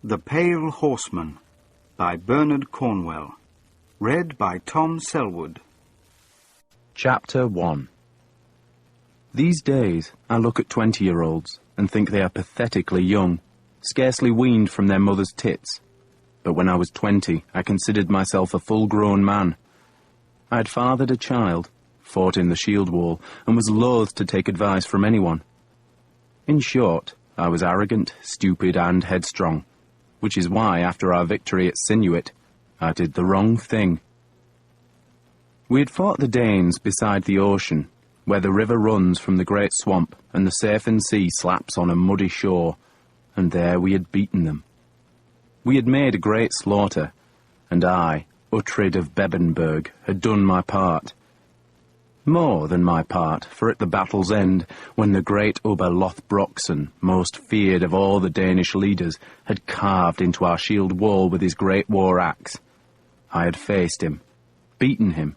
The Pale Horseman by Bernard Cornwell. Read by Tom Selwood. Chapter 1. These days I look at 20-year-olds and think they are pathetically young, scarcely weaned from their mother's tits. But when I was 20, I considered myself a full-grown man. I had fathered a child, fought in the shield wall, and was loath to take advice from anyone. In short, I was arrogant, stupid, and headstrong, which is why, after our victory at Sinuit, I did the wrong thing. We had fought the Danes beside the ocean, where the river runs from the great swamp and the Safen Sea slaps on a muddy shore, and there we had beaten them. We had made a great slaughter, and I, Uhtred of Bebbanburg, had done my part. More than my part, for at the battle's end, when the great Ubba Lothbrokson, most feared of all the Danish leaders, had carved into our shield wall with his great war axe, I had faced him, beaten him,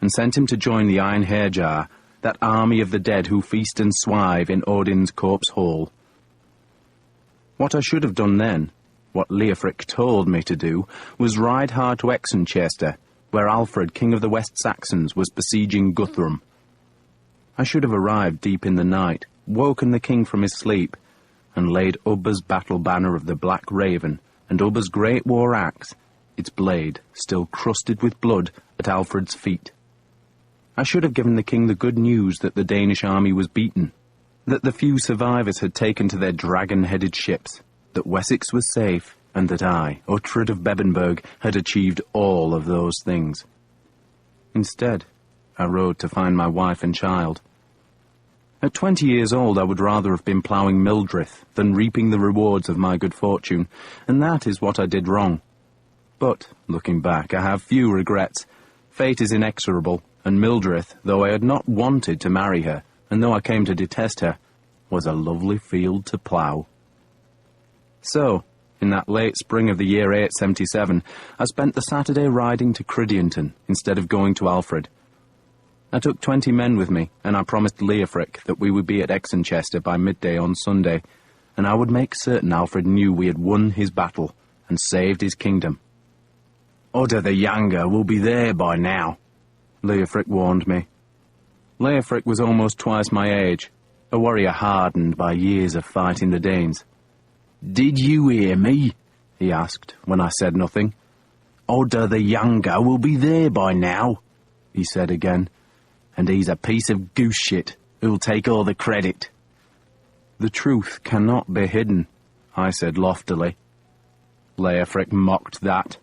and sent him to join the Iron Hairjar, that army of the dead who feast and swive in Odin's corpse hall. What I should have done then, what Leofric told me to do, was ride hard to Exenchester, where Alfred, King of the West Saxons, was besieging Guthrum. I should have arrived deep in the night, woken the king from his sleep, and laid Ubba's battle banner of the Black Raven and Ubba's great war axe, its blade still crusted with blood, at Alfred's feet. I should have given the king the good news that the Danish army was beaten, that the few survivors had taken to their dragon-headed ships, that Wessex was safe, and that I, Uhtred of Bebbanburg, had achieved all of those things. Instead, I rode to find my wife and child. At 20 years old, I would rather have been ploughing Mildrith than reaping the rewards of my good fortune, and that is what I did wrong. But, looking back, I have few regrets. Fate is inexorable, and Mildrith, though I had not wanted to marry her, and though I came to detest her, was a lovely field to plough. So, in that late spring of the year 877, I spent the Saturday riding to Cridionton instead of going to Alfred. I took 20 men with me, and I promised Leofric that we would be at Exenchester by midday on Sunday, and I would make certain Alfred knew we had won his battle and saved his kingdom. Udda the Younger will be there by now, Leofric warned me. Leofric was almost twice my age, a warrior hardened by years of fighting the Danes. "Did you hear me?" he asked, when I said nothing. "Udda the Younger will be there by now," he said again, "and he's a piece of goose shit who'll take all the credit." "The truth cannot be hidden," I said loftily. Leofric mocked that.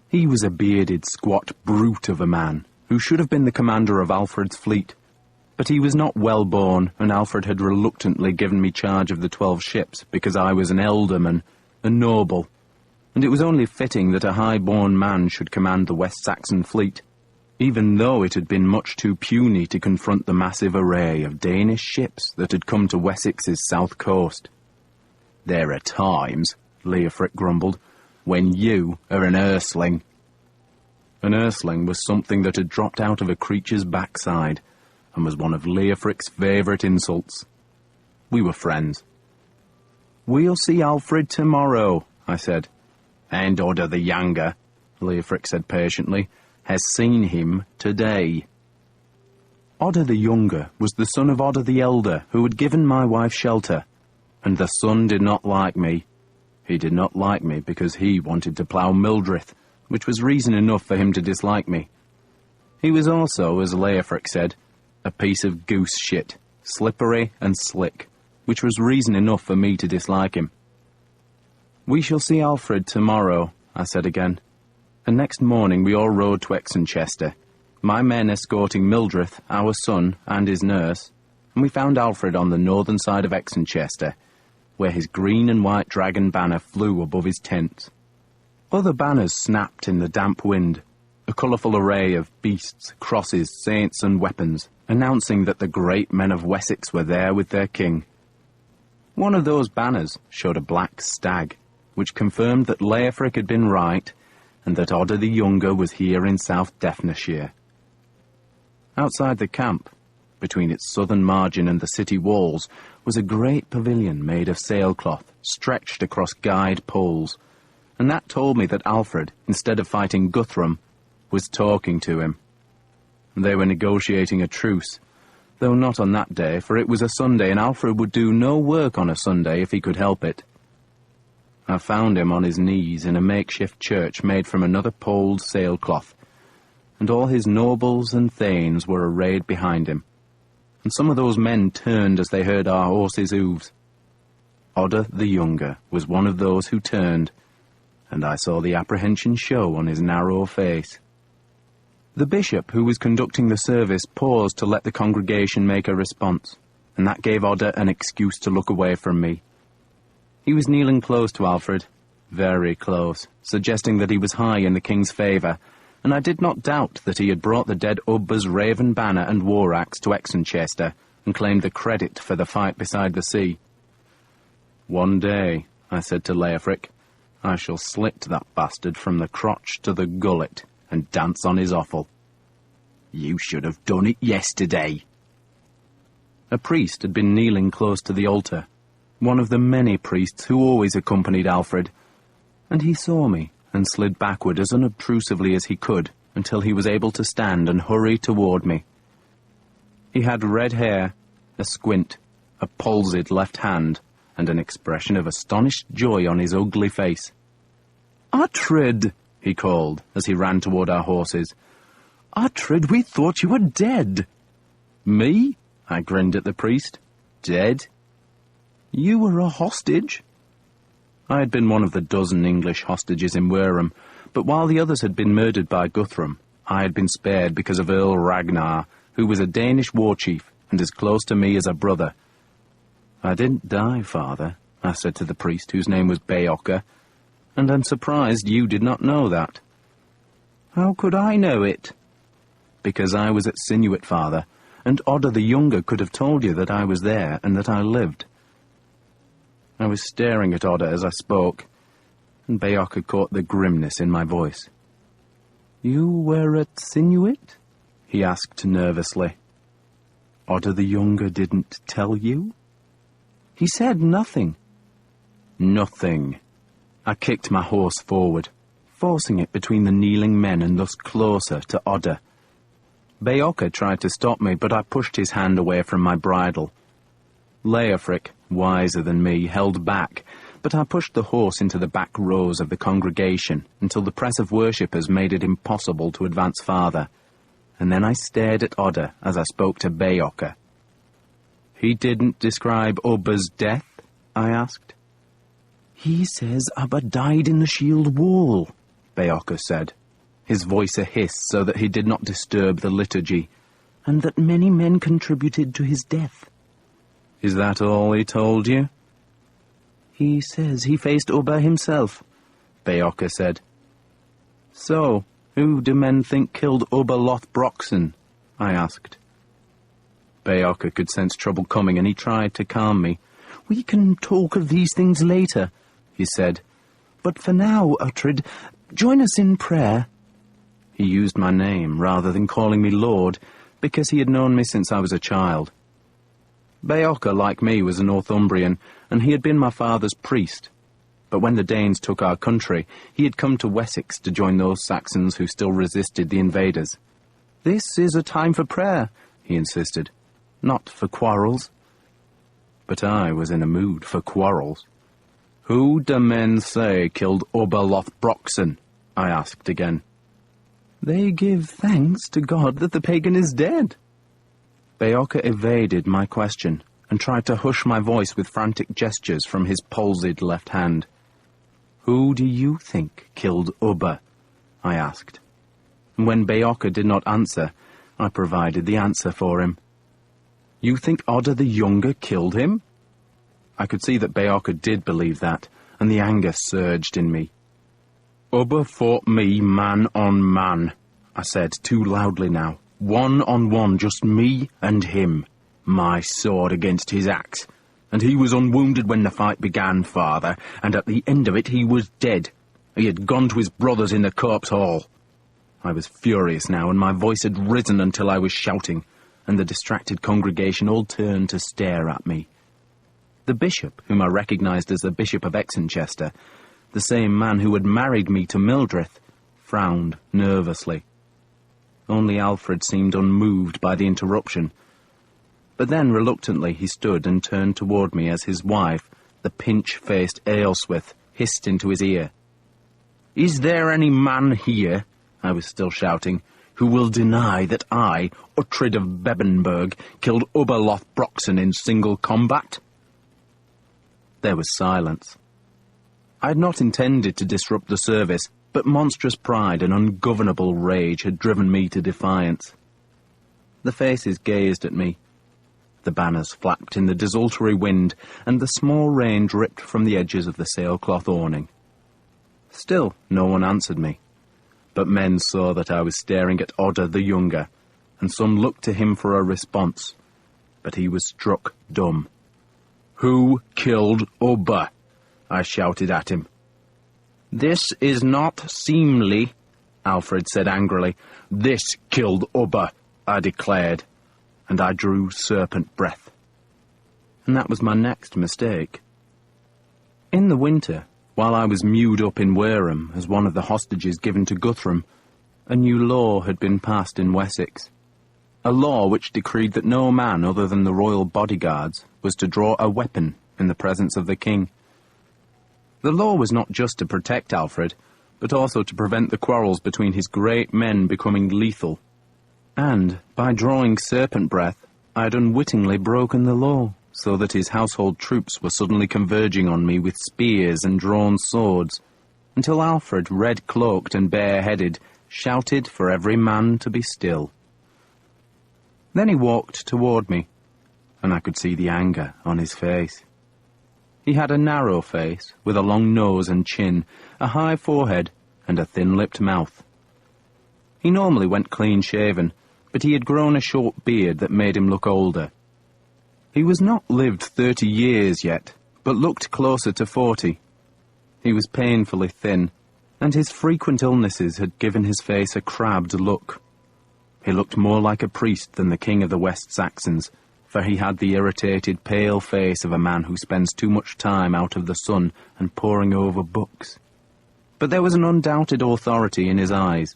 He was a bearded, squat brute of a man, who should have been the commander of Alfred's fleet. But he was not well-born, and Alfred had reluctantly given me charge of the 12 ships because I was an ealdorman, a noble, and it was only fitting that a high-born man should command the West Saxon fleet, even though it had been much too puny to confront the massive array of Danish ships that had come to Wessex's south coast. "There are times," Leofric grumbled, "when you are an earthling." An earthling was something that had dropped out of a creature's backside, and was one of Leofric's favourite insults. We were friends. "We'll see Alfred tomorrow," I said. "And Udda the Younger," Leofric said patiently, "has seen him today." Udda the Younger was the son of Udda the Elder, who had given my wife shelter, and the son did not like me. He did not like me because he wanted to plough Mildrith, which was reason enough for him to dislike me. He was also, as Leofric said, a piece of goose shit, slippery and slick, which was reason enough for me to dislike him. "We shall see Alfred tomorrow," I said again, and next morning we all rode to Exenchester, my men escorting Mildrith, our son, and his nurse, and we found Alfred on the northern side of Exenchester, where his green and white dragon banner flew above his tent. Other banners snapped in the damp wind, a colourful array of beasts, crosses, saints, and weapons, announcing that the great men of Wessex were there with their king. One of those banners showed a black stag, which confirmed that Leofric had been right, and that Udda the Younger was here in South Devonshire. Outside the camp, between its southern margin and the city walls, was a great pavilion made of sailcloth, stretched across guide poles, and that told me that Alfred, instead of fighting Guthrum, was talking to him. They were negotiating a truce, though not on that day, for it was a Sunday, and Alfred would do no work on a Sunday if he could help it. I found him on his knees in a makeshift church made from another poled sailcloth, and all his nobles and thanes were arrayed behind him, and some of those men turned as they heard our horses' hoofs. Odda the Younger was one of those who turned, and I saw the apprehension show on his narrow face. The bishop who was conducting the service paused to let the congregation make a response, and that gave Odda an excuse to look away from me. He was kneeling close to Alfred, very close, suggesting that he was high in the king's favour, and I did not doubt that he had brought the dead Ubba's raven banner and war axe to Exenchester and claimed the credit for the fight beside the sea. "One day," I said to Leofric, "I shall slit that bastard from the crotch to the gullet and dance on his offal." "You should have done it yesterday." A priest had been kneeling close to the altar, one of the many priests who always accompanied Alfred, and he saw me and slid backward as unobtrusively as he could until he was able to stand and hurry toward me. He had red hair, a squint, a palsied left hand, and an expression of astonished joy on his ugly face. "Uhtred!" he called as he ran toward our horses. "Uhtred, we thought you were dead." "Me?" I grinned at the priest. "Dead?" "You were a hostage." I had been one of the dozen English hostages in Wareham, but while the others had been murdered by Guthrum, I had been spared because of Earl Ragnar, who was a Danish war chief and as close to me as a brother. "I didn't die, father," I said to the priest, whose name was Beocca, "and I'm surprised you did not know that." "How could I know it?" "Because I was at Sinuit, father, and Odda the Younger could have told you that I was there and that I lived." I was staring at Odda as I spoke, and Beocca caught the grimness in my voice. "You were at Sinuit?" he asked nervously. "Odda the Younger didn't tell you?" "He said nothing." "Nothing." I kicked my horse forward, forcing it between the kneeling men and thus closer to Odda. Beocca tried to stop me, but I pushed his hand away from my bridle. Leofric, wiser than me, held back, but I pushed the horse into the back rows of the congregation until the press of worshippers made it impossible to advance farther, and then I stared at Odda as I spoke to Beocca. "He didn't describe Ubba's death?" I asked. "He says Ubba died in the shield wall," Beocca said, his voice a hiss so that he did not disturb the liturgy, "and that many men contributed to his death." "Is that all he told you?" "He says he faced Ubba himself," Beocca said. "So, who do men think killed Ubba Lothbrokson?" I asked. Beocca could sense trouble coming, and he tried to calm me. "We can talk of these things later," he said. "But for now, Uhtred, join us in prayer." He used my name rather than calling me Lord, because he had known me since I was a child. Beocca, like me, was a Northumbrian, and he had been my father's priest. But when the Danes took our country, he had come to Wessex to join those Saxons who still resisted the invaders. "This is a time for prayer," he insisted, "not for quarrels." But I was in a mood for quarrels. "Who do men say killed Ubba Lothbrokson?" I asked again. "They give thanks to God that the pagan is dead." Beocca evaded my question and tried to hush my voice with frantic gestures from his palsied left hand. "Who do you think killed Ubba?" I asked. And when Beocca did not answer, I provided the answer for him. "You think Odda the Younger killed him?" I could see that Beocca did believe that, and the anger surged in me. "Ubba fought me man on man," I said too loudly now. "One on one, just me and him. My sword against his axe. And he was unwounded when the fight began, father, and at the end of it he was dead. He had gone to his brothers in the corpse hall." I was furious now, and my voice had risen until I was shouting, and the distracted congregation all turned to stare at me. The bishop, whom I recognised as the Bishop of Exenchester, the same man who had married me to Mildred, frowned nervously. Only Alfred seemed unmoved by the interruption. But then, reluctantly, he stood and turned toward me as his wife, the pinch-faced Aelswith, hissed into his ear. "Is there any man here," I was still shouting, "who will deny that I, Uhtred of Bebbanburg, killed Ubba Lothbrokson in single combat?" There was silence. I had not intended to disrupt the service, but monstrous pride and ungovernable rage had driven me to defiance. The faces gazed at me. The banners flapped in the desultory wind, and the small rain dripped from the edges of the sailcloth awning. Still, no one answered me. But men saw that I was staring at Odda the Younger, and some looked to him for a response. But he was struck dumb. "Who killed Ubba?" I shouted at him. "This is not seemly," Alfred said angrily. "This killed Ubba," I declared, and I drew serpent breath. And that was my next mistake. In the winter, while I was mewed up in Wareham as one of the hostages given to Guthrum, a new law had been passed in Wessex. A law which decreed that no man other than the royal bodyguards was to draw a weapon in the presence of the king. The law was not just to protect Alfred, but also to prevent the quarrels between his great men becoming lethal. And, by drawing serpent breath, I had unwittingly broken the law, so that his household troops were suddenly converging on me with spears and drawn swords, until Alfred, red-cloaked and bare-headed, shouted for every man to be still. Then he walked toward me, and I could see the anger on his face. He had a narrow face, with a long nose and chin, a high forehead, and a thin-lipped mouth. He normally went clean-shaven, but he had grown a short beard that made him look older. He was not lived 30 years yet, but looked closer to 40. He was painfully thin, and his frequent illnesses had given his face a crabbed look. He looked more like a priest than the king of the West Saxons, for he had the irritated, pale face of a man who spends too much time out of the sun and poring over books. But there was an undoubted authority in his eyes.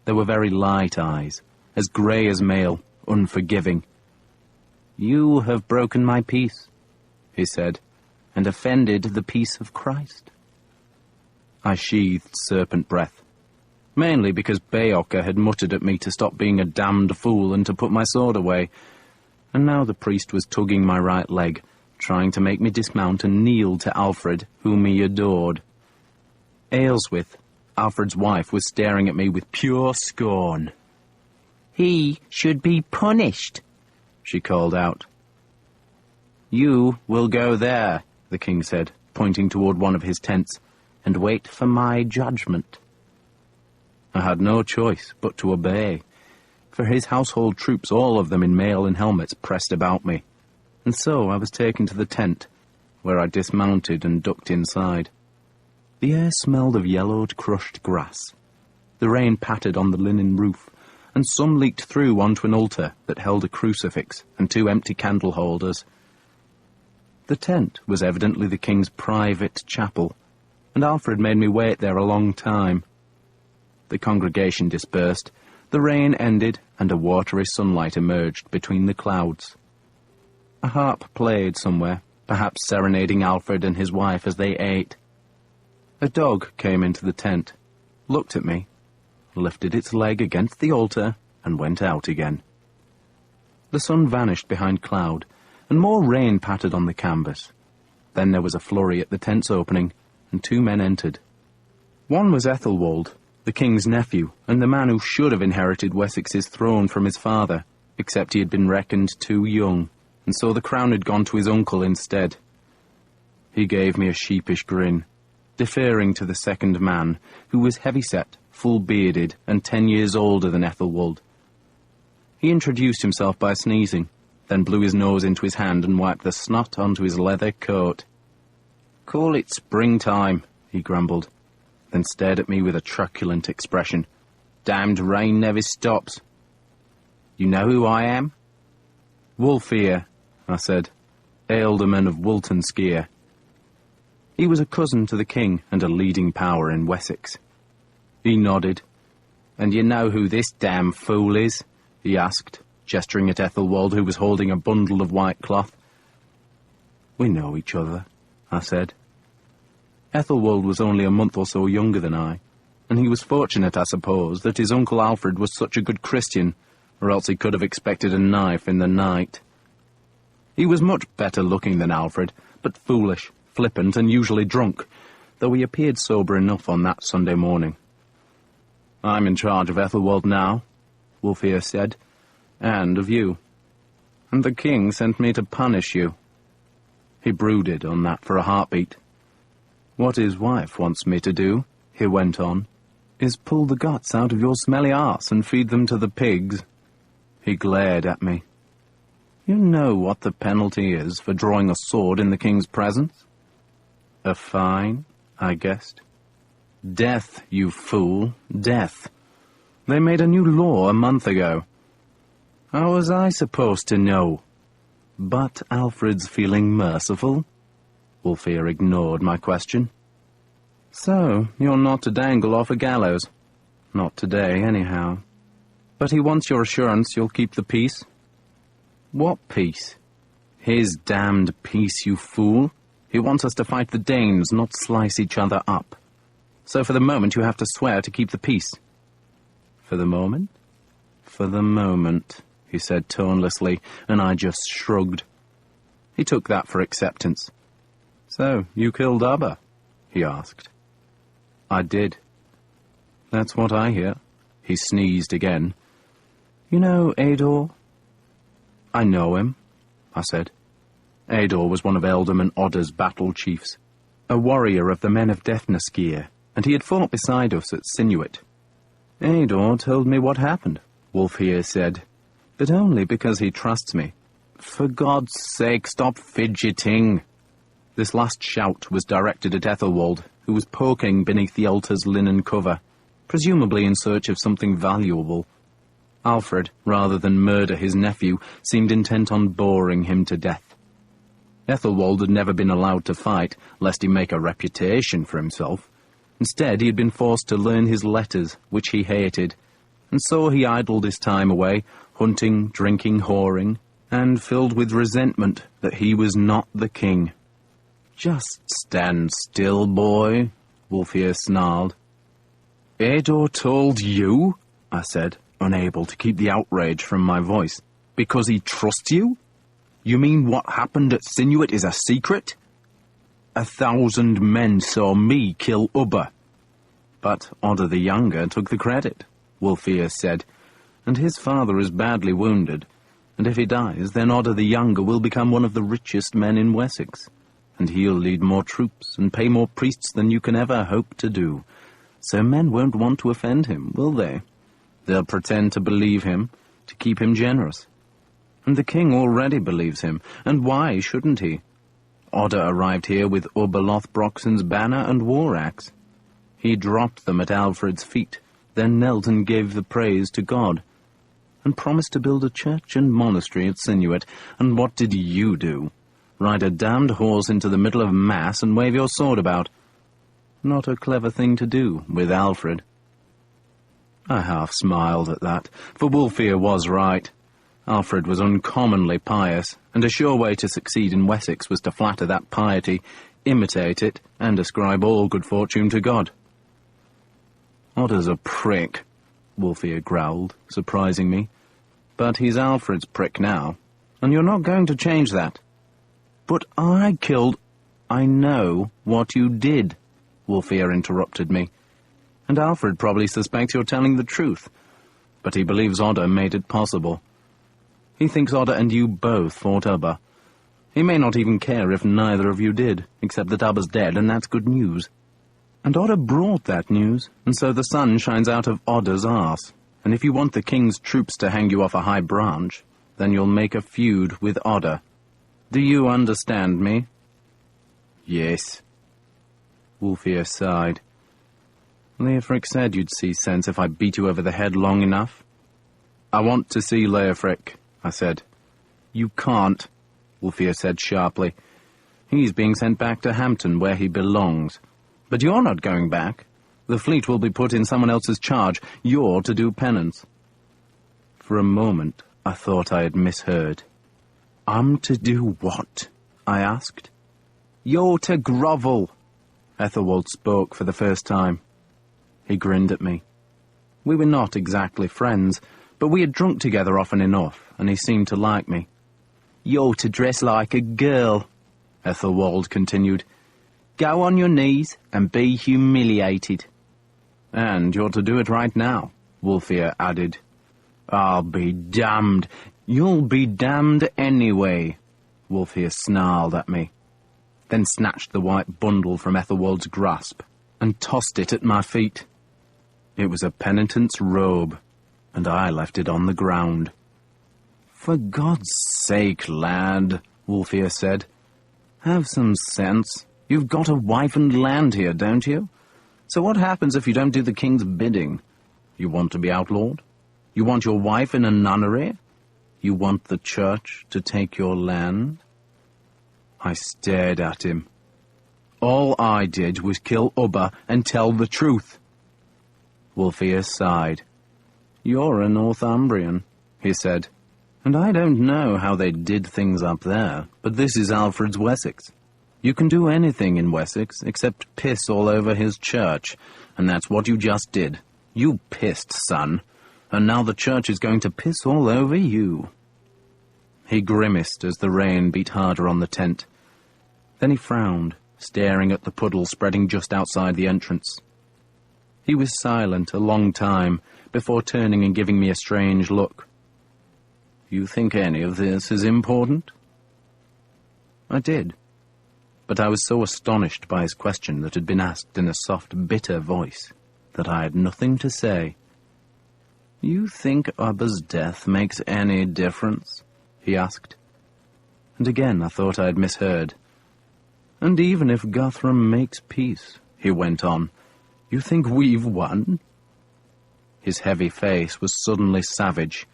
They were very light eyes, as grey as mail, unforgiving. "You have broken my peace," he said, "and offended the peace of Christ." I sheathed serpent breath, mainly because Beocca had muttered at me to stop being a damned fool and to put my sword away, and now the priest was tugging my right leg, trying to make me dismount and kneel to Alfred, whom he adored. Aelswith, Alfred's wife, was staring at me with pure scorn. "He should be punished," she called out. "You will go there," the king said, pointing toward one of his tents, "and wait for my judgment." I had no choice but to obey, for his household troops, all of them in mail and helmets, pressed about me, and so I was taken to the tent, where I dismounted and ducked inside. The air smelled of yellowed, crushed grass. The rain pattered on the linen roof, and some leaked through onto an altar that held a crucifix and 2 empty candle holders. The tent was evidently the king's private chapel, and Alfred made me wait there a long time. The congregation dispersed, the rain ended, and a watery sunlight emerged between the clouds. A harp played somewhere, perhaps serenading Alfred and his wife as they ate. A dog came into the tent, looked at me, lifted its leg against the altar, and went out again. The sun vanished behind cloud, and more rain pattered on the canvas. Then there was a flurry at the tent's opening, and 2 men entered. One was Ethelwald, the king's nephew, and the man who should have inherited Wessex's throne from his father, except he had been reckoned too young, and so the crown had gone to his uncle instead. He gave me a sheepish grin, deferring to the second man, who was heavy-set, full-bearded, and 10 years older than Ethelwald. He introduced himself by sneezing, then blew his nose into his hand and wiped the snot onto his leather coat. "Call it springtime," he grumbled, then stared at me with a truculent expression. "Damned rain never stops. You know who I am?" "Wulfhere," I said, ealdorman of Wiltonskier. He was a cousin to the king and a leading power in Wessex. He nodded. "And you know who this damn fool is?" he asked, gesturing at Ethelwald, who was holding a bundle of white cloth. "We know each other," I said. Ethelwald was only a month or so younger than I, and he was fortunate, I suppose, that his uncle Alfred was such a good Christian, or else he could have expected a knife in the night. He was much better looking than Alfred, but foolish, flippant, and usually drunk, though he appeared sober enough on that Sunday morning. "I'm in charge of Ethelwald now," Wulfhere said, "and of you. And the king sent me to punish you." He brooded on that for a heartbeat. "What his wife wants me to do," he went on, "is pull the guts out of your smelly arse and feed them to the pigs." He glared at me. "You know what the penalty is for drawing a sword in the king's presence?" "A fine," I guessed. "Death, you fool, death. They made a new law a month ago." "How was I supposed to know?" "But Alfred's feeling merciful?" Wulfhere ignored my question. "So, you're not to dangle off a gallows. Not today, anyhow. But he wants your assurance you'll keep the peace." "What peace?" "His damned peace, you fool. He wants us to fight the Danes, not slice each other up. So for the moment you have to swear to keep the peace." "For the moment?" "For the moment," he said tonelessly, and I just shrugged. He took that for acceptance. "So, you killed Ubba?" he asked. "I did." "That's what I hear." He sneezed again. "You know Ador?" "I know him," I said. Ador was one of Ealdorman Odda's battle chiefs, a warrior of the men of Defnaskir, and he had fought beside us at Sinuit. "Ador told me what happened," Wulfhere said, "but only because he trusts me." "For God's sake, stop fidgeting." This last shout was directed at Ethelwald, who was poking beneath the altar's linen cover, presumably in search of something valuable. Alfred, rather than murder his nephew, seemed intent on boring him to death. Ethelwald had never been allowed to fight, lest he make a reputation for himself. Instead, he had been forced to learn his letters, which he hated, and so he idled his time away, hunting, drinking, whoring, and filled with resentment that he was not the king. "Just stand still, boy," Wulfhere snarled. "Ador told you?" I said, unable to keep the outrage from my voice. "Because he trusts you? You mean what happened at Sinuit is a secret?" 1,000 men saw me kill Ubba. "But Odda the Younger took the credit," Wulfhere said, "and his father is badly wounded, and if he dies, then Odda the Younger will become one of the richest men in Wessex, and he'll lead more troops and pay more priests than you can ever hope to do. So men won't want to offend him, will they? They'll pretend to believe him, to keep him generous. And the king already believes him, and why shouldn't he? Odda arrived here with Ubba Lothbroksson's banner and war axe. He dropped them at Alfred's feet, then knelt and gave the praise to God, and promised to build a church and monastery at Sinuit. And what did you do? Ride a damned horse into the middle of Mass and wave your sword about. Not a clever thing to do with Alfred." I half smiled at that, for Wulfhere was right. Alfred was uncommonly pious, and a sure way to succeed in Wessex was to flatter that piety, imitate it, and ascribe all good fortune to God. "Odda's a prick," Wulfhere growled, surprising me. "But he's Alfred's prick now, and you're not going to change that." "But I killed—" "I know what you did," Wulfhere interrupted me. "And Alfred probably suspects you're telling the truth, but he believes Odda made it possible. He thinks Odda and you both fought Ubba. He may not even care if neither of you did, except that Ubba's dead, and that's good news. And Odda brought that news, and so the sun shines out of Odda's arse. And if you want the king's troops to hang you off a high branch, then you'll make a feud with Odda. Do you understand me?" "Yes." Wulfhere sighed. "Leofric said you'd see sense if I beat you over the head long enough." "I want to see Leofric," I said. "You can't." Wulfhere said sharply. "He's being sent back to Hampton, where he belongs. But you're not going back. The fleet will be put in someone else's charge. You're to do penance." For a moment, I thought I had misheard. "I'm to do what?" I asked. "You're to grovel." Ethelwald spoke for the first time. He grinned at me. We were not exactly friends, but we had drunk together often enough, and he seemed to like me. "You're to dress like a girl," Ethelwald continued. "Go on your knees and be humiliated." "And you're to do it right now," Wulfhere added. "I'll be damned. You'll be damned anyway," Wulfhere snarled at me, then snatched the white bundle from Ethelwald's grasp and tossed it at my feet. It was a penitent's robe, and I left it on the ground. "For God's sake, lad," Wulfhere said, "have some sense. You've got a wife and land here, don't you? So what happens if you don't do the king's bidding? You want to be outlawed? You want your wife in a nunnery? You want the church to take your land?" I stared at him. All I did was kill Ubba and tell the truth. Wulfhere sighed. "You're a Northumbrian," he said, "and I don't know how they did things up there, but this is Alfred's Wessex. You can do anything in Wessex except piss all over his church, and that's what you just did. You pissed, son, and now the church is going to piss all over you." He grimaced as the rain beat harder on the tent. Then he frowned, staring at the puddle spreading just outside the entrance. He was silent a long time before turning and giving me a strange look. "You think any of this is important?" I did, but I was so astonished by his question that had been asked in a soft, bitter voice that I had nothing to say. "You think Ubba's death makes any difference?" he asked. And again I thought I had misheard. "And even if Guthrum makes peace," he went on, "you think we've won?" His heavy face was suddenly savage.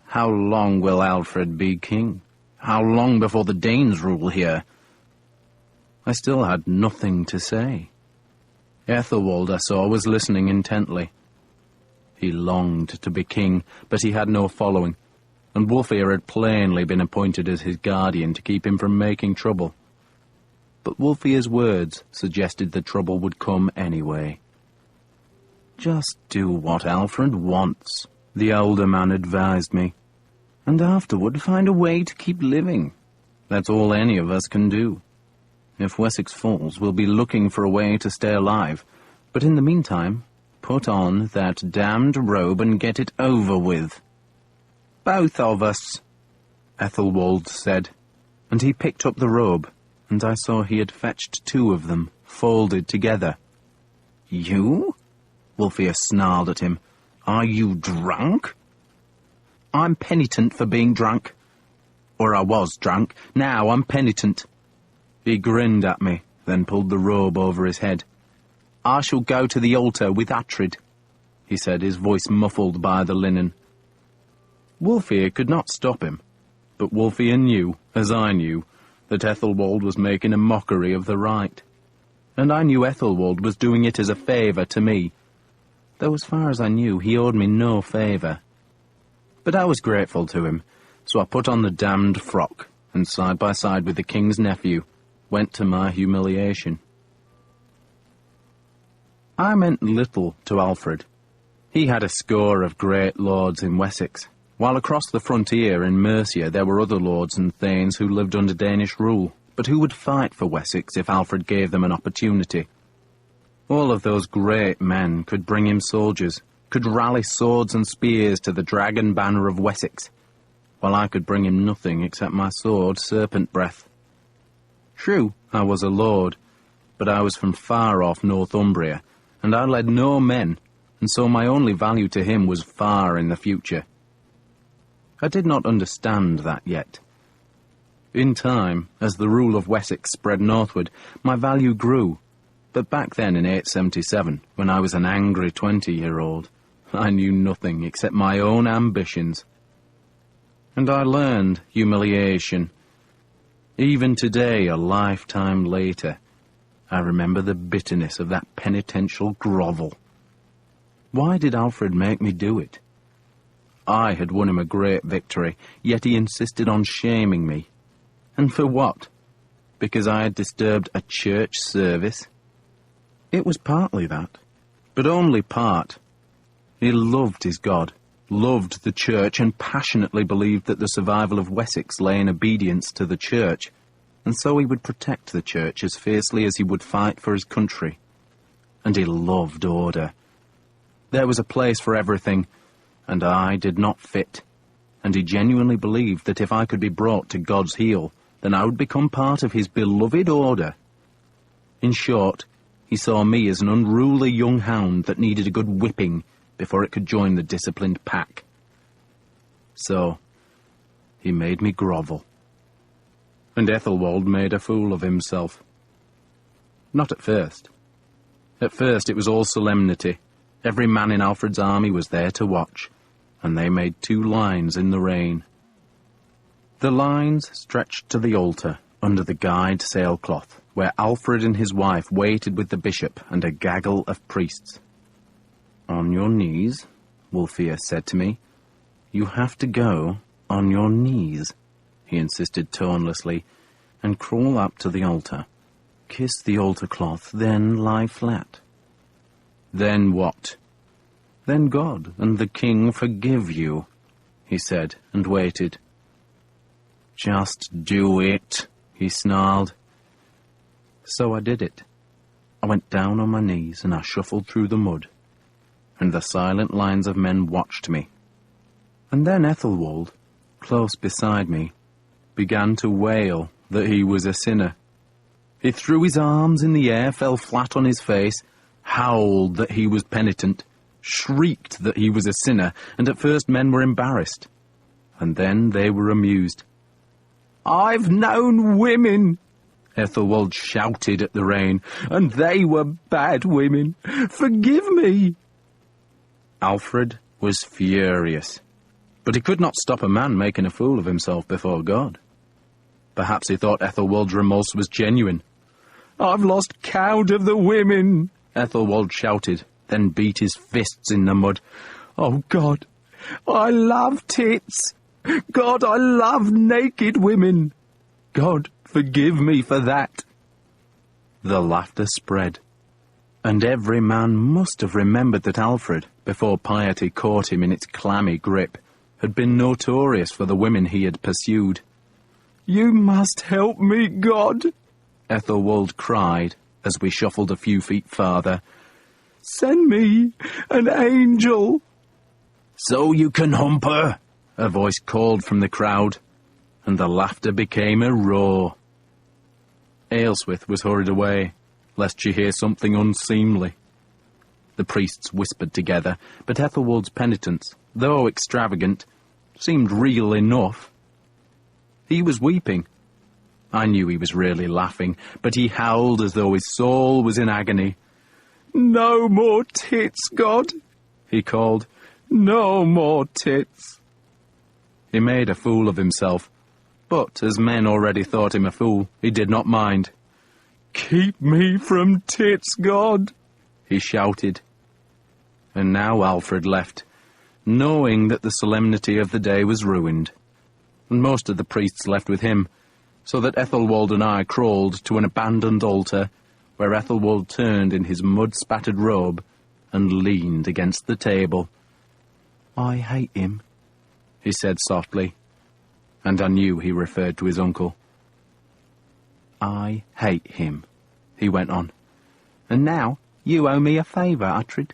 "How long will Alfred be king? How long before the Danes rule here?" I still had nothing to say. Ethelwald, I saw, was listening intently. He longed to be king, but he had no following, and Wulfhere had plainly been appointed as his guardian to keep him from making trouble. But Wulfhere's words suggested the trouble would come anyway. "Just do what Alfred wants," the older man advised me, "and afterward find a way to keep living. That's all any of us can do. If Wessex falls, we'll be looking for a way to stay alive, but in the meantime, put on that damned robe and get it over with." "Both of us," Ethelwald said, and he picked up the robe, and I saw he had fetched two of them, folded together. "You?" Wulfhere snarled at him. "Are you drunk?" "I'm penitent for being drunk. Or I was drunk. Now I'm penitent." He grinned at me, then pulled the robe over his head. "I shall go to the altar with Uhtred," he said, his voice muffled by the linen. Wulfhere could not stop him, but Wulfhere knew, as I knew, that Ethelwald was making a mockery of the rite. And I knew Ethelwald was doing it as a favour to me, though as far as I knew he owed me no favour. But I was grateful to him, so I put on the damned frock, and side by side with the king's nephew, went to my humiliation. I meant little to Alfred. He had a score of great lords in Wessex, while across the frontier in Mercia there were other lords and thanes who lived under Danish rule, but who would fight for Wessex if Alfred gave them an opportunity. All of those great men could bring him soldiers, could rally swords and spears to the dragon banner of Wessex, while I could bring him nothing except my sword, Serpent Breath. True, I was a lord, but I was from far off Northumbria, and I led no men, and so my only value to him was far in the future. I did not understand that yet. In time, as the rule of Wessex spread northward, my value grew, but back then in 877, when I was an angry 20-year-old, I knew nothing except my own ambitions. And I learned humiliation, Even today, a lifetime later, I remember the bitterness of that penitential grovel. Why did Alfred make me do it? I had won him a great victory, yet he insisted on shaming me. And for what? Because I had disturbed a church service? It was partly that, but only part. He loved his God, loved the church, and passionately believed that the survival of Wessex lay in obedience to the church, and so he would protect the church as fiercely as he would fight for his country. And he loved order. There was a place for everything, and I did not fit, and he genuinely believed that if I could be brought to God's heel, then I would become part of his beloved order. In short, he saw me as an unruly young hound that needed a good whipping before it could join the disciplined pack. So, he made me grovel. And Ethelwald made a fool of himself. Not at first. At first it was all solemnity. Every man in Alfred's army was there to watch, and they made 2 lines in the rain. The lines stretched to the altar under the guide sailcloth, where Alfred and his wife waited with the bishop and a gaggle of priests. "On your knees," Wulfhere said to me. "You have to go on your knees," he insisted tonelessly, "and crawl up to the altar. Kiss the altar cloth, then lie flat." "Then what?" "Then God and the king forgive you," he said, and waited. "Just do it," he snarled. So I did it. I went down on my knees and I shuffled through the mud, and the silent lines of men watched me. And then Ethelwald, close beside me, began to wail that he was a sinner. He threw his arms in the air, fell flat on his face, howled that he was penitent, shrieked that he was a sinner, and at first men were embarrassed, and then they were amused. "I've known women," Ethelwald shouted at the rain, "and they were bad women. Forgive me." Alfred was furious, but he could not stop a man making a fool of himself before God. Perhaps he thought Ethelwald's remorse was genuine. "I've lost count of the women," Ethelwald shouted, then beat his fists in the mud. "Oh, God, I love tits. God, I love naked women. God, forgive me for that." The laughter spread, and every man must have remembered that Alfred, before piety caught him in its clammy grip, had been notorious for the women he had pursued. "You must help me, God," Ethelwald cried as we shuffled a few feet farther. "Send me an angel." "So you can hump her," a voice called from the crowd, and the laughter became a roar. Aelswith was hurried away, lest she hear something unseemly. The priests whispered together, but Ethelwald's penitence, though extravagant, seemed real enough. He was weeping. I knew he was really laughing, but he howled as though his soul was in agony. "No more tits, God," he called. "No more tits." He made a fool of himself, but as men already thought him a fool, he did not mind. "Keep me from tits, God," he shouted. And now Alfred left, knowing that the solemnity of the day was ruined, and most of the priests left with him, so that Ethelwald and I crawled to an abandoned altar, where Ethelwald turned in his mud-spattered robe and leaned against the table. "I hate him," he said softly, and I knew he referred to his uncle. "I hate him," he went on. "And now you owe me a favour, Uhtred."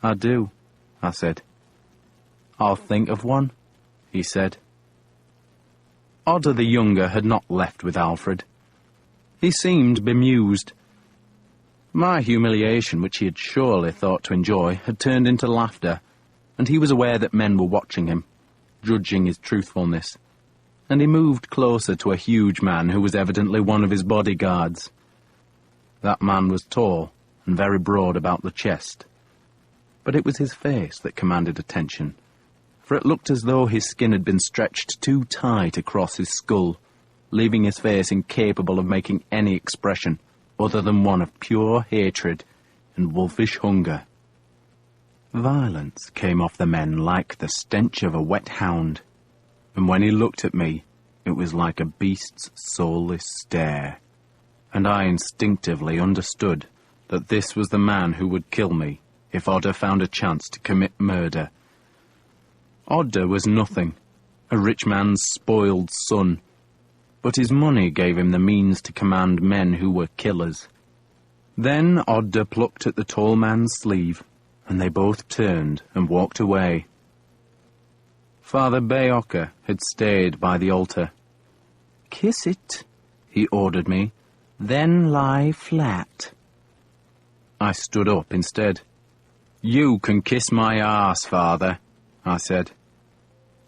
"I do," I said. "I'll think of one," he said. Odda the Younger had not left with Alfred. He seemed bemused. My humiliation, which he had surely thought to enjoy, had turned into laughter, and he was aware that men were watching him, judging his truthfulness, and he moved closer to a huge man who was evidently one of his bodyguards. That man was tall and very broad about the chest, but it was his face that commanded attention, for it looked as though his skin had been stretched too tight across his skull, leaving his face incapable of making any expression other than one of pure hatred and wolfish hunger. Violence came off the men like the stench of a wet hound, and when he looked at me, it was like a beast's soulless stare, and I instinctively understood that this was the man who would kill me if Odda found a chance to commit murder. Odda was nothing, a rich man's spoiled son, but his money gave him the means to command men who were killers. Then Odda plucked at the tall man's sleeve, and they both turned and walked away. Father Beocca had stayed by the altar. "Kiss it," he ordered me, "then lie flat." I stood up instead. "You can kiss my arse, Father," I said.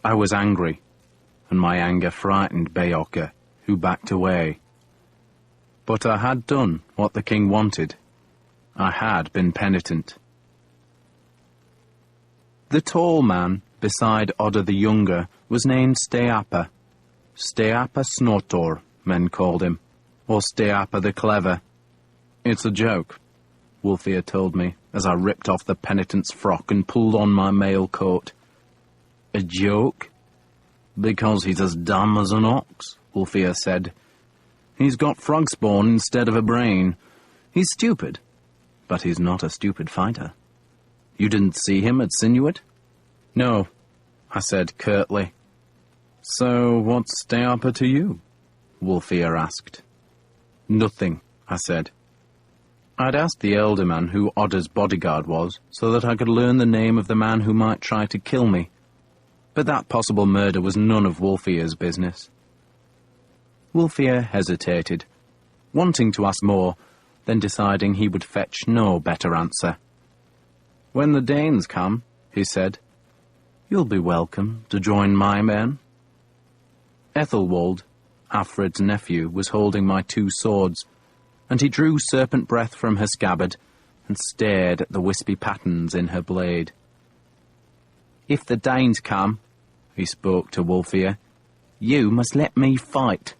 I was angry, and my anger frightened Beocca, who backed away. But I had done what the king wanted. I had been penitent. The tall man, beside Odda the Younger, was named Steapa. Steapa Snortor, men called him, or Steapa the Clever. "It's a joke," Wulfhere told me, as I ripped off the penitent's frock and pulled on my mail coat. "A joke? Because he's as dumb as an ox," Wulfhere said. "He's got frog spawn instead of a brain. He's stupid, but he's not a stupid fighter. You didn't see him at Sinuit?" "No," I said curtly. "So what's Steapa to you?" Wulfhere asked. "Nothing," I said. I'd asked the elder man who Odda's bodyguard was, so that I could learn the name of the man who might try to kill me. But that possible murder was none of Wulfhere's business. Wulfhere hesitated, wanting to ask more, then deciding he would fetch no better answer. "When the Danes come," he said, "you'll be welcome to join my men." Ethelwald, Alfred's nephew, was holding my two swords, and he drew serpent breath from her scabbard and stared at the wispy patterns in her blade. "If the Danes come," he spoke to Wulfhere, "you must let me fight."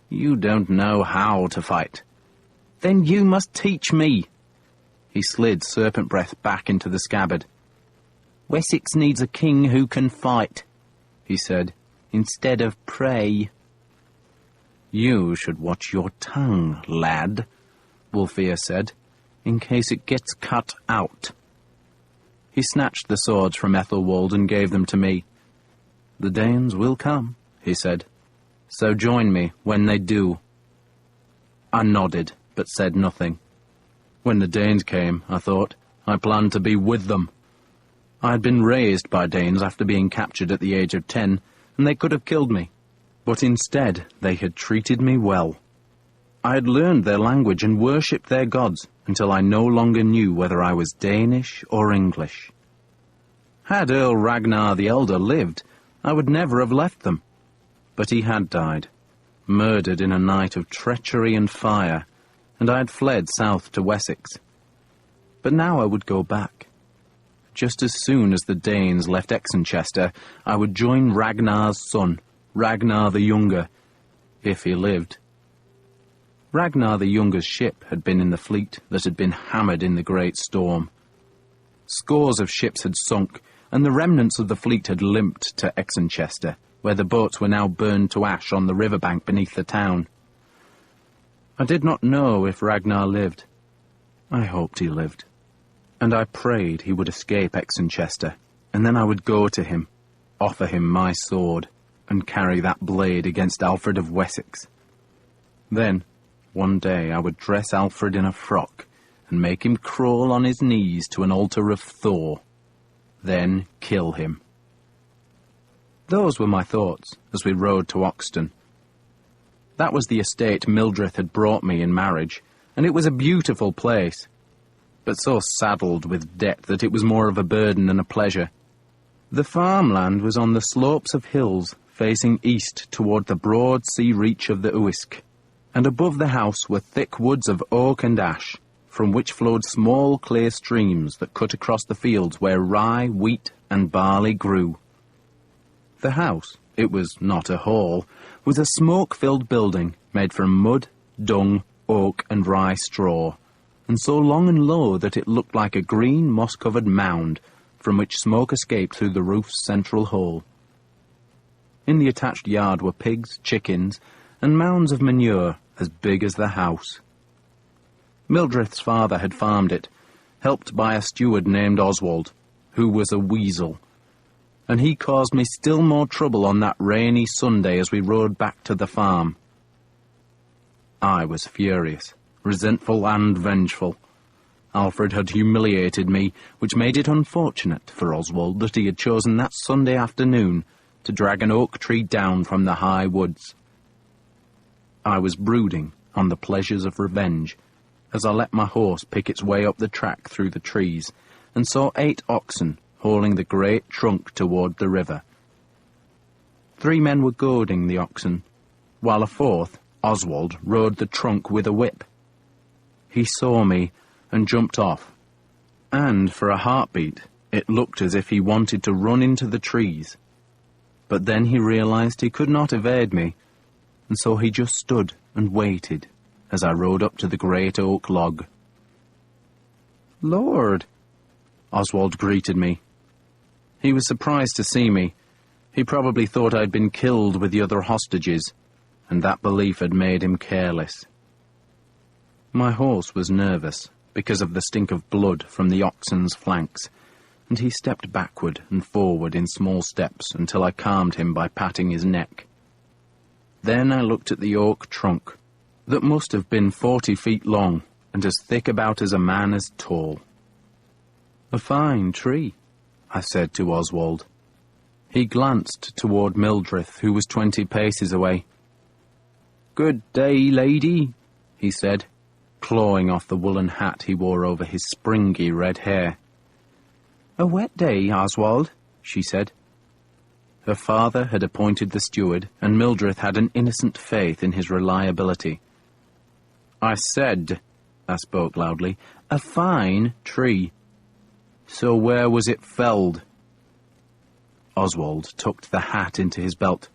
"You don't know how to fight." "Then you must teach me." He slid serpent breath back into the scabbard. "Wessex needs a king who can fight," he said, "instead of pray." "You should watch your tongue, lad," Wulfhere said, "in case it gets cut out." He snatched the swords from Ethelwald and gave them to me. "The Danes will come," he said, "so join me when they do." I nodded, but said nothing. When the Danes came, I thought, I planned to be with them. I had been raised by Danes after being captured at the age of 10, and they could have killed me. But instead, they had treated me well. I had learned their language and worshipped their gods until I no longer knew whether I was Danish or English. Had Earl Ragnar the Elder lived, I would never have left them. But he had died, murdered in a night of treachery and fire, and I had fled south to Wessex. But now I would go back. Just as soon as the Danes left Exenchester, I would join Ragnar's son, Ragnar the Younger, if he lived. Ragnar the Younger's ship had been in the fleet that had been hammered in the great storm. Scores of ships had sunk, and the remnants of the fleet had limped to Exenchester, where the boats were now burned to ash on the riverbank beneath the town. I did not know if Ragnar lived. I hoped he lived, and I prayed he would escape Exenchester, and then I would go to him, offer him my sword, and carry that blade against Alfred of Wessex. Then, one day I would dress Alfred in a frock and make him crawl on his knees to an altar of Thor, then kill him. Those were my thoughts as we rode to Oxton. That was the estate Mildred had brought me in marriage, and it was a beautiful place, but so saddled with debt that it was more of a burden than a pleasure. The farmland was on the slopes of hills facing east toward the broad sea reach of the Uisk, and above the house were thick woods of oak and ash, from which flowed small clear streams that cut across the fields where rye, wheat, and barley grew. The house, it was not a hall, was a smoke-filled building made from mud, dung, oak and rye straw, and so long and low that it looked like a green, moss-covered mound from which smoke escaped through the roof's central hole. In the attached yard were pigs, chickens, and mounds of manure as big as the house. Mildred's father had farmed it, helped by a steward named Oswald, who was a weasel, and he caused me still more trouble on that rainy Sunday as we rode back to the farm. I was furious, resentful and vengeful. Alfred had humiliated me, which made it unfortunate for Oswald that he had chosen that Sunday afternoon to drag an oak tree down from the high woods. I was brooding on the pleasures of revenge as I let my horse pick its way up the track through the trees and saw 8 oxen hauling the great trunk toward the river. 3 men were goading the oxen, while a 4th, Oswald, rode the trunk with a whip. He saw me and jumped off, and for a heartbeat it looked as if he wanted to run into the trees. But then he realized he could not evade me, and so he just stood and waited as I rode up to the great oak log. "Lord," Oswald greeted me. He was surprised to see me. He probably thought I'd been killed with the other hostages, and that belief had made him careless. My horse was nervous because of the stink of blood from the oxen's flanks, and he stepped backward and forward in small steps until I calmed him by patting his neck. Then I looked at the oak trunk, that must have been 40 feet long and as thick about as a man as tall. "A fine tree," I said to Oswald. He glanced toward Mildred, who was 20 paces away. "Good day, lady," he said, clawing off the woolen hat he wore over his springy red hair. "A wet day, Oswald," she said. Her father had appointed the steward, and Mildred had an innocent faith in his reliability. "I said," I spoke loudly, "a fine tree. So where was it felled?" Oswald tucked the hat into his belt.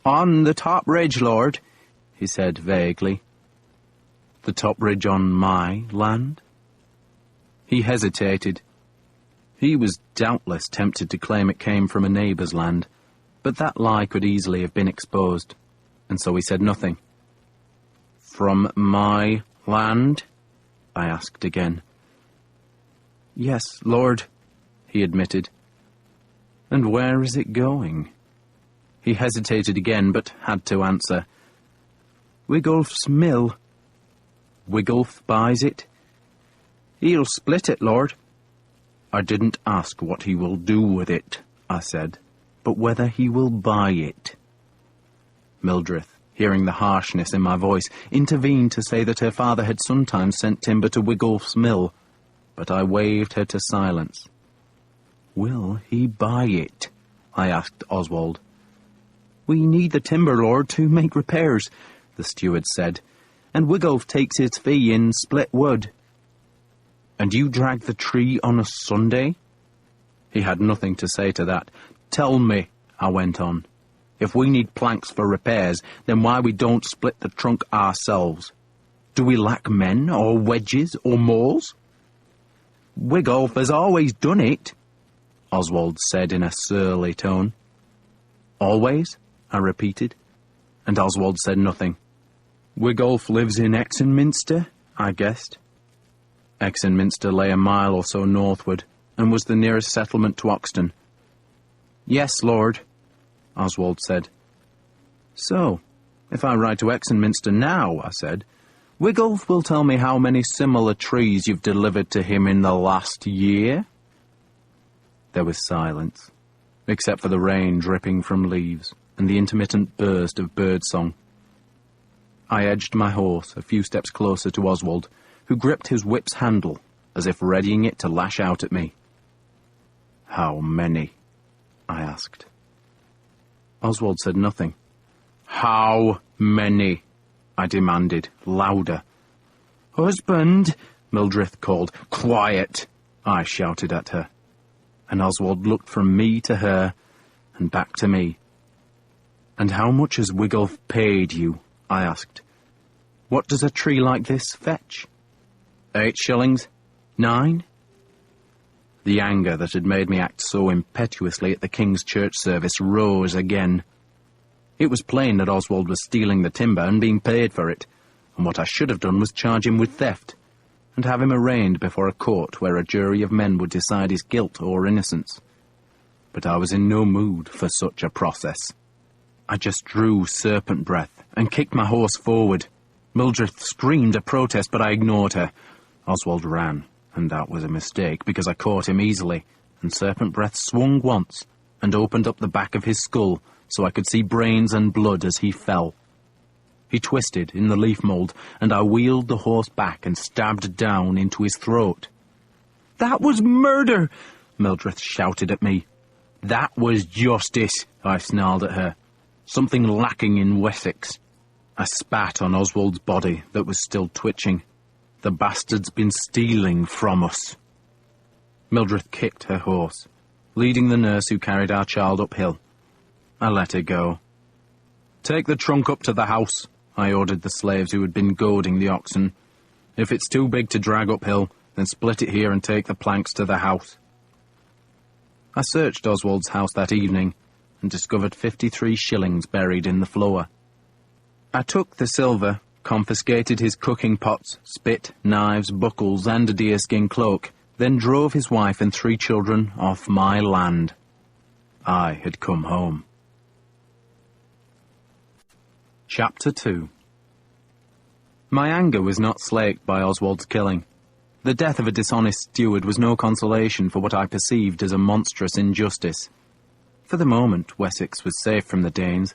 "On the top ridge, lord," he said vaguely. "The top ridge on my land?" He hesitated. He was doubtless tempted to claim it came from a neighbour's land, but that lie could easily have been exposed, and so he said nothing. "From my land?" I asked again. "Yes, lord," he admitted. "And where is it going?" He hesitated again, but had to answer. "Wigolf's mill." "Wigolf buys it?" "He'll split it, lord." "I didn't ask what he will do with it," I said, "but whether he will buy it." Mildred, hearing the harshness in my voice, intervened to say that her father had sometimes sent timber to Wigolf's mill, but I waved her to silence. "Will he buy it?" I asked Oswald. "We need the timber, lord, to make repairs," the steward said, "and Wigolf takes his fee in split wood." "And you drag the tree on a Sunday?" He had nothing to say to that. "Tell me," I went on, "if we need planks for repairs, then why we don't split the trunk ourselves? Do we lack men, or wedges, or mauls?" "Wigolf has always done it," Oswald said in a surly tone. "Always?" I repeated, and Oswald said nothing. "Wigolf lives in Exonminster?" I guessed. Exonminster lay a mile or so northward, and was the nearest settlement to Oxton. "Yes, lord," Oswald said. "So, if I ride to Exonminster now," I said, "Wigolf will tell me how many similar trees you've delivered to him in the last year?" There was silence, except for the rain dripping from leaves and the intermittent burst of birdsong. I edged my horse a few steps closer to Oswald, who gripped his whip's handle as if readying it to lash out at me. "How many?" I asked. Oswald said nothing. "How many?" I demanded, louder. "Husband," Mildred called. "Quiet," I shouted at her, and Oswald looked from me to her and back to me. "And how much has Wigolf paid you?" I asked. "What does a tree like this fetch? 8 shillings? 9? The anger that had made me act so impetuously at the King's church service rose again. It was plain that Oswald was stealing the timber and being paid for it, and what I should have done was charge him with theft, and have him arraigned before a court where a jury of men would decide his guilt or innocence. But I was in no mood for such a process. I just drew serpent breath and kicked my horse forward. Mildred screamed a protest, but I ignored her. Oswald ran, and that was a mistake, because I caught him easily, and serpent breath swung once and opened up the back of his skull so I could see brains and blood as he fell. He twisted in the leaf mould, and I wheeled the horse back and stabbed down into his throat. "That was murder!" Mildred shouted at me. "That was justice," I snarled at her. "Something lacking in Wessex." I spat on Oswald's body that was still twitching. "The bastard's been stealing from us." Mildred kicked her horse, leading the nurse who carried our child uphill. I let her go. "Take the trunk up to the house," I ordered the slaves who had been goading the oxen. "If it's too big to drag uphill, then split it here and take the planks to the house." I searched Oswald's house that evening and discovered 53 shillings buried in the floor. I took the silver, confiscated his cooking pots, spit, knives, buckles, and a deerskin cloak, then drove his wife and 3 children off my land. I had come home. Chapter 2. My anger was not slaked by Oswald's killing. The death of a dishonest steward was no consolation for what I perceived as a monstrous injustice. For the moment, Wessex was safe from the Danes,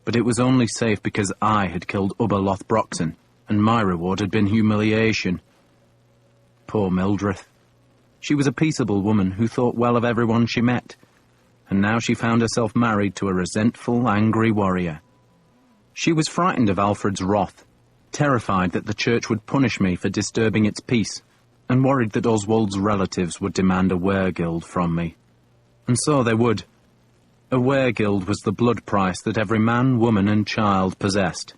but it was only safe because I had killed Ubba Lothbrokson, and my reward had been humiliation. Poor Mildred. She was a peaceable woman who thought well of everyone she met, and now she found herself married to a resentful, angry warrior. She was frightened of Alfred's wrath, terrified that the church would punish me for disturbing its peace, and worried that Oswald's relatives would demand a weregild from me. And so they would. A weregild was the blood price that every man, woman, and child possessed.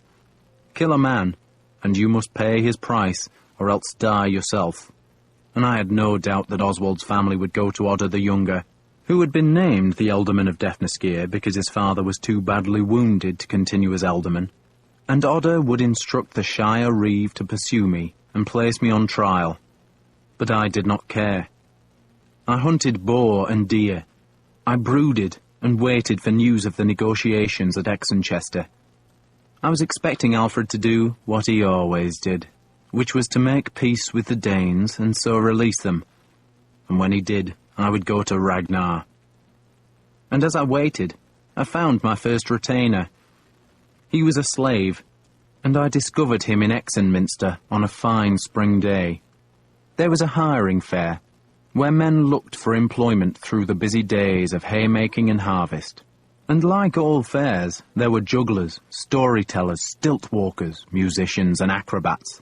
Kill a man, and you must pay his price, or else die yourself. And I had no doubt that Oswald's family would go to Odda the Younger, who had been named the Ealdorman of Defnaskeer because his father was too badly wounded to continue as Ealdorman, and Odda would instruct the Shire Reeve to pursue me and place me on trial. But I did not care. I hunted boar and deer. I brooded and waited for news of the negotiations at Exonchester. I was expecting Alfred to do what he always did, which was to make peace with the Danes and so release them. And when he did, I would go to Ragnar. And as I waited, I found my first retainer. He was a slave, and I discovered him in Exonminster on a fine spring day. There was a hiring fair, where men looked for employment through the busy days of haymaking and harvest. And like all fairs, there were jugglers, storytellers, stilt-walkers, musicians, and acrobats.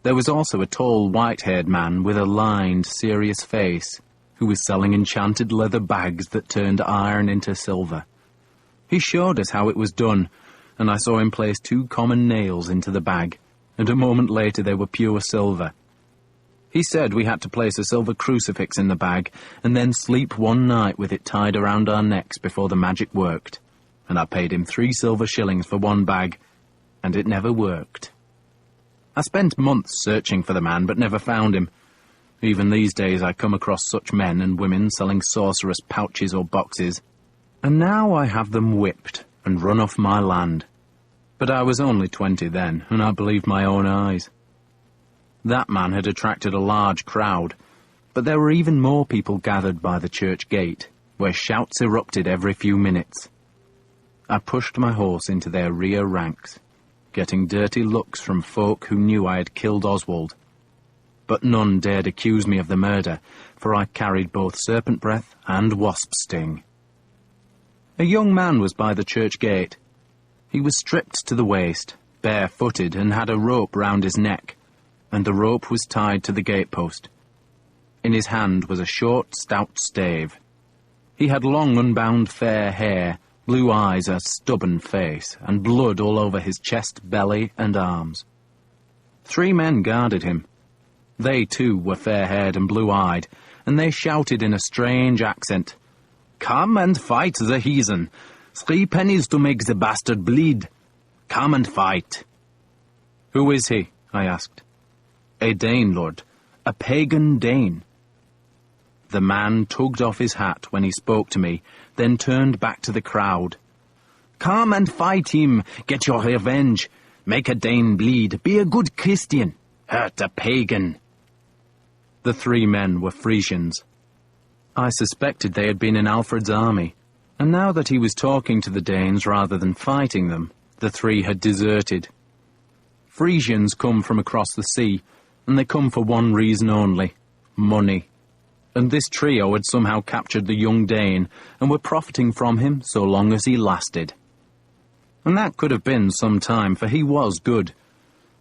There was also a tall, white-haired man with a lined, serious face, who was selling enchanted leather bags that turned iron into silver. He showed us how it was done, and I saw him place 2 common nails into the bag, and a moment later they were pure silver. He said we had to place a silver crucifix in the bag, and then sleep one night with it tied around our necks before the magic worked, and I paid him 3 silver shillings for 1 bag, and it never worked. I spent months searching for the man, but never found him. Even these days I come across such men and women selling sorcerous pouches or boxes, and now I have them whipped and run off my land. But I was only 20 then, and I believed my own eyes. That man had attracted a large crowd, but there were even more people gathered by the church gate, where shouts erupted every few minutes. I pushed my horse into their rear ranks, getting dirty looks from folk who knew I had killed Oswald. But none dared accuse me of the murder, for I carried both serpent breath and wasp sting. A young man was by the church gate. He was stripped to the waist, barefooted, and had a rope round his neck, and the rope was tied to the gatepost. In his hand was a short, stout stave. He had long, unbound fair hair, blue eyes, a stubborn face, and blood all over his chest, belly, and arms. 3 men guarded him. They, too, were fair-haired and blue-eyed, and they shouted in a strange accent, "Come and fight the heathen. 3 pennies to make the bastard bleed. Come and fight." "Who is he?" I asked. "A Dane, lord. A pagan Dane." The man tugged off his hat when he spoke to me, then turned back to the crowd. "Come and fight him. Get your revenge. Make a Dane bleed. Be a good Christian. Hurt a pagan." The 3 men were Frisians. I suspected they had been in Alfred's army, and now that he was talking to the Danes rather than fighting them, the 3 had deserted. Frisians come from across the sea, and they come for one reason only: money. And this trio had somehow captured the young Dane, and were profiting from him so long as he lasted. And that could have been some time, for he was good.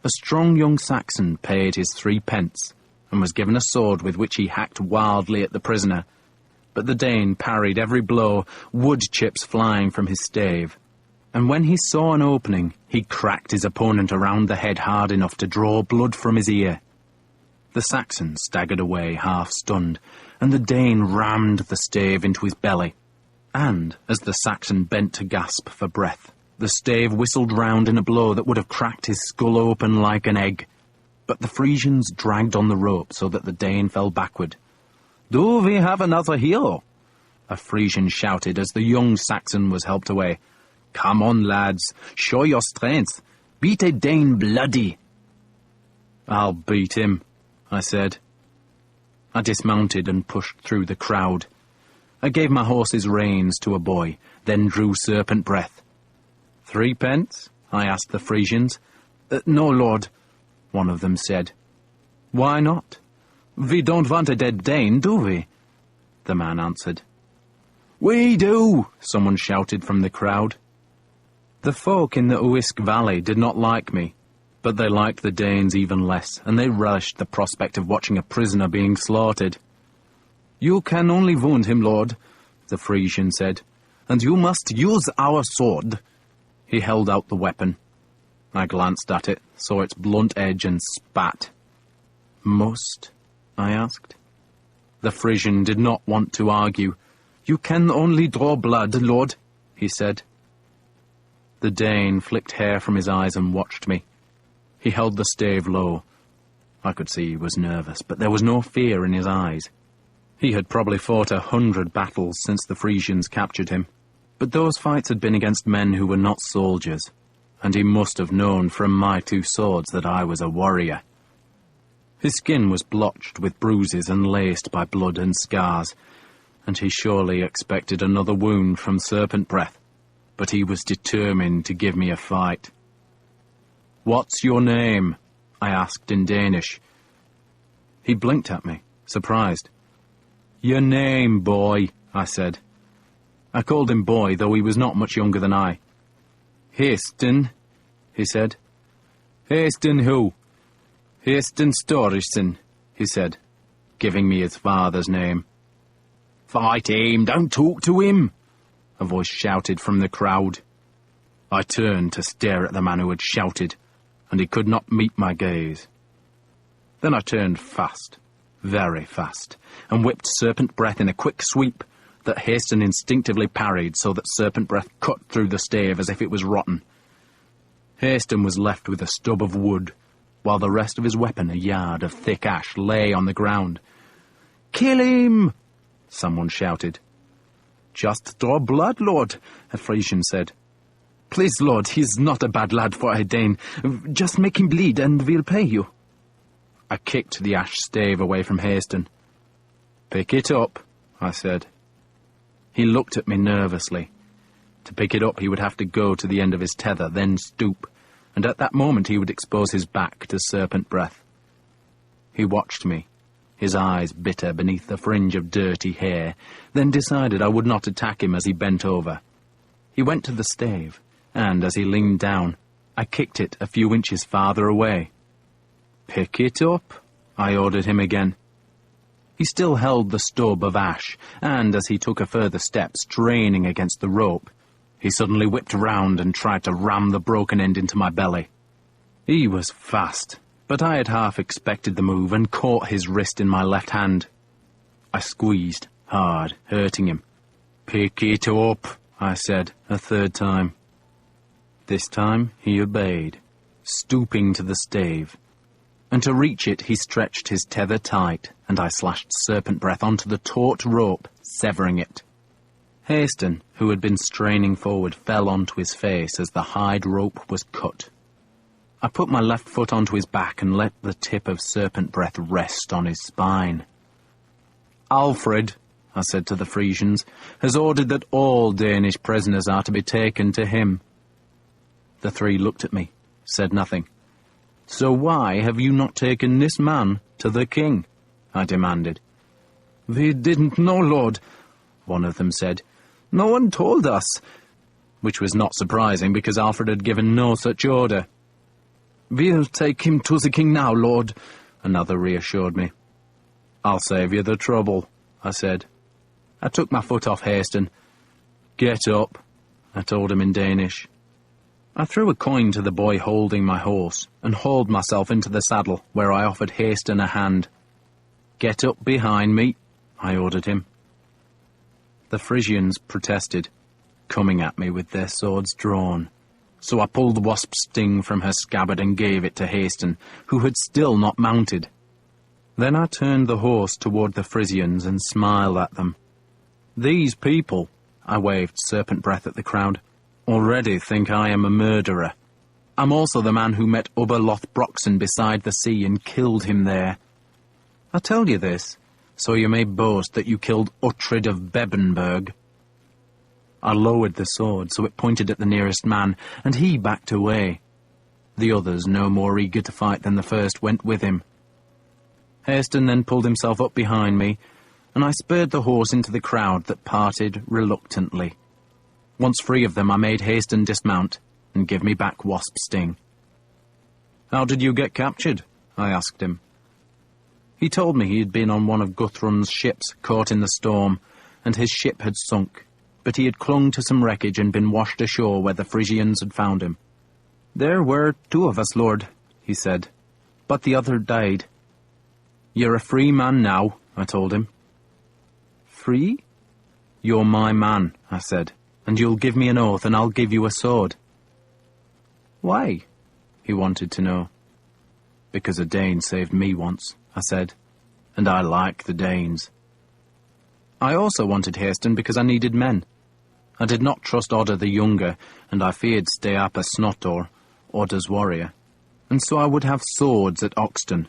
A strong young Saxon paid his 3 pence, and was given a sword with which he hacked wildly at the prisoner. But the Dane parried every blow, wood chips flying from his stave. And when he saw an opening, he cracked his opponent around the head hard enough to draw blood from his ear. The Saxon staggered away, half-stunned, and the Dane rammed the stave into his belly. And, as the Saxon bent to gasp for breath, the stave whistled round in a blow that would have cracked his skull open like an egg. But the Frisians dragged on the rope so that the Dane fell backward. "Do we have another hero?" a Frisian shouted as the young Saxon was helped away. "Come on, lads, show your strength. Beat a Dane bloody." "I'll beat him," I said. I dismounted and pushed through the crowd. I gave my horse's reins to a boy, then drew serpent breath. 3 pence? I asked the Frisians. No, lord," one of them said. "Why not? We don't want a dead Dane, do we?" the man answered. "We do," someone shouted from the crowd. The folk in the Uisk Valley did not like me, but they liked the Danes even less, and they relished the prospect of watching a prisoner being slaughtered. "You can only wound him, lord," the Frisian said, "and you must use our sword." He held out the weapon. I glanced at it, saw its blunt edge, and spat. "Must?" I asked. The Frisian did not want to argue. "You can only draw blood, lord," he said. The Dane flicked hair from his eyes and watched me. He held the stave low. I could see he was nervous, but there was no fear in his eyes. He had probably fought 100 battles since the Frisians captured him, but those fights had been against men who were not soldiers, and he must have known from my 2 swords that I was a warrior. His skin was blotched with bruises and laced by blood and scars, and he surely expected another wound from serpent breath, but he was determined to give me a fight. "What's your name?" I asked in Danish. He blinked at me, surprised. "Your name, boy," I said. I called him boy, though he was not much younger than I. "Hasten," he said. "Hasten who?" "Hasten Storison," he said, giving me his father's name. "Fight him, don't talk to him," a voice shouted from the crowd. I turned to stare at the man who had shouted, and he could not meet my gaze. Then I turned fast, very fast, and whipped serpent breath in a quick sweep that Hasten instinctively parried so that serpent breath cut through the stave as if it was rotten. Hasten was left with a stub of wood, while the rest of his weapon, a yard of thick ash, lay on the ground. "Kill him!" someone shouted. "Just draw blood, lord," a Frisian said. "Please, lord, he's not a bad lad for a Dane. Just make him bleed and we'll pay you." I kicked the ash stave away from Hasten. "Pick it up," I said. He looked at me nervously. To pick it up, he would have to go to the end of his tether, then stoop, and at that moment he would expose his back to serpent breath. He watched me, his eyes bitter beneath the fringe of dirty hair, then decided I would not attack him as he bent over. He went to the stave, and as he leaned down, I kicked it a few inches farther away. "Pick it up," I ordered him again. He still held the stub of ash, and as he took a further step, straining against the rope, he suddenly whipped round and tried to ram the broken end into my belly. He was fast, but I had half expected the move and caught his wrist in my left hand. I squeezed hard, hurting him. "Pick it up," I said a third time. This time he obeyed, stooping to the stave, and to reach it he stretched his tether tight, and I slashed serpent breath onto the taut rope, severing it. Haston, who had been straining forward, fell onto his face as the hide rope was cut. I put my left foot onto his back and let the tip of serpent breath rest on his spine. "Alfred," I said to the Frisians, "has ordered that all Danish prisoners are to be taken to him." The three looked at me, said nothing. "So why have you not taken this man to the king?" I demanded. "We didn't know, Lord," one of them said. "No one told us," which was not surprising because Alfred had given no such order. "We'll take him to the king now, Lord," another reassured me. "I'll save you the trouble," I said. I took my foot off Haston. "Get up," I told him in Danish. I threw a coin to the boy holding my horse and hauled myself into the saddle, where I offered Haston a hand. "Get up behind me," I ordered him. The Frisians protested, coming at me with their swords drawn. So I pulled the wasp's sting from her scabbard and gave it to Haston, who had still not mounted. Then I turned the horse toward the Frisians and smiled at them. "These people," I waved serpent breath at the crowd, "already think I am a murderer. I'm also the man who met Ubba Lothbrokson beside the sea and killed him there. I tell you this, so you may boast that you killed Uhtred of Bebbanburg." I lowered the sword so it pointed at the nearest man, and he backed away. The others, no more eager to fight than the first, went with him. Haston then pulled himself up behind me, and I spurred the horse into the crowd that parted reluctantly. Once free of them, I made Haston dismount and give me back Wasp's sting. "How did you get captured?" I asked him. He told me he had been on one of Guthrum's ships caught in the storm, and his ship had sunk, but he had clung to some wreckage and been washed ashore where the Frisians had found him. "There were 2 of us, Lord," he said, "but the other died." "You're a free man now," I told him. "Free?" "You're my man," I said, "and you'll give me an oath and I'll give you a sword." "Why?" he wanted to know. "Because a Dane saved me once," I said, "and I like the Danes." I also wanted Haston because I needed men. I did not trust Odda the Younger, and I feared Steapa Snotor, Odda's warrior, and so I would have swords at Oxton.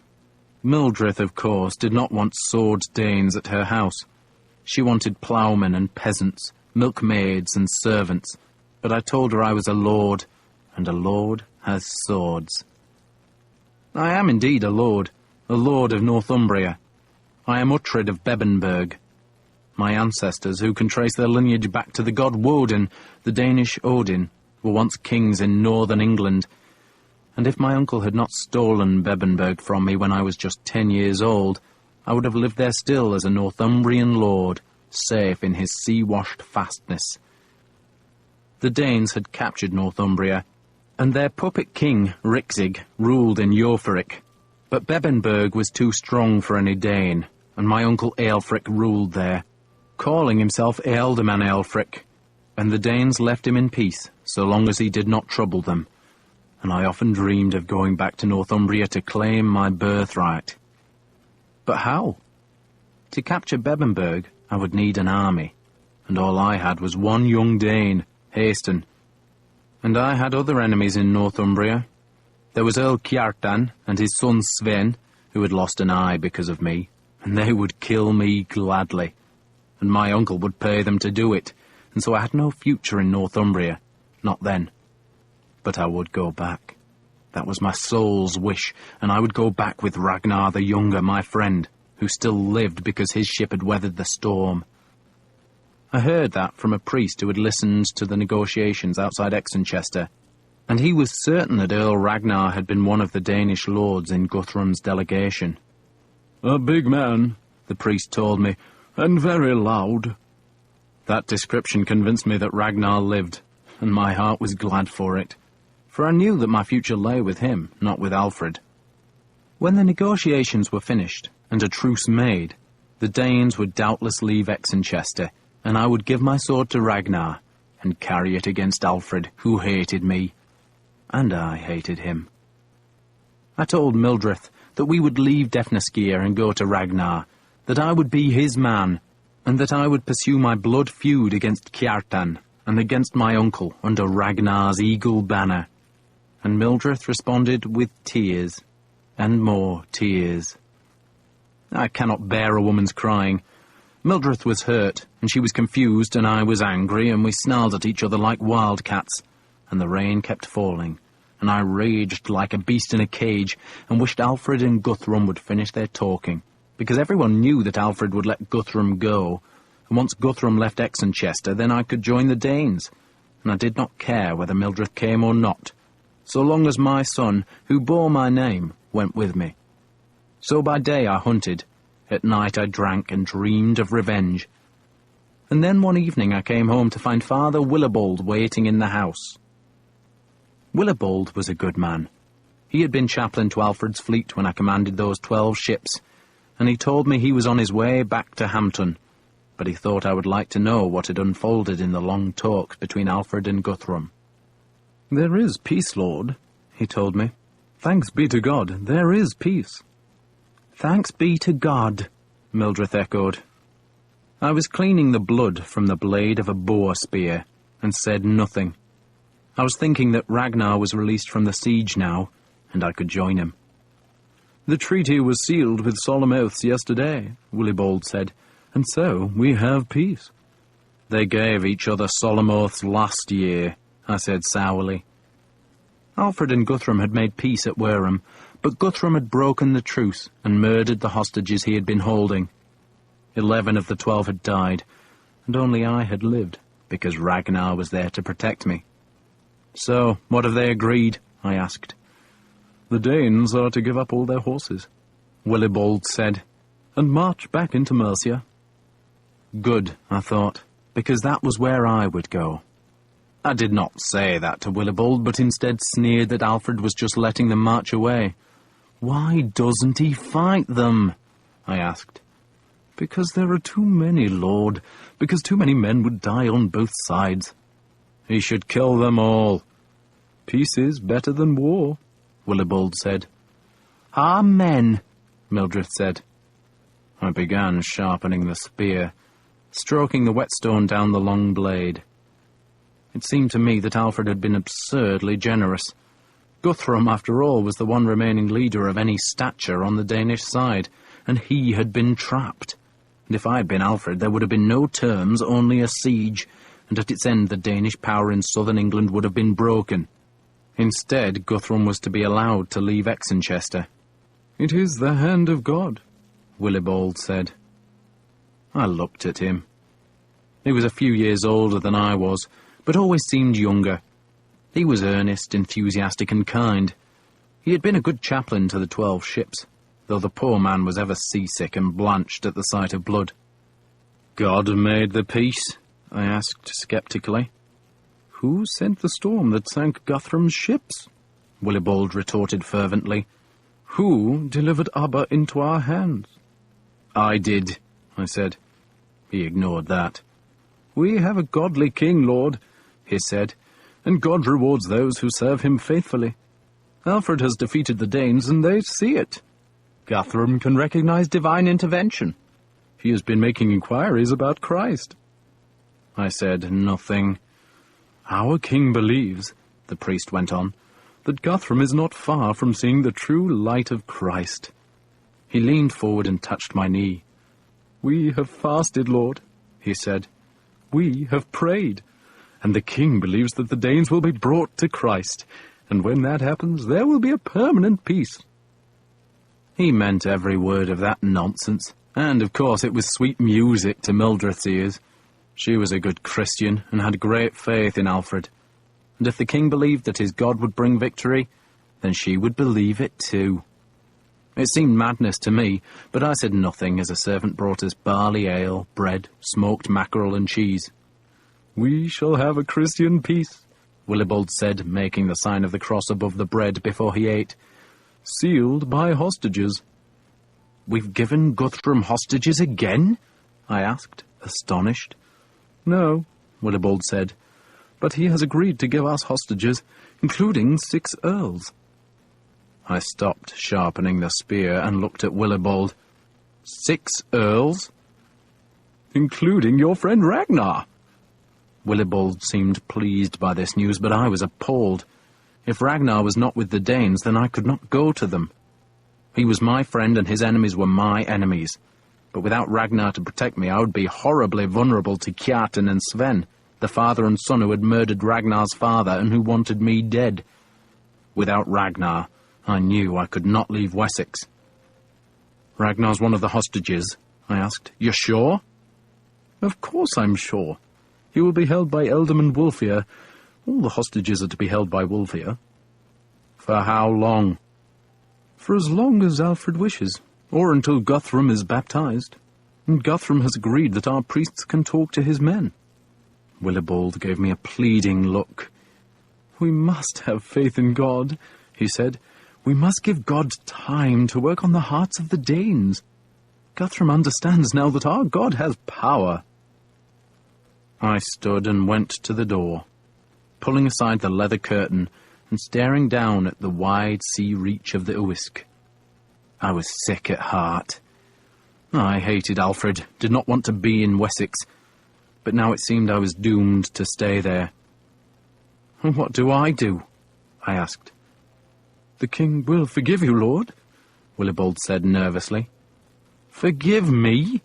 Mildred, of course, did not want sword Danes at her house. She wanted ploughmen and peasants, milkmaids and servants, but I told her I was a lord, and a lord has swords. I am indeed a lord of Northumbria. I am Uhtred of Bebbanburg. My ancestors, who can trace their lineage back to the god Woden, the Danish Odin, were once kings in northern England, and if my uncle had not stolen Bebbanburg from me when I was just 10 years old, I would have lived there still as a Northumbrian lord, safe in his sea-washed fastness. The Danes had captured Northumbria, and their puppet king, Rixig, ruled in Jorferic, but Bebbanburg was too strong for any Dane, and my uncle Aelfric ruled there, calling himself Ealdorman Aelfric, and the Danes left him in peace so long as he did not trouble them, and I often dreamed of going back to Northumbria to claim my birthright. But how? To capture Bebbanburg, I would need an army, and all I had was one young Dane, Haston. And I had other enemies in Northumbria. There was Earl Kjartan and his son Sven, who had lost an eye because of me, and they would kill me gladly, and my uncle would pay them to do it, and so I had no future in Northumbria, not then. But I would go back. That was my soul's wish, and I would go back with Ragnar the Younger, my friend, who still lived because his ship had weathered the storm. I heard that from a priest who had listened to the negotiations outside Exenchester, and he was certain that Earl Ragnar had been one of the Danish lords in Guthrum's delegation. "A big man," the priest told me, "and very loud." That description convinced me that Ragnar lived, and my heart was glad for it, for I knew that my future lay with him, not with Alfred. When the negotiations were finished and a truce made, the Danes would doubtless leave Exenchester, and I would give my sword to Ragnar and carry it against Alfred, who hated me, and I hated him. I told Mildred that we would leave Defnasgeir and go to Ragnar, that I would be his man, and that I would pursue my blood feud against Kjartan and against my uncle under Ragnar's eagle banner. And Mildred responded with tears, and more tears. I cannot bear a woman's crying. Mildred was hurt, and she was confused, and I was angry, and we snarled at each other like wildcats, and the rain kept falling, and I raged like a beast in a cage, and wished Alfred and Guthrum would finish their talking, because everyone knew that Alfred would let Guthrum go, and once Guthrum left Exenchester, then I could join the Danes, and I did not care whether Mildred came or not, so long as my son, who bore my name, went with me. So by day I hunted, at night I drank and dreamed of revenge. And then one evening I came home to find Father Willibald waiting in the house. Willibald was a good man. He had been chaplain to Alfred's fleet when I commanded those 12 ships, and he told me he was on his way back to Hampton, but he thought I would like to know what had unfolded in the long talks between Alfred and Guthrum. "There is peace, Lord," he told me. "Thanks be to God, there is peace." "Thanks be to God," Mildred echoed. I was cleaning the blood from the blade of a boar spear, and said nothing. I was thinking that Ragnar was released from the siege now, and I could join him. "The treaty was sealed with solemn oaths yesterday," Willibald said, "and so we have peace." "They gave each other solemn oaths last year," I said sourly. Alfred and Guthrum had made peace at Wareham, but Guthrum had broken the truce and murdered the hostages he had been holding. 11 of the 12 had died, and only I had lived, because Ragnar was there to protect me. "So, what have they agreed?" I asked. "The Danes are to give up all their horses," Willibald said, "and march back into Mercia." Good, I thought, because that was where I would go. I did not say that to Willibald, but instead sneered that Alfred was just letting them march away. "Why doesn't he fight them?" I asked. "Because there are too many, Lord, because too many men would die on both sides." "He should kill them all." "Peace is better than war," Willibald said. "Amen," Mildred said. I began sharpening the spear, stroking the whetstone down the long blade. It seemed to me that Alfred had been absurdly generous. Guthrum, after all, was the one remaining leader of any stature on the Danish side, and he had been trapped. And if I had been Alfred, there would have been no terms, only a siege, and at its end the Danish power in southern England would have been broken. Instead, Guthrum was to be allowed to leave Exenchester. "It is the hand of God," Willibald said. I looked at him. He was a few years older than I was, but always seemed younger. He was earnest, enthusiastic, and kind. He had been a good chaplain to the 12 ships, though the poor man was ever seasick and blanched at the sight of blood. "God made the peace?" I asked sceptically. "Who sent the storm that sank Guthrum's ships?" Willibald retorted fervently. "Who delivered Abba into our hands?" "I did," I said. He ignored that. "We have a godly king, Lord," he said, "and God rewards those who serve him faithfully. Alfred has defeated the Danes, and they see it. Guthrum can recognize divine intervention. He has been making inquiries about Christ." I said nothing. "Our king believes," the priest went on, "that Guthrum is not far from seeing the true light of Christ." He leaned forward and touched my knee. "We have fasted, Lord," he said. "We have prayed, and the king believes that the Danes will be brought to Christ, and when that happens, there will be a permanent peace." He meant every word of that nonsense, and of course it was sweet music to Mildred's ears. She was a good Christian and had great faith in Alfred, and if the king believed that his God would bring victory, then she would believe it too. It seemed madness to me, but I said nothing as a servant brought us barley ale, bread, smoked mackerel and cheese. "We shall have a Christian peace," Willibald said, making the sign of the cross above the bread before he ate. "Sealed by hostages." "We've given Guthrum hostages again?" I asked, astonished. "No," Willibald said, "but he has agreed to give us hostages, including 6 earls." I stopped sharpening the spear and looked at Willibald. 6 earls? "Including your friend Ragnar." Willibald seemed pleased by this news, but I was appalled. If Ragnar was not with the Danes, then I could not go to them. He was my friend and his enemies were my enemies. But without Ragnar to protect me, I would be horribly vulnerable to Kjartan and Sven, the father and son who had murdered Ragnar's father and who wanted me dead. Without Ragnar, I knew I could not leave Wessex. "Ragnar's one of the hostages?" I asked. "You're sure?" "Of course I'm sure. He will be held by Ealdorman Wulfhere. All the hostages are to be held by Wulfhere." "For how long?" "For as long as Alfred wishes, or until Guthrum is baptized. And Guthrum has agreed that our priests can talk to his men." Willibald gave me a pleading look. "We must have faith in God," he said. "We must give God time to work on the hearts of the Danes. Guthrum understands now that our God has power." I stood and went to the door, pulling aside the leather curtain and staring down at the wide sea reach of the Uisk. I was sick at heart. I hated Alfred, did not want to be in Wessex, but now it seemed I was doomed to stay there. "What do I do?" I asked. "The king will forgive you, lord," Willibald said nervously. "Forgive me?"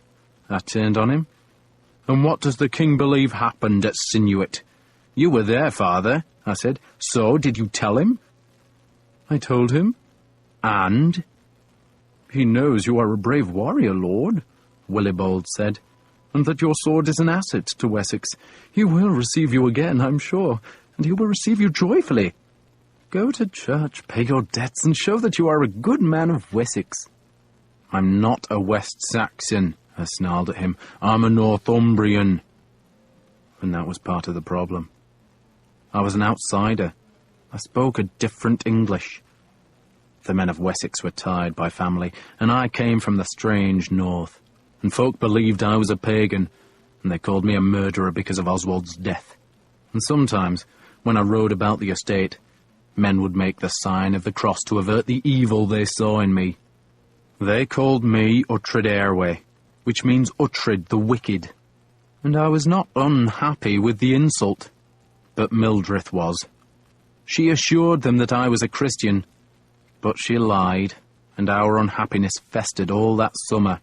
I turned on him. "And what does the king believe happened at Sinuit? You were there, father," I said. "So, did you tell him?" "I told him." "And?" "He knows you are a brave warrior, lord," Willibald said, "and that your sword is an asset to Wessex. He will receive you again, I'm sure, and he will receive you joyfully. Go to church, pay your debts, and show that you are a good man of Wessex." "I'm not a West Saxon," I snarled at him. "I'm a Northumbrian." And that was part of the problem. I was an outsider. I spoke a different English. The men of Wessex were tied by family, and I came from the strange north, and folk believed I was a pagan, and they called me a murderer because of Oswald's death. And sometimes, when I rode about the estate, men would make the sign of the cross to avert the evil they saw in me. They called me Uhtred, which means Uhtred the Wicked, and I was not unhappy with the insult, but Mildred was. She assured them that I was a Christian, but she lied, and our unhappiness festered all that summer.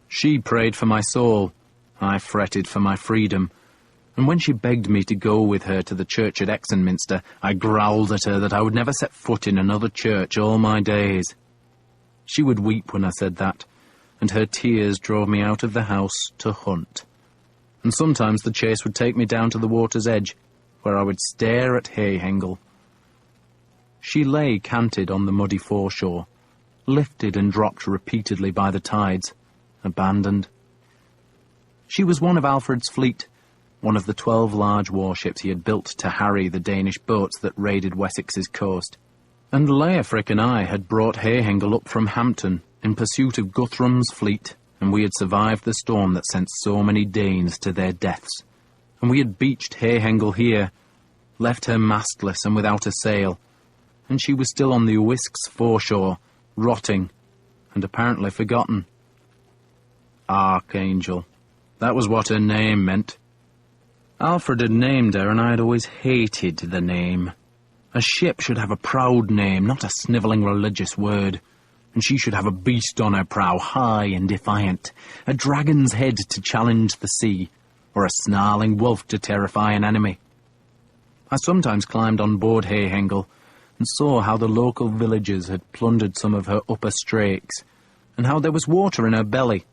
She prayed for my soul, I fretted for my freedom, and when she begged me to go with her to the church at Exonminster, I growled at her that I would never set foot in another church all my days. She would weep when I said that, and her tears drove me out of the house to hunt. And sometimes the chase would take me down to the water's edge, where I would stare at Hayhengle. She lay canted on the muddy foreshore, lifted and dropped repeatedly by the tides, abandoned. She was one of Alfred's fleet, one of the 12 large warships he had built to harry the Danish boats that raided Wessex's coast. And Leofric and I had brought Hayhengle up from Hampton in pursuit of Guthrum's fleet, and we had survived the storm that sent so many Danes to their deaths. And we had beached Hayhengle here, left her mastless and without a sail, and she was still on the Uisk's foreshore, rotting, and apparently forgotten. Archangel. That was what her name meant. Alfred had named her, and I had always hated the name. A ship should have a proud name, not a snivelling religious word, and she should have a beast on her prow, high and defiant, a dragon's head to challenge the sea, or a snarling wolf to terrify an enemy. I sometimes climbed on board Hayhengle, and saw how the local villagers had plundered some of her upper strakes, and how there was water in her belly,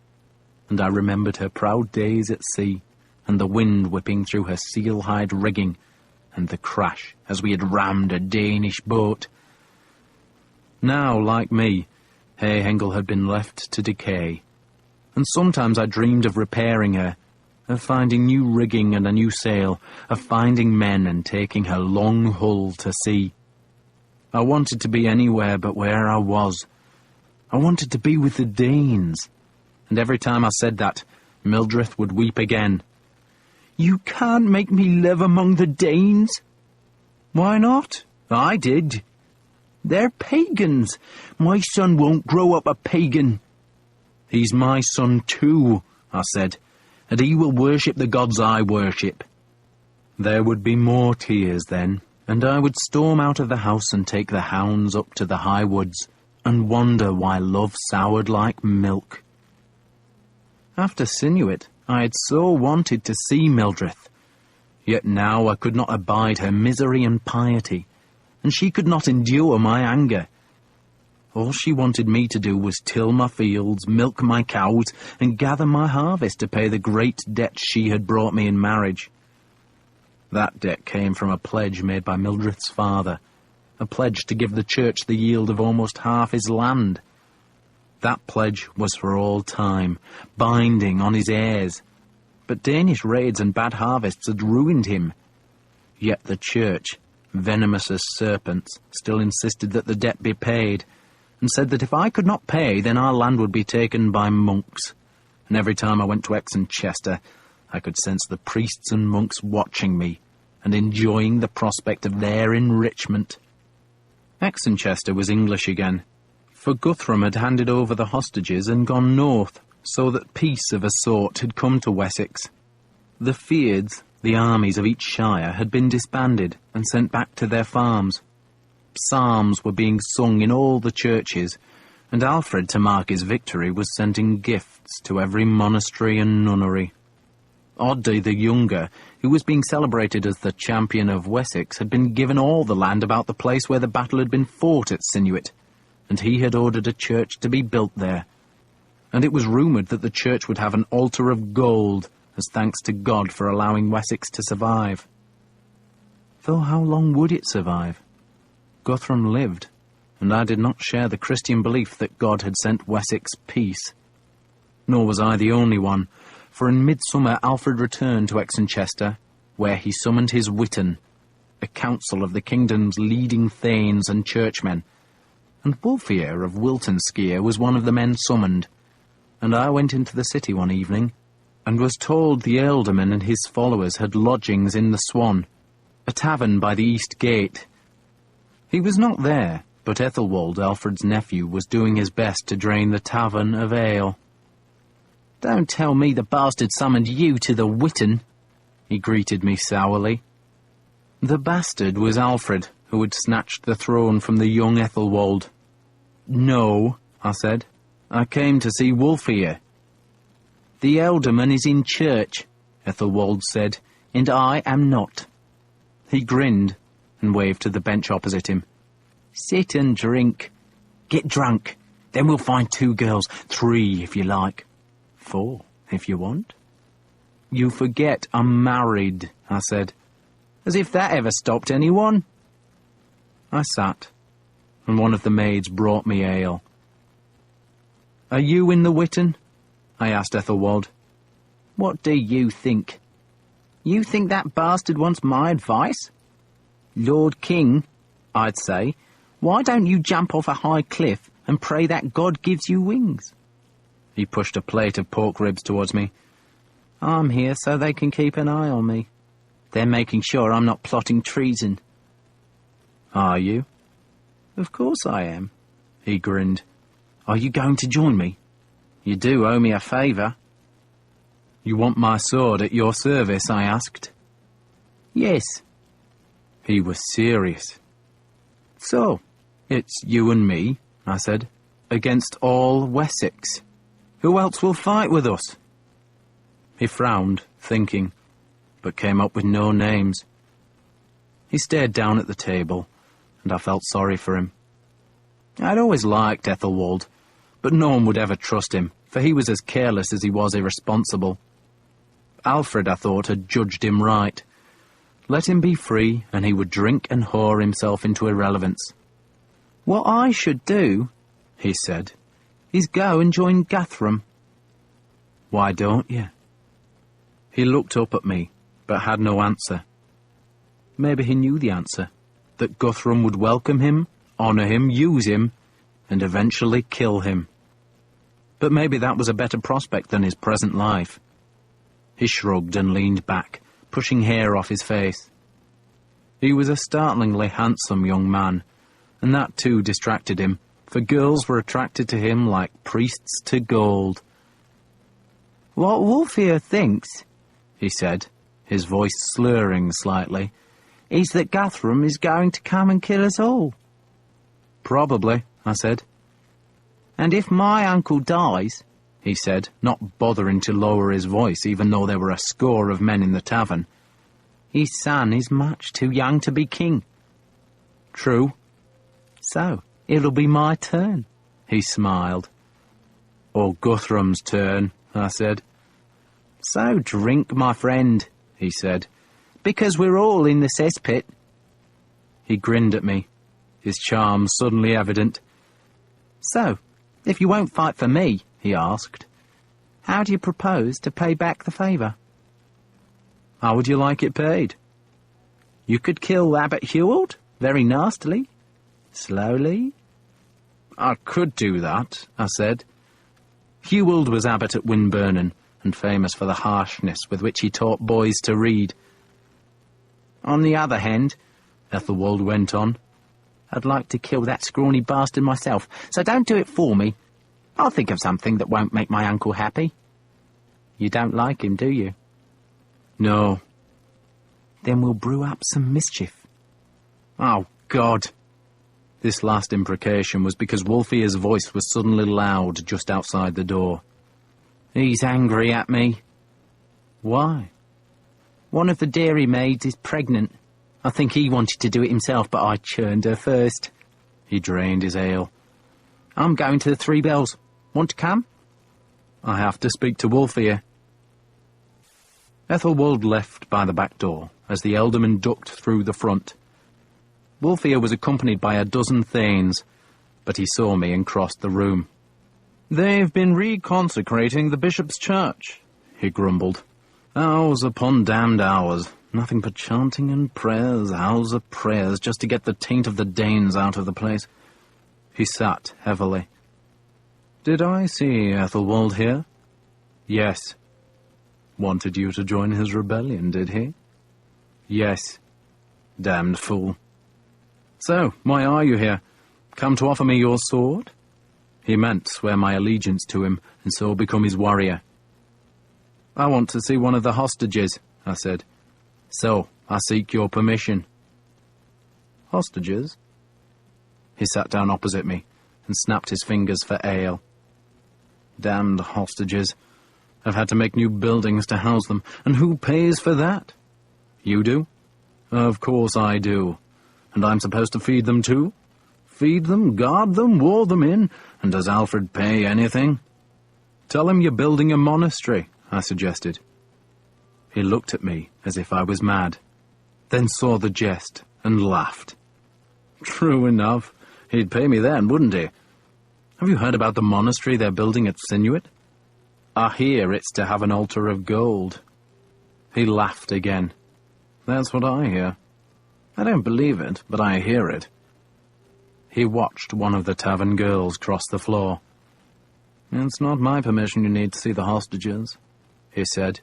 and I remembered her proud days at sea, and the wind whipping through her seal-hide rigging, and the crash as we had rammed a Danish boat. Now, like me, Hayhengle had been left to decay, and sometimes I dreamed of repairing her, of finding new rigging and a new sail, of finding men and taking her long hull to sea. I wanted to be anywhere but where I was. I wanted to be with the Danes. And every time I said that, Mildred would weep again. "You can't make me live among the Danes." "Why not? I did." "They're pagans. My son won't grow up a pagan." "He's my son too," I said, "and he will worship the gods I worship." There would be more tears then, and I would storm out of the house and take the hounds up to the high woods, and wonder why love soured like milk. After Sinuit, I had so wanted to see Mildred, yet now I could not abide her misery and piety, and she could not endure my anger. All she wanted me to do was till my fields, milk my cows, and gather my harvest to pay the great debt she had brought me in marriage. That debt came from a pledge made by Mildred's father, a pledge to give the church the yield of almost half his land. That pledge was for all time, binding on his heirs. But Danish raids and bad harvests had ruined him. Yet the church, venomous as serpents, still insisted that the debt be paid, and said that if I could not pay, then our land would be taken by monks. And every time I went to Exenchester, I could sense the priests and monks watching me, and enjoying the prospect of their enrichment. Exenchester was English again, for Guthrum had handed over the hostages and gone north, so that peace of a sort had come to Wessex. The Feards, the armies of each shire, had been disbanded and sent back to their farms. Psalms were being sung in all the churches, and Alfred, to mark his victory, was sending gifts to every monastery and nunnery. Oddi the Younger, who was being celebrated as the champion of Wessex, had been given all the land about the place where the battle had been fought at Sinuit, and he had ordered a church to be built there. And it was rumoured that the church would have an altar of gold, as thanks to God for allowing Wessex to survive. Though how long would it survive? Guthrum lived, and I did not share the Christian belief that God had sent Wessex peace. Nor was I the only one, for in midsummer Alfred returned to Exenchester, where he summoned his Witan, a council of the kingdom's leading thanes and churchmen, and Wulfhere of Wiltonskir was one of the men summoned, and I went into the city one evening, and was told the ealdorman and his followers had lodgings in the Swan, a tavern by the east gate. He was not there, but Ethelwald, Alfred's nephew, was doing his best to drain the tavern of ale. "Don't tell me the bastard summoned you to the Witan," he greeted me sourly. The bastard was Alfred, who had snatched the throne from the young Ethelwald. "No," I said. "I came to see Wulfhere." "The ealdorman is in church," Ethelwald said, "and I am not." He grinned and waved to the bench opposite him. "Sit and drink. Get drunk. Then we'll find 2 girls, 3 if you like. 4 if you want." "You forget I'm married," I said. "As if that ever stopped anyone." I sat, and one of the maids brought me ale. "Are you in the Witan?" I asked Ethelwald. "What do you think? You think that bastard wants my advice? Lord King, I'd say, why don't you jump off a high cliff and pray that God gives you wings?" He pushed a plate of pork ribs towards me. "I'm here so they can keep an eye on me. They're making sure I'm not plotting treason." "Are you?" "Of course I am." He grinned. "Are you going to join me? You do owe me a favour." "You want my sword at your service?" I asked. "Yes." He was serious. "So, it's you and me," I said, "against all Wessex. Who else will fight with us?" He frowned, thinking, but came up with no names. He stared down at the table, and I felt sorry for him. I'd always liked Ethelwald, but no one would ever trust him, for he was as careless as he was irresponsible. Alfred, I thought, had judged him right. Let him be free, and he would drink and whore himself into irrelevance. "What I should do," he said, "is go and join Guthrum." "Why don't you?" He looked up at me, but had no answer. Maybe he knew the answer, that Guthrum would welcome him, honour him, use him, and eventually kill him. But maybe that was a better prospect than his present life. He shrugged and leaned back, pushing hair off his face. He was a startlingly handsome young man, and that too distracted him, for girls were attracted to him like priests to gold. "What Wulfhere thinks," he said, his voice slurring slightly, "is that Guthrum is going to come and kill us all." "Probably," I said. "And if my uncle dies," he said, not bothering to lower his voice even though there were a score of men in the tavern, "his son is much too young to be king." "True." "So, it'll be my turn," he smiled. "Or Guthrum's turn," I said. "So drink, my friend," he said, "because we're all in the cesspit." He grinned at me, his charm suddenly evident. "So, if you won't fight for me," he asked, "how do you propose to pay back the favour?" "How would you like it paid?" "You could kill Abbot Hewald, very nastily. Slowly." "I could do that," I said. Hewald was abbot at Winburnen, and famous for the harshness with which he taught boys to read. "On the other hand," Ethelwald went on, "I'd like to kill that scrawny bastard myself, so don't do it for me. I'll think of something that won't make my uncle happy." "You don't like him, do you?" "No." "Then we'll brew up some mischief." "Oh, God." This last imprecation was because Wulfhere's voice was suddenly loud just outside the door. "He's angry at me." "Why?" "One of the dairy maids is pregnant. I think he wanted to do it himself, but I churned her first." He drained his ale. "I'm going to the Three Bells. Want to come?" "I have to speak to Wulfhere." Ethelwald left by the back door, as the ealdorman ducked through the front. Wulfhere was accompanied by a dozen thanes, but he saw me and crossed the room. "They've been reconsecrating the bishop's church," he grumbled. "Hours upon damned hours. Nothing but chanting and prayers, hours of prayers, just to get the taint of the Danes out of the place." He sat heavily. "Did I see Ethelwald here?" "Yes." "Wanted you to join his rebellion, did he?" "Yes." "Damned fool. So, why are you here? Come to offer me your sword?" He meant swear my allegiance to him, and so become his warrior. "I want to see one of the hostages," I said. "So, I seek your permission." "Hostages?" He sat down opposite me, and snapped his fingers for ale. "Damned hostages. I've had to make new buildings to house them, and who pays for that? You do?" "Of course I do. And I'm supposed to feed them too? Feed them, guard them, ward them in, and does Alfred pay anything?" "Tell him you're building a monastery," I suggested. He looked at me as if I was mad, then saw the jest and laughed. "True enough. He'd pay me then, wouldn't he? Have you heard about the monastery they're building at Sinuit? I hear it's to have an altar of gold." He laughed again. "That's what I hear. I don't believe it, but I hear it." He watched one of the tavern girls cross the floor. "It's not my permission you need to see the hostages," he said,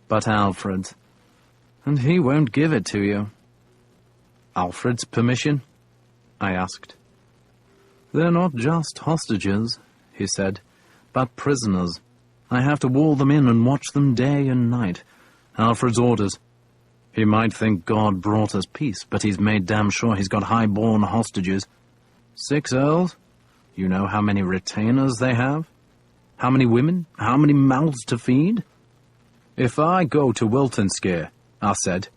"but Alfred's. And he won't give it to you." "Alfred's permission?" I asked. "They're not just hostages," he said, "but prisoners. I have to wall them in and watch them day and night. Alfred's orders. He might think God brought us peace, but he's made damn sure he's got high-born hostages. 6 earls? You know how many retainers they have? How many women? How many mouths to feed?" "If I go to Wiltonskir," I said,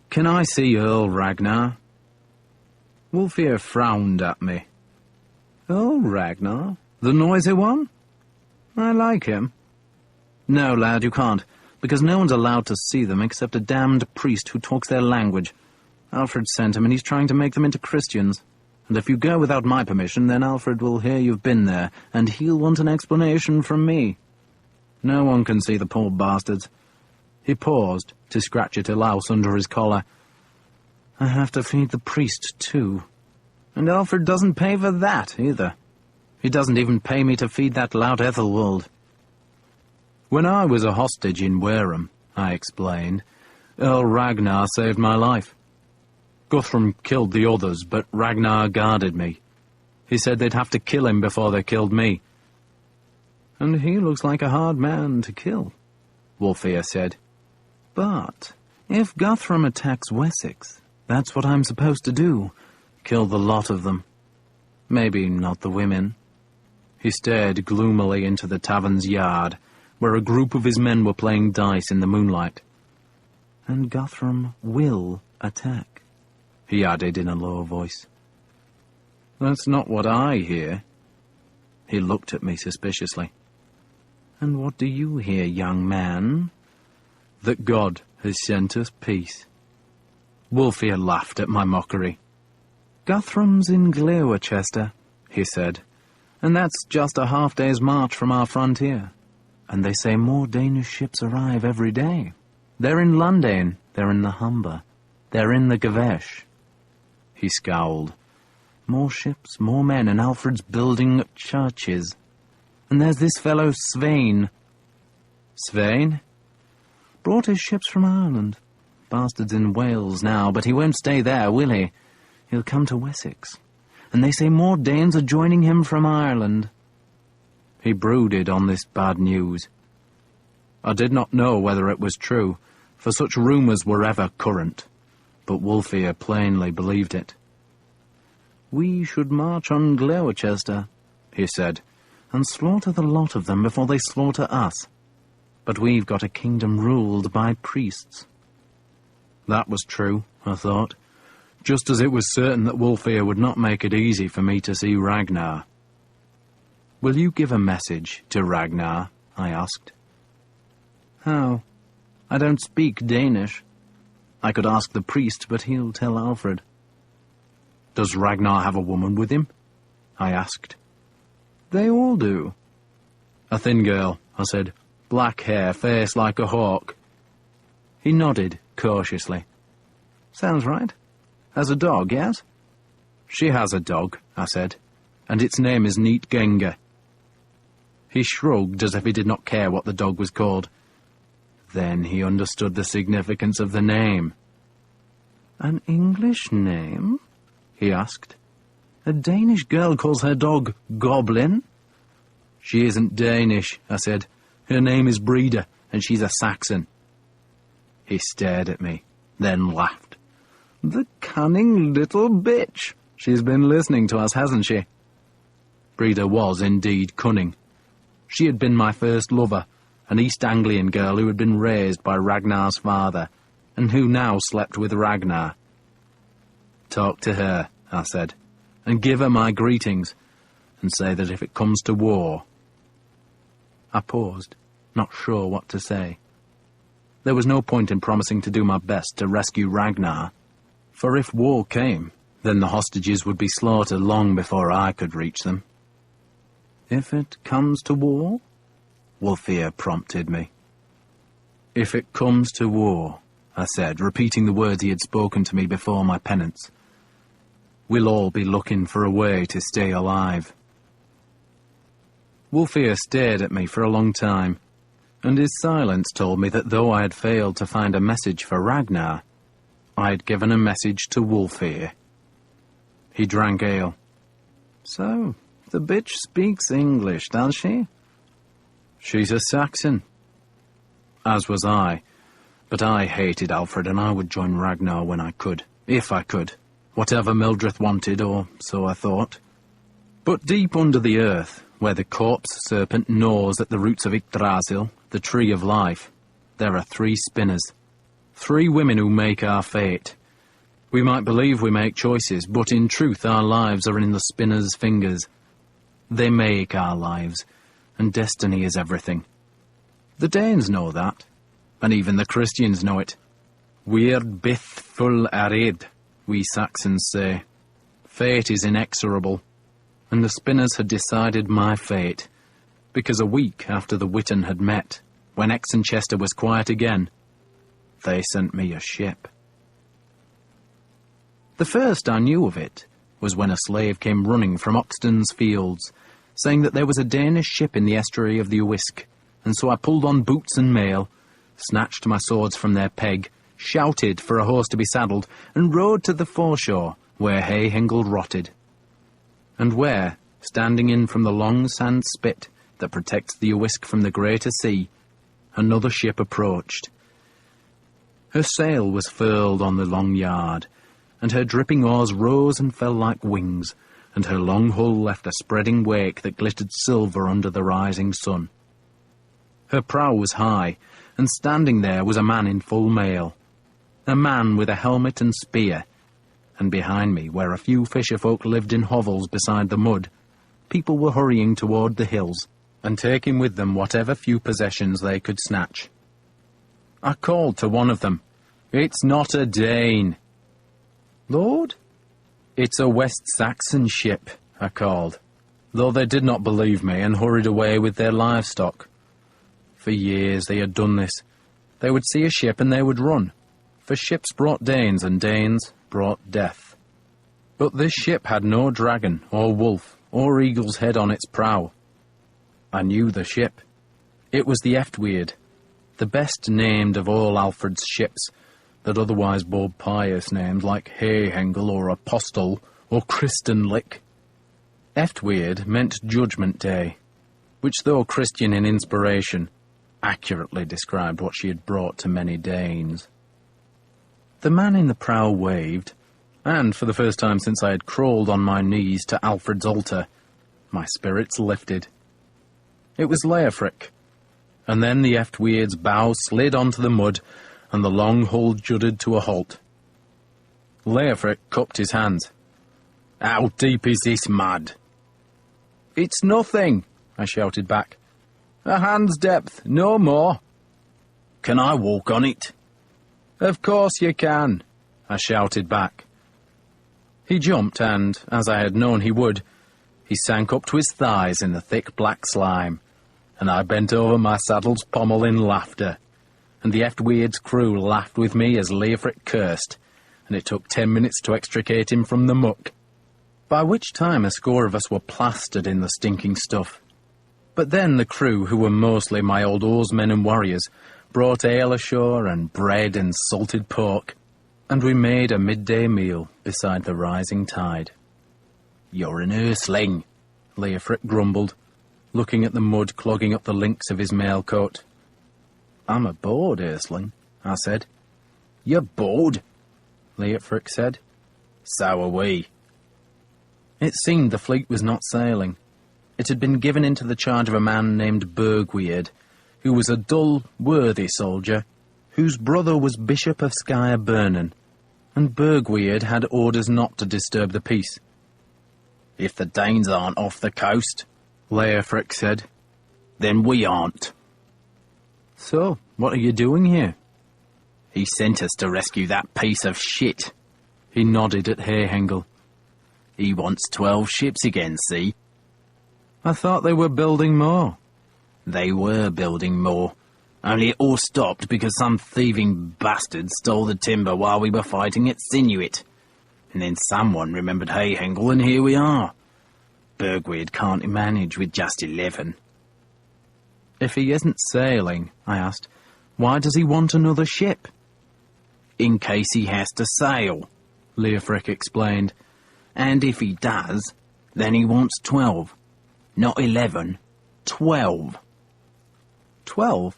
"can I see Earl Ragnar?" Wulfhere frowned at me. "Earl Ragnar? The noisy one? I like him." "No, lad, you can't, because no one's allowed to see them except a damned priest who talks their language. Alfred sent him, and he's trying to make them into Christians. And if you go without my permission, then Alfred will hear you've been there, and he'll want an explanation from me. No one can see the poor bastards. He paused to scratch at a louse under his collar. "I have to feed the priest, too. And Alfred doesn't pay for that, either. He doesn't even pay me to feed that lout Ethelwald." "When I was a hostage in Wareham," I explained, "Earl Ragnar saved my life. Guthrum killed the others, but Ragnar guarded me. He said they'd have to kill him before they killed me." "And he looks like a hard man to kill," Wulfhere said. "But if Guthrum attacks Wessex, that's what I'm supposed to do. Kill the lot of them. Maybe not the women." He stared gloomily into the tavern's yard, where a group of his men were playing dice in the moonlight. "And Guthrum will attack," he added in a low voice. "That's not what I hear." He looked at me suspiciously. "And what do you hear, young man?" "That God has sent us peace." Wulfhere laughed at my mockery. "Guthrum's in Gloucester," he said, "and that's just a half-day's march from our frontier. And they say more Danish ships arrive every day. They're in London, they're in the Humber, they're in the Gavesh." He scowled. "More ships, more men, and Alfred's building churches. And there's this fellow Svein." "Svein?" "Brought his ships from Ireland. Bastard's in Wales now, but he won't stay there, will he? He'll come to Wessex. And they say more Danes are joining him from Ireland." He brooded on this bad news. I did not know whether it was true, for such rumours were ever current, but Wulfhere plainly believed it. "We should march on Gloucester," he said, "and slaughter the lot of them before they slaughter us. But we've got a kingdom ruled by priests." That was true, I thought, just as it was certain that Wulfhere would not make it easy for me to see Ragnar. "Will you give a message to Ragnar?" I asked. "How? I don't speak Danish. I could ask the priest, but he'll tell Alfred." "Does Ragnar have a woman with him?" I asked. "They all do." "A thin girl," I said. "Black hair, face like a hawk." He nodded cautiously. "Sounds right. Has a dog, yes?" "She has a dog," I said, "and its name is Neat Genga." He shrugged as if he did not care what the dog was called. Then he understood the significance of the name. "An English name?" he asked. "A Danish girl calls her dog Goblin?" "She isn't Danish," I said. "Her name is Breda, and she's a Saxon." He stared at me, then laughed. "The cunning little bitch. She's been listening to us, hasn't she?" Breda was indeed cunning. She had been my first lover, an East Anglian girl who had been raised by Ragnar's father, and who now slept with Ragnar. "Talk to her," I said, "and give her my greetings, and say that if it comes to war—" I paused, not sure what to say. There was no point in promising to do my best to rescue Ragnar, for if war came, then the hostages would be slaughtered long before I could reach them. "If it comes to war?" Wulfhere prompted me. "If it comes to war," I said, repeating the words he had spoken to me before my penance, "we'll all be looking for a way to stay alive." Wulfhere stared at me for a long time, and his silence told me that though I had failed to find a message for Ragnar, I had given a message to Wulfhere. He drank ale. "So, the bitch speaks English, does she?" "She's a Saxon." As was I, but I hated Alfred and I would join Ragnar when I could, if I could, whatever Mildred wanted, or so I thought. But deep under the earth, where the corpse serpent gnaws at the roots of Yggdrasil, the tree of life, there are 3 spinners, 3 women who make our fate. We might believe we make choices, but in truth our lives are in the spinner's fingers. They make our lives, and destiny is everything. The Danes know that, and even the Christians know it. "We're byth full arid," we Saxons say. Fate is inexorable, and the spinners had decided my fate, because a week after the Witan had met, when Exenchester was quiet again, they sent me a ship. The first I knew of it was when a slave came running from Oxton's fields, saying that there was a Danish ship in the estuary of the Usk, and so I pulled on boots and mail, snatched my swords from their peg, shouted for a horse to be saddled, and rode to the foreshore where Hayhingle rotted, and where, standing in from the long sand spit that protects the Usk from the greater sea, another ship approached. Her sail was furled on the long yard, and her dripping oars rose and fell like wings, and her long hull left a spreading wake that glittered silver under the rising sun. Her prow was high, and standing there was a man in full mail, a man with a helmet and spear, and behind me, where a few fisherfolk lived in hovels beside the mud, people were hurrying toward the hills, and taking with them whatever few possessions they could snatch. I called to one of them, "It's not a Dane." "Lord?" "It's a West Saxon ship," I called, though they did not believe me and hurried away with their livestock. For years they had done this. They would see a ship and they would run, for ships brought Danes and Danes brought death. But this ship had no dragon or wolf or eagle's head on its prow. I knew the ship. It was the Eftweird, the best named of all Alfred's ships, that otherwise bore pious names like Hayhingle or Apostle or Christenlick. Eftweird meant Judgment Day, which, though Christian in inspiration, accurately described what she had brought to many Danes. The man in the prow waved, and for the first time since I had crawled on my knees to Alfred's altar, my spirits lifted. It was Leofric, and then the Eftweird's bow slid onto the mud, and the long hull judded to a halt. Leofric cupped his hands. "How deep is this mud?" "It's nothing," I shouted back. "A hand's depth, no more." "Can I walk on it?" "Of course you can," I shouted back. He jumped, and, as I had known he would, he sank up to his thighs in the thick black slime, and I bent over my saddle's pommel in laughter, and the Eftweird's crew laughed with me as Leofric cursed, and it took 10 minutes to extricate him from the muck, by which time a score of us were plastered in the stinking stuff. But then the crew, who were mostly my old oarsmen and warriors, brought ale ashore and bread and salted pork, and we made a midday meal beside the rising tide. "You're an earthling," Leofric grumbled, looking at the mud clogging up the links of his mail coat. "I'm a bored earthling," I said. "You're bored?" Leofric said. "So are we." It seemed the fleet was not sailing. It had been given into the charge of a man named Bergweird, who was a dull, worthy soldier, whose brother was Bishop of Skye Burnen, and Bergweird had orders not to disturb the peace. "If the Danes aren't off the coast," Leofric said, "then we aren't." "So, what are you doing here?" "He sent us to rescue that piece of shit." He nodded at Hayhingle. "He wants 12 ships again, see?" "I thought they were building more." "They were building more, only it all stopped because some thieving bastard stole the timber while we were fighting at Sinuit. And then someone remembered Hayhingle, and here we are. Bergweird can't manage with just 11. "If he isn't sailing," I asked, "why does he want another ship?" "In case he has to sail," Leofric explained. "And if he does, then he wants 12. Not 11, 12. 12?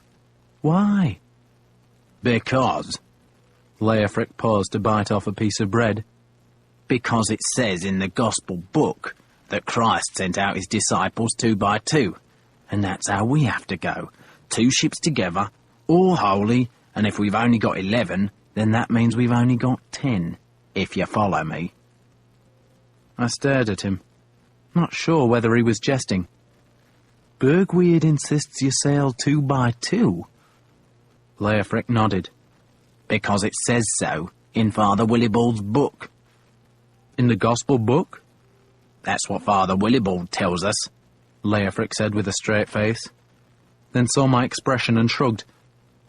Why?" "Because," Leofric paused to bite off a piece of bread, "because it says in the Gospel book that Christ sent out his disciples 2 by 2, and that's how we have to go. 2 ships together, all holy, and if we've only got 11, then that means we've only got 10, if you follow me." I stared at him, not sure whether he was jesting. "Bergweird insists you sail 2 by 2. Leofric nodded. "Because it says so in Father Willibald's book." "In the Gospel book?" "That's what Father Willibald tells us," Leofric said with a straight face, then saw my expression and shrugged.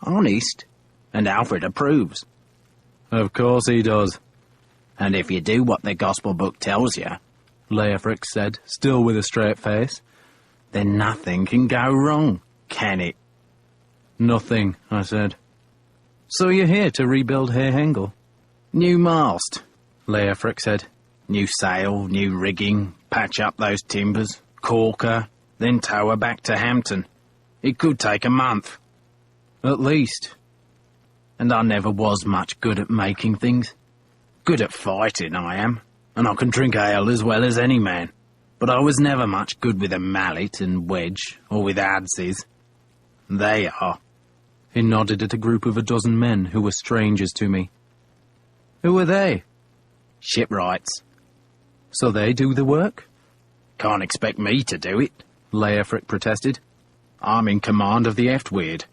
"Honest? and Alfred approves. Of course he does, And if you do what the gospel book tells you, Leofric said, still with a straight face. then nothing can go wrong, can it? Nothing, I said. So you're here to rebuild Hengel? New mast, Leofric said. new sail, new rigging, patch up those timbers, caulk her, then tow her back to Hampton. It could take a month. At least. And I never was much good at making things. Good at fighting, I am, and I can drink ale as well as any man. But I was never much good with a mallet and wedge, or with adzes. They are. He nodded at a group of 12 men who were strangers to me. Who are they? Shipwrights. So they do the work? Can't expect me to do it, Leofric protested. I'm in command of the Eftweird.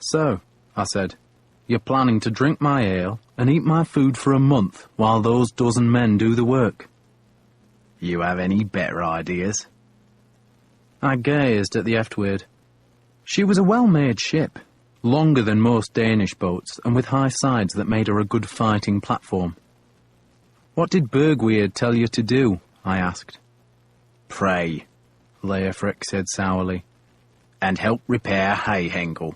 So, I said, you're planning to drink my ale and eat my food for a month while those 12 men do the work. You have any better ideas? I gazed at the Eftweird. She was a well-made ship, longer than most Danish boats and with high sides that made her a good fighting platform. What did Bergweird tell you to do? I asked. Pray, Leofric said sourly. and help repair Hengel.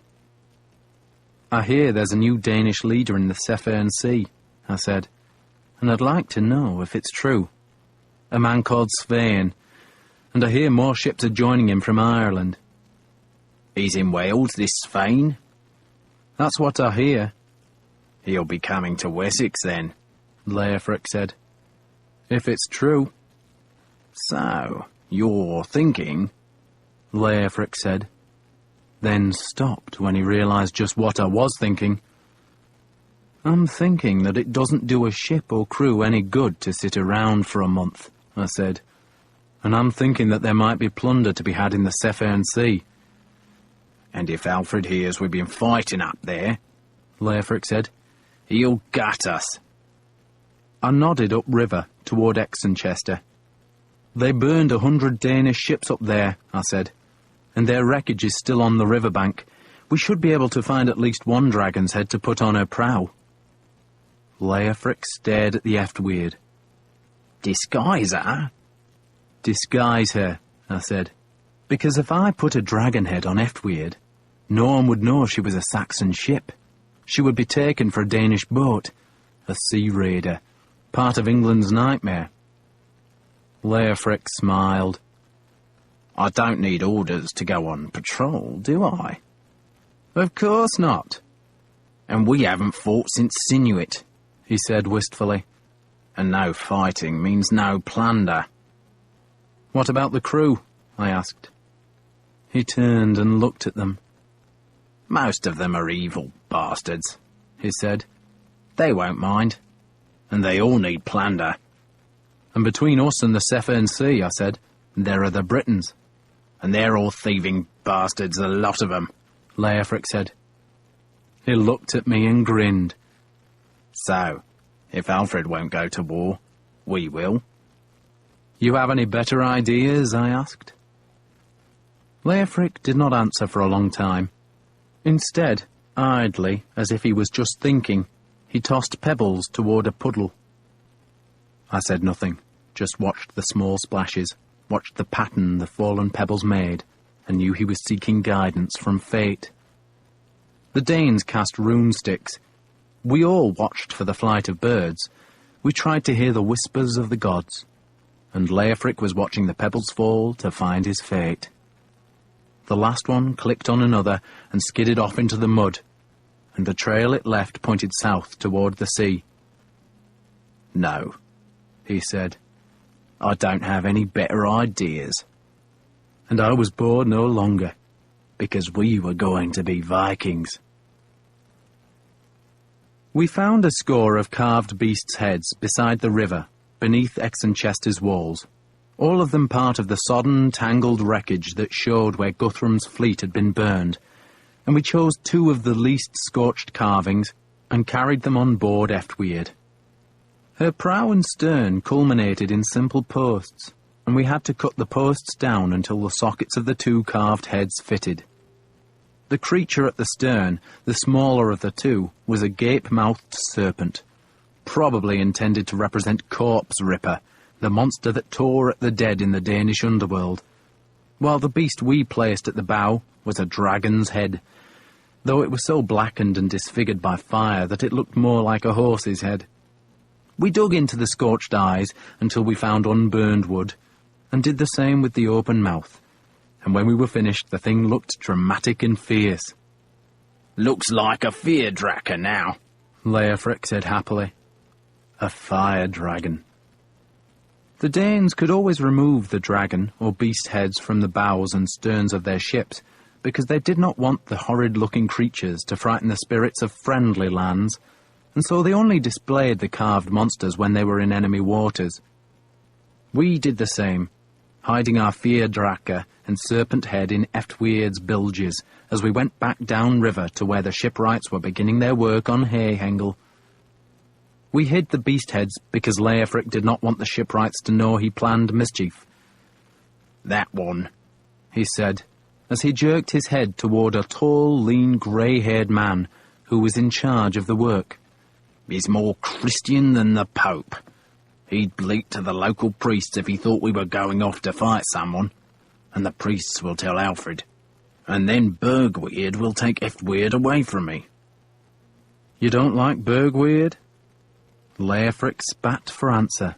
I hear there's a new Danish leader in the Severn Sea, I said, and I'd like to know if it's true. A man called Svein, and I hear more ships are joining him from Ireland. He's in Wales, this Svein. That's what I hear, He'll be coming to Wessex then. Leofric said. If it's true. So, you're thinking... Leofric said, then stopped when he realised just what I was thinking. I'm thinking that it doesn't do a ship or crew any good to sit around for a month, I said, and I'm thinking that there might be plunder to be had in the Severn Sea. And if Alfred hears we've been fighting up there, Leofric said, he'll gut us. I nodded upriver toward Exenchester. They burned 100 Danish ships up there, I said, and their wreckage is still on the riverbank. We should be able to find at least one dragon's head to put on her prow. Leofric stared at the Eftweird. Disguise her? Disguise her, I said, because if I put a dragon head on Eftweird, no one would know she was a Saxon ship. She would be taken for a Danish boat, a sea raider, part of England's nightmare. Leofric smiled. I don't need orders to go on patrol, do I? Of course not. And we haven't fought since Sinuit, he said wistfully. and no fighting means no plunder. What about the crew? I asked. He turned and looked at them. Most of them are evil bastards, he said. They won't mind, and they all need plunder. And between us and the Severn Sea, I said, there are the Britons. And they're all thieving bastards, a lot of them, Leofric said. He looked at me and grinned. So, if Alfred won't go to war, we will. You have any better ideas? I asked. Leofric did not answer for a long time. Instead, idly, as if he was just thinking, he tossed pebbles toward a puddle. I said nothing, just watched the small splashes, watched the pattern the fallen pebbles made, and knew he was seeking guidance from fate. The Danes cast rune sticks. We all watched for the flight of birds. We tried to hear the whispers of the gods. And Leofric was watching the pebbles fall to find his fate. The last one clicked on another and skidded off into the mud, and the trail it left pointed south toward the sea. No, he said, I don't have any better ideas. And I was bored no longer, because we were going to be Vikings. We found a score of carved beasts' heads beside the river, beneath Exenchester's walls, all of them part of the sodden, tangled wreckage that showed where Guthrum's fleet had been burned, and we chose 2 of the least scorched carvings and carried them on board Eftweird. Her prow and stern culminated in simple posts, and we had to cut the posts down until the sockets of the 2 carved heads fitted. The creature at the stern, the smaller of the two, was a gape-mouthed serpent, probably intended to represent Corpse Ripper, the monster that tore at the dead in the Danish underworld, while the beast we placed at the bow was a dragon's head, though it was so blackened and disfigured by fire that it looked more like a horse's head. We dug into the scorched eyes until we found unburned wood, and did the same with the open mouth, and when we were finished the thing looked dramatic and fierce. "Looks like a fear dracker now," Leofric said happily. A fire dragon. The Danes could always remove the dragon or beast heads from the bows and sterns of their ships, because they did not want the horrid-looking creatures to frighten the spirits of friendly lands, and so they only displayed the carved monsters when they were in enemy waters. We did the same, hiding our fear-dracker and serpent head in Eftweird's bilges as we went back downriver to where the shipwrights were beginning their work on Hayhengel. We hid the beast heads because Leofric did not want the shipwrights to know he planned mischief. "That one," he said, as he jerked his head toward a tall, lean, grey-haired man who was in charge of the work, "is more Christian than the Pope. He'd bleat to the local priests if he thought we were going off to fight someone, and the priests will tell Alfred, and then Bergweird will take Eftweird away from me." "You don't like Bergweird?" Leofric spat for answer.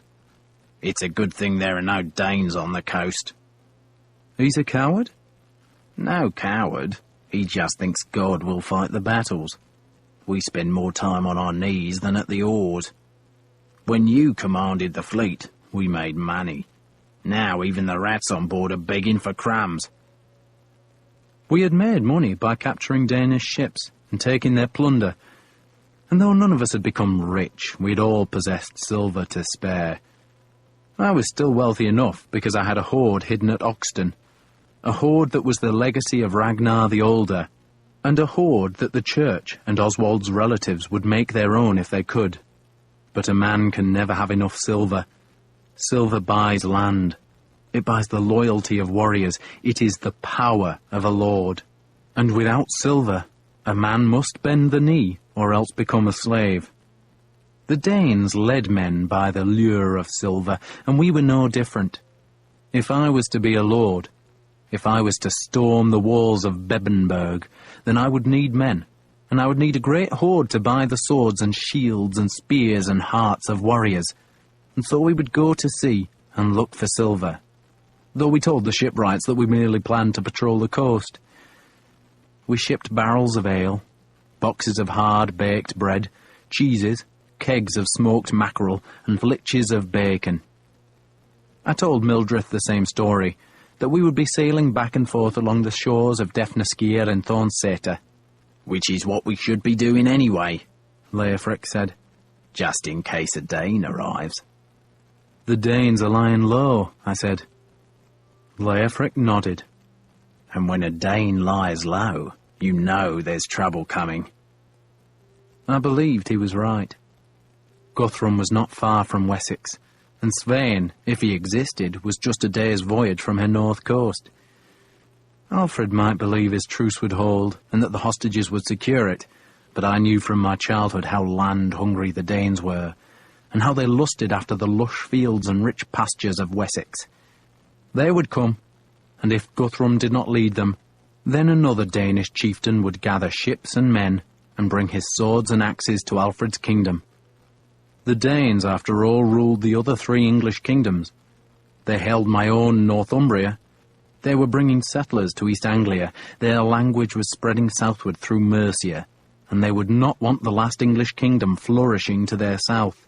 "It's a good thing there are no Danes on the coast." "He's a coward?" "No coward. He just thinks God will fight the battles. We spend more time on our knees than at the oars. When you commanded the fleet, we made money. Now even the rats on board are begging for crumbs." We had made money by capturing Danish ships and taking their plunder, and though none of us had become rich, we'd all possessed silver to spare. I was still wealthy enough because I had a hoard hidden at Oxton, a hoard that was the legacy of Ragnar the Older, and a hoard that the church and Oswald's relatives would make their own if they could. But a man can never have enough silver. Silver buys land. It buys the loyalty of warriors. It is the power of a lord. And without silver, a man must bend the knee or else become a slave. The Danes led men by the lure of silver, and we were no different. If I was to be a lord, if I was to storm the walls of Bebbanburg, then I would need men, and I would need a great hoard to buy the swords and shields and spears and hearts of warriors, and so we would go to sea and look for silver, though we told the shipwrights that we merely planned to patrol the coast. We shipped barrels of ale, boxes of hard-baked bread, cheeses, kegs of smoked mackerel, and flitches of bacon. I told Mildred the same story, that we would be sailing back and forth along the shores of Defnaskir and Thornseta. "Which is what we should be doing anyway," Leofric said, "just in case a Dane arrives." "The Danes are lying low," I said. Leofric nodded. "And when a Dane lies low, you know there's trouble coming." I believed he was right. Guthrum was not far from Wessex, and Svein, if he existed, was just a day's voyage from her north coast. Alfred might believe his truce would hold, and that the hostages would secure it, but I knew from my childhood how land-hungry the Danes were, and how they lusted after the lush fields and rich pastures of Wessex. They would come, and if Guthrum did not lead them, then another Danish chieftain would gather ships and men and bring his swords and axes to Alfred's kingdom. The Danes, after all, ruled the other 3 English kingdoms. They held my own Northumbria. They were bringing settlers to East Anglia. Their language was spreading southward through Mercia, and they would not want the last English kingdom flourishing to their south.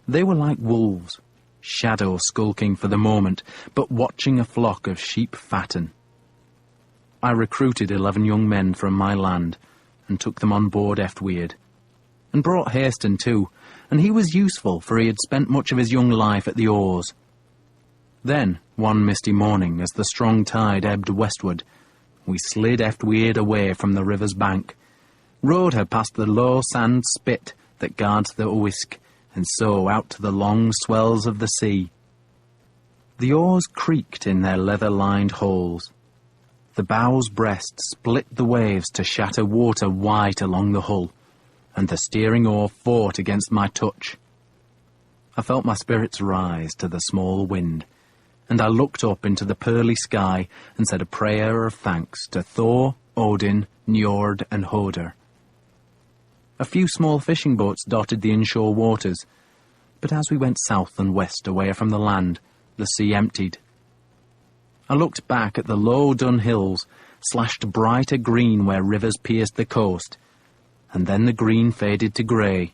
They were like wolves, shadow skulking for the moment, but watching a flock of sheep fatten. I recruited 11 young men from my land and took them on board Eftweird, and brought Haston too, and he was useful, for he had spent much of his young life at the oars. Then, one misty morning, as the strong tide ebbed westward, we slid Eftweird away from the river's bank, rowed her past the low sand spit that guards the Uisk, and so out to the long swells of the sea. The oars creaked in their leather-lined holes. The bow's breast split the waves to shatter water white along the hull, and the steering oar fought against my touch. I felt my spirits rise to the small wind, and I looked up into the pearly sky and said a prayer of thanks to Thor, Odin, Njord, and Hodr. A few small fishing boats dotted the inshore waters, but as we went south and west away from the land, the sea emptied. I looked back at the low-dun hills, slashed brighter green where rivers pierced the coast, and then the green faded to grey.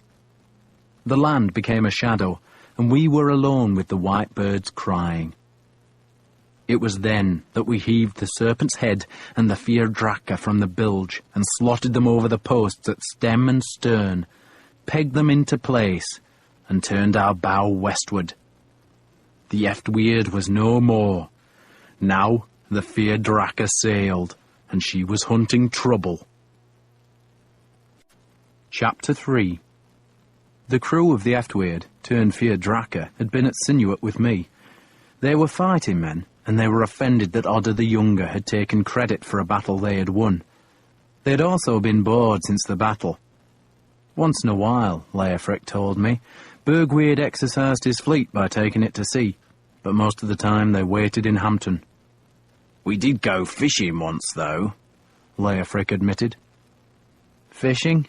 The land became a shadow, and we were alone with the white birds crying. It was then that we heaved the serpent's head and the Fyrdraka from the bilge and slotted them over the posts at stem and stern, pegged them into place, and turned our bow westward. The Eftweird was no more. Now the Fyrdraka sailed, and she was hunting trouble. Chapter 3. The crew of the Eftweird, turned Fyrdraka, had been at Sinuit with me. They were fighting men, and they were offended that Odda the Younger had taken credit for a battle they had won. They had also been bored since the battle. Once in a while, Leofric told me, Bergweird exercised his fleet by taking it to sea, but most of the time they waited in Hampton. "We did go fishing once, though," Leofric admitted. "Fishing?"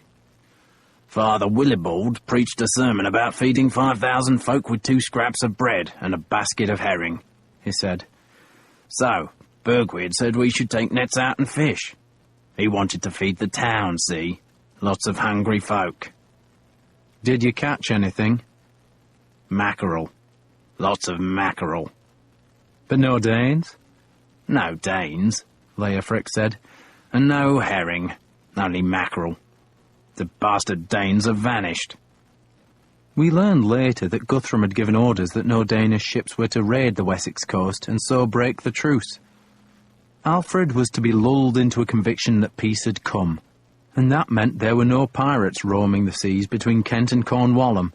"Father Willibald preached a sermon about feeding 5,000 folk with 2 scraps of bread and a basket of herring," he said. "So, Bergweird said we should take nets out and fish. He wanted to feed the town, see? Lots of hungry folk." "Did you catch anything?" "Mackerel. Lots of mackerel." "But no Danes?" "No Danes," Leofric said. "And no herring. Only mackerel. The bastard Danes have vanished." We learned later that Guthrum had given orders that no Danish ships were to raid the Wessex coast and so break the truce. Alfred was to be lulled into a conviction that peace had come, and that meant there were no pirates roaming the seas between Kent and Cornwall,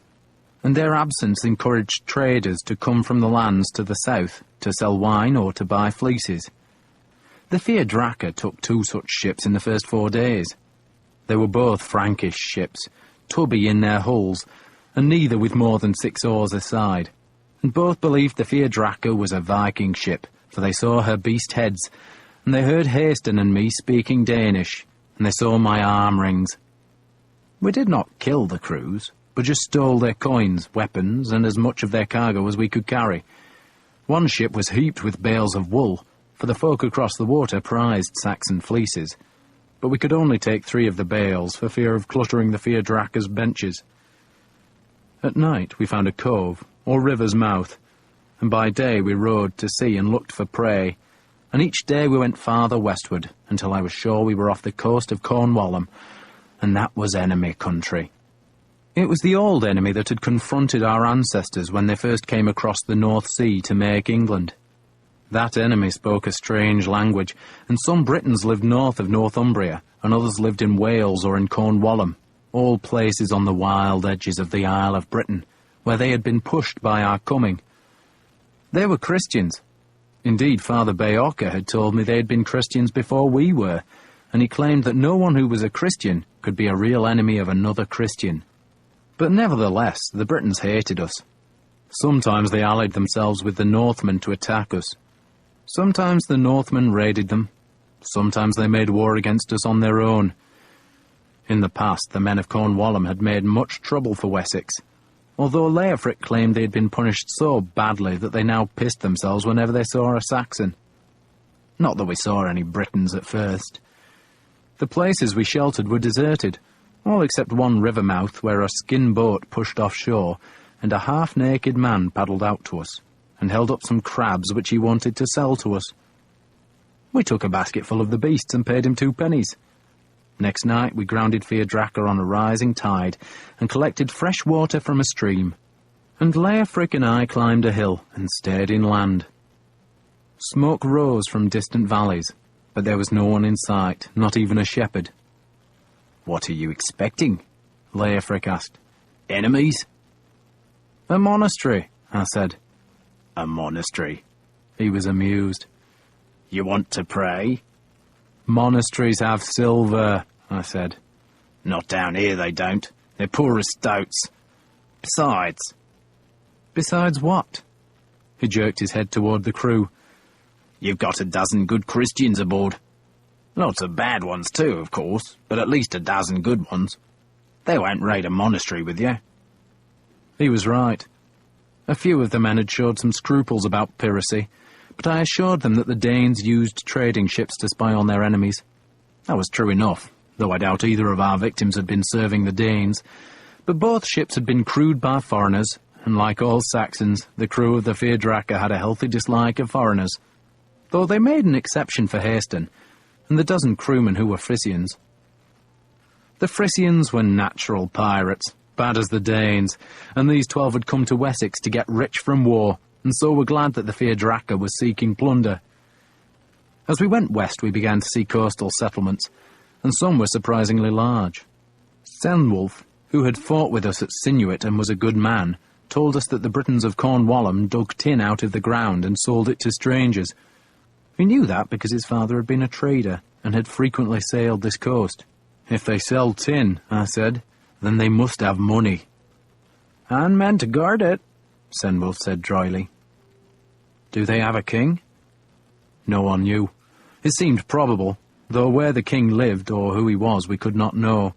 and their absence encouraged traders to come from the lands to the south to sell wine or to buy fleeces. The Fyrdraka took 2 such ships in the first 4 days. They were both Frankish ships, tubby in their hulls, and neither with more than 6 oars aside, and both believed the Fyrdraka was a Viking ship, for they saw her beast heads, and they heard Haston and me speaking Danish, and they saw my arm rings. We did not kill the crews, but just stole their coins, weapons, and as much of their cargo as we could carry. One ship was heaped with bales of wool, for the folk across the water prized Saxon fleeces, but we could only take 3 of the bales for fear of cluttering the Fyrdraka's benches. At night we found a cove, or river's mouth, and by day we rowed to sea and looked for prey, and each day we went farther westward, until I was sure we were off the coast of Cornwall, and that was enemy country. It was the old enemy that had confronted our ancestors when they first came across the North Sea to make England. That enemy spoke a strange language, and some Britons lived north of Northumbria, and others lived in Wales or in Cornwall, all places on the wild edges of the Isle of Britain, where they had been pushed by our coming. They were Christians. Indeed, Father Beorca had told me they had been Christians before we were, and he claimed that no one who was a Christian could be a real enemy of another Christian. But nevertheless, the Britons hated us. Sometimes they allied themselves with the Northmen to attack us. Sometimes the Northmen raided them. Sometimes they made war against us on their own. In the past, the men of Cornwall had made much trouble for Wessex, although Leofric claimed they had been punished so badly that they now pissed themselves whenever they saw a Saxon. Not that we saw any Britons at first. The places we sheltered were deserted, all except one river mouth where a skin boat pushed offshore and a half-naked man paddled out to us and held up some crabs which he wanted to sell to us. We took a basketful of the beasts and paid him 2 pennies. Next night we grounded Fyrdraka on a rising tide and collected fresh water from a stream, and Leofric and I climbed a hill and stayed inland. Smoke rose from distant valleys, but there was no one in sight, not even a shepherd. "What are you expecting?" Leofric asked. "Enemies?" "A monastery," I said. "A monastery?" He was amused. "You want to pray?" Monasteries have silver, I said. Not down here, they don't. They're poor as stoats. Besides... Besides what? He jerked his head toward the crew. You've got a dozen good Christians aboard. Lots of bad ones too, of course, but at least a dozen good ones. They won't raid a monastery with you. He was right. A few of the men had showed some scruples about piracy, but I assured them that the Danes used trading ships to spy on their enemies. That was true enough, though I doubt either of our victims had been serving the Danes. But both ships had been crewed by foreigners, and like all Saxons, the crew of the Fyrdraka had a healthy dislike of foreigners, though they made an exception for Haston, and the dozen crewmen who were Frisians. The Frisians were natural pirates, bad as the Danes, and these 12 had come to Wessex to get rich from war, and so were glad that the Fyrdraka was seeking plunder. As we went west, we began to see coastal settlements, and some were surprisingly large. Senwulf, who had fought with us at Sinuit and was a good man, told us that the Britons of Cornwall dug tin out of the ground and sold it to strangers. We knew that because his father had been a trader and had frequently sailed this coast. If they sell tin, I said, then they must have money. And men to guard it, Senwulf said dryly. Do they have a king? No one knew. It seemed probable, though where the king lived or who he was we could not know.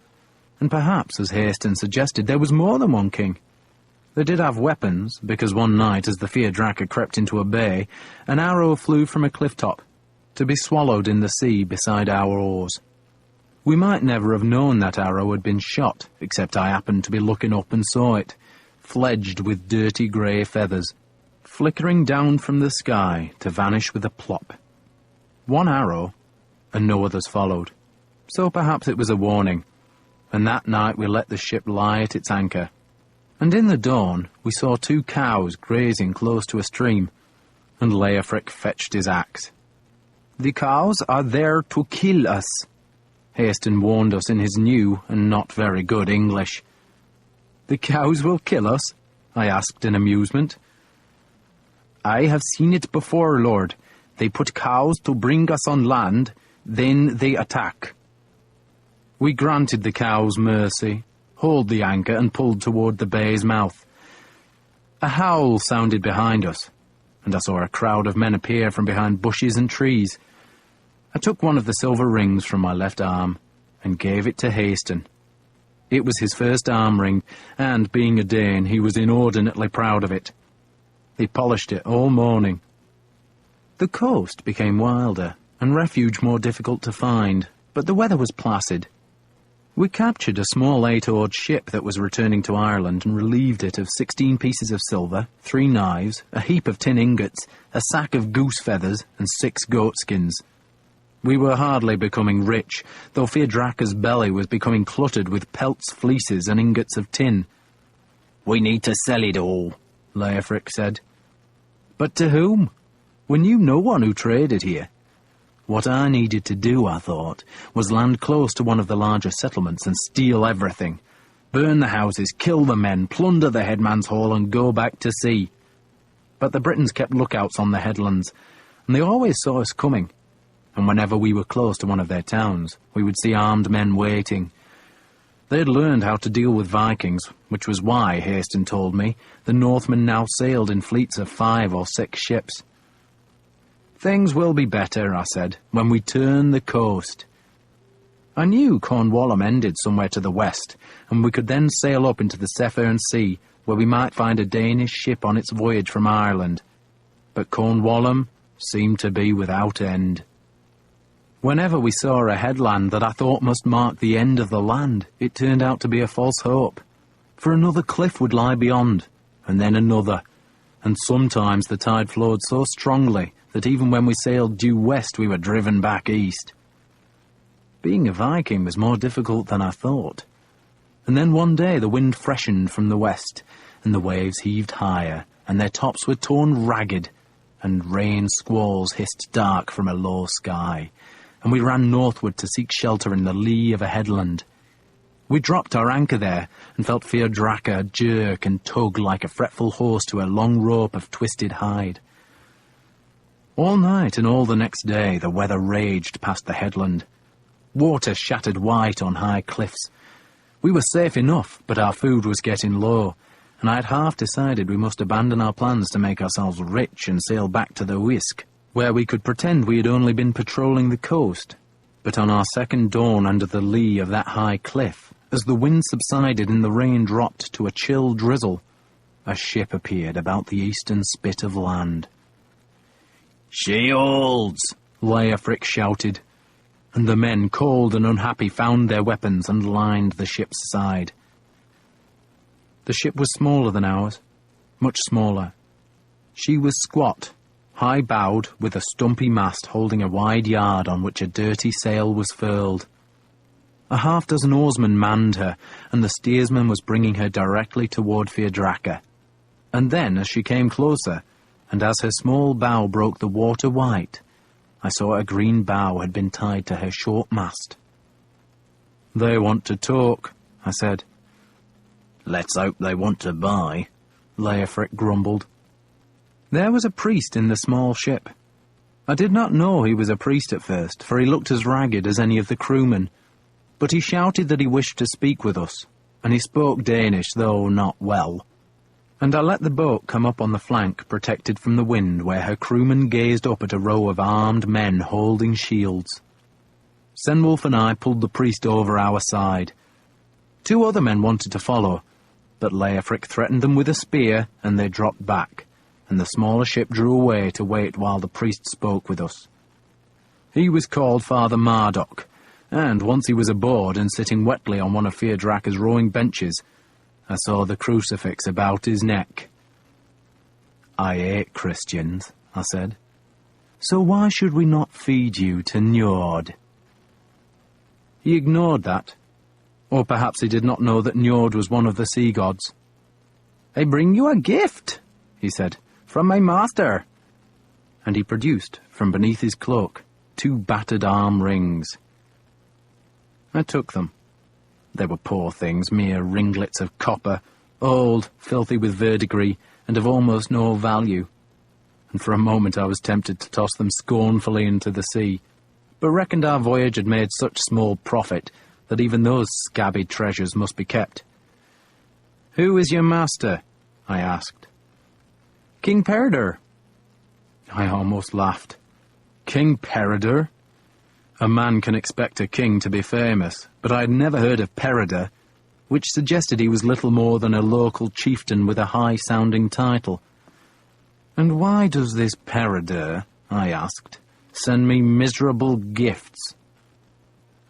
And perhaps, as Haston suggested, there was more than one king. They did have weapons, because one night, as the Fyrdraka crept into a bay, an arrow flew from a cliff top, to be swallowed in the sea beside our oars. We might never have known that arrow had been shot, except I happened to be looking up and saw it, fledged with dirty grey feathers, flickering down from the sky to vanish with a plop. One arrow, and no others followed. So perhaps it was a warning, and that night we let the ship lie at its anchor. And in the dawn we saw 2 cows grazing close to a stream, and Leofric fetched his axe. The cows are there to kill us, Haston warned us in his new and not very good English. The cows will kill us? I asked in amusement. I have seen it before, Lord. They put cows to bring us on land, then they attack. We granted the cows mercy, hauled the anchor and pulled toward the bay's mouth. A howl sounded behind us, and I saw a crowd of men appear from behind bushes and trees. I took one of the silver rings from my left arm and gave it to Haston. It was his first arm ring, and being a Dane, he was inordinately proud of it. He polished it all morning. The coast became wilder, and refuge more difficult to find, but the weather was placid. We captured a small 8-oared ship that was returning to Ireland and relieved it of 16 pieces of silver, 3 knives, a heap of tin ingots, a sack of goose feathers, and 6 goatskins. We were hardly becoming rich, though Fyrdraka's belly was becoming cluttered with pelts, fleeces, and ingots of tin. We need to sell it all, Leofric said. But to whom? We knew no one who traded here. What I needed to do, I thought, was land close to one of the larger settlements and steal everything. Burn the houses, kill the men, plunder the headman's hall and go back to sea. But the Britons kept lookouts on the headlands, and they always saw us coming. And whenever we were close to one of their towns, we would see armed men waiting. They had learned how to deal with Vikings, which was why, Haston told me, the Northmen now sailed in fleets of 5 or 6 ships. Things will be better, I said, when we turn the coast. I knew Cornwall ended somewhere to the west, and we could then sail up into the Severn Sea, where we might find a Danish ship on its voyage from Ireland. But Cornwall seemed to be without end. Whenever we saw a headland that I thought must mark the end of the land, it turned out to be a false hope. For another cliff would lie beyond, and then another, and sometimes the tide flowed so strongly that even when we sailed due west we were driven back east. Being a Viking was more difficult than I thought. And then one day the wind freshened from the west, and the waves heaved higher, and their tops were torn ragged, and rain squalls hissed dark from a low sky, and we ran northward to seek shelter in the lee of a headland. We dropped our anchor there, and felt Fyrdraka jerk and tug like a fretful horse to a long rope of twisted hide. All night and all the next day the weather raged past the headland. Water shattered white on high cliffs. We were safe enough, but our food was getting low, and I had half decided we must abandon our plans to make ourselves rich and sail back to the Wisk, where we could pretend we had only been patrolling the coast. But on our second dawn under the lee of that high cliff, as the wind subsided and the rain dropped to a chill drizzle, a ship appeared about the eastern spit of land. "She holds!" Leofric shouted, and the men, cold and unhappy, found their weapons and lined the ship's side. The ship was smaller than ours, much smaller. She was squat, high-bowed, with a stumpy mast holding a wide yard on which a dirty sail was furled. A half-dozen oarsmen manned her, and the steersman was bringing her directly toward Fierdraka. And then, as she came closer, and as her small bow broke the water white, I saw a green bough had been tied to her short mast. "They want to talk," I said. "Let's hope they want to buy," Leofric grumbled. There was a priest in the small ship. I did not know he was a priest at first, for he looked as ragged as any of the crewmen. But he shouted that he wished to speak with us, and he spoke Danish, though not well. And I let the boat come up on the flank, protected from the wind, where her crewmen gazed up at a row of armed men holding shields. Senwolf and I pulled the priest over our side. 2 other men wanted to follow, but Leofric threatened them with a spear, and they dropped back, and the smaller ship drew away to wait while the priest spoke with us. He was called Father Marduk, and once he was aboard and sitting wetly on one of Fierdraka's rowing benches, I saw the crucifix about his neck. "I hate Christians," I said. "So why should we not feed you to Njord?" He ignored that. Or perhaps he did not know that Njord was one of the sea gods. "I bring you a gift," he said, "from my master." And he produced, from beneath his cloak, 2 battered arm rings. I took them. They were poor things, mere ringlets of copper, old, filthy with verdigris, and of almost no value. And for a moment I was tempted to toss them scornfully into the sea, but reckoned our voyage had made such small profit that even those scabby treasures must be kept. "Who is your master?" I asked. "King Peredur." I almost laughed. King Peredur? A man can expect a king to be famous, but I had never heard of Peredur, which suggested he was little more than a local chieftain with a high-sounding title. "And why does this Peredur," I asked, "send me miserable gifts?"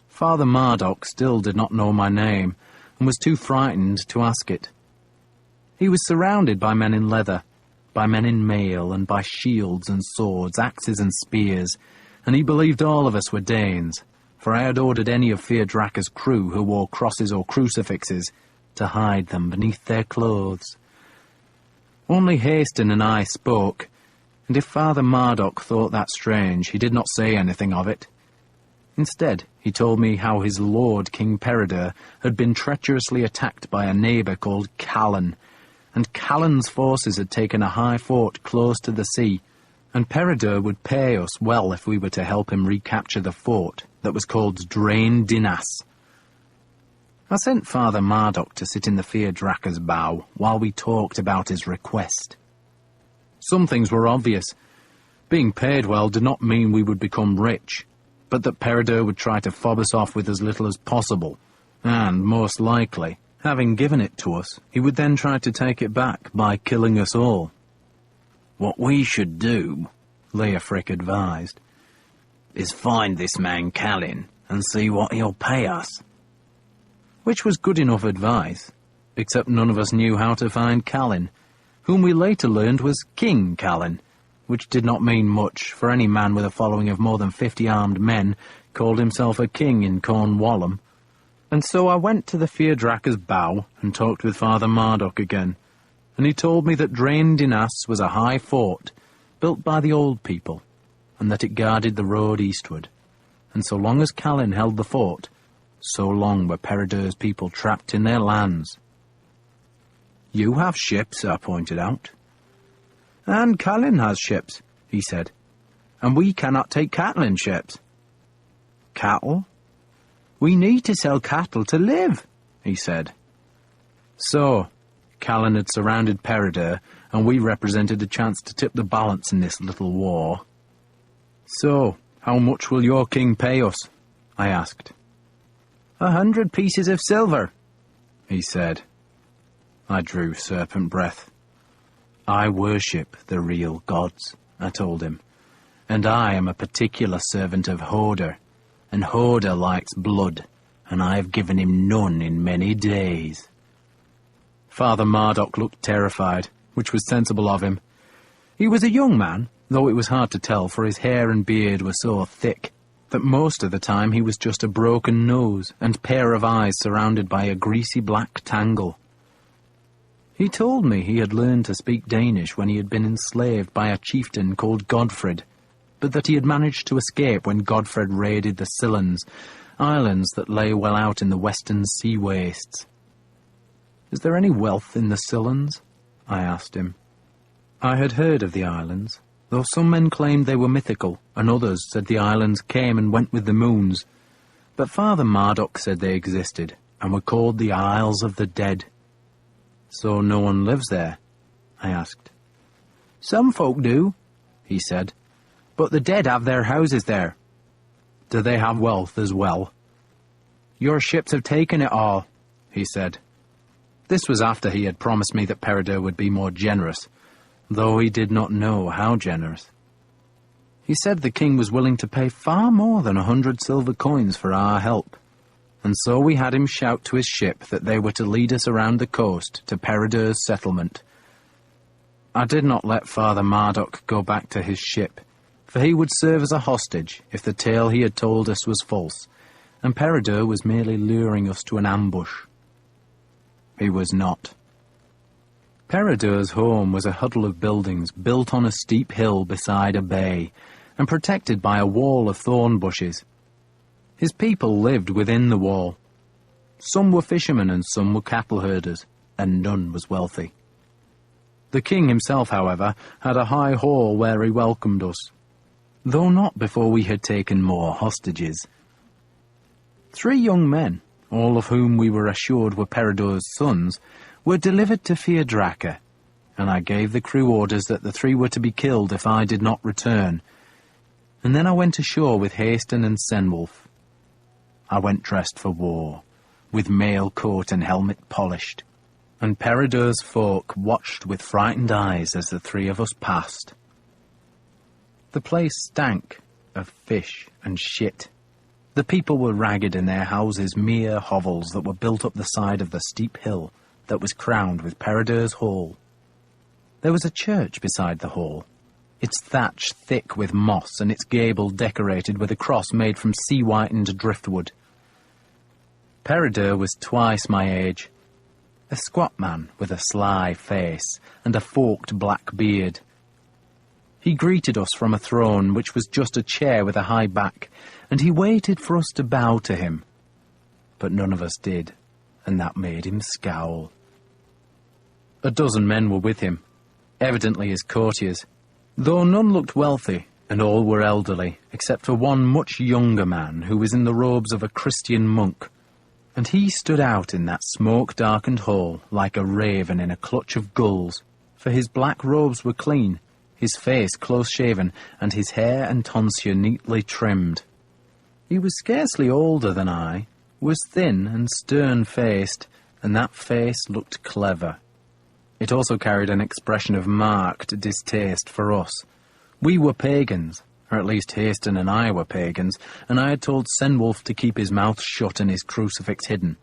Father Marduk still did not know my name, and was too frightened to ask it. He was surrounded by men in leather, by men in mail, and by shields and swords, axes and spears, and he believed all of us were Danes, for I had ordered any of Fierdraka's crew who wore crosses or crucifixes to hide them beneath their clothes. Only Haston and I spoke, and if Father Marduk thought that strange, he did not say anything of it. Instead, he told me how his lord, King Peredur, had been treacherously attacked by a neighbour called Callan, and Callan's forces had taken a high fort close to the sea, and Peredur would pay us well if we were to help him recapture the fort that was called Drain Dinas. I sent Father Marduk to sit in the Fierdraka's bow while we talked about his request. Some things were obvious. Being paid well did not mean we would become rich, but that Peredur would try to fob us off with as little as possible, and, most likely, having given it to us, he would then try to take it back by killing us all. "What we should do," Leofric advised, "is find this man Callan and see what he'll pay us." Which was good enough advice, except none of us knew how to find Callan, whom we later learned was King Callan, which did not mean much, for any man with a following of more than 50 armed men called himself a king in Cornwall. And so I went to the Fierdraka's bow and talked with Father Marduk again, and he told me that Drain Dinas was a high fort built by the old people, and that it guarded the road eastward, and so long as Callan held the fort, so long were Peredur's people trapped in their lands. "You have ships," I pointed out. "And Callan has ships," he said. and we cannot take cattle in ships." "Cattle? We need to sell cattle to live," he said. So, Callan had surrounded Peredur, and we represented a chance to tip the balance in this little war. "So, how much will your king pay us?" I asked. 100 pieces of silver," he said. I drew serpent breath. "I worship the real gods," I told him, "and I am a particular servant of Hodor, and Hodor likes blood, and I have given him none in many days." Father Marduk looked terrified, which was sensible of him. He was a young man, though it was hard to tell, for his hair and beard were so thick that most of the time he was just a broken nose and pair of eyes surrounded by a greasy black tangle. He told me he had learned to speak Danish when he had been enslaved by a chieftain called Godfred, but that he had managed to escape when Godfred raided the Sillans, islands that lay well out in the western sea wastes. "Is there any wealth in the Sillans?" I asked him. I had heard of the islands, though some men claimed they were mythical, and others said the islands came and went with the moons. But Father Marduk said they existed, and were called the Isles of the Dead. "So no one lives there?" I asked. "Some folk do," he said, "but the dead have their houses there." "Do they have wealth as well?" "Your ships have taken it all," he said. This was after he had promised me that Peredur would be more generous, though he did not know how generous. He said the king was willing to pay far more than 100 silver coins for our help, and so we had him shout to his ship that they were to lead us around the coast to Peredur's settlement. I did not let Father Marduk go back to his ship, for he would serve as a hostage if the tale he had told us was false, and Peredur was merely luring us to an ambush. He was not. Peredur's home was a huddle of buildings built on a steep hill beside a bay, and protected by a wall of thorn bushes. His people lived within the wall. Some were fishermen and some were cattle herders, and none was wealthy. The king himself, however, had a high hall where he welcomed us, though not before we had taken more hostages. 3 young men, all of whom we were assured were Peredur's sons, were delivered to Fierdraka, and I gave the crew orders that the 3 were to be killed if I did not return. And then I went ashore with Haston and Senwulf. I went dressed for war, with mail coat and helmet polished, and Peredur's folk watched with frightened eyes as the 3 of us passed. The place stank of fish and shit. The people were ragged and their houses mere hovels that were built up the side of the steep hill that was crowned with Peredur's Hall. There was a church beside the hall, its thatch thick with moss and its gable decorated with a cross made from sea-whitened driftwood. Peredur was twice my age, a squat man with a sly face and a forked black beard. He greeted us from a throne which was just a chair with a high back, and he waited for us to bow to him. But none of us did, and that made him scowl. A dozen men were with him, evidently his courtiers, though none looked wealthy, and all were elderly, except for one much younger man who was in the robes of a Christian monk, and he stood out in that smoke-darkened hall like a raven in a clutch of gulls, for his black robes were clean, his face close-shaven, and his hair and tonsure neatly trimmed. He was scarcely older than I, was thin and stern-faced, and that face looked clever. It also carried an expression of marked distaste for us. We were pagans, or at least Haston and I were pagans, and I had told Senwulf to keep his mouth shut and his crucifix hidden,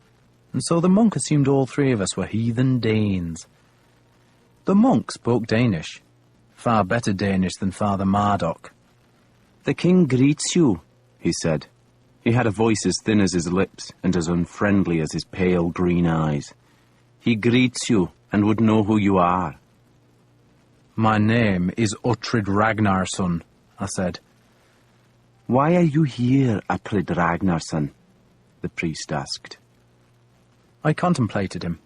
and so the monk assumed all 3 of us were heathen Danes. The monk spoke Danish, far better Danish than Father Marduk. "The king greets you," he said. He had a voice as thin as his lips and as unfriendly as his pale green eyes. "He greets you and would know who you are." "My name is Uhtred Ragnarsson," I said. "Why are you here, Uhtred Ragnarsson?" the priest asked. I contemplated him.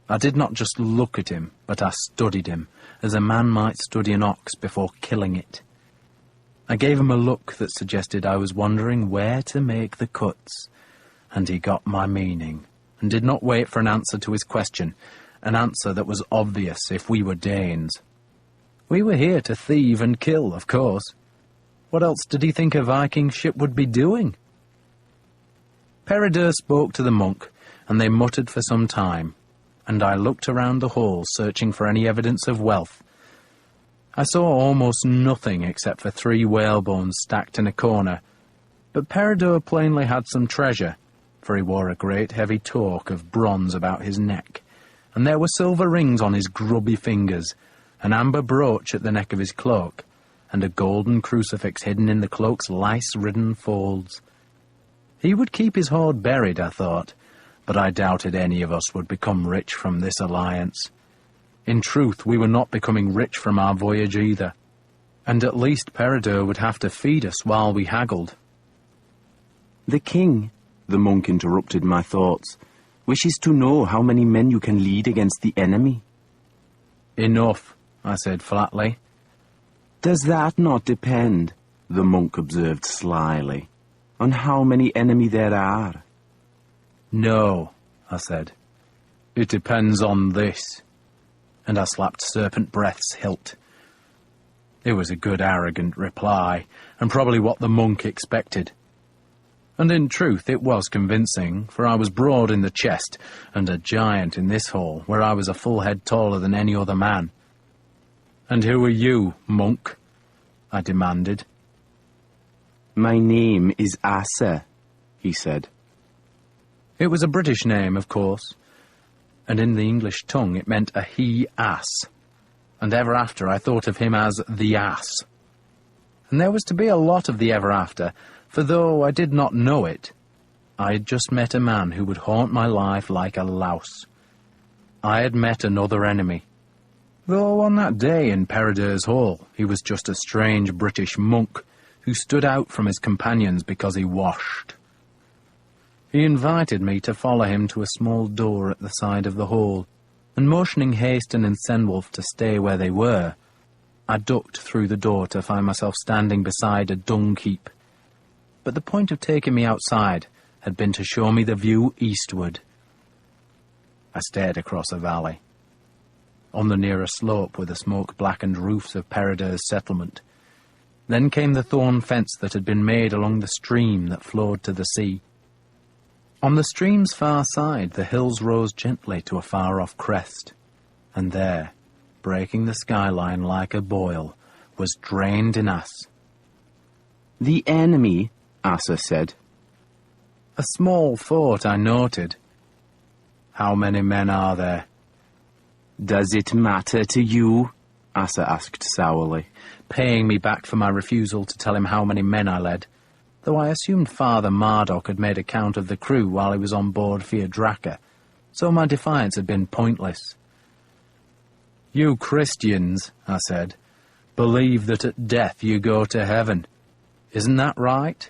I did not just look at him, but I studied him, as a man might study an ox before killing it. I gave him a look that suggested I was wondering where to make the cuts, and he got my meaning, and did not wait for an answer to his question, an answer that was obvious if we were Danes. We were here to thieve and kill, of course. What else did he think a Viking ship would be doing? Peredur spoke to the monk, and they muttered for some time, and I looked around the hall, searching for any evidence of wealth. I saw almost nothing except for 3 whalebones stacked in a corner, but Peredur plainly had some treasure, for he wore a great heavy torque of bronze about his neck, and there were silver rings on his grubby fingers, an amber brooch at the neck of his cloak, and a golden crucifix hidden in the cloak's lice-ridden folds. He would keep his hoard buried, I thought, but I doubted any of us would become rich from this alliance. In truth, we were not becoming rich from our voyage either, and at least Peredur would have to feed us while we haggled. "The king," the monk interrupted my thoughts, "wishes to know how many men you can lead against the enemy." "Enough," I said flatly. "Does that not depend," the monk observed slyly, "on how many enemy there are?" "No," I said. "It depends on this." And I slapped Serpent Breath's hilt. It was a good arrogant reply, and probably what the monk expected. And in truth it was convincing, for I was broad in the chest, and a giant in this hall, where I was a full head taller than any other man. "And who are you, monk?" I demanded. "My name is Asa," he said. It was a British name, of course, and in the English tongue it meant a he-ass, and ever after I thought of him as the ass. And there was to be a lot of the ever after, for though I did not know it, I had just met a man who would haunt my life like a louse. I had met another enemy, though on that day in Peredur's Hall he was just a strange British monk who stood out from his companions because he washed. He invited me to follow him to a small door at the side of the hall, and motioning Haston and Senwolf to stay where they were, I ducked through the door to find myself standing beside a dung heap. But the point of taking me outside had been to show me the view eastward. I stared across a valley. On the nearer slope were the smoke-blackened roofs of Peredur's settlement. Then came the thorn fence that had been made along the stream that flowed to the sea. On the stream's far side, the hills rose gently to a far-off crest, and there, breaking the skyline like a boil, was drained in Ass. "The enemy," Asa said. A small fort, I noted. "How many men are there?" "Does it matter to you?" Asa asked sourly, paying me back for my refusal to tell him how many men I led, though I assumed Father Marduk had made a count of the crew while he was on board Feardraca, so my defiance had been pointless. "You Christians," I said, "believe that at death you go to heaven. Isn't that right?"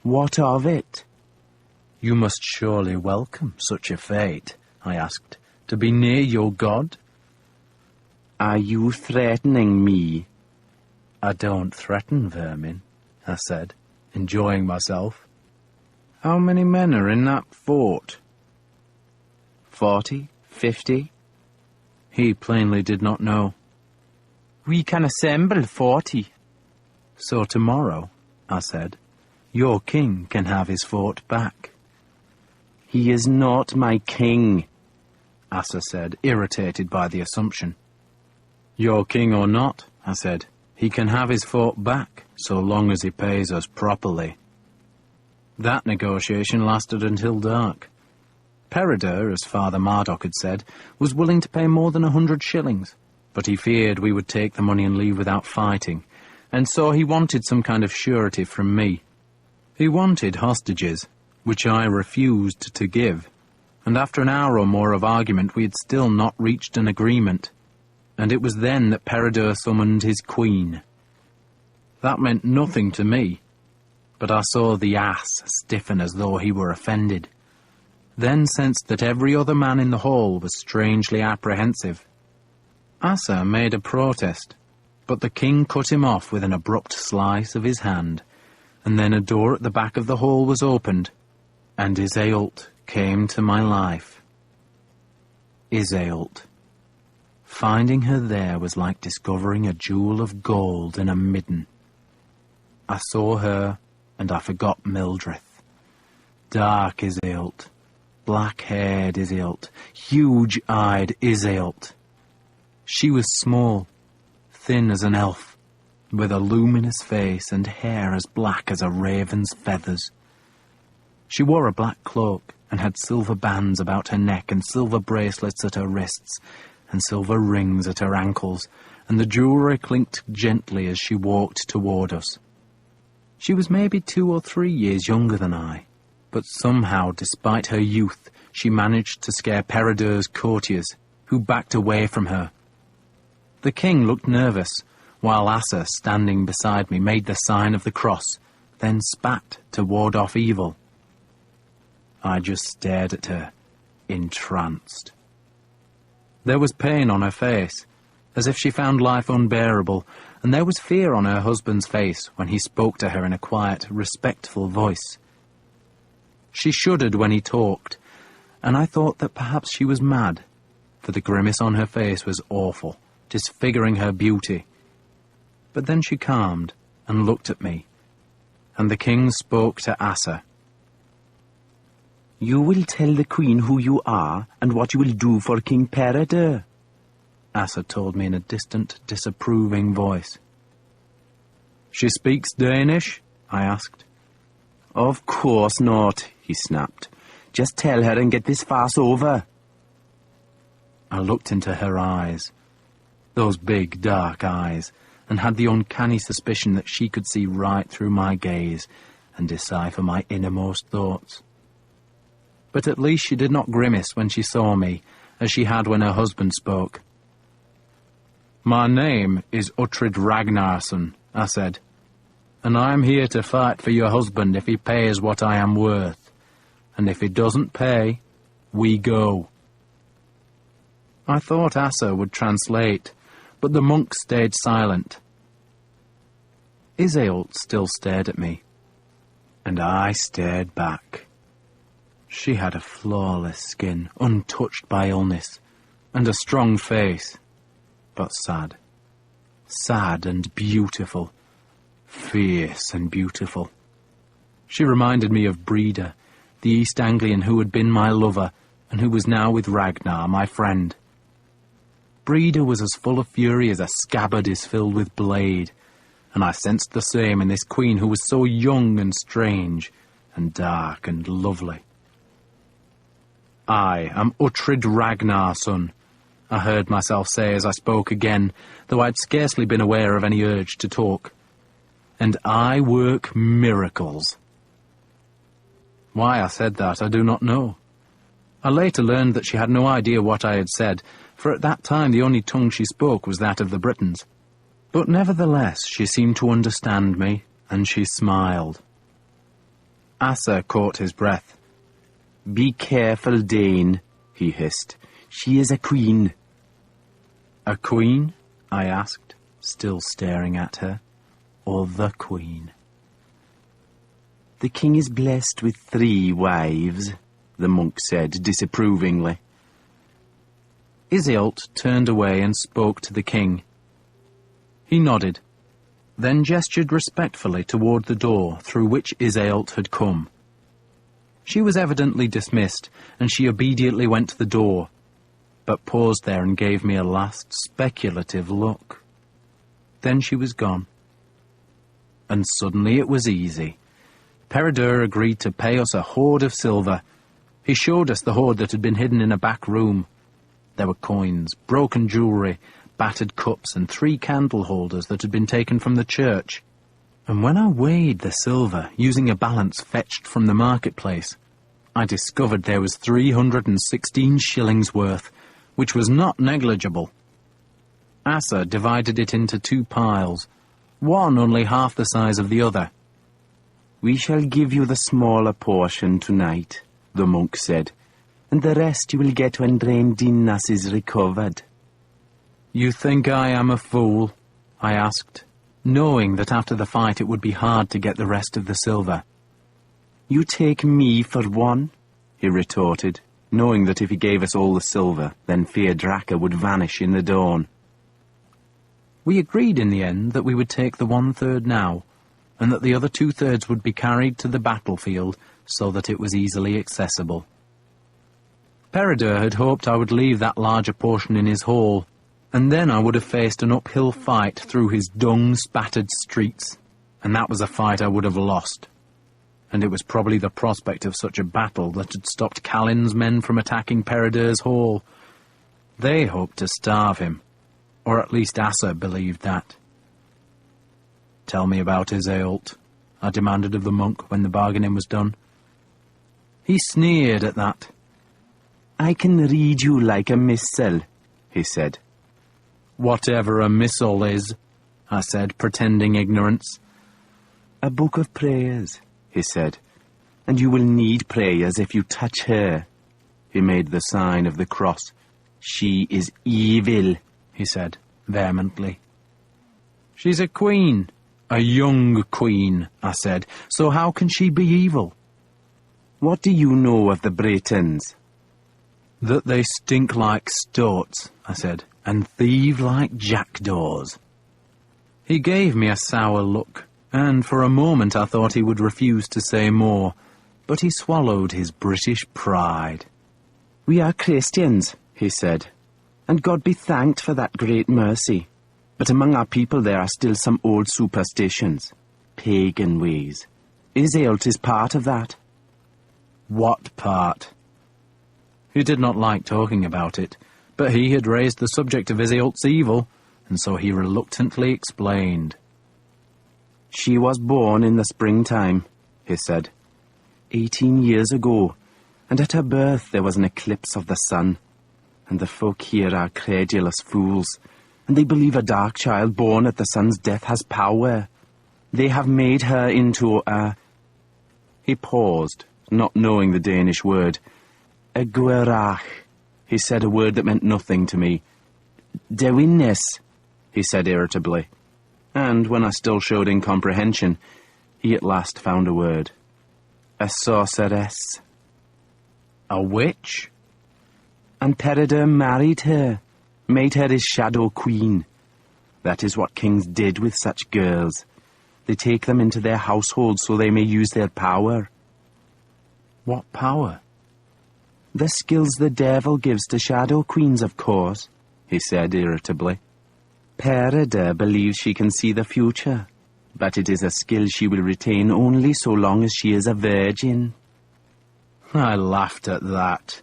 "What of it?" "You must surely welcome such a fate," I asked, "to be near your God?" "Are you threatening me?" "I don't threaten vermin," I said, enjoying myself. "How many men are in that fort?" 40, 50? He plainly did not know. "We can assemble 40. "So tomorrow," I said, "your king can have his fort back." "He is not my king," Asa said, irritated by the assumption. "Your king or not," I said, "he can have his fort back, so long as he pays us properly." That negotiation lasted until dark. Peredur, as Father Marduk had said, was willing to pay more than 100 shillings, but he feared we would take the money and leave without fighting, and so he wanted some kind of surety from me. He wanted hostages, which I refused to give, and after an hour or more of argument we had still not reached an agreement, and it was then that Peredur summoned his queen. That meant nothing to me, but I saw the ass stiffen as though he were offended, then sensed that every other man in the hall was strangely apprehensive. Asa made a protest. But the king cut him off with an abrupt slice of his hand, and then a door at the back of the hall was opened, and Iseult came to my life. Iseult. Finding her there was like discovering a jewel of gold in a midden. I saw her, and I forgot Mildreth. Dark Iseult, black-haired Iseult, huge-eyed Iseult. She was small, thin as an elf, with a luminous face and hair as black as a raven's feathers. She wore a black cloak and had silver bands about her neck and silver bracelets at her wrists and silver rings at her ankles, and the jewellery clinked gently as she walked toward us. She was maybe 2 or 3 years younger than I, but somehow, despite her youth, she managed to scare Peredur's courtiers, who backed away from her. The king looked nervous, while Asa, standing beside me, made the sign of the cross, then spat to ward off evil. I just stared at her, entranced. There was pain on her face, as if she found life unbearable, and there was fear on her husband's face when he spoke to her in a quiet, respectful voice. She shuddered when he talked, and I thought that perhaps she was mad, for the grimace on her face was awful, disfiguring her beauty. But then she calmed and looked at me, and the king spoke to Asa. "You will tell the queen who you are and what you will do for King Peredur," Asa told me in a distant, disapproving voice. "She speaks Danish?" I asked. "Of course not," he snapped. "Just tell her and get this farce over." I looked into her eyes, those big, dark eyes, and had the uncanny suspicion that she could see right through my gaze and decipher my innermost thoughts. But at least she did not grimace when she saw me, as she had when her husband spoke. "My name is Uhtred Ragnarsson," I said, "and I am here to fight for your husband if he pays what I am worth. And if he doesn't pay, we go." I thought Asa would translate, but the monk stayed silent. Iseult still stared at me, and I stared back. She had a flawless skin, untouched by illness, and a strong face, but sad. Sad and beautiful. Fierce and beautiful. She reminded me of Breda, the East Anglian who had been my lover, and who was now with Ragnar, my friend. Breda was as full of fury as a scabbard is filled with blade, and I sensed the same in this queen who was so young and strange, and dark and lovely. "I am Uhtred Ragnarsson," I heard myself say as I spoke again, though I'd scarcely been aware of any urge to talk. "And I work miracles." Why I said that, I do not know. I later learned that she had no idea what I had said, for at that time the only tongue she spoke was that of the Britons. But nevertheless she seemed to understand me, and she smiled. Asa caught his breath. "Be careful, Dane," he hissed. "She is a queen." "A queen?" I asked, still staring at her. "Or the queen?" "The king is blessed with 3 wives," the monk said disapprovingly. Iseult turned away and spoke to the king. He nodded, then gestured respectfully toward the door through which Iseult had come. She was evidently dismissed, and she obediently went to the door, but paused there and gave me a last speculative look. Then she was gone. And suddenly it was easy. Peredur agreed to pay us a hoard of silver. He showed us the hoard that had been hidden in a back room. There were coins, broken jewellery, battered cups, and 3 candle holders that had been taken from the church. And when I weighed the silver, using a balance fetched from the marketplace, I discovered there was 316 shillings worth, which was not negligible. Asa divided it into 2 piles, one only half the size of the other. "We shall give you the smaller portion tonight," the monk said, "and the rest you will get when Brain Dinas is recovered." "You think I am a fool?" I asked, knowing that after the fight it would be hard to get the rest of the silver. You take me for one, he retorted, knowing that if he gave us all the silver, then Fear-Draka would vanish in the dawn. We agreed in the end that we would take the 1/3 now, and that the other 2/3 would be carried to the battlefield so that it was easily accessible. Peredur had hoped I would leave that larger portion in his hall, and then I would have faced an uphill fight through his dung-spattered streets, and that was a fight I would have lost. And it was probably the prospect of such a battle that had stopped Calin's men from attacking Peredur's hall. They hoped to starve him, or at least Asa believed that. "Tell me about Iseult," I demanded of the monk when the bargaining was done. He sneered at that. "I can read you like a missile," he said. "Whatever a missile is," I said, pretending ignorance. "A book of prayers," he said, "and you will need prayers if you touch her." He made the sign of the cross. "She is evil," he said, vehemently. "She's a queen, a young queen," I said, "so how can she be evil?" "What do you know of the Britons?" "That they stink like stoats," I said, "and thieve like jackdaws." He gave me a sour look, and for a moment I thought he would refuse to say more, but he swallowed his British pride. "We are Christians," he said, "and God be thanked for that great mercy. But among our people there are still some old superstitions, pagan ways. Iseult is part of that." "What part?" He did not like talking about it, but he had raised the subject of Iseult's evil, and so he reluctantly explained. "She was born in the springtime," he said, 18 years ago, and at her birth there was an eclipse of the sun, and the folk here are credulous fools, and they believe a dark child born at the sun's death has power. They have made her into a..." He paused, not knowing the Danish word. "A gwerach," he said, a word that meant nothing to me. "Dewinnes," he said irritably, and when I still showed incomprehension, he at last found a word. "A sorceress." "A witch?" "And Peredur married her, made her his shadow queen. That is what kings did with such girls. They take them into their household so they may use their power." "What power?" "The skills the devil gives to shadow queens, of course," he said irritably. "Peredur believes she can see the future, but it is a skill she will retain only so long as she is a virgin." I laughed at that.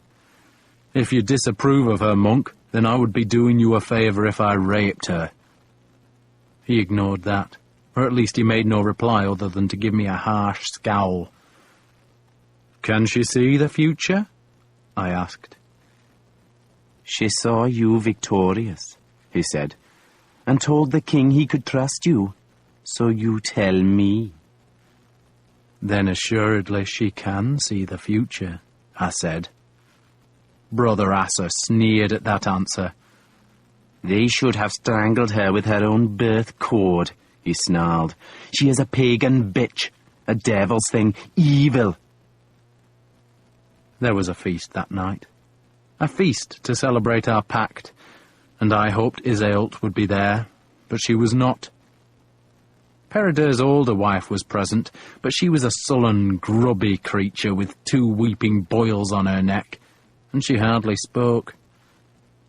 "If you disapprove of her, monk, then I would be doing you a favour if I raped her." He ignored that, or at least he made no reply other than to give me a harsh scowl. "Can she see the future?" I asked. "She saw you victorious," he said, "and told the king he could trust you. So you tell me." "Then assuredly she can see the future," I said. Brother Asa sneered at that answer. "They should have strangled her with her own birth cord," he snarled. "She is a pagan bitch, a devil's thing, evil." There was a feast that night. A feast to celebrate our pact, and I hoped Iseult would be there, but she was not. Peredur's older wife was present, but she was a sullen, grubby creature with 2 weeping boils on her neck, and she hardly spoke.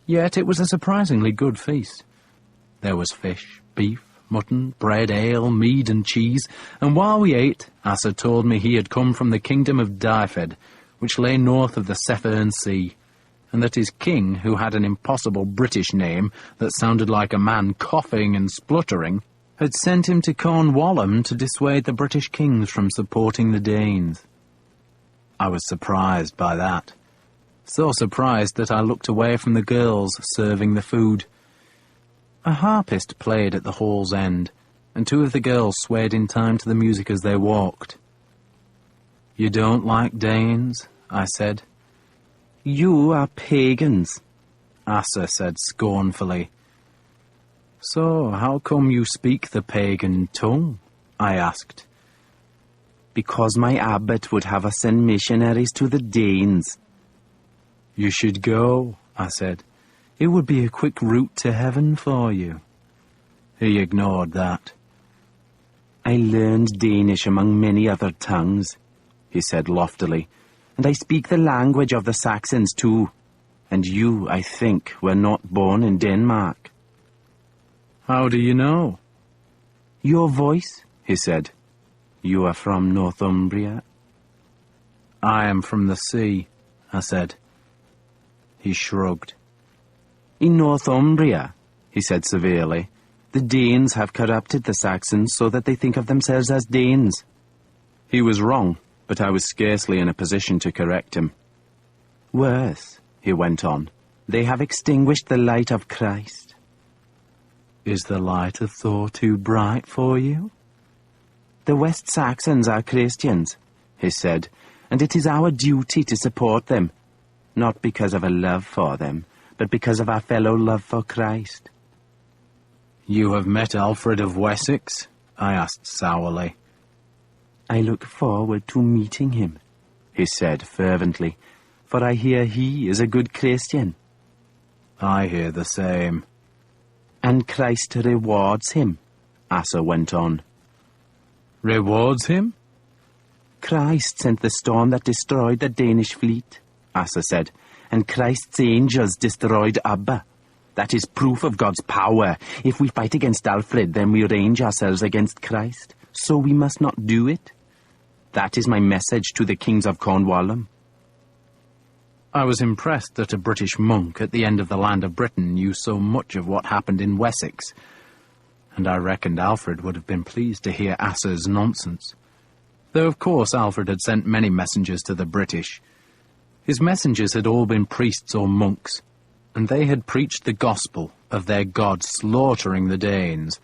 Yet it was a surprisingly good feast. There was fish, beef, mutton, bread, ale, mead and cheese, and while we ate, Asa told me he had come from the kingdom of Dyfed, which lay north of the Severn Sea, and that his king, who had an impossible British name that sounded like a man coughing and spluttering, had sent him to Cornwall to dissuade the British kings from supporting the Danes. I was surprised by that. So surprised that I looked away from the girls serving the food. A harpist played at the hall's end, and 2 of the girls swayed in time to the music as they walked. "You don't like Danes?" I said. "You are pagans," Asa said scornfully. So, how come you speak the pagan tongue? I asked. Because my abbot would have us send missionaries to the Danes. You should go, I said. It would be a quick route to heaven for you. He ignored that. I learned Danish among many other tongues, he said loftily, and I speak the language of the Saxons too. And you, I think, were not born in Denmark. How do you know? Your voice, he said. You are from Northumbria? I am from the sea, I said. He shrugged. In Northumbria, he said severely, the Danes have corrupted the Saxons so that they think of themselves as Danes. He was wrong, but I was scarcely in a position to correct him. Worse, he went on, they have extinguished the light of Christ. Is the light of Thor too bright for you? The West Saxons are Christians, he said, and it is our duty to support them, not because of a love for them, but because of our fellow love for Christ. You have met Alfred of Wessex? I asked sourly. I look forward to meeting him, he said fervently, for I hear he is a good Christian. I hear the same. And Christ rewards him, Asa went on. Rewards him? Christ sent the storm that destroyed the Danish fleet, Asa said, and Christ's angels destroyed Abba. That is proof of God's power. If we fight against Alfred, then we range ourselves against Christ. So we must not do it. That is my message to the kings of Cornwall. I was impressed that a British monk at the end of the land of Britain knew so much of what happened in Wessex, and I reckoned Alfred would have been pleased to hear Asa's nonsense. Though of course Alfred had sent many messengers to the British. His messengers had all been priests or monks, and they had preached the gospel of their God slaughtering the Danes,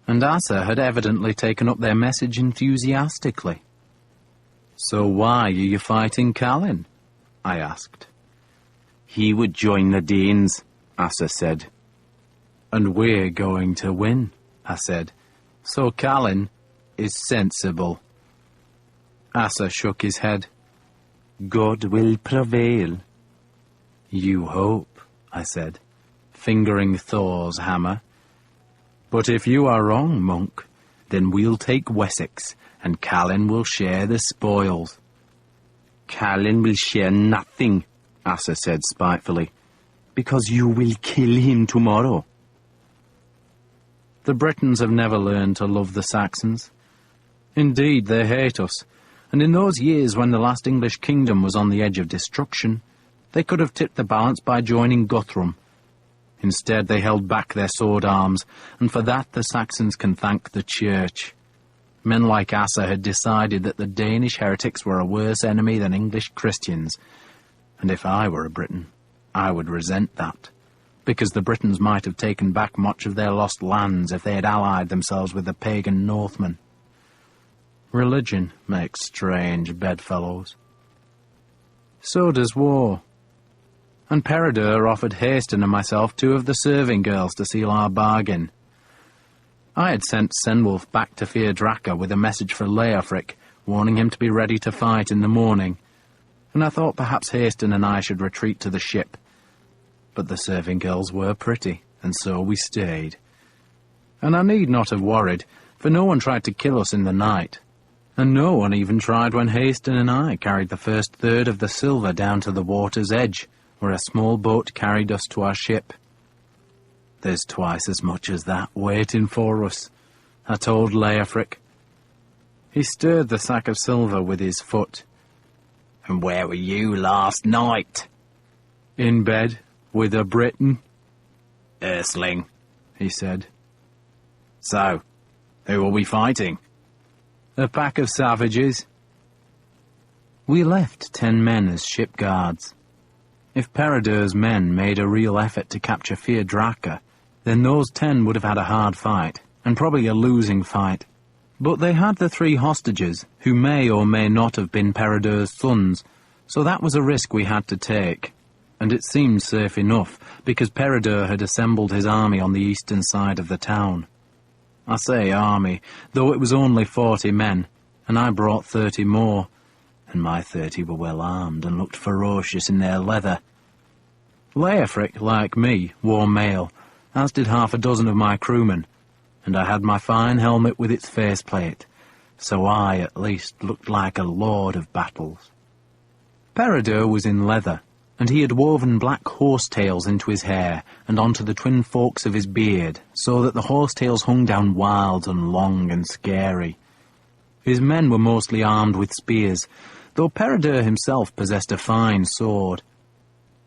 and Asa had evidently taken up their message enthusiastically. So why are you fighting Callan? I asked. He would join the Danes, Asa said. And we're going to win, I said. So Callan is sensible. Asa shook his head. God will prevail. You hope, I said, fingering Thor's hammer. But if you are wrong, monk, then we'll take Wessex, and Callan will share the spoils. Callan will share nothing, Asa said spitefully, because you will kill him tomorrow. The Britons have never learned to love the Saxons. Indeed, they hate us, and in those years when the last English kingdom was on the edge of destruction, they could have tipped the balance by joining Guthrum. Instead, they held back their sword arms, and for that the Saxons can thank the Church. Men like Asa had decided that the Danish heretics were a worse enemy than English Christians, and if I were a Briton, I would resent that, because the Britons might have taken back much of their lost lands if they had allied themselves with the pagan Northmen. Religion makes strange bedfellows. So does war. And Peredur offered Haston and myself 2 of the serving girls to seal our bargain. I had sent Senwulf back to Feardraca with a message for Leofric, warning him to be ready to fight in the morning, and I thought perhaps Haston and I should retreat to the ship. But the serving girls were pretty, and so we stayed. And I need not have worried, for no one tried to kill us in the night, and no one even tried when Haston and I carried the first third of the silver down to the water's edge, where a small boat carried us to our ship. There's twice as much as that waiting for us, I told Leofric. He stirred the sack of silver with his foot. And where were you last night? In bed, with a Briton. Earthling, he said. So, who are we fighting? A pack of savages. We left 10 men as ship guards. If Peredur's men made a real effort to capture Feardraca, then those 10 would have had a hard fight, and probably a losing fight. But they had the 3 hostages, who may or may not have been Peredur's sons, so that was a risk we had to take. and it seemed safe enough, because Peredur had assembled his army on the eastern side of the town. I say army, though it was only 40 men, and I brought 30 more, and my 30 were well armed and looked ferocious in their leather. Leofric, like me, wore mail, as did half a dozen of my crewmen, and I had my fine helmet with its faceplate, so I, at least, looked like a lord of battles. Peredur was in leather, and he had woven black horsetails into his hair and onto the twin forks of his beard, so that the horsetails hung down wild and long and scary. His men were mostly armed with spears, though Peredur himself possessed a fine sword.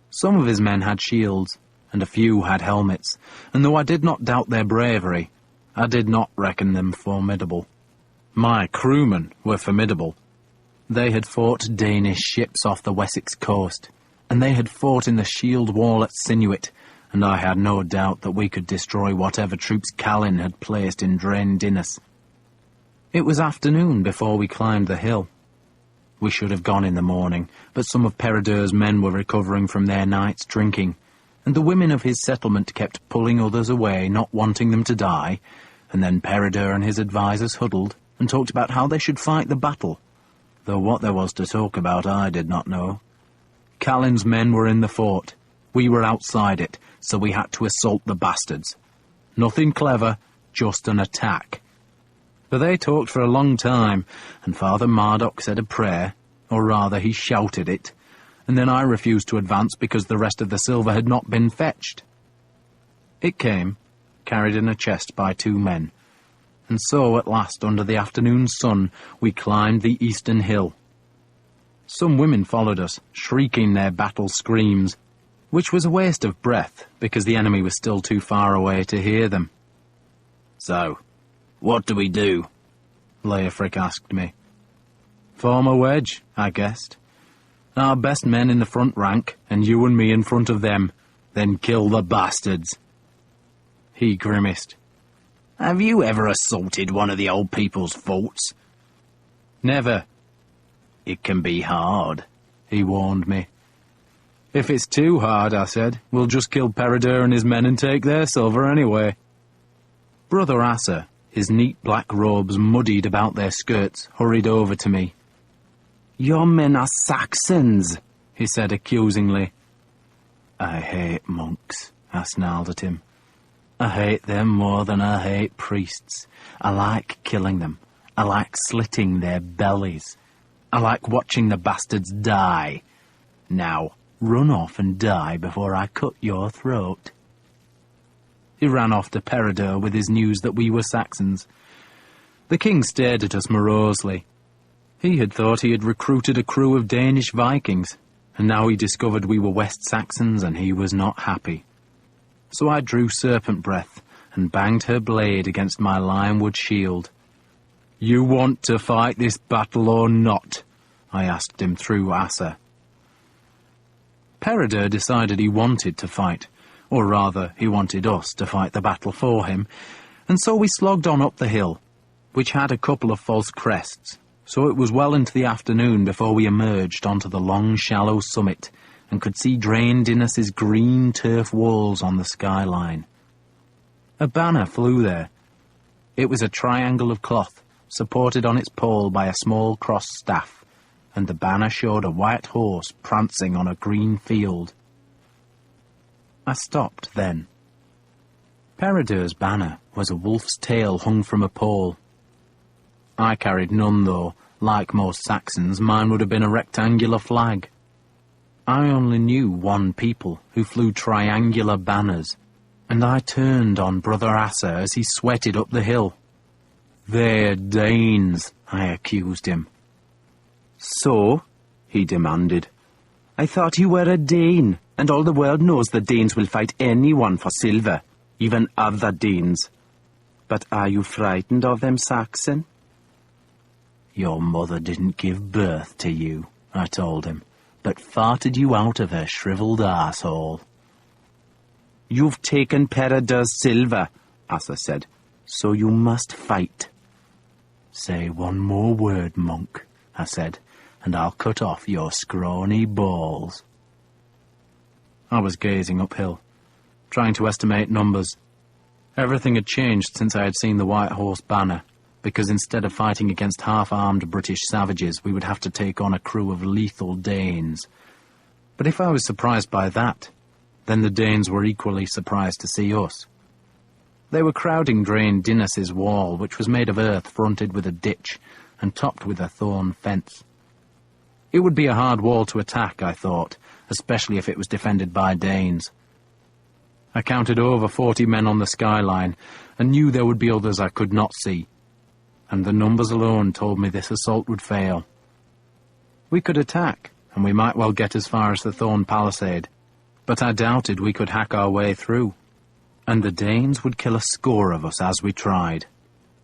Some of his men had shields, and a few had helmets, and though I did not doubt their bravery, I did not reckon them formidable. My crewmen were formidable. They had fought Danish ships off the Wessex coast, and they had fought in the shield wall at Sinuit, and I had no doubt that we could destroy whatever troops Calin had placed in Drain Dinas. It was afternoon before we climbed the hill. We should have gone in the morning, but some of Peredur's men were recovering from their night's drinking, and the women of his settlement kept pulling others away, not wanting them to die, and then Peredur and his advisers huddled and talked about how they should fight the battle, though what there was to talk about I did not know. Calin's men were in the fort. We were outside it, so we had to assault the bastards. Nothing clever, just an attack. But they talked for a long time, and Father Marduk said a prayer, or rather he shouted it, and then I refused to advance because the rest of the silver had not been fetched. It came, carried in a chest by 2 men, and so at last under the afternoon sun we climbed the eastern hill. Some women followed us, shrieking their battle screams, which was a waste of breath because the enemy was still too far away to hear them. "So, what do we do?" Leofric asked me. "Form a wedge," I guessed. "Our best men in the front rank, and you and me in front of them. Then kill the bastards." He grimaced. "Have you ever assaulted one of the old people's forts?" "Never." "It can be hard," he warned me. "If it's too hard," I said, "we'll just kill Peredur and his men and take their silver anyway." Brother Asa, his neat black robes muddied about their skirts, hurried over to me. "Your men are Saxons," he said accusingly. "I hate monks," I snarled at him. "I hate them more than I hate priests. I like killing them. I like slitting their bellies. I like watching the bastards die. Now, run off and die before I cut your throat." He ran off to Peredur with his news that we were Saxons. The king stared at us morosely. He had thought he had recruited a crew of Danish Vikings, and now he discovered we were West Saxons and he was not happy. So I drew serpent breath and banged her blade against my lionwood shield. "You want to fight this battle or not?" I asked him through Asa. Peredur decided he wanted to fight, or rather, he wanted us to fight the battle for him, and so we slogged on up the hill, which had a couple of false crests, so it was well into the afternoon before we emerged onto the long, shallow summit and could see Drain Dinas's green turf walls on the skyline. A banner flew there. It was a triangle of cloth, supported on its pole by a small cross staff, and the banner showed a white horse prancing on a green field. I stopped then. Peredur's banner was a wolf's tail hung from a pole. I carried none, though. Like most Saxons, mine would have been a rectangular flag. I only knew one people who flew triangular banners, and I turned on Brother Asa as he sweated up the hill. "They're Danes," I accused him. "So?" he demanded. "I thought you were a Dane, and all the world knows the Danes will fight anyone for silver, even other Danes. But are you frightened of them, Saxon?" "Your mother didn't give birth to you," I told him, "but farted you out of her shriveled arsehole." "You've taken Peredur's silver," Asa said, "so you must fight." "Say one more word, monk," I said, "and I'll cut off your scrawny balls." I was gazing uphill, trying to estimate numbers. Everything had changed since I had seen the White Horse banner, because instead of fighting against half-armed British savages, we would have to take on a crew of lethal Danes. But if I was surprised by that, then the Danes were equally surprised to see us. They were crowding Drain Dinas' wall, which was made of earth fronted with a ditch and topped with a thorn fence. It would be a hard wall to attack, I thought, especially if it was defended by Danes. I counted over 40 men on the skyline and knew there would be others I could not see, and the numbers alone told me this assault would fail. We could attack, and we might well get as far as the Thorn Palisade, but I doubted we could hack our way through, and the Danes would kill a score of us as we tried,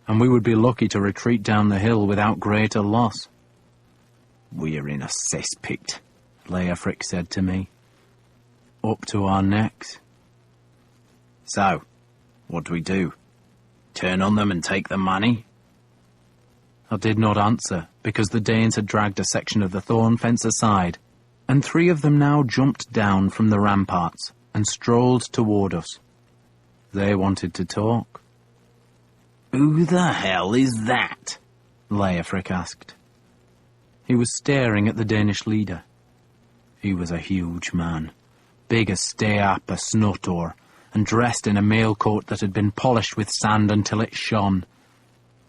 and we would be lucky to retreat down the hill without greater loss. "We're in a cesspit," Leofric said to me. "Up to our necks." "So, what do we do? Turn on them and take the money?" I did not answer, because the Danes had dragged a section of the thorn fence aside, and 3 of them now jumped down from the ramparts and strolled toward us. They wanted to talk. "Who the hell is that?" Leofric asked. He was staring at the Danish leader. He was a huge man, big as Steap a Snotor, and dressed in a mail coat that had been polished with sand until it shone.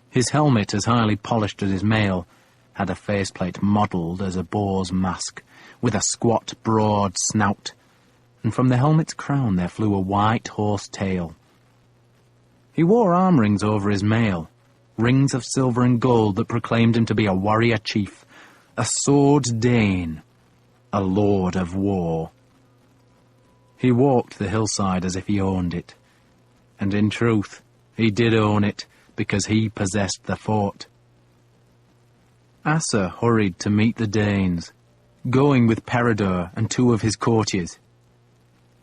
His helmet, as highly polished as his mail, had a faceplate modelled as a boar's mask, with a squat, broad snout, and from the helmet's crown there flew a white horse tail. He wore arm rings over his mail, rings of silver and gold that proclaimed him to be a warrior chief, a sword Dane, a lord of war. He walked the hillside as if he owned it, and in truth, he did own it, because he possessed the fort. Asa hurried to meet the Danes, going with Peredur and 2 of his courtiers.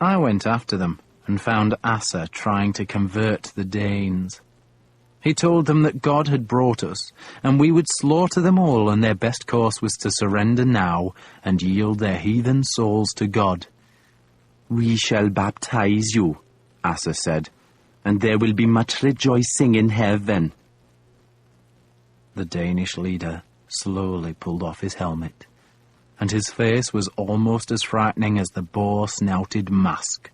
I went after them and found Asa trying to convert the Danes. He told them that God had brought us, and we would slaughter them all, and their best course was to surrender now and yield their heathen souls to God. "We shall baptize you," Asa said, "and there will be much rejoicing in heaven." The Danish leader slowly pulled off his helmet, and his face was almost as frightening as the boar-snouted mask.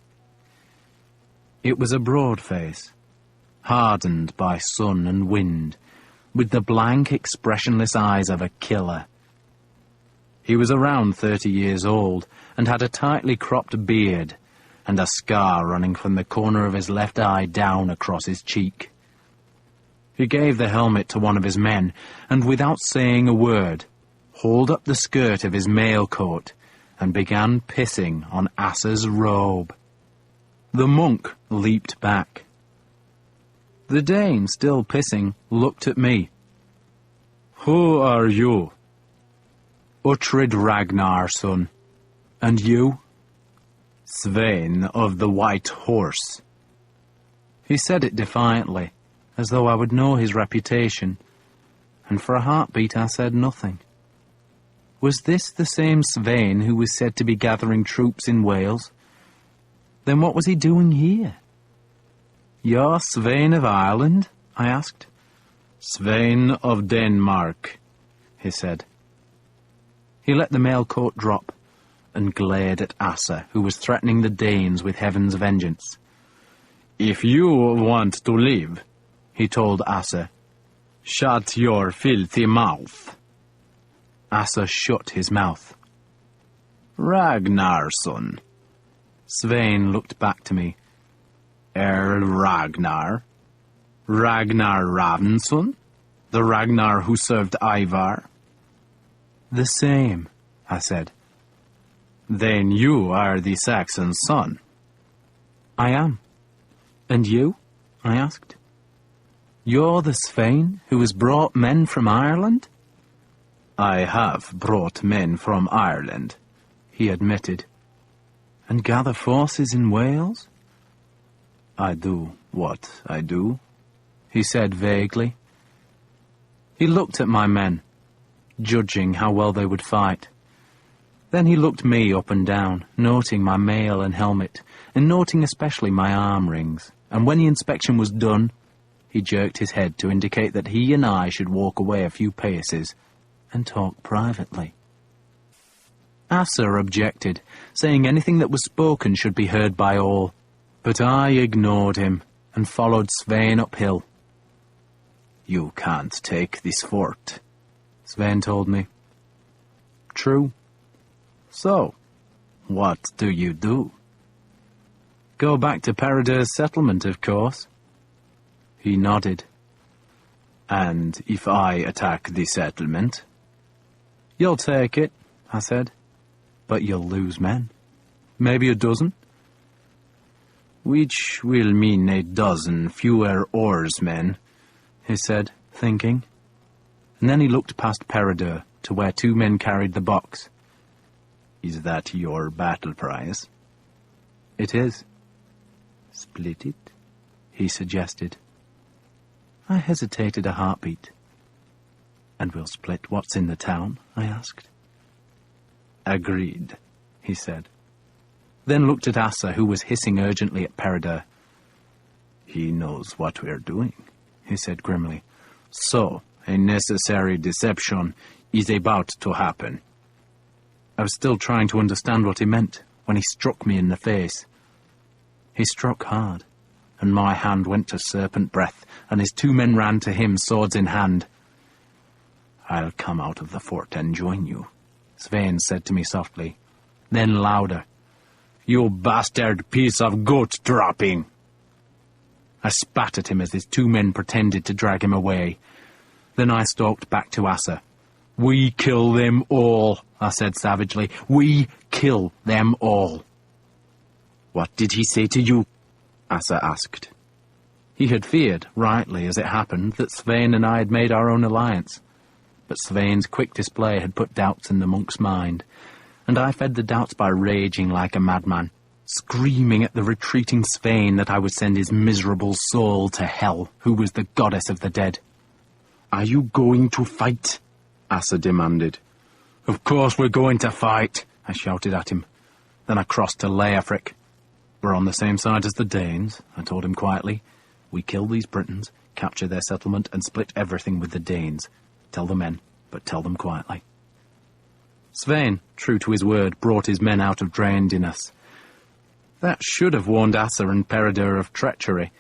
It was a broad face, hardened by sun and wind, with the blank, expressionless eyes of a killer. He was around 30 years old, and had a tightly cropped beard, and a scar running from the corner of his left eye down across his cheek. He gave the helmet to one of his men, and without saying a word, hauled up the skirt of his mail coat, and began pissing on Asa's robe. The monk leaped back. The Dane, still pissing, looked at me. "Who are you?" "Uhtred Ragnar, son. And you?" "Svein of the White Horse." He said it defiantly, as though I would know his reputation, and for a heartbeat I said nothing. Was this the same Svein who was said to be gathering troops in Wales? Then what was he doing here? "You're Svein of Ireland?" I asked. "Svein of Denmark," he said. He let the mail coat drop and glared at Asa, who was threatening the Danes with heaven's vengeance. "If you want to live," he told Asa, "shut your filthy mouth." Asa shut his mouth. "Ragnarson." Svein looked back to me. "Earl Ragnar? Ragnar Ravnsson? The Ragnar who served Ivar?" "The same," I said. "Then you are the Saxon son." "I am. And you?" I asked. "You're the Svein who has brought men from Ireland?" "I have brought men from Ireland," he admitted. "And gather forces in Wales?" "I do what I do," he said vaguely. He looked at my men, judging how well they would fight. Then he looked me up and down, noting my mail and helmet, and noting especially my arm rings, and when the inspection was done, he jerked his head to indicate that he and I should walk away a few paces and talk privately. Asa objected, saying anything that was spoken should be heard by all, but I ignored him and followed Svein uphill. "You can't take this fort," Svein told me. "True. So, what do you do?" "Go back to Peredur's settlement, of course." He nodded. "And if I attack the settlement?" "You'll take it," I said. "But you'll lose men. Maybe a dozen." "Which will mean a dozen fewer oarsmen," he said, thinking. And then he looked past Peredur to where 2 men carried the box. "Is that your battle prize?" "It is." "Split it," he suggested. I hesitated a heartbeat. "And we'll split what's in the town?" I asked. "Agreed," he said. Then looked at Asa, who was hissing urgently at Peredur. "He knows what we're doing," he said grimly. "So, a necessary deception is about to happen." I was still trying to understand what he meant when he struck me in the face. He struck hard, and my hand went to serpent breath, and his 2 men ran to him, swords in hand. "I'll come out of the fort and join you," Svein said to me softly. Then louder, "You bastard piece of goat-dropping!" I spat at him as his 2 men pretended to drag him away. Then I stalked back to Asa. "We kill them all," I said savagely. "We kill them all." "What did he say to you?" Asa asked. He had feared, rightly as it happened, that Svein and I had made our own alliance. But Svein's quick display had put doubts in the monk's mind, and I fed the doubts by raging like a madman, screaming at the retreating Svein that I would send his miserable soul to hell, who was the goddess of the dead. "Are you going to fight?" Asa demanded. "Of course we're going to fight," I shouted at him. Then I crossed to Leofric. "We're on the same side as the Danes," I told him quietly. "We kill these Britons, capture their settlement, and split everything with the Danes. Tell the men, but tell them quietly." Svein, true to his word, brought his men out of Draendinus. That should have warned Asa and Peredur of treachery,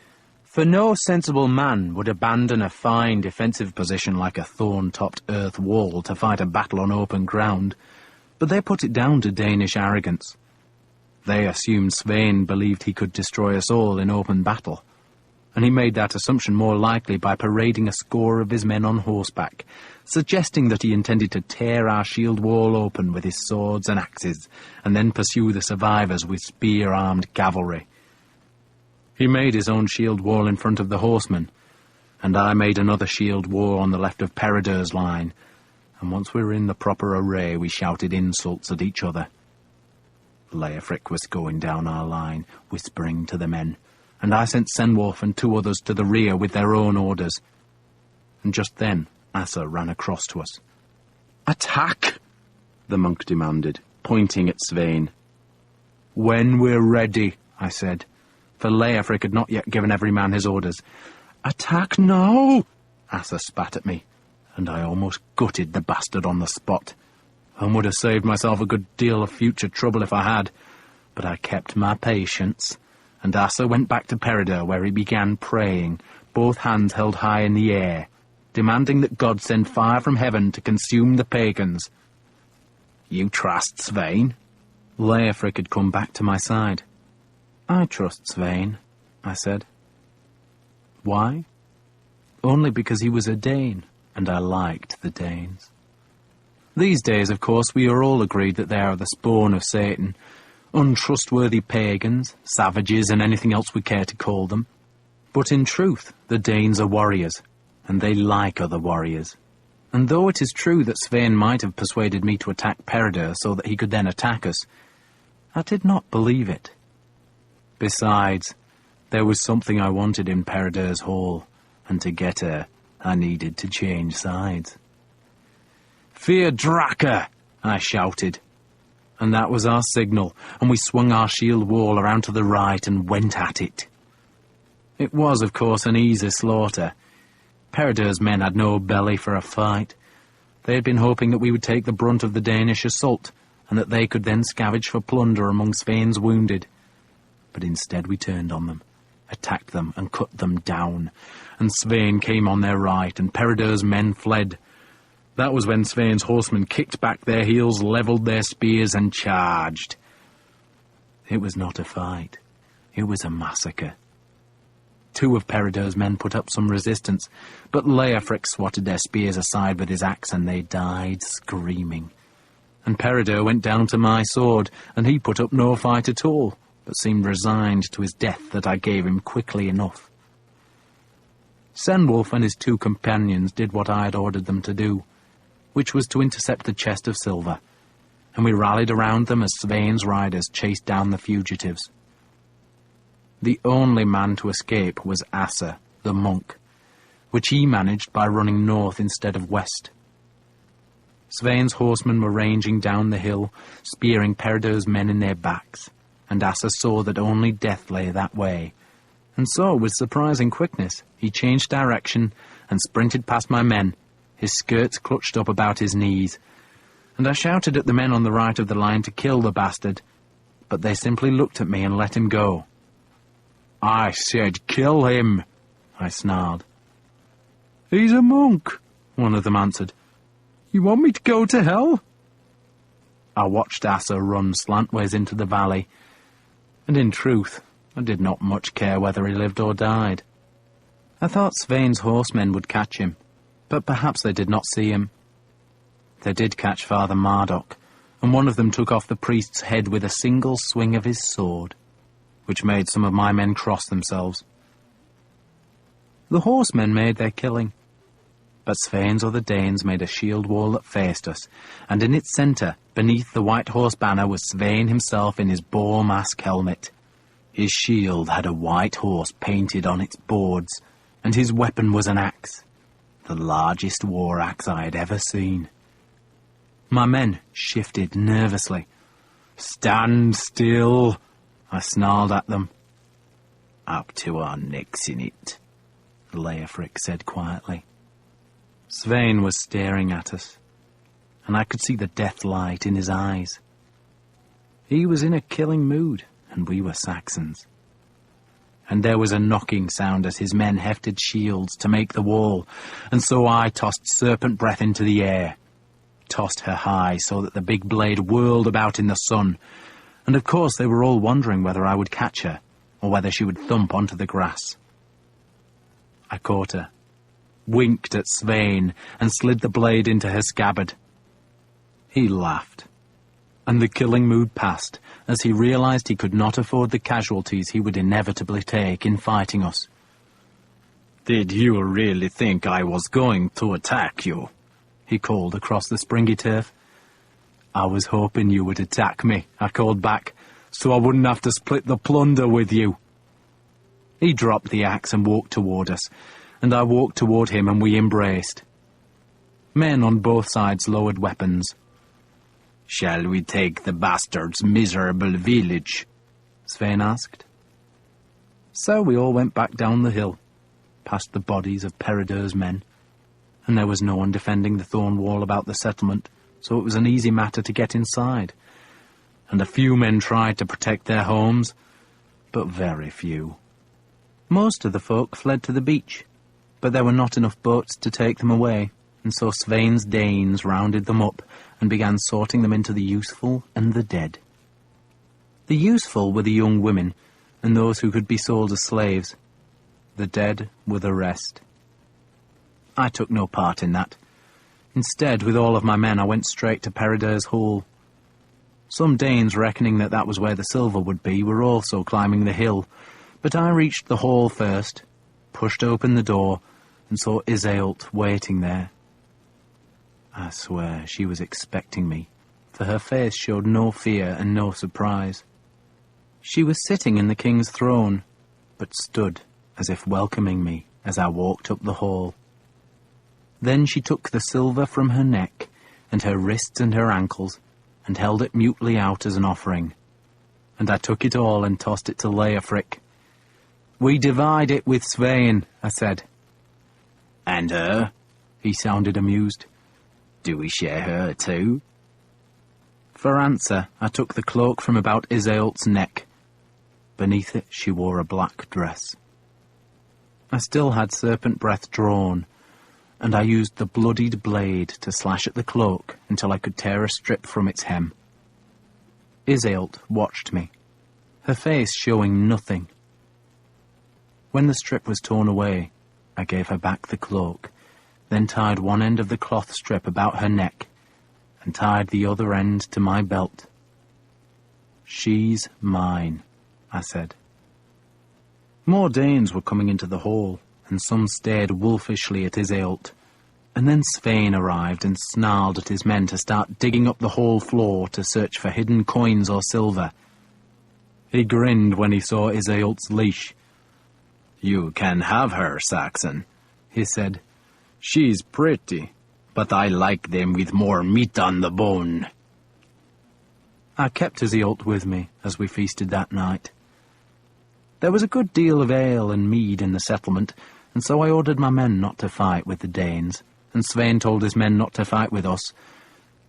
for no sensible man would abandon a fine defensive position like a thorn-topped earth wall to fight a battle on open ground, but they put it down to Danish arrogance. They assumed Svein believed he could destroy us all in open battle, and he made that assumption more likely by parading a score of his men on horseback, suggesting that he intended to tear our shield wall open with his swords and axes, and then pursue the survivors with spear-armed cavalry. He made his own shield wall in front of the horsemen, and I made another shield wall on the left of Peredur's line, and once we were in the proper array, we shouted insults at each other. Leofric was going down our line, whispering to the men, and I sent Senwolf and 2 others to the rear with their own orders. And just then, Asa ran across to us. "Attack!" the monk demanded, pointing at Svein. "When we're ready," I said, for Leofric had not yet given every man his orders. "Attack now!" Asa spat at me, and I almost gutted the bastard on the spot, and would have saved myself a good deal of future trouble if I had, but I kept my patience, and Asa went back to Peredur, where he began praying, both hands held high in the air, demanding that God send fire from heaven to consume the pagans. "You trust Svein?" Leofric had come back to my side. "I trust Svein," I said. Why? Only because he was a Dane, and I liked the Danes. These days, of course, we are all agreed that they are the spawn of Satan, untrustworthy pagans, savages, and anything else we care to call them. But in truth, the Danes are warriors, and they like other warriors. And though it is true that Svein might have persuaded me to attack Peredur so that he could then attack us, I did not believe it. Besides, there was something I wanted in Peredur's hall, and to get her, I needed to change sides. "Fear Draka!" I shouted. And that was our signal, and we swung our shield wall around to the right and went at it. It was, of course, an easy slaughter. Peredur's men had no belly for a fight. They had been hoping that we would take the brunt of the Danish assault, and that they could then scavenge for plunder among Svein's wounded. But instead we turned on them, attacked them and cut them down, and Svein came on their right, and Peredur's men fled. That was when Svein's horsemen kicked back their heels, levelled their spears, and charged. It was not a fight. It was a massacre. 2 of Peredur's men put up some resistance, but Leofric swatted their spears aside with his axe, and they died screaming. And Peredur went down to my sword, and he put up no fight at all, but seemed resigned to his death that I gave him quickly enough. Senwulf and his 2 companions did what I had ordered them to do, which was to intercept the chest of silver, and we rallied around them as Svein's riders chased down the fugitives. The only man to escape was Asa, the monk, which he managed by running north instead of west. Svein's horsemen were ranging down the hill, spearing Peredur's men in their backs, and Asa saw that only death lay that way, and so, with surprising quickness, he changed direction and sprinted past my men, his skirts clutched up about his knees, and I shouted at the men on the right of the line to kill the bastard, but they simply looked at me and let him go. "I said kill him," I snarled. "He's a monk," one of them answered. "You want me to go to hell?" I watched Asa run slantways into the valley, and in truth, I did not much care whether he lived or died. I thought Svein's horsemen would catch him, but perhaps they did not see him. They did catch Father Marduk, and one of them took off the priest's head with a single swing of his sword, which made some of my men cross themselves. The horsemen made their killing, but Svein's other Danes made a shield wall that faced us, and in its centre, beneath the white horse banner, was Svein himself in his boar mask helmet. His shield had a white horse painted on its boards, and his weapon was an axe, the largest war axe I had ever seen. My men shifted nervously. "Stand still," I snarled at them. "Up to our necks in it," Leofric said quietly. Svein was staring at us, and I could see the death light in his eyes. He was in a killing mood, and we were Saxons. And there was a knocking sound as his men hefted shields to make the wall, and so I tossed serpent breath into the air, tossed her high so that the big blade whirled about in the sun, and of course they were all wondering whether I would catch her, or whether she would thump onto the grass. I caught her, winked at Svein, and slid the blade into her scabbard. He laughed, and the killing mood passed as he realized he could not afford the casualties he would inevitably take in fighting us. "Did you really think I was going to attack you?" he called across the springy turf. "I was hoping you would attack me," I called back, "so I wouldn't have to split the plunder with you." He dropped the axe and walked toward us, and I walked toward him and we embraced. Men on both sides lowered weapons. "Shall we take the bastard's miserable village?" Svein asked. So we all went back down the hill, past the bodies of Peredur's men, and there was no one defending the thorn wall about the settlement, so it was an easy matter to get inside. And a few men tried to protect their homes, but very few. Most of the folk fled to the beach, but there were not enough boats to take them away, and so Svein's Danes rounded them up and began sorting them into the useful and the dead. The useful were the young women, and those who could be sold as slaves. The dead were the rest. I took no part in that. Instead, with all of my men, I went straight to Peredur's hall. Some Danes, reckoning that that was where the silver would be, were also climbing the hill, but I reached the hall first, pushed open the door, and saw Iseult waiting there. I swear she was expecting me, for her face showed no fear and no surprise. She was sitting in the king's throne, but stood as if welcoming me as I walked up the hall. Then she took the silver from her neck and her wrists and her ankles and held it mutely out as an offering. And I took it all and tossed it to Leofric. "We divide it with Svein," I said. "And her?" He sounded amused. "Do we share her too?" For answer, I took the cloak from about Iseult's neck. Beneath it, she wore a black dress. I still had serpent breath drawn, and I used the bloodied blade to slash at the cloak until I could tear a strip from its hem. Iseult watched me, her face showing nothing. When the strip was torn away, I gave her back the cloak, then tied one end of the cloth strip about her neck and tied the other end to my belt. "She's mine," I said. More Danes were coming into the hall, and some stared wolfishly at Iseult. And then Svein arrived and snarled at his men to start digging up the hall floor to search for hidden coins or silver. He grinned when he saw Iseult's leash. "You can have her, Saxon," he said. "She's pretty, but I like them with more meat on the bone." I kept Iseult with me as we feasted that night. There was a good deal of ale and mead in the settlement, and so I ordered my men not to fight with the Danes, and Svein told his men not to fight with us,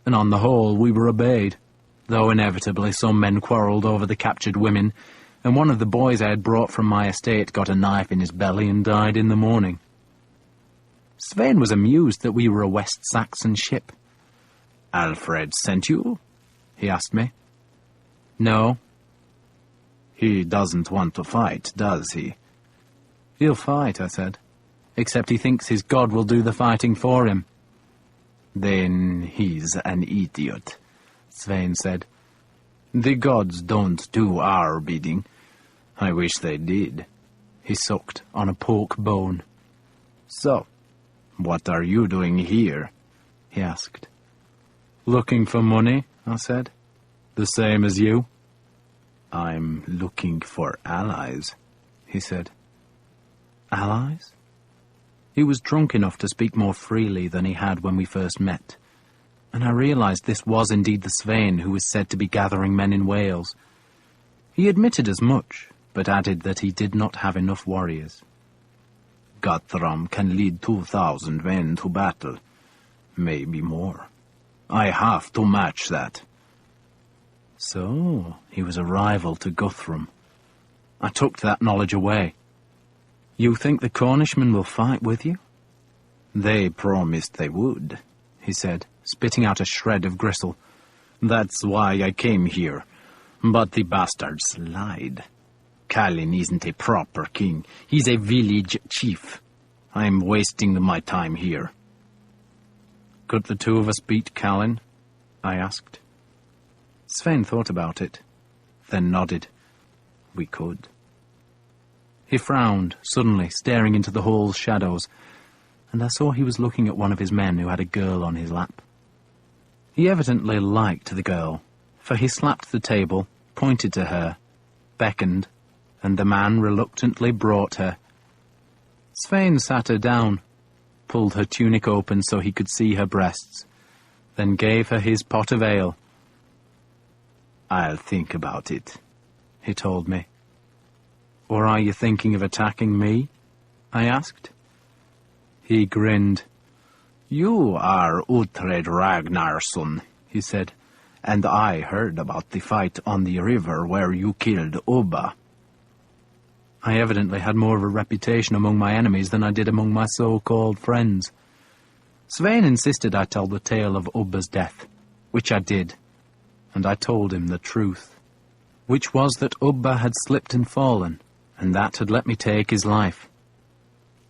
and on the whole we were obeyed, though inevitably some men quarrelled over the captured women, and one of the boys I had brought from my estate got a knife in his belly and died in the morning. Svein was amused that we were a West Saxon ship. "Alfred sent you?" he asked me. "No." "He doesn't want to fight, does he?" "He'll fight," I said, "except he thinks his god will do the fighting for him." "Then he's an idiot," Svein said. "The gods don't do our bidding. I wish they did." He sucked on a pork bone. "So, what are you doing here?" he asked. "Looking for money," I said. "The same as you." "I'm looking for allies," he said. Allies? He was drunk enough to speak more freely than he had when we first met, and I realized this was indeed the Svein who was said to be gathering men in Wales. He admitted as much, but added that he did not have enough warriors. "Guthrum can lead 2,000 men to battle, maybe more. I have to match that." So, he was a rival to Guthrum. I tucked that knowledge away. "You think the Cornishmen will fight with you?" "They promised they would," he said, spitting out a shred of gristle. "That's why I came here. But the bastards lied. Callan isn't a proper king. He's a village chief. I'm wasting my time here." "Could the two of us beat Callan?" I asked. Svein thought about it, then nodded. "We could." He frowned, suddenly, staring into the hall's shadows, and I saw he was looking at one of his men who had a girl on his lap. He evidently liked the girl, for he slapped the table, pointed to her, beckoned, and the man reluctantly brought her. Svein sat her down, pulled her tunic open so he could see her breasts, then gave her his pot of ale. "I'll think about it," he told me. "Or are you thinking of attacking me?" I asked. He grinned. "You are Uhtred Ragnarson," he said, "and I heard about the fight on the river where you killed Ubba." I evidently had more of a reputation among my enemies than I did among my so-called friends. Svein insisted I tell the tale of Ubba's death, which I did, and I told him the truth, which was that Ubba had slipped and fallen, and that had let me take his life.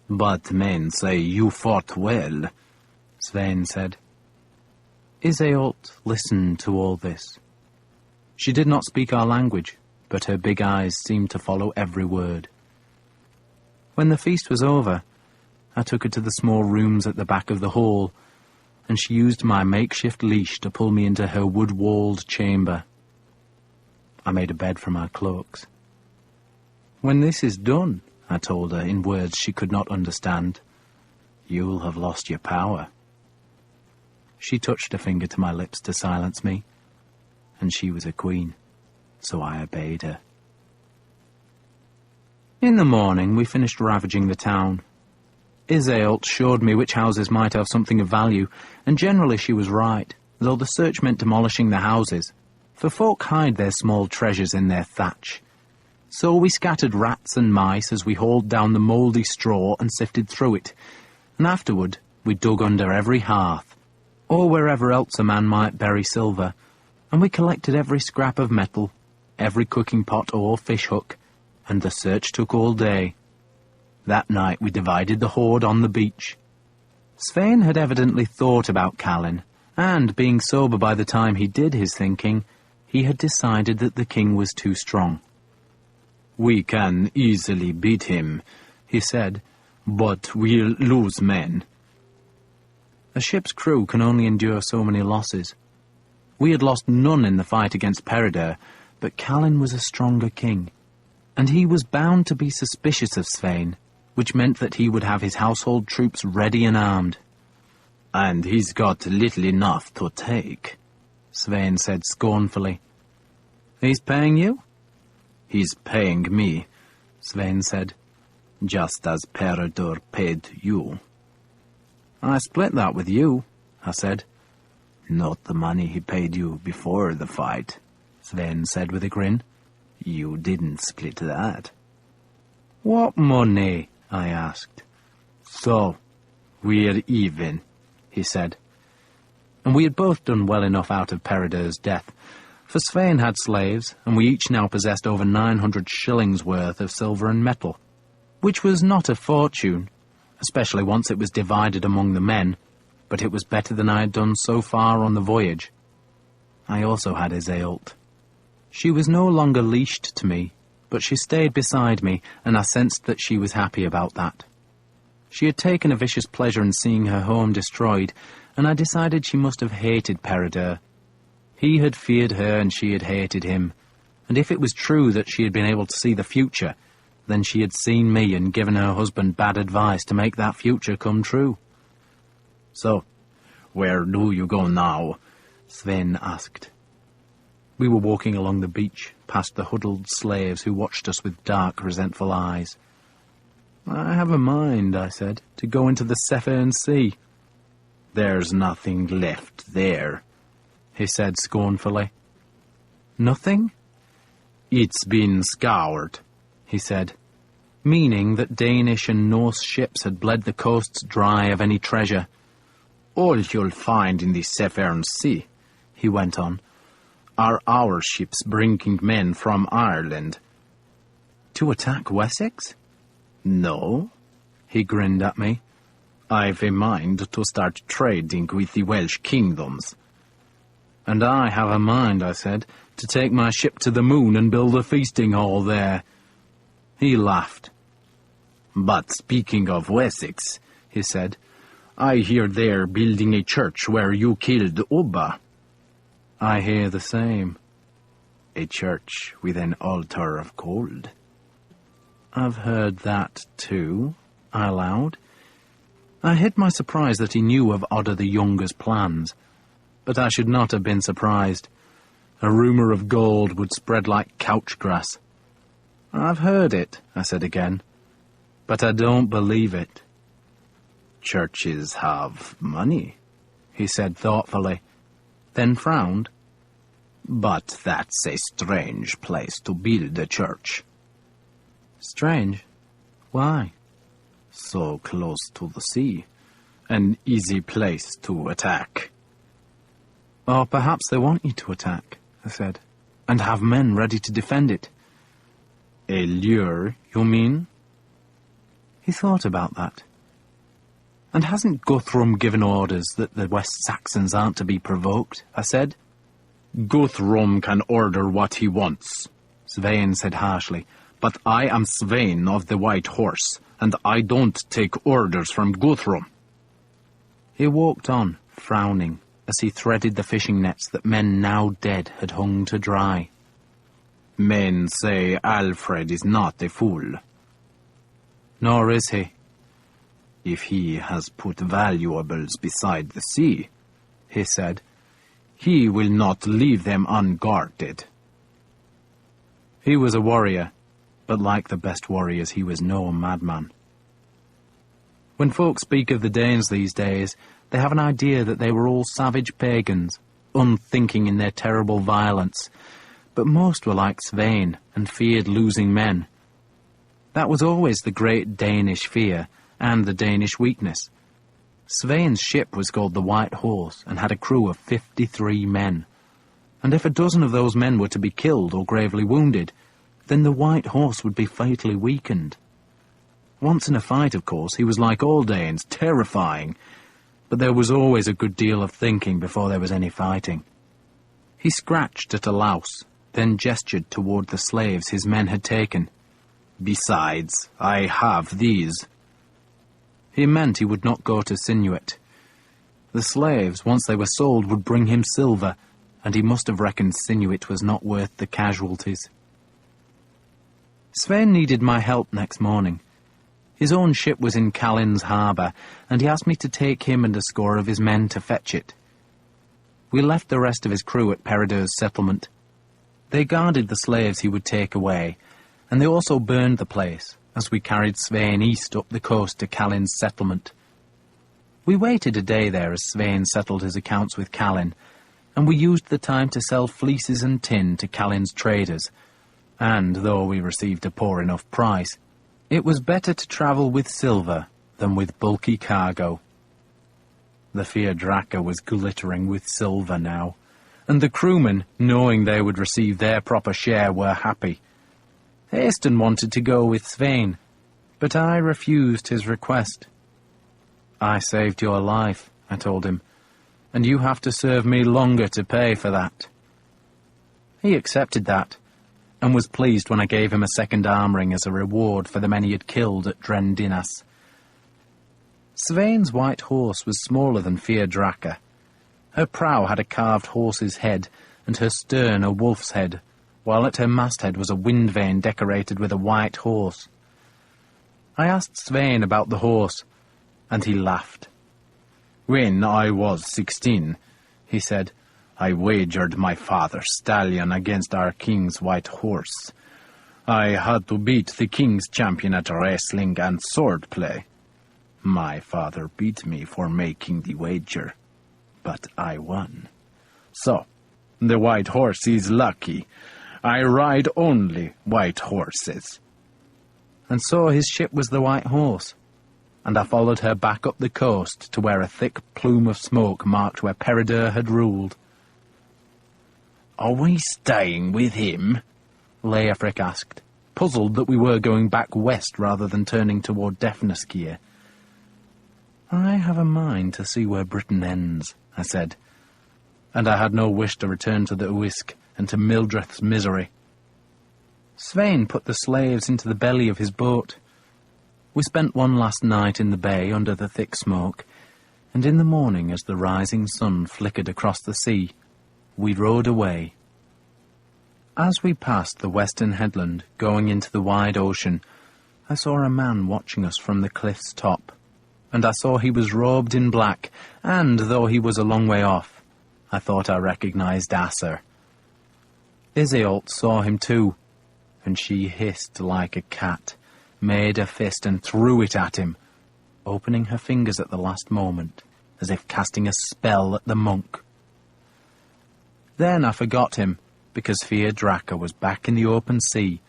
"But men say you fought well," Svein said. Iseult listened to all this. She did not speak our language, but her big eyes seemed to follow every word. When the feast was over, I took her to the small rooms at the back of the hall, and she used my makeshift leash to pull me into her wood-walled chamber. I made a bed from our cloaks. "When this is done," I told her in words she could not understand, "you'll have lost your power." She touched a finger to my lips to silence me, and she was a queen, so I obeyed her. In the morning, we finished ravaging the town. Iseult showed me which houses might have something of value, and generally she was right, though the search meant demolishing the houses, for folk hide their small treasures in their thatch. So we scattered rats and mice as we hauled down the mouldy straw and sifted through it, and afterward we dug under every hearth, or wherever else a man might bury silver, and we collected every scrap of metal, every cooking pot or fish hook, and the search took all day. That night we divided the hoard on the beach. Svein had evidently thought about Callan, and, being sober by the time he did his thinking, he had decided that the king was too strong. "We can easily beat him," he said, "but we'll lose men." A ship's crew can only endure so many losses. We had lost none in the fight against Peredur, but Callan was a stronger king, and he was bound to be suspicious of Svein, which meant that he would have his household troops ready and armed. "And he's got little enough to take," Svein said scornfully. "He's paying you?" "He's paying me," Svein said, "just as Peredur paid you." "I split that with you," I said. "Not the money he paid you before the fight," Svein said with a grin. "You didn't split that." "What money?" I asked. "So, we're even," he said. And we had both done well enough out of Peredur's death, for Svein had slaves, and we each now possessed over 900 shillings worth of silver and metal, which was not a fortune, especially once it was divided among the men, but it was better than I had done so far on the voyage. I also had Iseult. She was no longer leashed to me, but she stayed beside me, and I sensed that she was happy about that. She had taken a vicious pleasure in seeing her home destroyed, and I decided she must have hated Peredur. He had feared her and she had hated him, and if it was true that she had been able to see the future, then she had seen me and given her husband bad advice to make that future come true. "So, where do you go now?" Svein asked. We were walking along the beach, past the huddled slaves who watched us with dark, resentful eyes. "I have a mind," I said, "to go into the Severn Sea." "There's nothing left there," he said scornfully. "Nothing?" "It's been scoured," he said, meaning that Danish and Norse ships had bled the coasts dry of any treasure. "All you'll find in the Severn Sea," he went on, "are our ships bringing men from Ireland." "To attack Wessex?" "No," he grinned at me. "I've a mind to start trading with the Welsh kingdoms." "And I have a mind," I said, "to take my ship to the moon and build a feasting hall there." He laughed. "But speaking of Wessex," he said, "I hear they're building a church where you killed Ubba." "I hear the same." "A church with an altar of gold." "I've heard that too," I allowed. I hid my surprise that he knew of Odda the Younger's plans, but I should not have been surprised. A rumour of gold would spread like couch grass. "I've heard it," I said again, "but I don't believe it." "Churches have money," he said thoughtfully, then frowned. "But that's a strange place to build a church." "Strange? Why?" "So close to the sea. An easy place to attack." "Or perhaps they want you to attack," I said, "and have men ready to defend it." "A lure, you mean?" He thought about that. "And hasn't Guthrum given orders that the West Saxons aren't to be provoked?" I said. "Guthrum can order what he wants," Svein said harshly, "but I am Svein of the White Horse, and I don't take orders from Guthrum." He walked on, frowning, as he threaded the fishing nets that men now dead had hung to dry. "Men say Alfred is not a fool." "Nor is he." "If he has put valuables beside the sea," he said, He will not leave them unguarded." He was a warrior, but like the best warriors, he was no madman. When folk speak of the Danes these days, they have an idea that they were all savage pagans, unthinking in their terrible violence, but most were like Svein and feared losing men. That was always the great Danish fear and the Danish weakness. Svein's ship was called the White Horse and had a crew of 53 men. And if a dozen of those men were to be killed or gravely wounded, then the White Horse would be fatally weakened. Once in a fight, of course, he was like all Danes, terrifying, but there was always a good deal of thinking before there was any fighting. He scratched at a louse, then gestured toward the slaves his men had taken. "Besides, I have these." He meant he would not go to Sinuit. The slaves, once they were sold, would bring him silver, and he must have reckoned Sinuit was not worth the casualties. Svein needed my help next morning. His own ship was in Callin's harbour, and he asked me to take him and a score of his men to fetch it. We left the rest of his crew at Peredur's settlement. They guarded the slaves he would take away, and they also burned the place as we carried Svein east up the coast to Callin's settlement. We waited a day there as Svein settled his accounts with Callin, and we used the time to sell fleeces and tin to Callin's traders, and though we received a poor enough price, it was better to travel with silver than with bulky cargo. The Fierdraka was glittering with silver now, and the crewmen, knowing they would receive their proper share, were happy. Hayston wanted to go with Svein, but I refused his request. "I saved your life," I told him, "and you have to serve me longer to pay for that." He accepted that, and was pleased when I gave him a second armouring as a reward for the men he had killed at Drendinas. Svein's White Horse was smaller than Fierdraka. Her prow had a carved horse's head, and her stern a wolf's head, while at her masthead was a wind vane decorated with a white horse. I asked Svein about the horse, and he laughed. "When I was 16, he said, I wagered my father's stallion against our king's white horse. I had to beat the king's champion at wrestling and swordplay. My father beat me for making the wager, but I won. So, the white horse is lucky. I ride only white horses." And so his ship was the White Horse, and I followed her back up the coast to where a thick plume of smoke marked where Peredur had ruled. "Are we staying with him?" Leofric asked, puzzled that we were going back west rather than turning toward Defnaskir. "I have a mind to see where Britain ends," I said, and I had no wish to return to the Uisk and to Mildred's misery. Svein put the slaves into the belly of his boat. We spent one last night in the bay under the thick smoke, and in the morning, as the rising sun flickered across the sea, we rowed away. As we passed the western headland, going into the wide ocean, I saw a man watching us from the cliff's top, and I saw he was robed in black, and, though he was a long way off, I thought I recognized Asser. Iseult saw him too, and she hissed like a cat, made a fist and threw it at him, opening her fingers at the last moment, as if casting a spell at the monk. Then I forgot him, because Fierdraka was back in the open sea,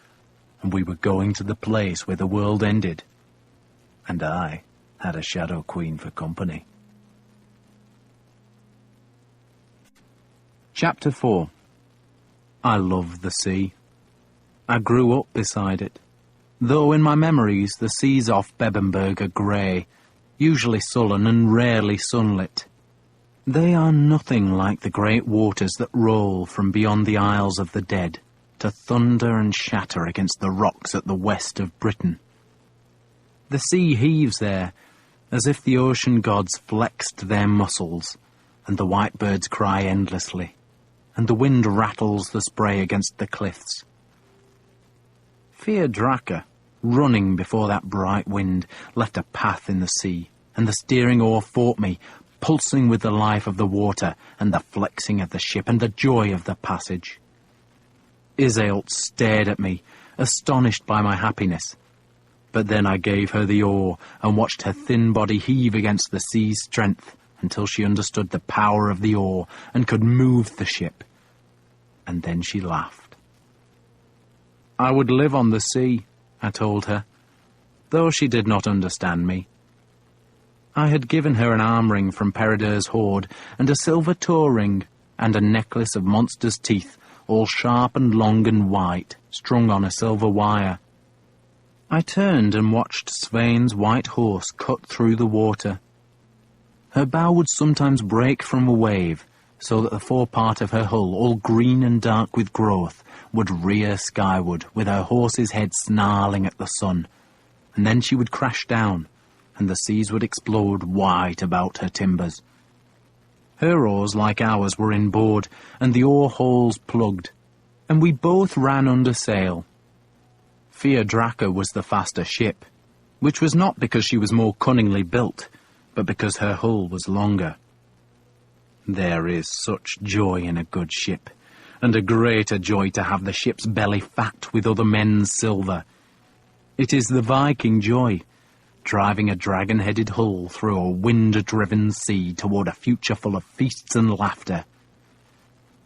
and we were going to the place where the world ended, and I had a Shadow Queen for company. Chapter 4. I love the sea. I grew up beside it, though in my memories the seas off Bebbanburg are grey, usually sullen and rarely sunlit. They are nothing like the great waters that roll from beyond the Isles of the Dead to thunder and shatter against the rocks at the west of Britain. The sea heaves there, as if the ocean gods flexed their muscles, and the white birds cry endlessly, and the wind rattles the spray against the cliffs. Fierdraka, running before that bright wind, left a path in the sea, and the steering oar fought me, pulsing with the life of the water and the flexing of the ship and the joy of the passage. Iseult stared at me, astonished by my happiness. But then I gave her the oar and watched her thin body heave against the sea's strength until she understood the power of the oar and could move the ship. And then she laughed. I would live on the sea, I told her, though she did not understand me. I had given her an arm ring from Peredur's hoard, and a silver toe ring, and a necklace of monster's teeth, all sharp and long and white, strung on a silver wire. I turned and watched Svein's white horse cut through the water. Her bow would sometimes break from a wave, so that the forepart of her hull, all green and dark with growth, would rear skyward, with her horse's head snarling at the sun, and then she would crash down, and the seas would explode white about her timbers. Her oars, like ours, were inboard, and the oar holes plugged, and we both ran under sail. Fia-Draca was the faster ship, which was not because she was more cunningly built, but because her hull was longer. There is such joy in a good ship, and a greater joy to have the ship's belly fat with other men's silver. It is the Viking joy, driving a dragon-headed hull through a wind-driven sea toward a future full of feasts and laughter.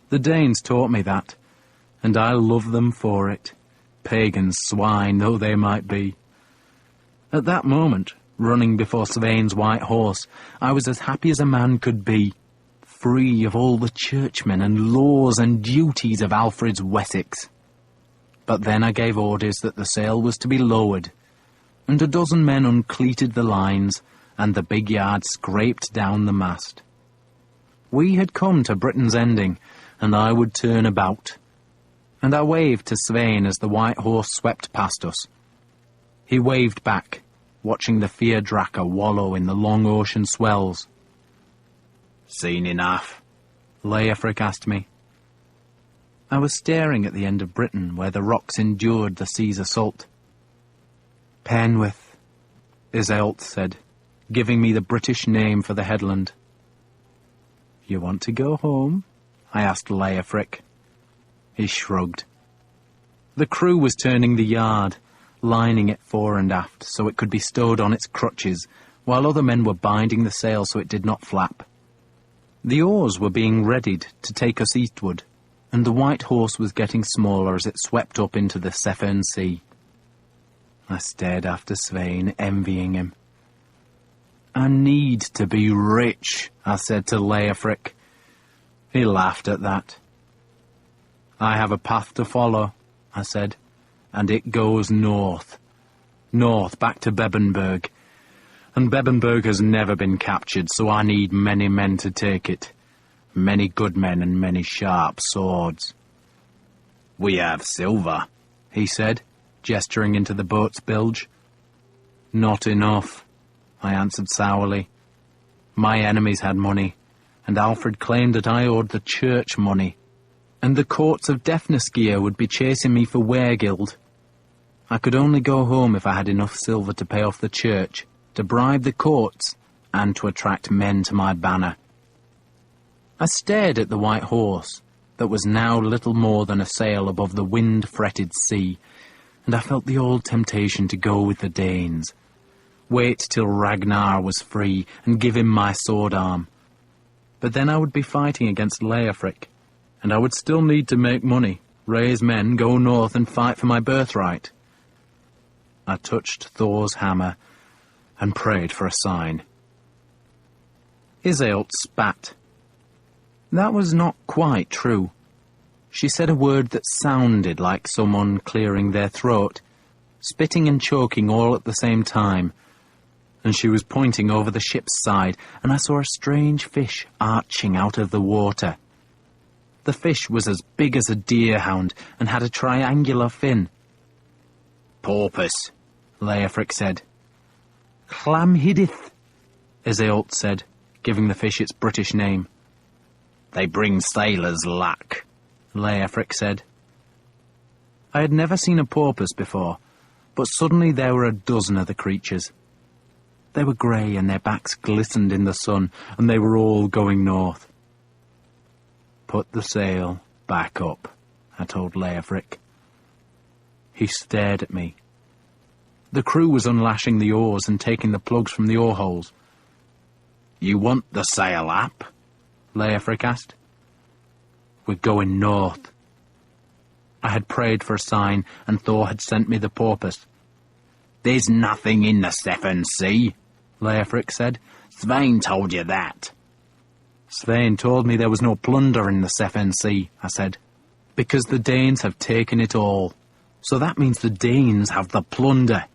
The Danes taught me that, and I love them for it, pagan swine though they might be. At that moment, running before Svein's white horse, I was as happy as a man could be, free of all the churchmen and laws and duties of Alfred's Wessex. But then I gave orders that the sail was to be lowered, and a dozen men uncleated the lines, and the big yard scraped down the mast. We had come to Britain's ending, and I would turn about. And I waved to Svein as the white horse swept past us. He waved back, watching the Fia-Draca wallow in the long ocean swells. "Seen enough?" Leofric asked me. I was staring at the end of Britain, where the rocks endured the sea's assault. "Penwith," Iseult said, giving me the British name for the headland. "You want to go home?" I asked Leofric. He shrugged. The crew was turning the yard, lining it fore and aft so it could be stowed on its crutches, while other men were binding the sail so it did not flap. The oars were being readied to take us eastward, and the white horse was getting smaller as it swept up into the Severn Sea. I stared after Svein, envying him. "I need to be rich," I said to Leofric. He laughed at that. "I have a path to follow," I said, "and it goes north. North, back to Bebbanburg. And Bebbanburg has never been captured, so I need many men to take it. Many good men and many sharp swords." "We have silver," he said, gesturing into the boat's bilge. "Not enough," I answered sourly. My enemies had money, and Alfred claimed that I owed the church money, and the courts of Defnaskia would be chasing me for weregild. I could only go home if I had enough silver to pay off the church, to bribe the courts, and to attract men to my banner. I stared at the white horse, that was now little more than a sail above the wind-fretted sea, and I felt the old temptation to go with the Danes. Wait till Ragnar was free, and give him my sword arm. But then I would be fighting against Leofric, and I would still need to make money, raise men, go north and fight for my birthright. I touched Thor's hammer and prayed for a sign. Iseult spat. That was not quite true. She said a word that sounded like someone clearing their throat, spitting and choking all at the same time, and she was pointing over the ship's side, and I saw a strange fish arching out of the water. The fish was as big as a deerhound and had a triangular fin. "Porpoise," Leofric said. "Clamhidith," Iseult said, giving the fish its British name. "They bring sailors luck," Leofric said. I had never seen a porpoise before, but suddenly there were a dozen of the creatures. They were grey and their backs glistened in the sun, and they were all going north. "Put the sail back up," I told Leofric. He stared at me. The crew was unlashing the oars and taking the plugs from the oar holes. "You want the sail up?" Leofric asked. "We're going north." I had prayed for a sign, and Thor had sent me the porpoise. "There's nothing in the Severn Sea," Leofric said. "Svein told you that." "Svein told me there was no plunder in the Severn Sea," I said, "because the Danes have taken it all. So that means the Danes have the plunder."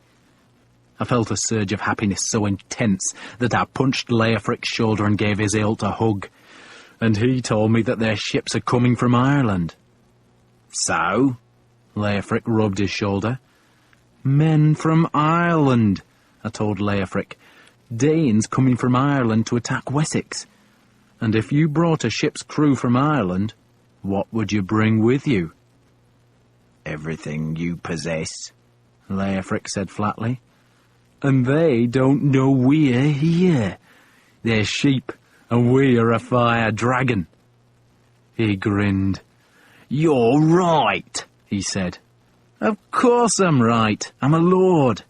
I felt a surge of happiness so intense that I punched Leofric's shoulder and gave his hilt a hug. And he told me that their ships are coming from Ireland. "So?" Leofric rubbed his shoulder. "Men from Ireland," I told Leofric. "Danes coming from Ireland to attack Wessex. And if you brought a ship's crew from Ireland, what would you bring with you?" "Everything you possess," Leofric said flatly. "And they don't know we're here. They're sheep, and we are a fire dragon." He grinned. "You're right," he said. "Of course I'm right. I'm a lord."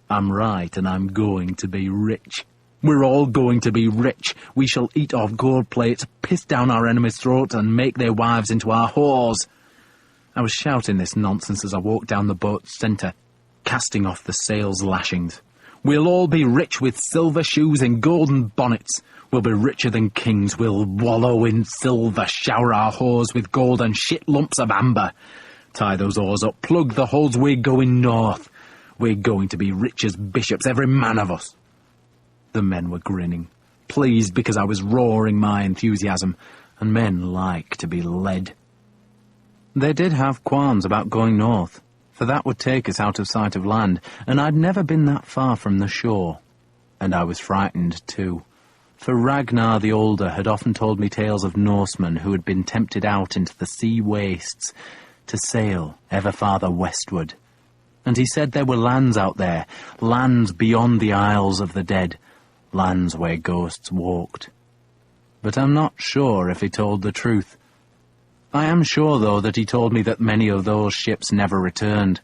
"I'm right, and I'm going to be rich. We're all going to be rich. We shall eat off gold plates, piss down our enemies' throats, and make their wives into our whores." I was shouting this nonsense as I walked down the boat's centre, casting off the sail's lashings. "We'll all be rich with silver shoes and golden bonnets. We'll be richer than kings. We'll wallow in silver, shower our whores with gold and shit lumps of amber. Tie those oars up, plug the holes, we're going north. We're going to be rich as bishops, every man of us." The men were grinning, pleased because I was roaring my enthusiasm, and men like to be led. They did have qualms about going north, for that would take us out of sight of land, and I'd never been that far from the shore. And I was frightened too, for Ragnar the Older had often told me tales of Norsemen who had been tempted out into the sea wastes to sail ever farther westward. And he said there were lands out there, lands beyond the Isles of the Dead, lands where ghosts walked. But I'm not sure if he told the truth. I am sure, though, that he told me that many of those ships never returned.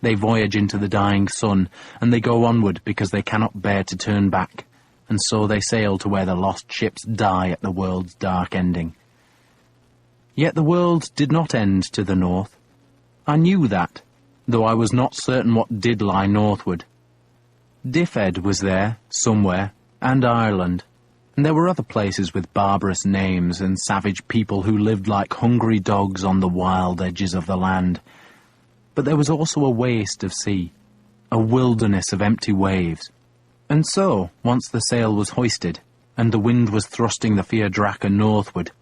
They voyage into the dying sun, and they go onward because they cannot bear to turn back, and so they sail to where the lost ships die at the world's dark ending. Yet the world did not end to the north. I knew that, though I was not certain what did lie northward. Dyfed was there, somewhere, and Ireland, and there were other places with barbarous names and savage people who lived like hungry dogs on the wild edges of the land. But there was also a waste of sea, a wilderness of empty waves. And so, once the sail was hoisted, and the wind was thrusting the Fyrdraka northward,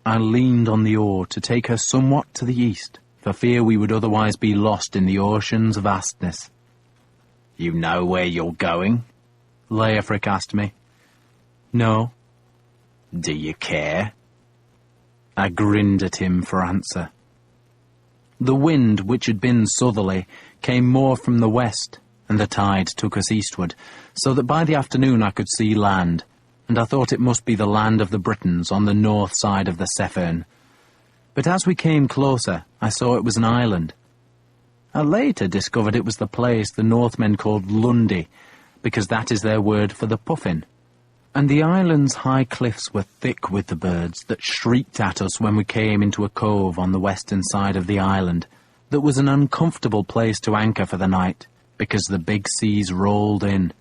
I leaned on the oar to take her somewhat to the east, for fear we would otherwise be lost in the ocean's vastness. "You know where you're going?" Leofric asked me. "No." "Do you care?" I grinned at him for answer. The wind, which had been southerly, came more from the west, and the tide took us eastward, so that by the afternoon I could see land, and I thought it must be the land of the Britons on the north side of the Severn. But as we came closer, I saw it was an island. I later discovered it was the place the Northmen called Lundi, because that is their word for the puffin. And the island's high cliffs were thick with the birds that shrieked at us when we came into a cove on the western side of the island that was an uncomfortable place to anchor for the night, because the big seas rolled in.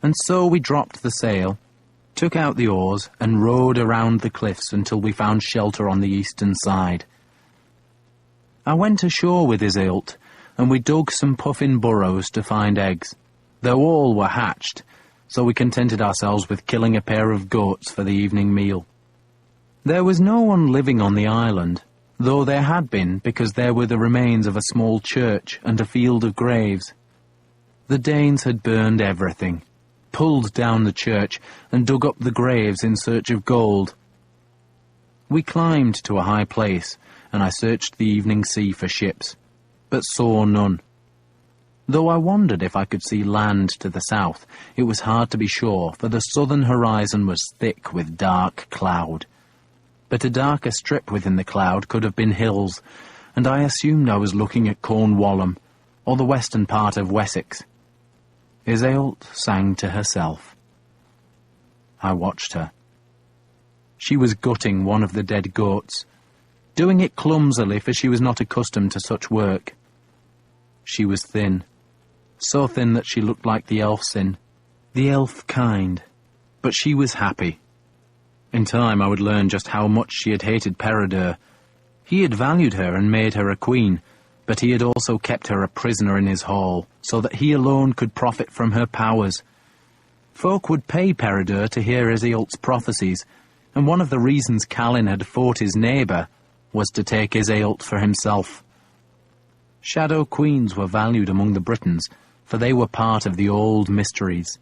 And so we dropped the sail, took out the oars, and rowed around the cliffs until we found shelter on the eastern side. I went ashore with his hilt, and we dug some puffin burrows to find eggs, though all were hatched, so we contented ourselves with killing a pair of goats for the evening meal. There was no one living on the island, though there had been because there were the remains of a small church and a field of graves. The Danes had burned everything, pulled down the church, and dug up the graves in search of gold. We climbed to a high place, and I searched the evening sea for ships, but saw none. Though I wondered if I could see land to the south, it was hard to be sure, for the southern horizon was thick with dark cloud. But a darker strip within the cloud could have been hills, and I assumed I was looking at Cornwall, or the western part of Wessex. Iseult sang to herself. I watched her. She was gutting one of the dead goats, doing it clumsily, for she was not accustomed to such work. She was thin, so thin that she looked like the elf sin, the elf kind, but she was happy. In time I would learn just how much she had hated Peredur. He had valued her and made her a queen, but he had also kept her a prisoner in his hall, so that he alone could profit from her powers. Folk would pay Peredur to hear Iseult's prophecies, and one of the reasons Calin had fought his neighbour was to take Iseult for himself. Shadow queens were valued among the Britons, for they were part of the old mysteries,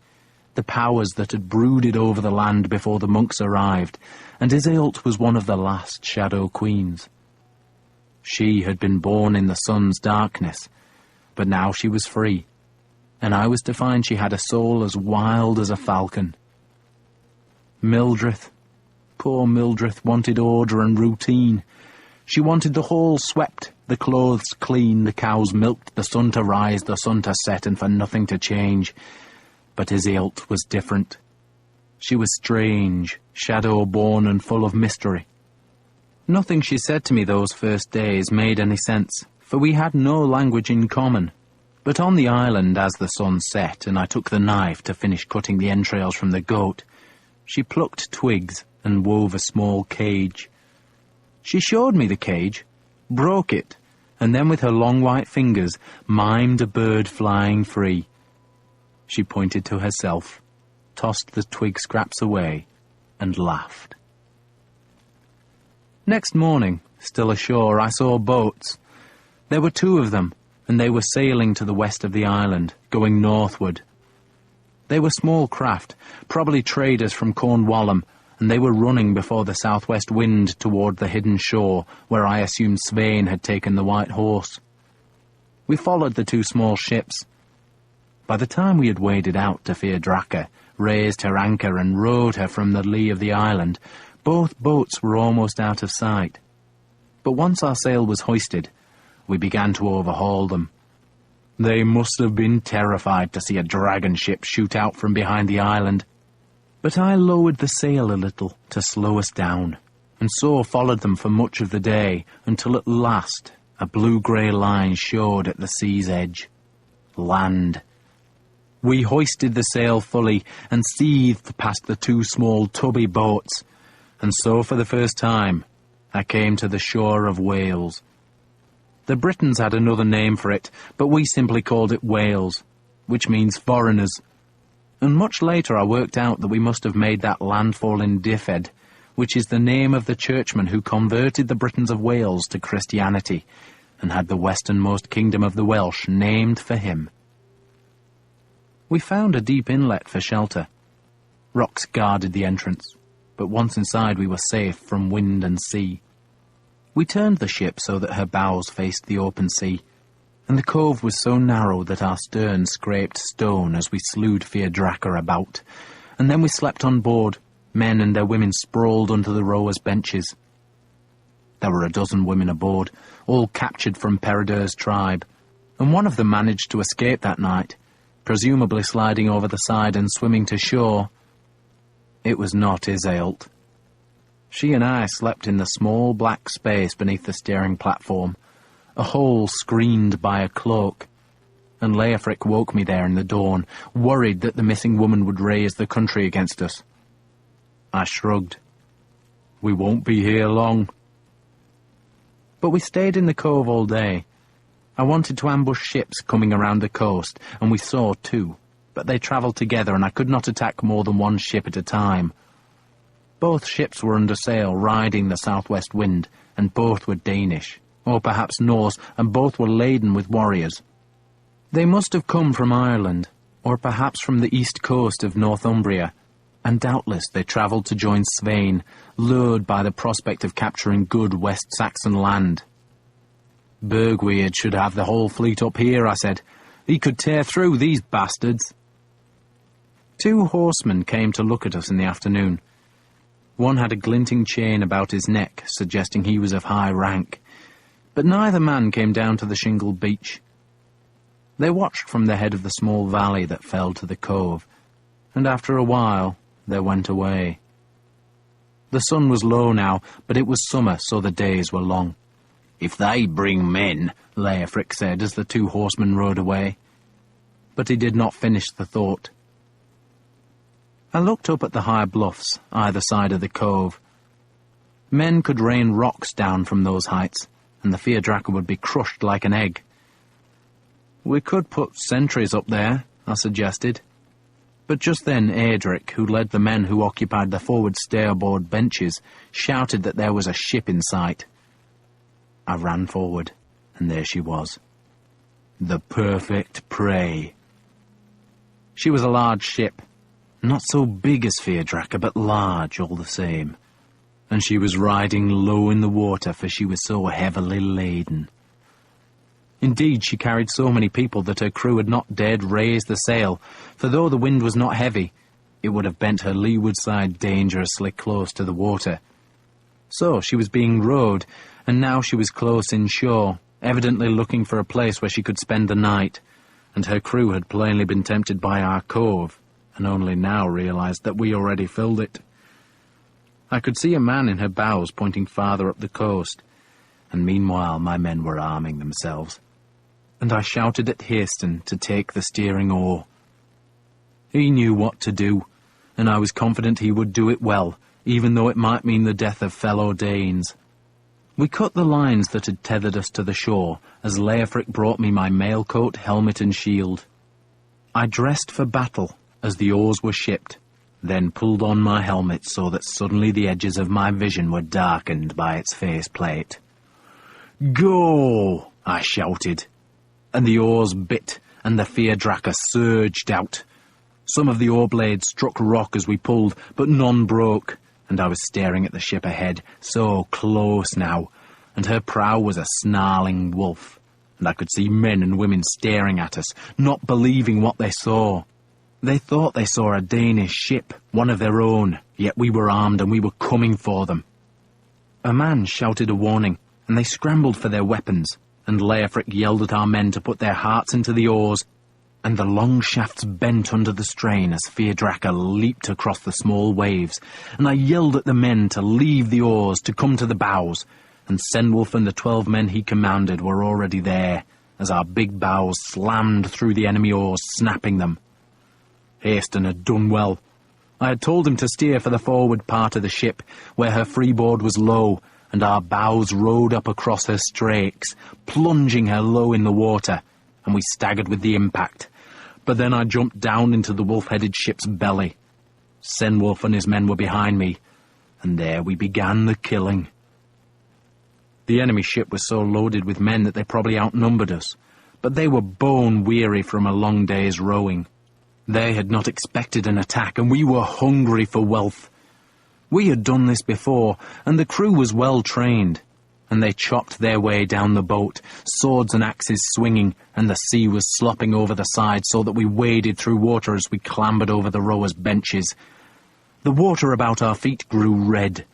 the powers that had brooded over the land before the monks arrived, and Iseult was one of the last shadow queens. She had been born in the sun's darkness, but now she was free, and I was to find she had a soul as wild as a falcon. Mildred, poor Mildred, wanted order and routine. She wanted the hall swept, the clothes clean, the cows milked, the sun to rise, the sun to set, and for nothing to change. But Iseult was different. She was strange, shadow-born and full of mystery. Nothing she said to me those first days made any sense, for we had no language in common. But on the island, as the sun set, and I took the knife to finish cutting the entrails from the goat, she plucked twigs and wove a small cage. She showed me the cage, broke it, and then with her long white fingers mimed a bird flying free. She pointed to herself, tossed the twig scraps away, and laughed. Next morning, still ashore, I saw boats. There were 2 of them, and they were sailing to the west of the island, going northward. They were small craft, probably traders from Cornwall, and they were running before the southwest wind toward the hidden shore, where I assumed Svein had taken the white horse. We followed the 2 small ships. By the time we had waded out to Fierdracha, raised her anchor and rowed her from the lee of the island, both boats were almost out of sight. But once our sail was hoisted, we began to overhaul them. They must have been terrified to see a dragon ship shoot out from behind the island. But I lowered the sail a little to slow us down, and so followed them for much of the day, until at last a blue-grey line showed at the sea's edge. Land. We hoisted the sail fully and seethed past the 2 small tubby boats, and so for the first time I came to the shore of Wales. The Britons had another name for it, but we simply called it Wales, which means foreigners. And much later I worked out that we must have made that landfall in Dyfed, which is the name of the churchman who converted the Britons of Wales to Christianity, and had the westernmost kingdom of the Welsh named for him. We found a deep inlet for shelter. Rocks guarded the entrance, but once inside we were safe from wind and sea. We turned the ship so that her bows faced the open sea, and the cove was so narrow that our stern scraped stone as we slewed Fierdracha about, and then we slept on board, men and their women sprawled under the rowers' benches. There were a dozen women aboard, all captured from Peredur's tribe, and one of them managed to escape that night, presumably sliding over the side and swimming to shore. It was not Iseult. She and I slept in the small black space beneath the steering platform, a hole screened by a cloak, and Leofric woke me there in the dawn, worried that the missing woman would raise the country against us. I shrugged. We won't be here long. But we stayed in the cove all day. I wanted to ambush ships coming around the coast, and we saw 2, but they travelled together and I could not attack more than 1 ship at a time. Both ships were under sail, riding the southwest wind, and both were Danish, or perhaps Norse, and both were laden with warriors. They must have come from Ireland, or perhaps from the east coast of Northumbria, and doubtless they travelled to join Svein, lured by the prospect of capturing good West Saxon land. Bergweird should have the whole fleet up here, I said, He could tear through these bastards. 2 horsemen came to look at us in the afternoon. One had a glinting chain about his neck, suggesting he was of high rank, but neither man came down to the shingled beach. They watched from the head of the small valley that fell to the cove, and after a while they went away. The sun was low now, but it was summer, so the days were long. "If they bring men," Leofric said as the 2 horsemen rode away. But he did not finish the thought. I looked up at the high bluffs either side of the cove. Men could rain rocks down from those heights, and the Fiadraca would be crushed like an egg. "We could put sentries up there," I suggested. But just then Eadric, who led the men who occupied the forward starboard benches, shouted that there was a ship in sight. I ran forward, and there she was. The perfect prey. She was a large ship, not so big as Fiadraca, but large all the same, and she was riding low in the water, for she was so heavily laden. Indeed, she carried so many people that her crew had not dared raise the sail, for though the wind was not heavy, it would have bent her leeward side dangerously close to the water. So she was being rowed, and now she was close inshore, evidently looking for a place where she could spend the night, and her crew had plainly been tempted by our cove, and only now realized that we already filled it. I could see a man in her bows pointing farther up the coast, and meanwhile my men were arming themselves, and I shouted at Haston to take the steering oar. He knew what to do, and I was confident he would do it well, even though it might mean the death of fellow Danes. We cut the lines that had tethered us to the shore, as Leofric brought me my mailcoat, helmet and shield. I dressed for battle as the oars were shipped, then pulled on my helmet so that suddenly the edges of my vision were darkened by its faceplate. "Go!" I shouted, and the oars bit, and the Fiadraca surged out. Some of the oar blades struck rock as we pulled, but none broke, and I was staring at the ship ahead, so close now, and her prow was a snarling wolf, and I could see men and women staring at us, not believing what they saw. They thought they saw a Danish ship, one of their own, yet we were armed and we were coming for them. A man shouted a warning, and they scrambled for their weapons, and Leofric yelled at our men to put their hearts into the oars, and the long shafts bent under the strain as Fiadraca leaped across the small waves, and I yelled at the men to leave the oars, to come to the bows, and Cenwulf and the 12 men he commanded were already there, as our big bows slammed through the enemy oars, snapping them. Haston had done well. I had told him to steer for the forward part of the ship, where her freeboard was low, and our bows rode up across her strakes, plunging her low in the water, and we staggered with the impact. But then I jumped down into the wolf-headed ship's belly. Cenwulf and his men were behind me, and there we began the killing. The enemy ship was so loaded with men that they probably outnumbered us, but they were bone-weary from a long day's rowing. They had not expected an attack, and we were hungry for wealth. We had done this before, and the crew was well trained, and they chopped their way down the boat, swords and axes swinging, and the sea was slopping over the side so that we waded through water as we clambered over the rowers' benches. The water about our feet grew red.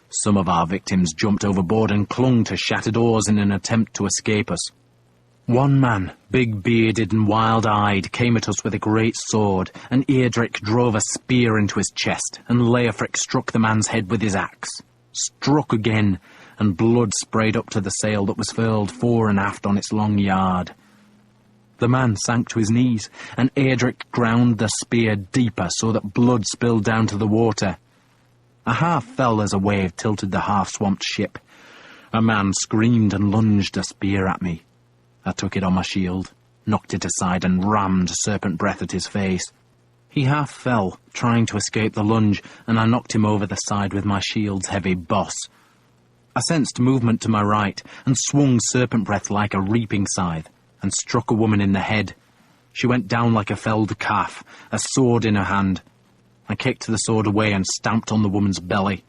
Some of our victims jumped overboard and clung to shattered oars in an attempt to escape us. One man, big-bearded and wild-eyed, came at us with a great sword, and Eadric drove a spear into his chest, and Leofric struck the man's head with his axe. Struck again, and blood sprayed up to the sail that was furled fore and aft on its long yard. The man sank to his knees, and Eadric ground the spear deeper so that blood spilled down to the water. I half fell as a wave tilted the half-swamped ship. A man screamed and lunged a spear at me. I took it on my shield, knocked it aside, and rammed serpent breath at his face. He half fell, trying to escape the lunge, and I knocked him over the side with my shield's heavy boss. I sensed movement to my right, and swung serpent breath like a reaping scythe, and struck a woman in the head. She went down like a felled calf, a sword in her hand. I kicked the sword away and stamped on the woman's belly.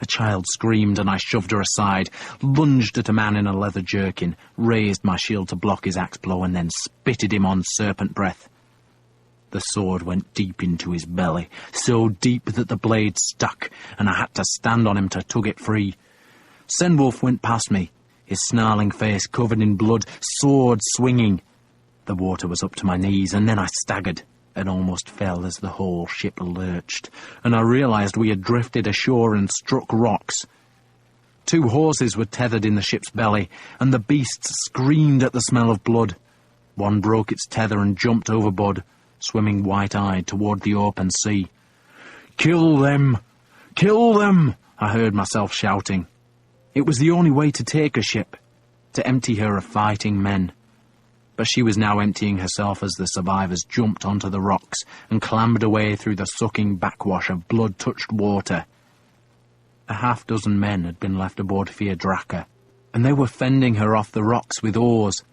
A child screamed and I shoved her aside, lunged at a man in a leather jerkin, raised my shield to block his axe blow and then spitted him on serpent breath. The sword went deep into his belly, so deep that the blade stuck, and I had to stand on him to tug it free. Senwolf went past me, his snarling face covered in blood, sword swinging. The water was up to my knees, and then I staggered and almost fell as the whole ship lurched, and I realised we had drifted ashore and struck rocks. 2 horses were tethered in the ship's belly, and the beasts screamed at the smell of blood. One broke its tether and jumped overboard, swimming white-eyed toward the open sea. "Kill them! Kill them!" I heard myself shouting. It was the only way to take a ship, to empty her of fighting men. But she was now emptying herself as the survivors jumped onto the rocks and clambered away through the sucking backwash of blood-touched water. A half-dozen men had been left aboard Feardraca, and they were fending her off the rocks with oars.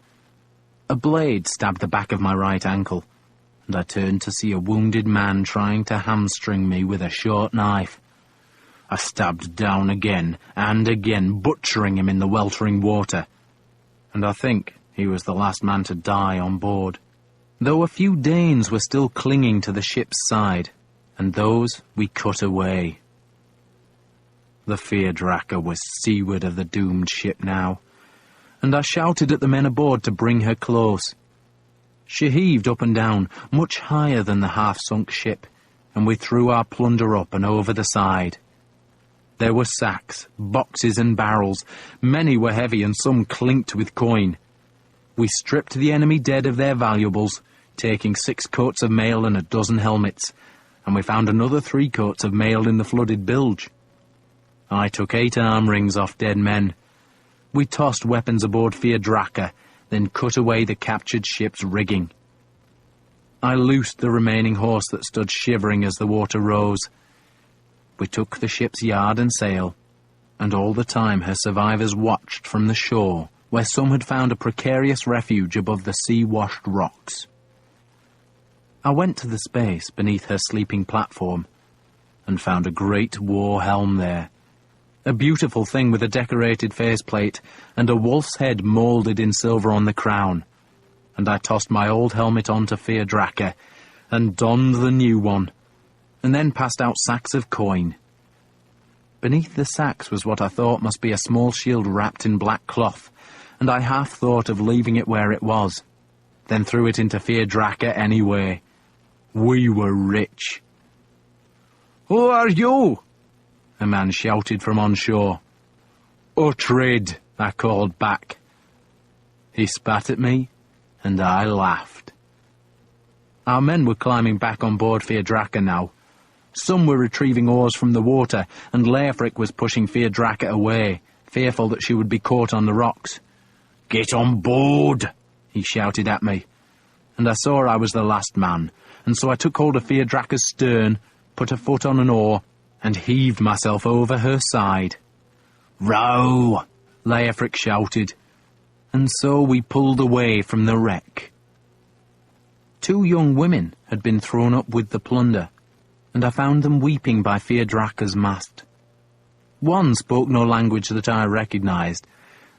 A blade stabbed the back of my right ankle, and I turned to see a wounded man trying to hamstring me with a short knife. I stabbed down again and again, butchering him in the weltering water, and I think he was the last man to die on board, though a few Danes were still clinging to the ship's side, and those we cut away. The Feardraca was seaward of the doomed ship now, and I shouted at the men aboard to bring her close. She heaved up and down, much higher than the half-sunk ship, and we threw our plunder up and over the side. There were sacks, boxes and barrels. Many were heavy and some clinked with coin. We stripped the enemy dead of their valuables, taking 6 coats of mail and a dozen helmets, and we found another 3 coats of mail in the flooded bilge. I took 8 arm rings off dead men. We tossed weapons aboard Feardraca, then cut away the captured ship's rigging. I loosed the remaining horse that stood shivering as the water rose. We took the ship's yard and sail, and all the time her survivors watched from the shore, where some had found a precarious refuge above the sea-washed rocks. I went to the space beneath her sleeping platform, and found a great war helm there, a beautiful thing with a decorated faceplate and a wolf's head moulded in silver on the crown, and I tossed my old helmet on to Feardraca, and donned the new one, and then passed out sacks of coin. Beneath the sacks was what I thought must be a small shield wrapped in black cloth, and I half thought of leaving it where it was, then threw it into Feardraca anyway. We were rich. "Who are you?" a man shouted from on shore. "Uhtred," I called back. He spat at me, and I laughed. Our men were climbing back on board Feardraca now. Some were retrieving oars from the water, and Leofric was pushing Feardraca away, fearful that she would be caught on the rocks. "Get on board," he shouted at me, and I saw I was the last man, and so I took hold of Feardraca's stern, put a foot on an oar, and heaved myself over her side. "Row!" Leofric shouted, and so we pulled away from the wreck. 2 young women had been thrown up with the plunder, and I found them weeping by Feardraca's mast. One spoke no language that I recognised,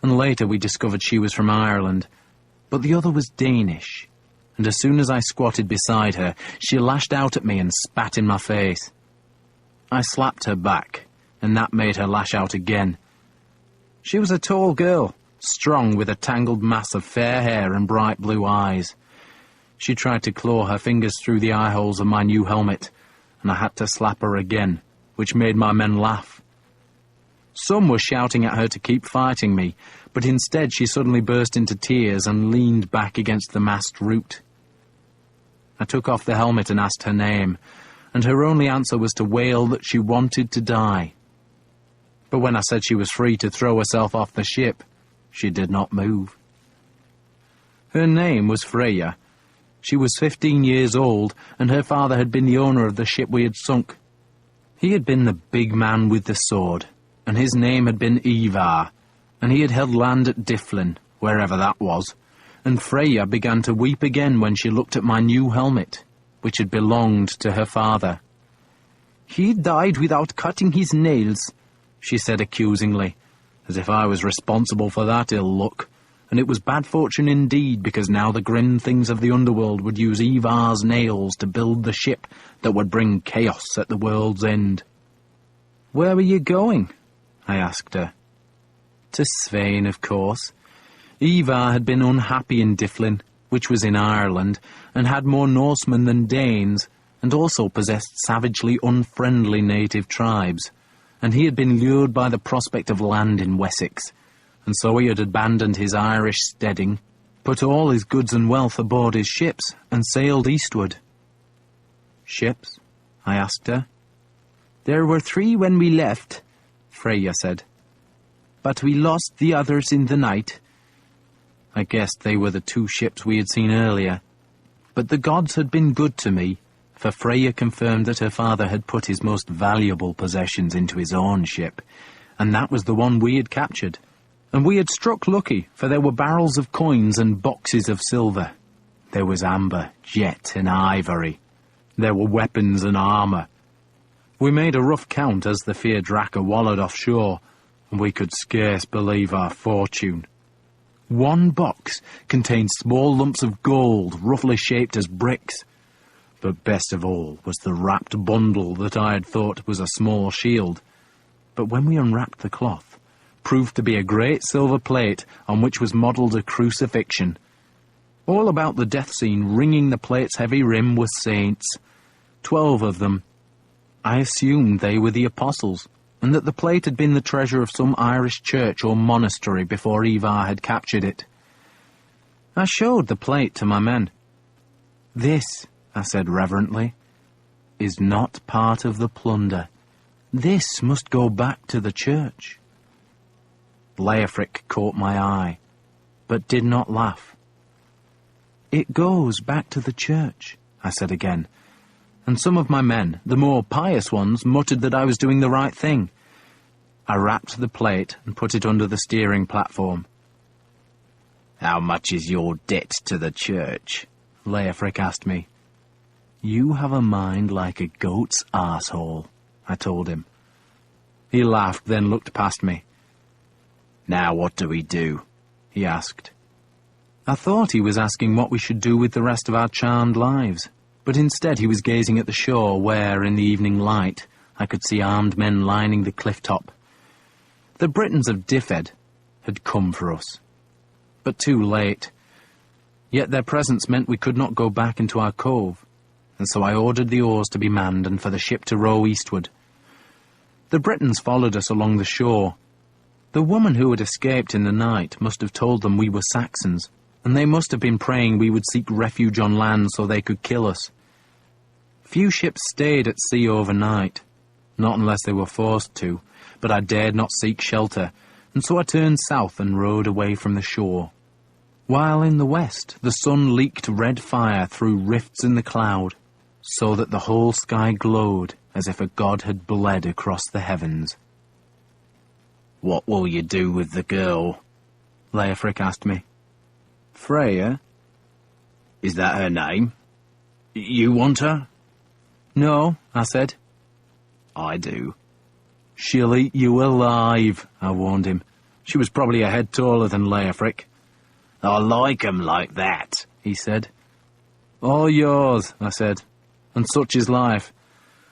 and later we discovered she was from Ireland, but the other was Danish, and as soon as I squatted beside her, she lashed out at me and spat in my face. I slapped her back, and that made her lash out again. She was a tall girl, strong with a tangled mass of fair hair and bright blue eyes. She tried to claw her fingers through the eye holes of my new helmet, and I had to slap her again, which made my men laugh. Some were shouting at her to keep fighting me, but instead she suddenly burst into tears and leaned back against the mast root. I took off the helmet and asked her name, and her only answer was to wail that she wanted to die. But when I said she was free to throw herself off the ship, she did not move. Her name was Freya. She was 15 years old, and her father had been the owner of the ship we had sunk. He had been the big man with the sword, and his name had been Ivar, and he had held land at Dyflin, wherever that was, and Freya began to weep again when she looked at my new helmet, which had belonged to her father. "He died without cutting his nails," she said accusingly, as if I was responsible for that ill luck. And it was bad fortune indeed, because now the grim things of the underworld would use Ivar's nails to build the ship that would bring chaos at the world's end. "Where were you going?" I asked her. To Svein, of course. Ivar had been unhappy in Dyflin, which was in Ireland, and had more Norsemen than Danes, and also possessed savagely unfriendly native tribes, and he had been lured by the prospect of land in Wessex, and so he had abandoned his Irish steading, put all his goods and wealth aboard his ships, and sailed eastward. "Ships?" I asked her. "There were 3 when we left," Freya said. "But we lost the others in the night." I guessed they were the 2 ships we had seen earlier. But the gods had been good to me, for Freya confirmed that her father had put his most valuable possessions into his own ship, and that was the one we had captured. And we had struck lucky, for there were barrels of coins and boxes of silver. There was amber, jet, and ivory. There were weapons and armour. We made a rough count as the feared Raka wallowed offshore, and we could scarce believe our fortune. 1 box contained small lumps of gold, roughly shaped as bricks. But best of all was the wrapped bundle that I had thought was a small shield. But when we unwrapped the cloth, proved to be a great silver plate on which was modelled a crucifixion. All about the death scene, ringing the plate's heavy rim, were saints. 12 of them. I assumed they were the apostles, and that the plate had been the treasure of some Irish church or monastery before Ivar had captured it. I showed the plate to my men. "This," I said reverently, "is not part of the plunder. This must go back to the church." Leofric caught my eye, but did not laugh. "It goes back to the church," I said again, and some of my men, the more pious ones, muttered that I was doing the right thing. I wrapped the plate and put it under the steering platform. "How much is your debt to the church?" Leofric asked me. "You have a mind like a goat's arsehole," I told him. He laughed, then looked past me. "Now what do we do?" he asked. I thought he was asking what we should do with the rest of our charmed lives, but instead he was gazing at the shore where, in the evening light, I could see armed men lining the cliff top. The Britons of Dyfed had come for us, but too late. Yet their presence meant we could not go back into our cove, and so I ordered the oars to be manned and for the ship to row eastward. The Britons followed us along the shore. The woman who had escaped in the night must have told them we were Saxons, and they must have been praying we would seek refuge on land so they could kill us. Few ships stayed at sea overnight, not unless they were forced to, but I dared not seek shelter, and so I turned south and rowed away from the shore. While in the west the sun leaked red fire through rifts in the cloud, so that the whole sky glowed as if a god had bled across the heavens. "What will you do with the girl?" Leofric asked me. "Freya." "Is that her name? You want her?" "No," I said. "I do." "She'll eat you alive," I warned him. She was probably a head taller than Leofric. "I like 'em like that," he said. "All yours," I said, "and such is life.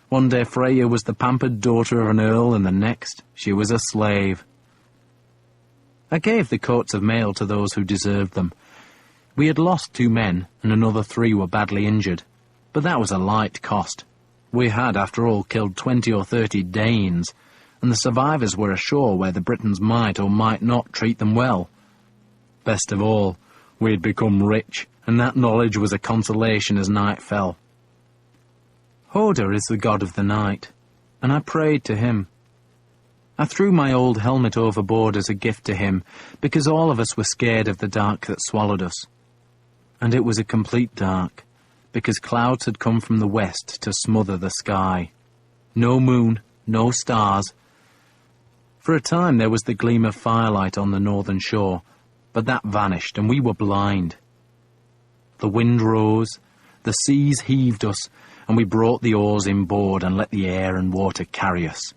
One day Freya was the pampered daughter of an earl, and the next she was a slave." I gave the coats of mail to those who deserved them. We had lost 2 men, and another 3 were badly injured, but that was a light cost. We had, after all, killed 20 or 30 Danes, and the survivors were ashore where the Britons might or might not treat them well. Best of all, we had become rich, and that knowledge was a consolation as night fell. Hoder is the god of the night, and I prayed to him. I threw my old helmet overboard as a gift to him, because all of us were scared of the dark that swallowed us. And it was a complete dark, because clouds had come from the west to smother the sky. No moon, no stars. For a time there was the gleam of firelight on the northern shore, but that vanished, and we were blind. The wind rose, the seas heaved us, and we brought the oars inboard and let the air and water carry us.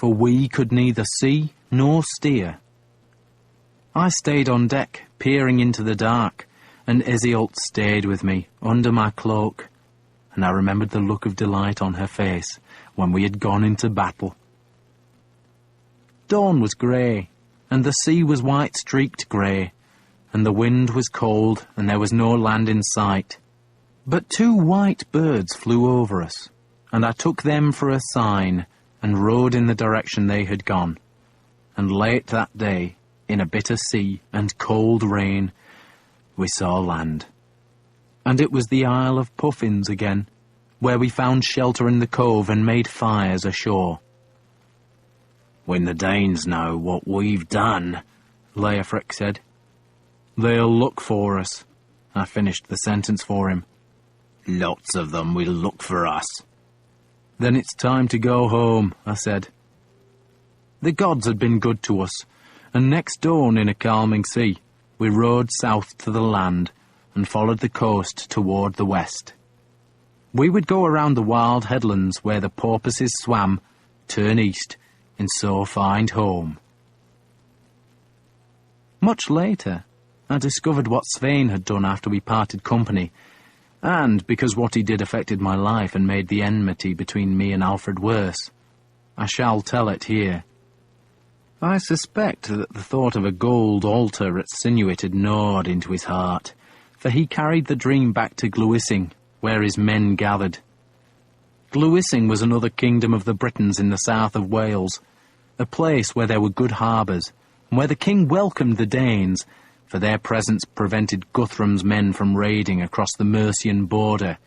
for we could neither see nor steer. I stayed on deck, peering into the dark, and Iseult stayed with me, under my cloak, and I remembered the look of delight on her face when we had gone into battle. Dawn was grey, and the sea was white-streaked grey, and the wind was cold, and there was no land in sight. But 2 white birds flew over us, and I took them for a sign, and rowed in the direction they had gone. And late that day, in a bitter sea and cold rain, we saw land. And it was the Isle of Puffins again, where we found shelter in the cove and made fires ashore. "When the Danes know what we've done," Leofric said, "they'll look for us." I finished the sentence for him. "Lots of them will look for us." "Then it's time to go home," I said. The gods had been good to us, and next dawn in a calming sea, we rowed south to the land and followed the coast toward the west. We would go around the wild headlands where the porpoises swam, turn east, and so find home. Much later, I discovered what Svein had done after we parted company, and because what he did affected my life and made the enmity between me and Alfred worse. I shall tell it here. I suspect that the thought of a gold altar at Sinuit had gnawed into his heart, for he carried the dream back to Glywysing, where his men gathered. Glywysing was another kingdom of the Britons in the south of Wales, a place where there were good harbours, and where the king welcomed the Danes, for their presence prevented Guthrum's men from raiding across the Mercian border.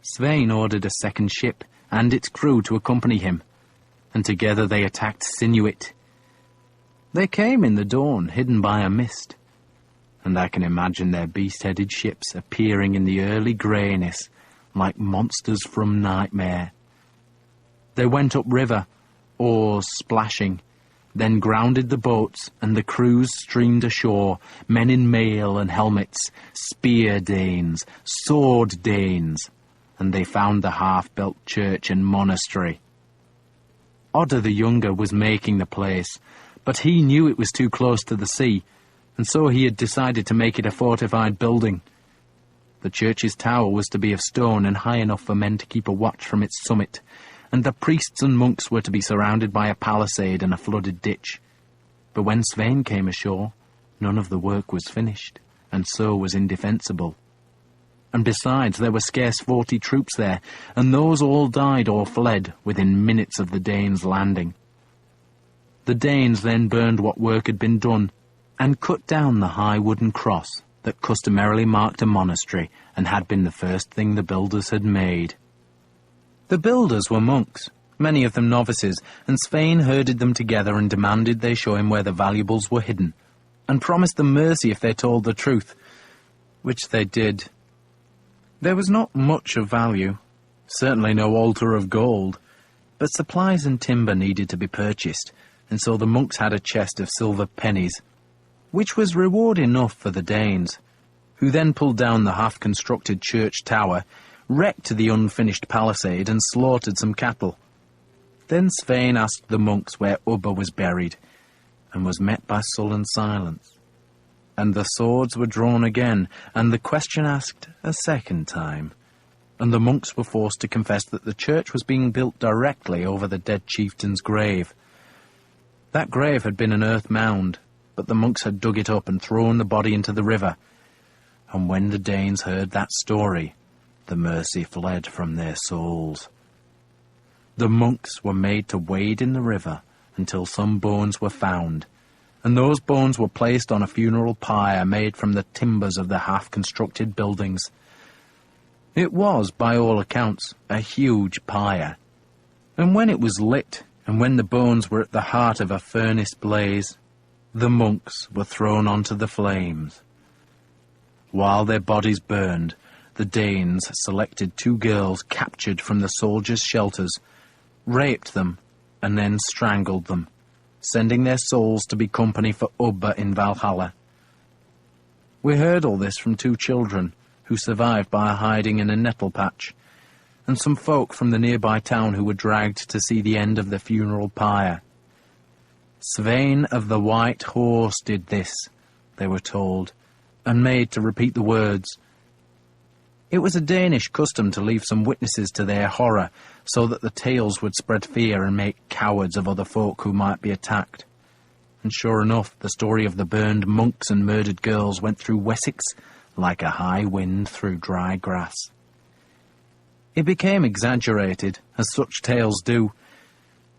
Svein ordered a second ship and its crew to accompany him, and together they attacked Sinuit. They came in the dawn, hidden by a mist, and I can imagine their beast-headed ships appearing in the early greyness like monsters from nightmare. They went upriver, oars splashing, then grounded the boats, and the crews streamed ashore, men in mail and helmets, spear Danes, sword Danes, and they found the half-built church and monastery. Odda the Younger was making the place, but he knew it was too close to the sea, and so he had decided to make it a fortified building. The church's tower was to be of stone and high enough for men to keep a watch from its summit, and the priests and monks were to be surrounded by a palisade and a flooded ditch. But when Svein came ashore, none of the work was finished, and so was indefensible. And besides, there were scarce 40 troops there, and those all died or fled within minutes of the Danes' landing. The Danes then burned what work had been done, and cut down the high wooden cross that customarily marked a monastery and had been the first thing the builders had made. The builders were monks, many of them novices, and Svein herded them together and demanded they show him where the valuables were hidden, and promised them mercy if they told the truth, which they did. There was not much of value, certainly no altar of gold, but supplies and timber needed to be purchased, and so the monks had a chest of silver pennies, which was reward enough for the Danes, who then pulled down the half-constructed church tower, wrecked the unfinished palisade, and slaughtered some cattle. Then Svein asked the monks where Ubba was buried, and was met by sullen silence. And the swords were drawn again, and the question asked a second time, and the monks were forced to confess that the church was being built directly over the dead chieftain's grave. That grave had been an earth mound, but the monks had dug it up and thrown the body into the river. And when the Danes heard that story, the mercy fled from their souls. The monks were made to wade in the river until some bones were found, and those bones were placed on a funeral pyre made from the timbers of the half-constructed buildings. It was, by all accounts, a huge pyre, and when it was lit, and when the bones were at the heart of a furnace blaze, the monks were thrown onto the flames. While their bodies burned, the Danes selected 2 girls captured from the soldiers' shelters, raped them, and then strangled them, sending their souls to be company for Ubba in Valhalla. We heard all this from 2 children, who survived by hiding in a nettle patch, and some folk from the nearby town who were dragged to see the end of the funeral pyre. Svein of the White Horse did this, they were told, and made to repeat the words. It was a Danish custom to leave some witnesses to their horror, so that the tales would spread fear and make cowards of other folk who might be attacked. And sure enough, the story of the burned monks and murdered girls went through Wessex like a high wind through dry grass. It became exaggerated, as such tales do.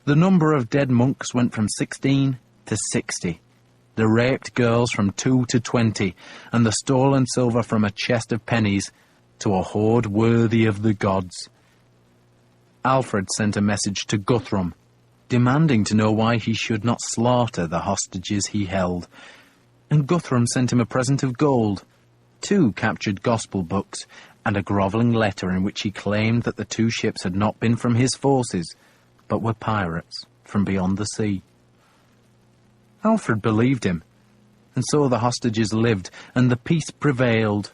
The number of dead monks went from 16 to 60, the raped girls from 2 to 20, and the stolen silver from a chest of pennies to a hoard worthy of the gods. Alfred sent a message to Guthrum, demanding to know why he should not slaughter the hostages he held, and Guthrum sent him a present of gold, 2 captured gospel books, and a grovelling letter in which he claimed that the 2 ships had not been from his forces, but were pirates from beyond the sea. Alfred believed him, and so the hostages lived, and the peace prevailed.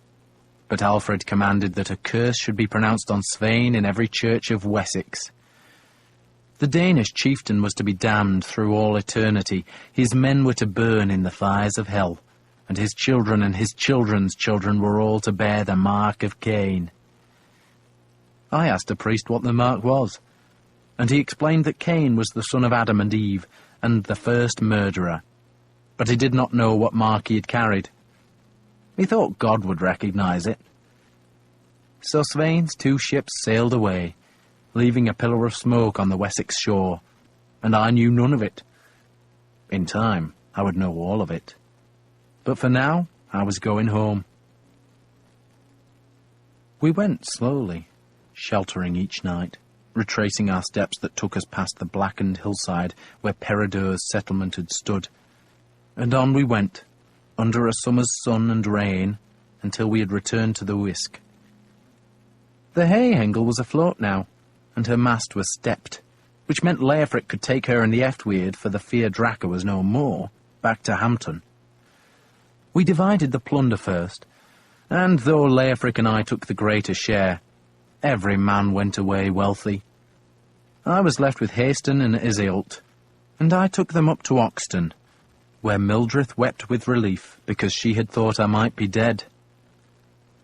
But Alfred commanded that a curse should be pronounced on Svein in every church of Wessex. The Danish chieftain was to be damned through all eternity. His men were to burn in the fires of hell, and his children and his children's children were all to bear the mark of Cain. I asked a priest what the mark was, and he explained that Cain was the son of Adam and Eve, and the first murderer, but he did not know what mark he had carried. He thought God would recognize it. So Svein's 2 ships sailed away, leaving a pillar of smoke on the Wessex shore, and I knew none of it. In time, I would know all of it. But for now, I was going home. We went slowly, sheltering each night, retracing our steps that took us past the blackened hillside where Peredur's settlement had stood. And on we went, under a summer's sun and rain, until we had returned to the Wisk. The hay-hengle was afloat now, and her mast was stepped, which meant Leofric could take her and the Eftweird, for the fear Draka was no more, back to Hampton. We divided the plunder first, and though Leofric and I took the greater share, every man went away wealthy. I was left with Haston and Iseult, and I took them up to Oxton, where Mildred wept with relief because she had thought I might be dead.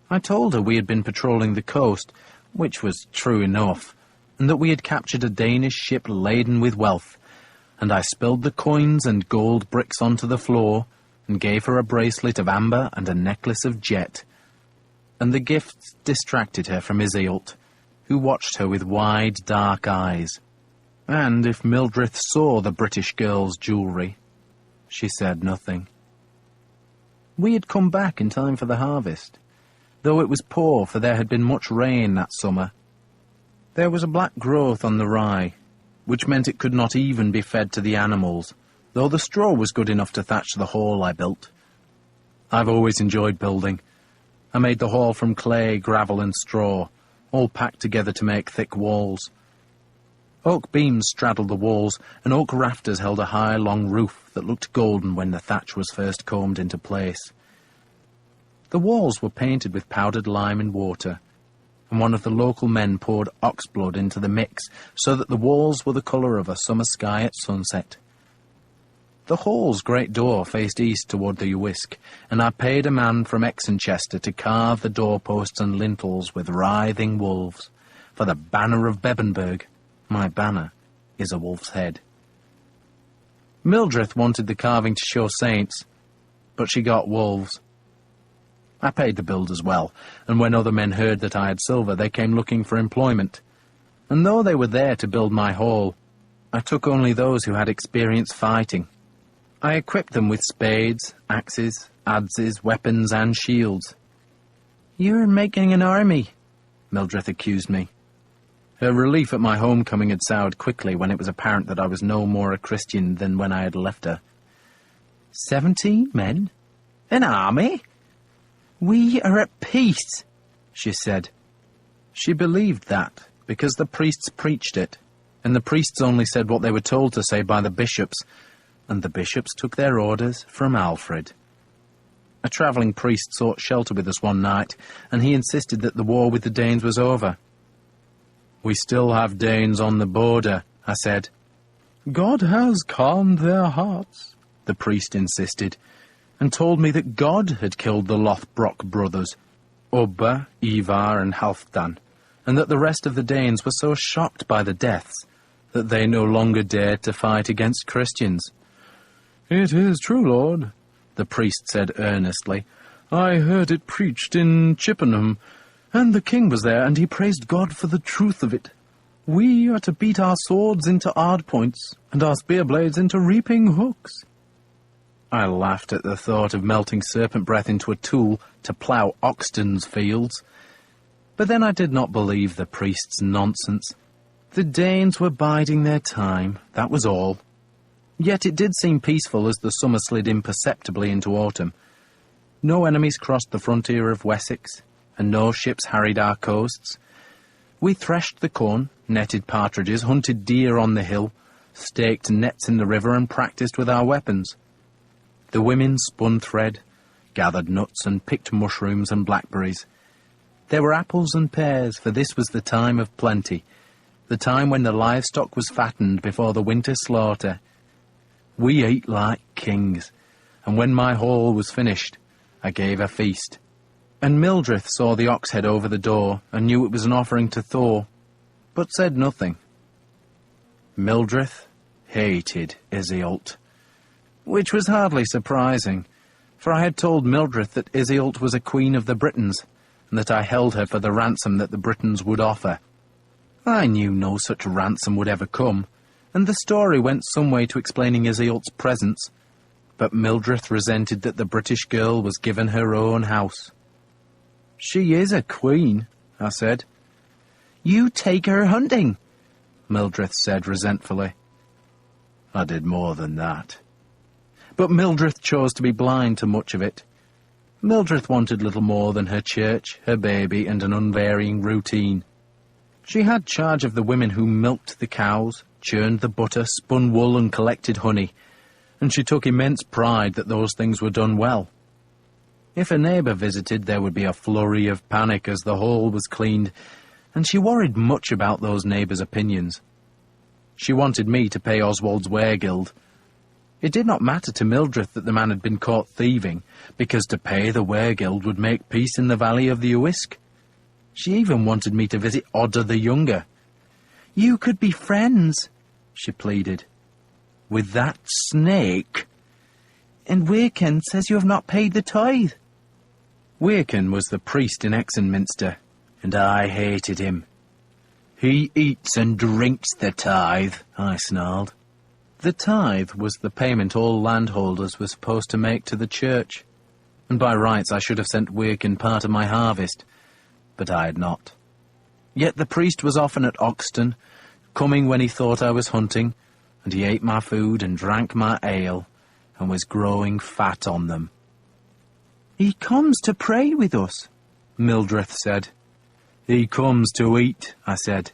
I told her we had been patrolling the coast, which was true enough, and that we had captured a Danish ship laden with wealth, and I spilled the coins and gold bricks onto the floor, and gave her a bracelet of amber and a necklace of jet. And the gifts distracted her from Iseult, who watched her with wide, dark eyes. And if Mildred saw the British girl's jewellery, she said nothing. We had come back in time for the harvest, though it was poor, for there had been much rain that summer. There was a black growth on the rye, which meant it could not even be fed to the animals, though the straw was good enough to thatch the hall I built. I've always enjoyed building. I made the hall from clay, gravel and straw, all packed together to make thick walls. Oak beams straddled the walls, and oak rafters held a high, long roof that looked golden when the thatch was first combed into place. The walls were painted with powdered lime and water, and one of the local men poured oxblood into the mix so that the walls were the colour of a summer sky at sunset. The hall's great door faced east toward the Uisk, and I paid a man from Exenchester to carve the doorposts and lintels with writhing wolves, for the banner of Bebbanburg, my banner, is a wolf's head. Mildred wanted the carving to show saints, but she got wolves. I paid the builders well, and when other men heard that I had silver, they came looking for employment. And though they were there to build my hall, I took only those who had experience fighting. I equipped them with spades, axes, adzes, weapons, and shields. "You're making an army," Mildred accused me. Her relief at my homecoming had soured quickly when it was apparent that I was no more a Christian than when I had left her. 17 men? An army? We are at peace, she said. She believed that because the priests preached it, and the priests only said what they were told to say by the bishops, and the bishops took their orders from Alfred. A travelling priest sought shelter with us one night, and he insisted that the war with the Danes was over. "We still have Danes on the border," I said. "God has calmed their hearts," the priest insisted, and told me that God had killed the Lothbrok brothers, Ubba, Ivar, and Halfdan, and that the rest of the Danes were so shocked by the deaths that they no longer dared to fight against Christians. "It is true, Lord," the priest said earnestly. "I heard it preached in Chippenham, and the king was there, and he praised God for the truth of it. We are to beat our swords into hard points, and our spear blades into reaping hooks." I laughed at the thought of melting serpent breath into a tool to plough Oxton's fields. But then I did not believe the priest's nonsense. The Danes were biding their time, that was all. Yet it did seem peaceful as the summer slid imperceptibly into autumn. No enemies crossed the frontier of Wessex, and no ships harried our coasts. We threshed the corn, netted partridges, hunted deer on the hill, staked nets in the river, and practised with our weapons. The women spun thread, gathered nuts, and picked mushrooms and blackberries. There were apples and pears, for this was the time of plenty, the time when the livestock was fattened before the winter slaughter. We ate like kings, and when my haul was finished, I gave a feast. And Mildred saw the ox head over the door and knew it was an offering to Thor, but said nothing. Mildred hated Iseult, which was hardly surprising, for I had told Mildred that Iseult was a queen of the Britons, and that I held her for the ransom that the Britons would offer. I knew no such ransom would ever come, and the story went some way to explaining Iseult's presence, but Mildred resented that the British girl was given her own house. "She is a queen," I said. "You take her hunting," Mildred said resentfully. I did more than that. But Mildred chose to be blind to much of it. Mildred wanted little more than her church, her baby, and an unvarying routine. She had charge of the women who milked the cows, churned the butter, spun wool, and collected honey, and she took immense pride that those things were done well. If a neighbour visited, there would be a flurry of panic as the hall was cleaned, and she worried much about those neighbours' opinions. She wanted me to pay Oswald's weregild. It did not matter to Mildred that the man had been caught thieving, because to pay the weregild would make peace in the valley of the Uisk. She even wanted me to visit Odda the Younger. "You could be friends," she pleaded. "With that snake? And Weirkin says you have not paid the tithe." Weirkin was the priest in Exonminster, and I hated him. "He eats and drinks the tithe," I snarled. The tithe was the payment all landholders were supposed to make to the church, and by rights I should have sent Weirkin part of my harvest, but I had not. Yet the priest was often at Oxton, coming when he thought I was hunting, and he ate my food and drank my ale, and was growing fat on them. "He comes to pray with us," Mildred said. "He comes to eat," I said.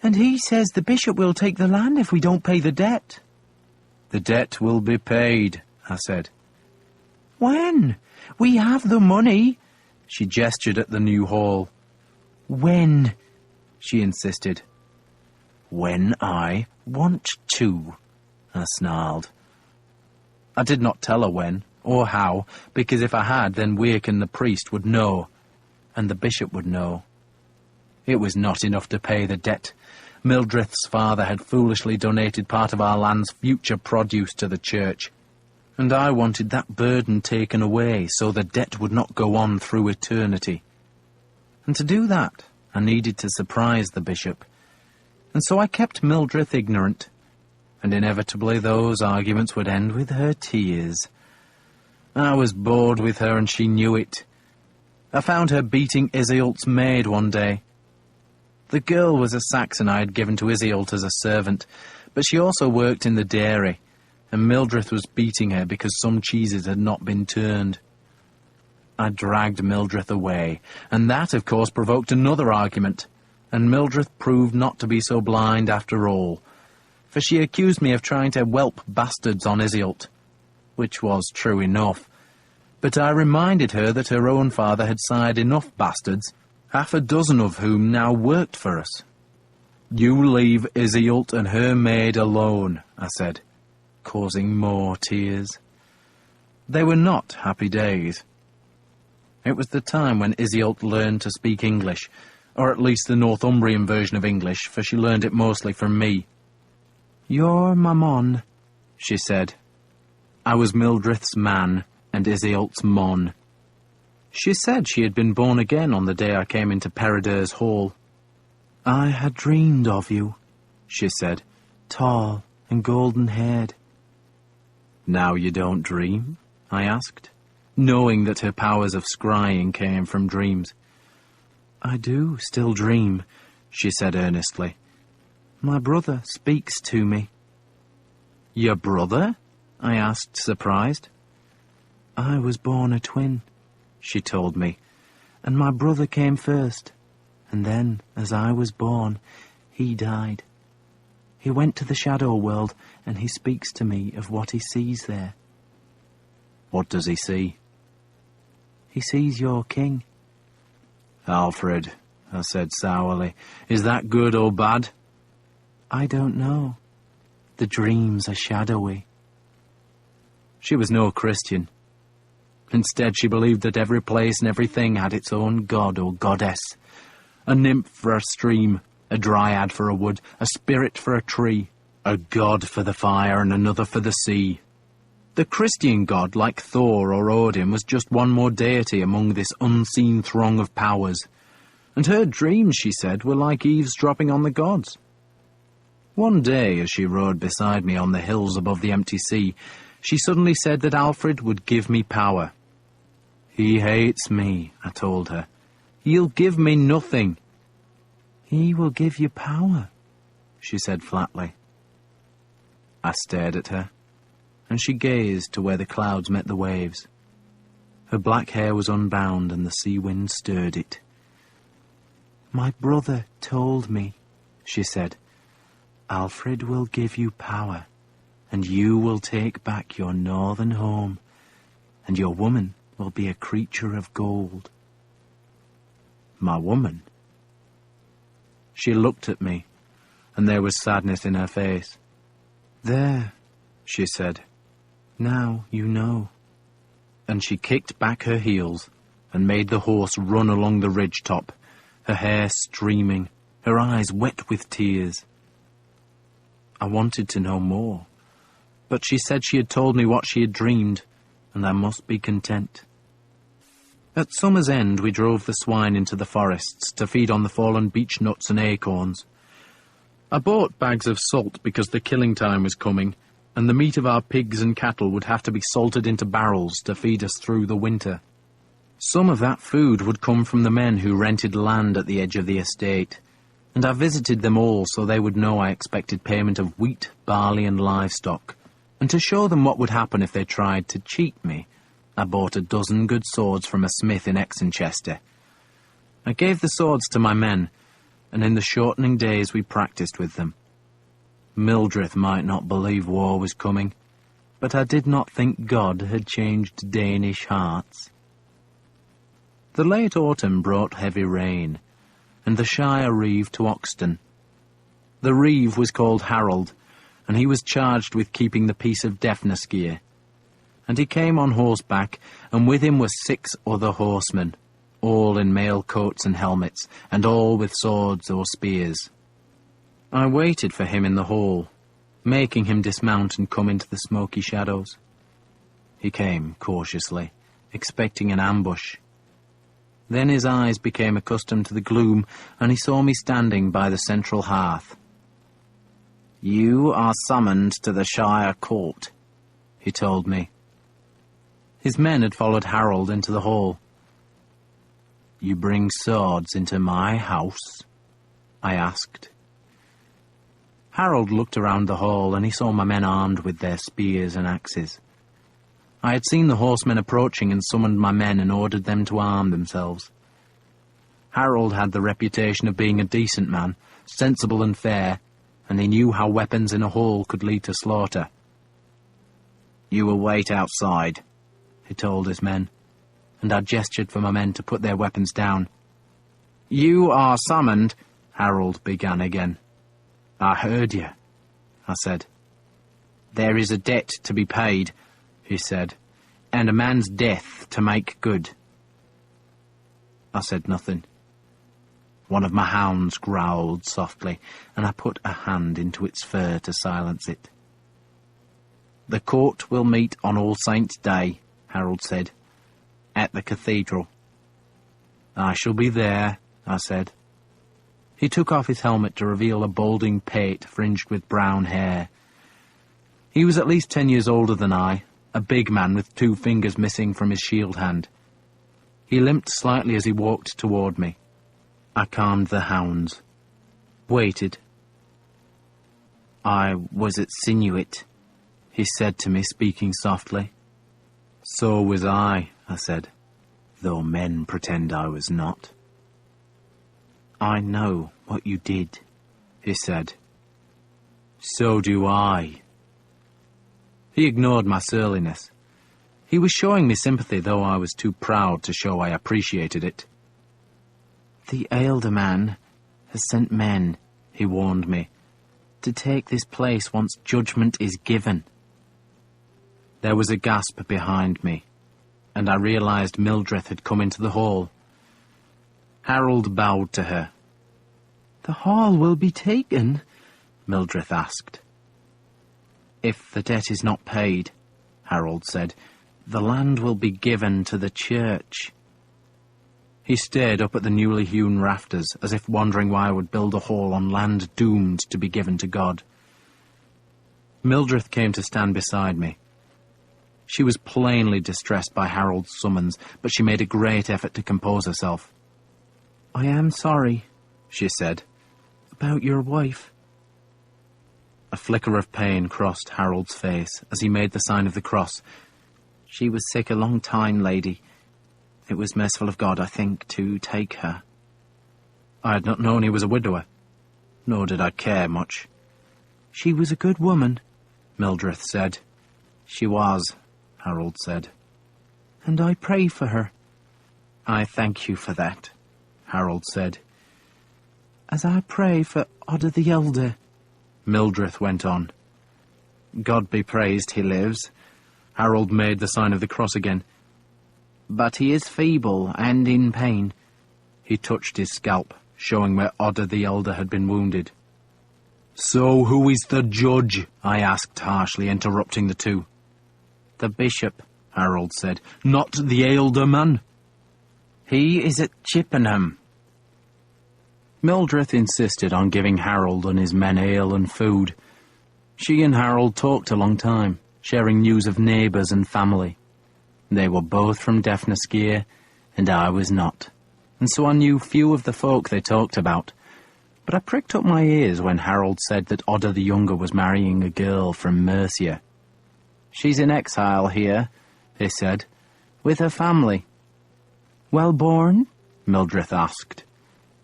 "And he says the bishop will take the land if we don't pay the debt." "The debt will be paid," I said. "When? We have the money." She gestured at the new hall. "When?" she insisted. "When I want to," I snarled. I did not tell her when, or how, because if I had, then Weirkin the priest would know, and the bishop would know. It was not enough to pay the debt. Mildred's father had foolishly donated part of our land's future produce to the church, and I wanted that burden taken away so the debt would not go on through eternity. And to do that, I needed to surprise the bishop, and so I kept Mildred ignorant, and inevitably those arguments would end with her tears. I was bored with her, and she knew it. I found her beating Iseult's maid one day. The girl was a Saxon I had given to Iseult as a servant, but she also worked in the dairy, and Mildred was beating her because some cheeses had not been turned. I dragged Mildred away, and that, of course, provoked another argument, and Mildred proved not to be so blind after all, for she accused me of trying to whelp bastards on Iseult, which was true enough, but I reminded her that her own father had sired enough bastards, half a dozen of whom now worked for us, You leave Isiult and her maid alone, I said, causing more tears. They were not happy days. It was the time when Isiult learned to speak English, or at least the Northumbrian version of English, for she learned it mostly from me. "You're my mon," she said. I was Mildred's man and Isiult's mon. She said she had been born again on the day I came into Peredur's hall. "I had dreamed of you," she said, "tall and golden-haired." "Now you don't dream?" I asked, knowing that her powers of scrying came from dreams. "I do still dream," she said earnestly. "My brother speaks to me." "Your brother?" I asked, surprised. "I was born a twin," she told me, "and my brother came first, and then, as I was born, he died. He went to the shadow world, and he speaks to me of what he sees there." "What does he see?" "He sees your king." "Alfred," I said sourly. "Is that good or bad?" "I don't know. The dreams are shadowy." She was no Christian. Instead, she believed that every place and everything had its own god or goddess. A nymph for a stream, a dryad for a wood, a spirit for a tree, a god for the fire and another for the sea. The Christian god, like Thor or Odin, was just one more deity among this unseen throng of powers. And her dreams, she said, were like eavesdropping on the gods. One day, as she rode beside me on the hills above the empty sea, she suddenly said that Alfred would give me power. "He hates me," I told her. "He'll give me nothing." "He will give you power," she said flatly. I stared at her, and she gazed to where the clouds met the waves. Her black hair was unbound, and the sea wind stirred it. "My brother told me," she said, "Alfred will give you power, and you will take back your northern home, and your woman will be a creature of gold." "My woman?" She looked at me, and there was sadness in her face. "There," she said, "now you know." And she kicked back her heels and made the horse run along the ridge top, her hair streaming, her eyes wet with tears. I wanted to know more, but she said she had told me what she had dreamed, and I must be content. At summer's end, we drove the swine into the forests to feed on the fallen beech nuts and acorns. I bought bags of salt because the killing time was coming, and the meat of our pigs and cattle would have to be salted into barrels to feed us through the winter. Some of that food would come from the men who rented land at the edge of the estate, and I visited them all so they would know I expected payment of wheat, barley and livestock, and to show them what would happen if they tried to cheat me, I bought a dozen good swords from a smith in Exenchester. I gave the swords to my men, and in the shortening days we practiced with them. Mildred might not believe war was coming, but I did not think God had changed Danish hearts. The late autumn brought heavy rain, and the Shire reeve to Oxton. The reeve was called Harold, and he was charged with keeping the peace of Defnasgear. And he came on horseback, and with him were 6 other horsemen, all in mail coats and helmets, and all with swords or spears. I waited for him in the hall, making him dismount and come into the smoky shadows. He came cautiously, expecting an ambush. Then his eyes became accustomed to the gloom, and he saw me standing by the central hearth. "You are summoned to the Shire Court," he told me. His men had followed Harold into the hall. "You bring swords into my house?" I asked. Harold looked around the hall, and he saw my men armed with their spears and axes. I had seen the horsemen approaching and summoned my men and ordered them to arm themselves. Harold had the reputation of being a decent man, sensible and fair, and he knew how weapons in a hall could lead to slaughter. "You will wait outside," he told his men, and I gestured for my men to put their weapons down. "You are summoned," Harold began again. I heard you, I said. There is a debt to be paid, he said, and a man's death to make good. I said nothing. One of my hounds growled softly, and I put a hand into its fur to silence it. The court will meet on All Saints' Day, Harold said, at the cathedral. I shall be there, I said. He took off his helmet to reveal a balding pate fringed with brown hair. He was at least 10 years older than I, a big man with 2 fingers missing from his shield hand. He limped slightly as he walked toward me. I calmed the hounds. Waited. I was at Sinuit, he said to me, speaking softly. So was I said, though men pretend I was not. I know what you did, he said. So do I. He ignored my surliness. He was showing me sympathy, though I was too proud to show I appreciated it. The Ealdorman has sent men, he warned me, to take this place once judgment is given. There was a gasp behind me, and I realized Mildred had come into the hall. Harold bowed to her. The hall will be taken? Mildred asked. If the debt is not paid, Harold said, the land will be given to the church. He stared up at the newly hewn rafters, as if wondering why I would build a hall on land doomed to be given to God. Mildred came to stand beside me. She was plainly distressed by Harold's summons, but she made a great effort to compose herself. I am sorry, she said, about your wife. A flicker of pain crossed Harold's face as he made the sign of the cross. She was sick a long time, lady. It was merciful of God, I think, to take her. I had not known he was a widower, nor did I care much. She was a good woman, Mildred said. She was, Harold said. And I pray for her. I thank you for that, Harold said. As I pray for Odda the Elder, Mildred went on. God be praised he lives. Harold made the sign of the cross again. But he is feeble and in pain. He touched his scalp, showing where Odda the Elder had been wounded. So who is the judge? I asked harshly, interrupting the two. The bishop, Harold said, not the Ealdorman. He is at Chippenham. Mildred insisted on giving Harold and his men ale and food. She and Harold talked a long time, sharing news of neighbours and family. They were both from Defnasgeir, and I was not, and so I knew few of the folk they talked about. But I pricked up my ears when Harold said that Odda the Younger was marrying a girl from Mercia. She's in exile here, he said, with her family. Well born? Mildred asked.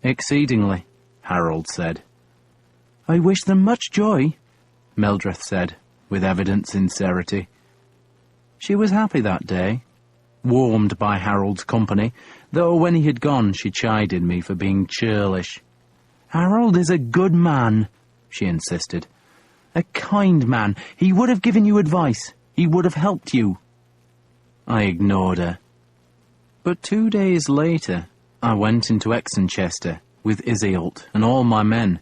Exceedingly, Harold said. I wish them much joy, Mildred said, with evident sincerity. She was happy that day, warmed by Harold's company, though when he had gone she chided me for being churlish. Harold is a good man, she insisted. A kind man. He would have given you advice. He would have helped you. I ignored her. But 2 days later, I went into Exenchester with Iseult and all my men.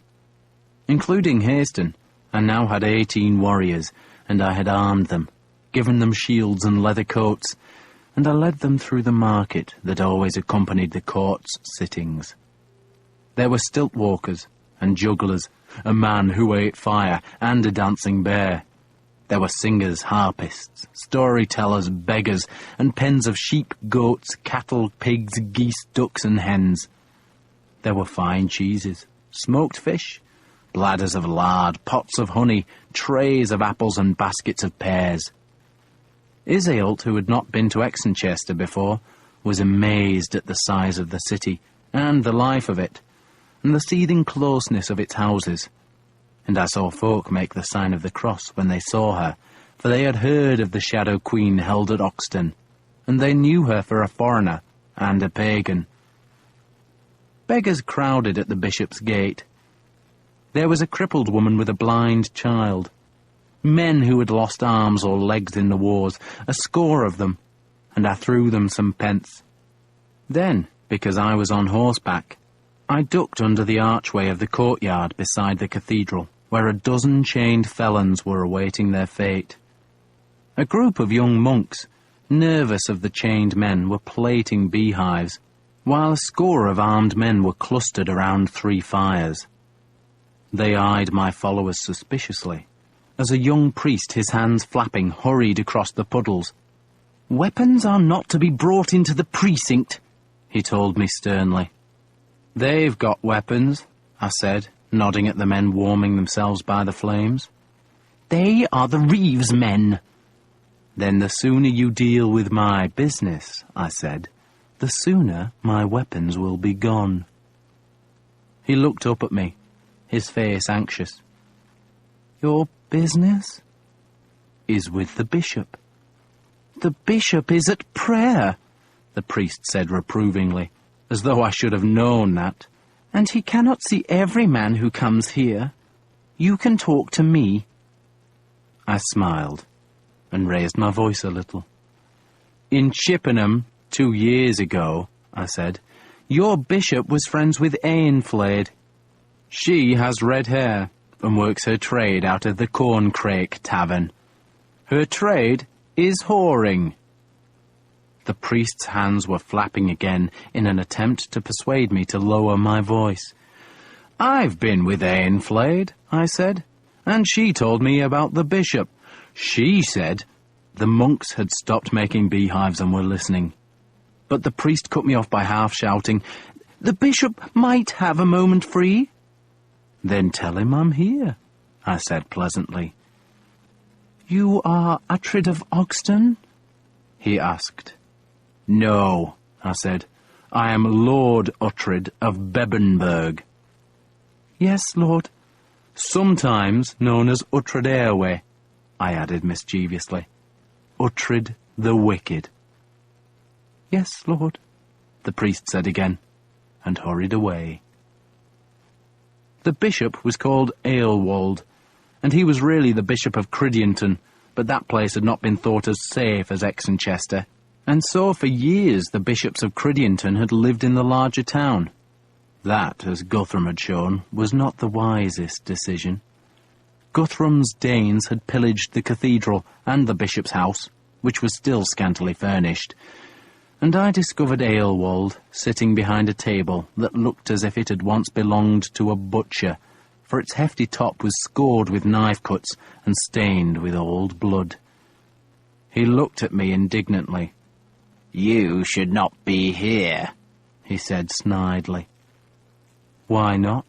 Including Haston, I now had 18 warriors, and I had armed them, given them shields and leather coats, and I led them through the market that always accompanied the court's sittings. There were stilt walkers and jugglers, a man who ate fire, and a dancing bear. There were singers, harpists, storytellers, beggars, and pens of sheep, goats, cattle, pigs, geese, ducks, and hens. There were fine cheeses, smoked fish, bladders of lard, pots of honey, trays of apples, and baskets of pears. Iseult, who had not been to Exenchester before, was amazed at the size of the city, and the life of it, and the seething closeness of its houses. And I saw folk make the sign of the cross when they saw her, for they had heard of the Shadow Queen held at Oxton, and they knew her for a foreigner and a pagan. Beggars crowded at the bishop's gate. There was a crippled woman with a blind child. Men who had lost arms or legs in the wars, a score of them, and I threw them some pence. Then, because I was on horseback, I ducked under the archway of the courtyard beside the cathedral, where a dozen chained felons were awaiting their fate. A group of young monks, nervous of the chained men, were plating beehives, while a score of armed men were clustered around 3 fires. They eyed my followers suspiciously, as a young priest, his hands flapping, hurried across the puddles. "Weapons are not to be brought into the precinct," he told me sternly. "They've got weapons," I said, nodding at the men warming themselves by the flames. "They are the Reeves men." "Then the sooner you deal with my business," I said, "the sooner my weapons will be gone." He looked up at me, his face anxious. "Your business?" "Is with the bishop." "The bishop is at prayer," the priest said reprovingly, as though I should have known that. "And he cannot see every man who comes here. You can talk to me." I smiled and raised my voice a little. "In Chippenham, 2 years ago," I said, "your bishop was friends with Eanfled. She has red hair and works her trade out of the Corncrake Tavern. Her trade is whoring." The priest's hands were flapping again in an attempt to persuade me to lower my voice. "I've been with Eanfled," I said, "and she told me about the bishop. She said—" The monks had stopped making beehives and were listening. But the priest cut me off by half shouting, "The bishop might have a moment free." "Then tell him I'm here," I said pleasantly. "You are Uhtred of Oxton?" he asked. "No," I said. "I am Lord Uhtred of Bebbanburg." "Yes, Lord." "Sometimes known as Uhtred Airway," I added mischievously. "Uhtred the Wicked." "Yes, Lord," the priest said again, and hurried away. The bishop was called Aelwald, and he was really the Bishop of Cridionton, but that place had not been thought as safe as Exenchester, and so for years the bishops of Cridionton had lived in the larger town. That, as Guthrum had shown, was not the wisest decision. Guthrum's Danes had pillaged the cathedral and the bishop's house, which was still scantily furnished, and I discovered Aelwald sitting behind a table that looked as if it had once belonged to a butcher, for its hefty top was scored with knife cuts and stained with old blood. He looked at me indignantly. "You should not be here," he said snidely. "Why not?"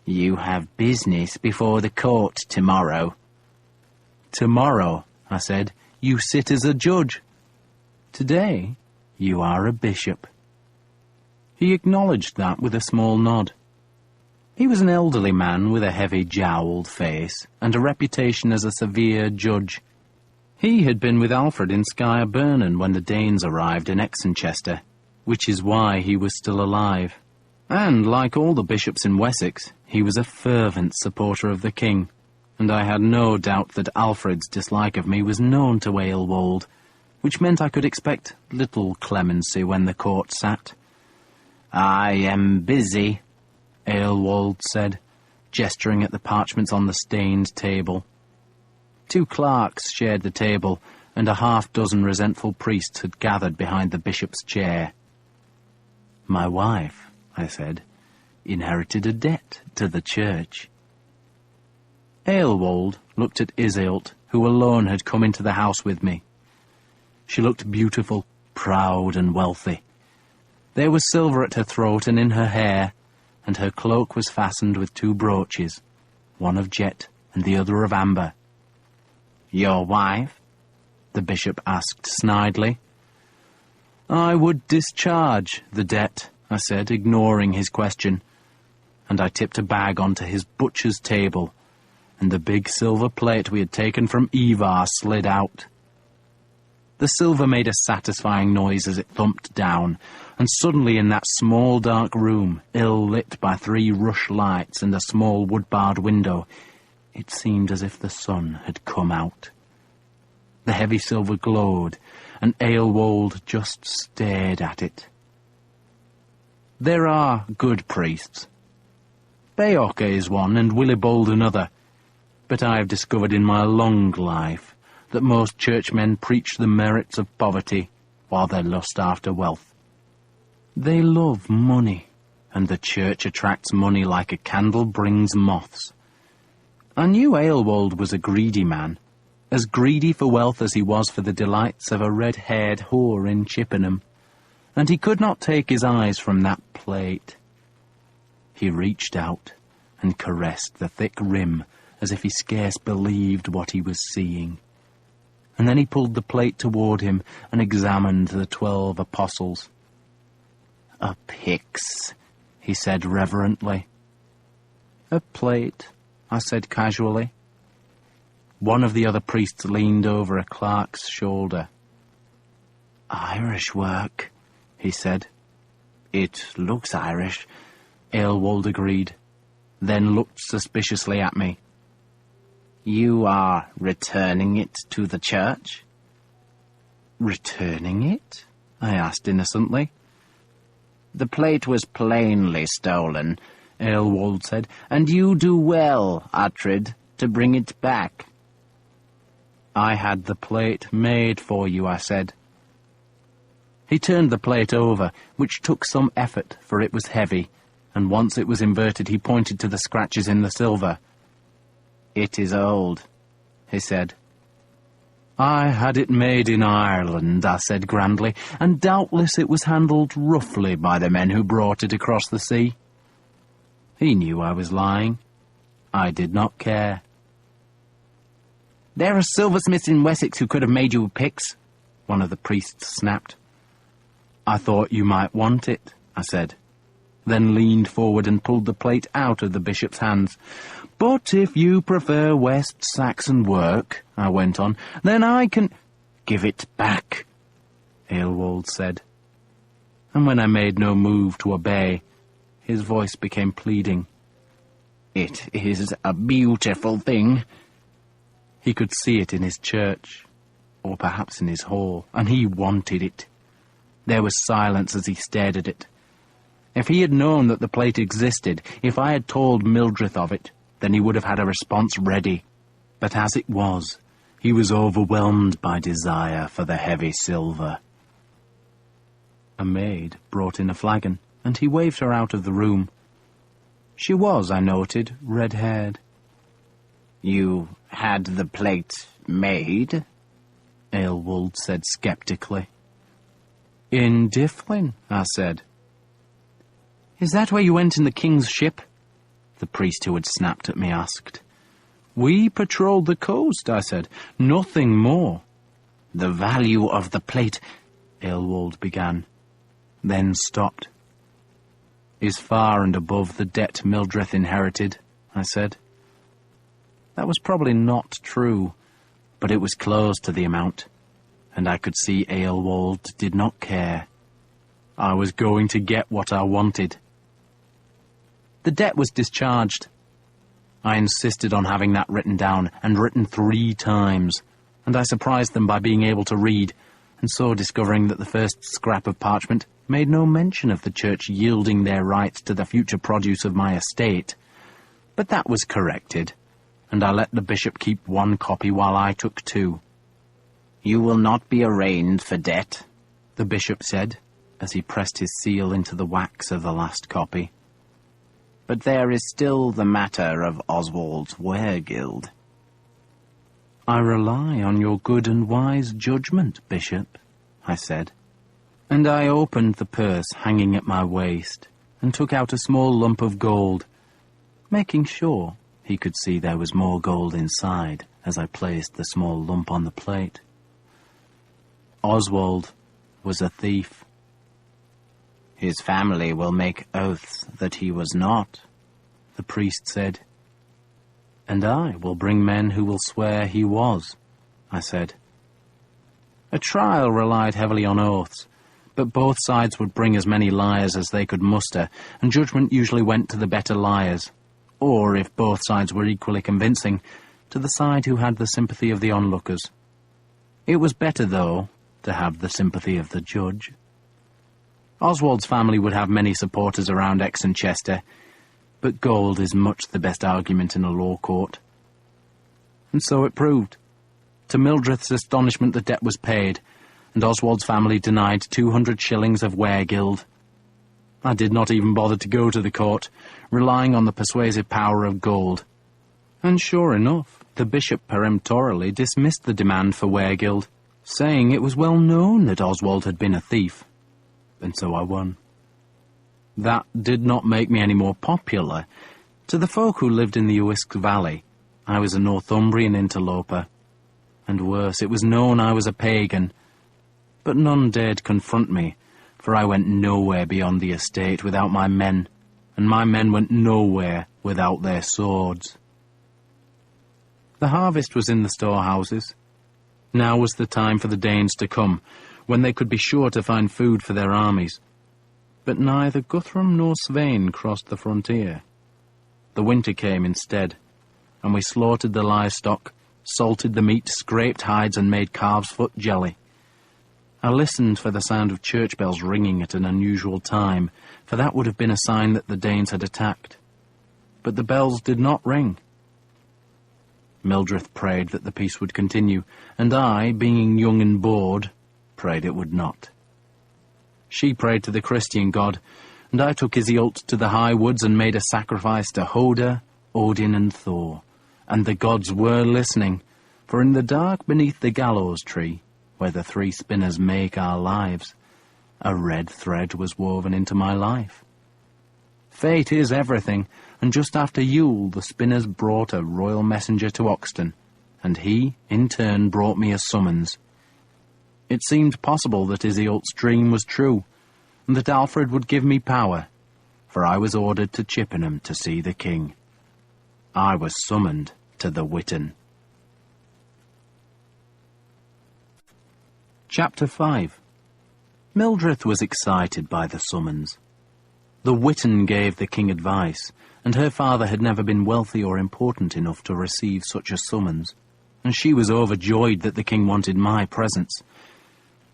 "You have business before the court tomorrow." "Tomorrow," I said, "you sit as a judge. Today, you are a bishop." He acknowledged that with a small nod. He was an elderly man with a heavy jowled face and a reputation as a severe judge. He had been with Alfred in Skyre Burnen when the Danes arrived in Exenchester, which is why he was still alive. And, like all the bishops in Wessex, he was a fervent supporter of the king, and I had no doubt that Alfred's dislike of me was known to Aelwald, which meant I could expect little clemency when the court sat. "I am busy," Aelwald said, gesturing at the parchments on the stained table. 2 clerks shared the table, and a half-dozen resentful priests had gathered behind the bishop's chair. "My wife," I said, "inherited a debt to the church." Aelwald looked at Iseult, who alone had come into the house with me. She looked beautiful, proud and wealthy. There was silver at her throat and in her hair, and her cloak was fastened with 2 brooches, one of jet and the other of amber. "Your wife?" the bishop asked snidely. "I would discharge the debt," I said, ignoring his question, and I tipped a bag onto his butcher's table, and the big silver plate we had taken from Ivar slid out. The silver made a satisfying noise as it thumped down, and suddenly in that small dark room, ill-lit by 3 rush lights and a small wood-barred window, it seemed as if the sun had come out. The heavy silver glowed, and Aelwold just stared at it. There are good priests. Beocca is one, and Willibald another, but I have discovered in my long life that most churchmen preach the merits of poverty while they lust after wealth. They love money, and the church attracts money like a candle brings moths. I knew Aelwold was a greedy man, as greedy for wealth as he was for the delights of a red-haired whore in Chippenham, and he could not take his eyes from that plate. He reached out and caressed the thick rim as if he scarce believed what he was seeing. And then he pulled the plate toward him and examined the 12 apostles. "A pyx," he said reverently. "A plate," I said casually. One of the other priests leaned over a clerk's shoulder. "Irish work," he said. "It looks Irish," Aelwold agreed, then looked suspiciously at me. "You are returning it to the church?" "Returning it?" I asked innocently. "The plate was plainly stolen," Aelwold said, "and you do well, Uhtred, to bring it back." "I had the plate made for you," I said. He turned the plate over, which took some effort, for it was heavy, and once it was inverted he pointed to the scratches in the silver. "It is old," he said. "I had it made in Ireland," I said grandly, "and doubtless it was handled roughly by the men who brought it across the sea." He knew I was lying. I did not care. "There are silversmiths in Wessex who could have made you a pyx," one of the priests snapped. "I thought you might want it," I said, then leaned forward and pulled the plate out of the bishop's hands. "But if you prefer West Saxon work," I went on, "then I can—" "Give it back," Aelwold said. And when I made no move to obey, his voice became pleading. "It is a beautiful thing." He could see it in his church, or perhaps in his hall, and he wanted it. There was silence as he stared at it. If he had known that the plate existed, if I had told Mildred of it, then he would have had a response ready. But as it was, he was overwhelmed by desire for the heavy silver. A maid brought in a flagon, and he waved her out of the room. She was, I noted, red-haired. "You had the plate made?" Aelwold said sceptically. "In Dyflin," I said. "Is that where you went in the king's ship?" the priest who had snapped at me asked. "We patrolled the coast," I said. "Nothing more." "The value of the plate," Aelwold began, then stopped. "Is far and above the debt Mildred inherited," I said. That was probably not true, but it was close to the amount, and I could see Aelwold did not care. I was going to get what I wanted. The debt was discharged. I insisted on having that written down, and written 3 times, and I surprised them by being able to read, and so discovering that the first scrap of parchment made no mention of the church yielding their rights to the future produce of my estate. But that was corrected, and I let the bishop keep 1 copy while I took 2. "You will not be arraigned for debt," the bishop said, as he pressed his seal into the wax of the last copy. "But there is still the matter of Oswald's weregild." "I rely on your good and wise judgment, Bishop," I said. And I opened the purse hanging at my waist and took out a small lump of gold, making sure he could see there was more gold inside as I placed the small lump on the plate. Oswald was a thief. "His family will make oaths that he was not," the priest said. "And I will bring men who will swear he was," I said. A trial relied heavily on oaths, but both sides would bring as many liars as they could muster, and judgment usually went to the better liars, or, if both sides were equally convincing, to the side who had the sympathy of the onlookers. It was better, though, to have the sympathy of the judge. Oswald's family would have many supporters around Exeter, but gold is much the best argument in a law court. And so it proved. To Mildred's astonishment, the debt was paid, and Oswald's family denied 200 shillings of weregild. I did not even bother to go to the court, relying on the persuasive power of gold. And sure enough, the bishop peremptorily dismissed the demand for weregild, saying it was well known that Oswald had been a thief. And so I won. That did not make me any more popular. To the folk who lived in the Usk Valley, I was a Northumbrian interloper. And worse, it was known I was a pagan. But none dared confront me, for I went nowhere beyond the estate without my men, and my men went nowhere without their swords. The harvest was in the storehouses. Now was the time for the Danes to come, when they could be sure to find food for their armies. But neither Guthrum nor Svein crossed the frontier. The winter came instead, and we slaughtered the livestock, salted the meat, scraped hides, and made calves' foot jelly. I listened for the sound of church bells ringing at an unusual time, for that would have been a sign that the Danes had attacked. But the bells did not ring. Mildred prayed that the peace would continue, and I, being young and bored, prayed it would not. She prayed to the Christian God, and I took Iseult to the high woods and made a sacrifice to Hoder, Odin, and Thor. And the gods were listening, for in the dark beneath the gallows tree, where the three spinners make our lives, a red thread was woven into my life. Fate is everything, and just after Yule the spinners brought a royal messenger to Oxton, and he, in turn, brought me a summons. It seemed possible that Iseult's dream was true, and that Alfred would give me power, for I was ordered to Chippenham to see the king. I was summoned to the Witan. Chapter 5. Mildred was excited by the summons. The Witan gave the king advice, and her father had never been wealthy or important enough to receive such a summons, and she was overjoyed that the king wanted my presence.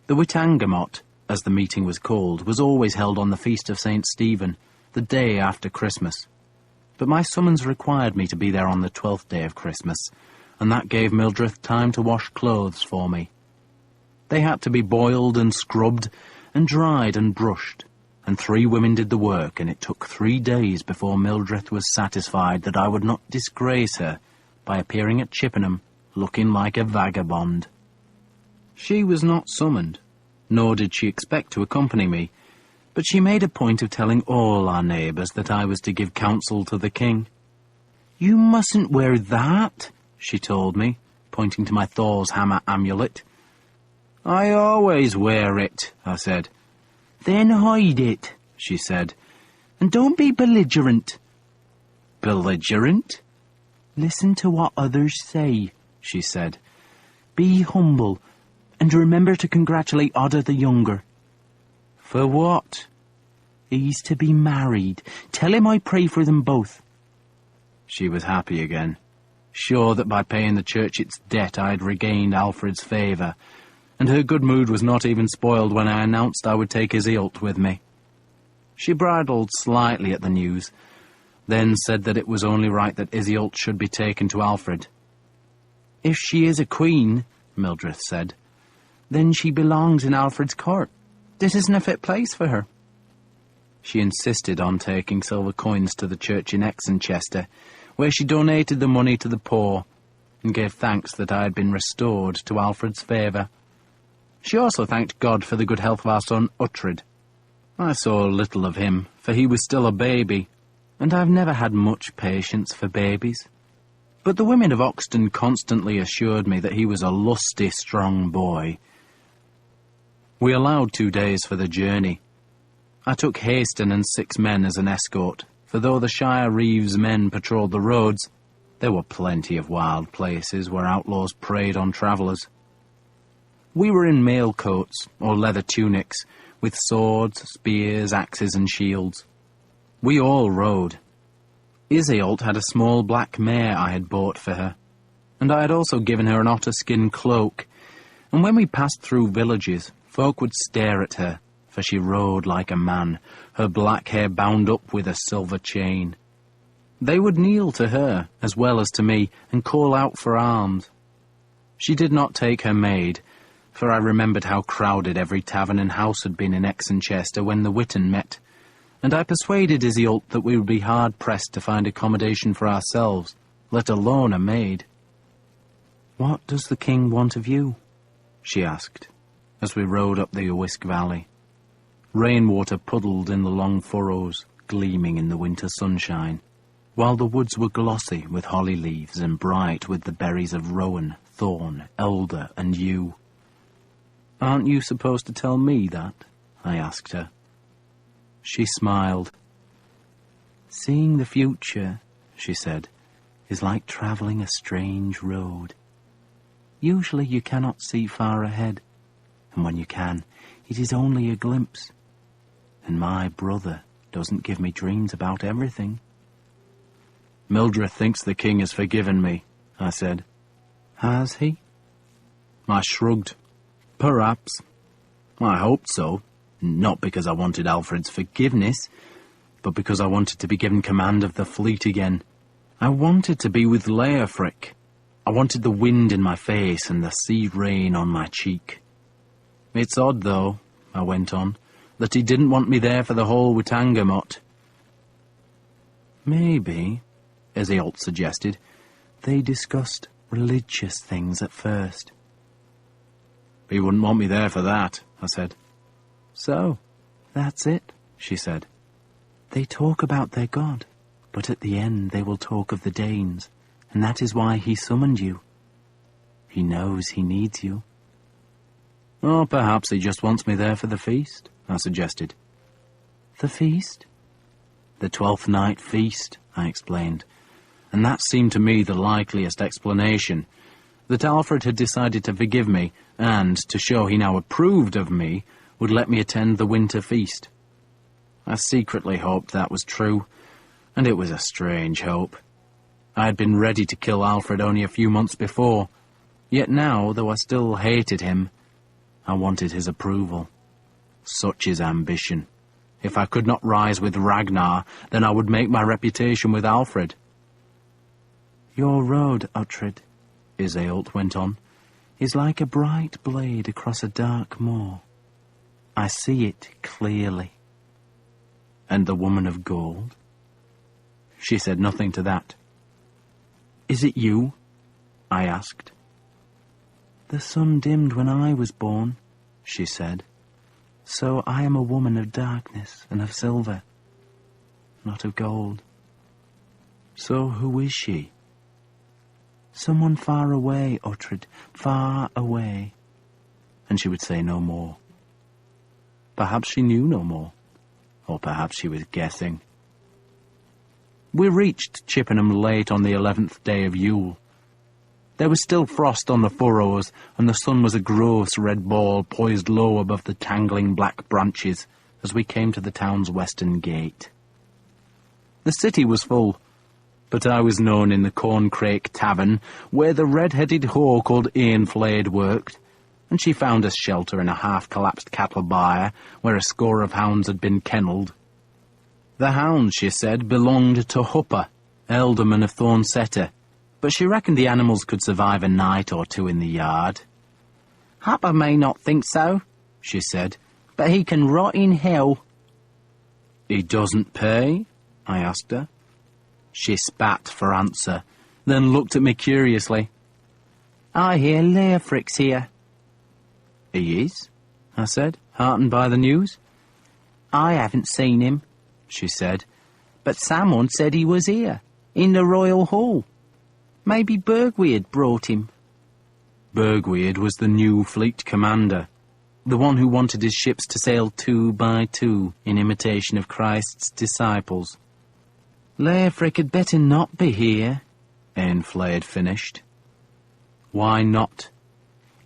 The Witangmot, as the meeting was called, was always held on the feast of St. Stephen, the day after Christmas. But my summons required me to be there on the 12th day of Christmas, and that gave Mildred time to wash clothes for me. They had to be boiled and scrubbed and dried and brushed, and 3 women did the work, and it took 3 days before Mildred was satisfied that I would not disgrace her by appearing at Chippenham looking like a vagabond. She was not summoned, nor did she expect to accompany me, but she made a point of telling all our neighbours that I was to give counsel to the king. "You mustn't wear that," she told me, pointing to my Thor's hammer amulet. "I always wear it," I said. "Then hide it," she said, "and don't be belligerent." "Belligerent?" "Listen to what others say," she said. "Be humble, and remember to congratulate Odda the Younger." "For what?" "He's to be married. Tell him I pray for them both." She was happy again, sure that by paying the church its debt I had regained Alfred's favour, and her good mood was not even spoiled when I announced I would take Iseult with me. She bridled slightly at the news, then said that it was only right that Iseult should be taken to Alfred. "If she is a queen," Mildred said, "then she belongs in Alfred's court. This isn't a fit place for her." She insisted on taking silver coins to the church in Exeter, where she donated the money to the poor, and gave thanks that I had been restored to Alfred's favour. She also thanked God for the good health of our son Uhtred. I saw little of him, for he was still a baby, and I've never had much patience for babies. But the women of Oxton constantly assured me that he was a lusty, strong boy. We allowed 2 days for the journey. I took Haston and 6 men as an escort, for though the Shire Reeves men patrolled the roads, there were plenty of wild places where outlaws preyed on travellers. We were in mail coats, or leather tunics, with swords, spears, axes and shields. We all rode. Iseult had a small black mare I had bought for her, and I had also given her an otter-skin cloak, and when we passed through villages, folk would stare at her, for she rode like a man, her black hair bound up with a silver chain. They would kneel to her, as well as to me, and call out for alms. She did not take her maid, for I remembered how crowded every tavern and house had been in Exenchester when the Witan met, and I persuaded Iseult that we would be hard-pressed to find accommodation for ourselves, let alone a maid. "What does the king want of you?" she asked, as we rode up the Uisk Valley. Rainwater puddled in the long furrows, gleaming in the winter sunshine, while the woods were glossy with holly leaves and bright with the berries of rowan, thorn, elder, and yew. "Aren't you supposed to tell me that?" I asked her. She smiled. "Seeing the future," she said, "is like travelling a strange road. Usually you cannot see far ahead, and when you can, it is only a glimpse. And my brother doesn't give me dreams about everything." "Mildred thinks the king has forgiven me," I said. "Has he?" I shrugged. "Perhaps. I hoped so, not because I wanted Alfred's forgiveness, but because I wanted to be given command of the fleet again. I wanted to be with Leofric. I wanted the wind in my face and the sea rain on my cheek. It's odd, though," I went on, "that he didn't want me there for the whole Witangamot." "Maybe," Iseult suggested, "they discussed religious things at first." "He wouldn't want me there for that," I said. "So, that's it," she said. "They talk about their god, but at the end they will talk of the Danes, and that is why he summoned you. He knows he needs you." "Oh, perhaps he just wants me there for the feast," I suggested. "The feast?" "The 12th night feast," I explained, and that seemed to me the likeliest explanation, that Alfred had decided to forgive me, and, to show he now approved of me, would let me attend the winter feast. I secretly hoped that was true, and it was a strange hope. I had been ready to kill Alfred only a few months before, yet now, though I still hated him, I wanted his approval. Such is ambition. If I could not rise with Ragnar, then I would make my reputation with Alfred. "Your road, Uhtred," Iseult went on, "is like a bright blade across a dark moor. I see it clearly." "And the woman of gold?" She said nothing to that. "Is it you?" I asked. "The sun dimmed when I was born," she said. "So I am a woman of darkness and of silver, not of gold." "So who is she?" "Someone far away, Uhtred, far away." And she would say no more. Perhaps she knew no more, or perhaps she was guessing. We reached Chippenham late on the 11th day of Yule. There was still frost on the furrows, and the sun was a gross red ball poised low above the tangling black branches as we came to the town's western gate. The city was full, but I was known in the Corncrake Tavern, where the red-headed whore called Eanflade worked, and she found us shelter in a half-collapsed cattle byre where a score of hounds had been kennelled. The hounds, she said, belonged to Hupper, ealdorman of Thornsetter, but she reckoned the animals could survive a night or two in the yard. "Hupper may not think so," she said, "but he can rot in hell." "He doesn't pay?" I asked her. She spat for answer, then looked at me curiously. "I hear Leofric's here." "He is?" I said, heartened by the news. "I haven't seen him," she said, "but someone said he was here, in the Royal Hall. Maybe Bergweird brought him." Bergweird was the new fleet commander, the one who wanted his ships to sail 2 by 2 in imitation of Christ's disciples. "Leofric had better not be here," Eanflade finished. "Why not?"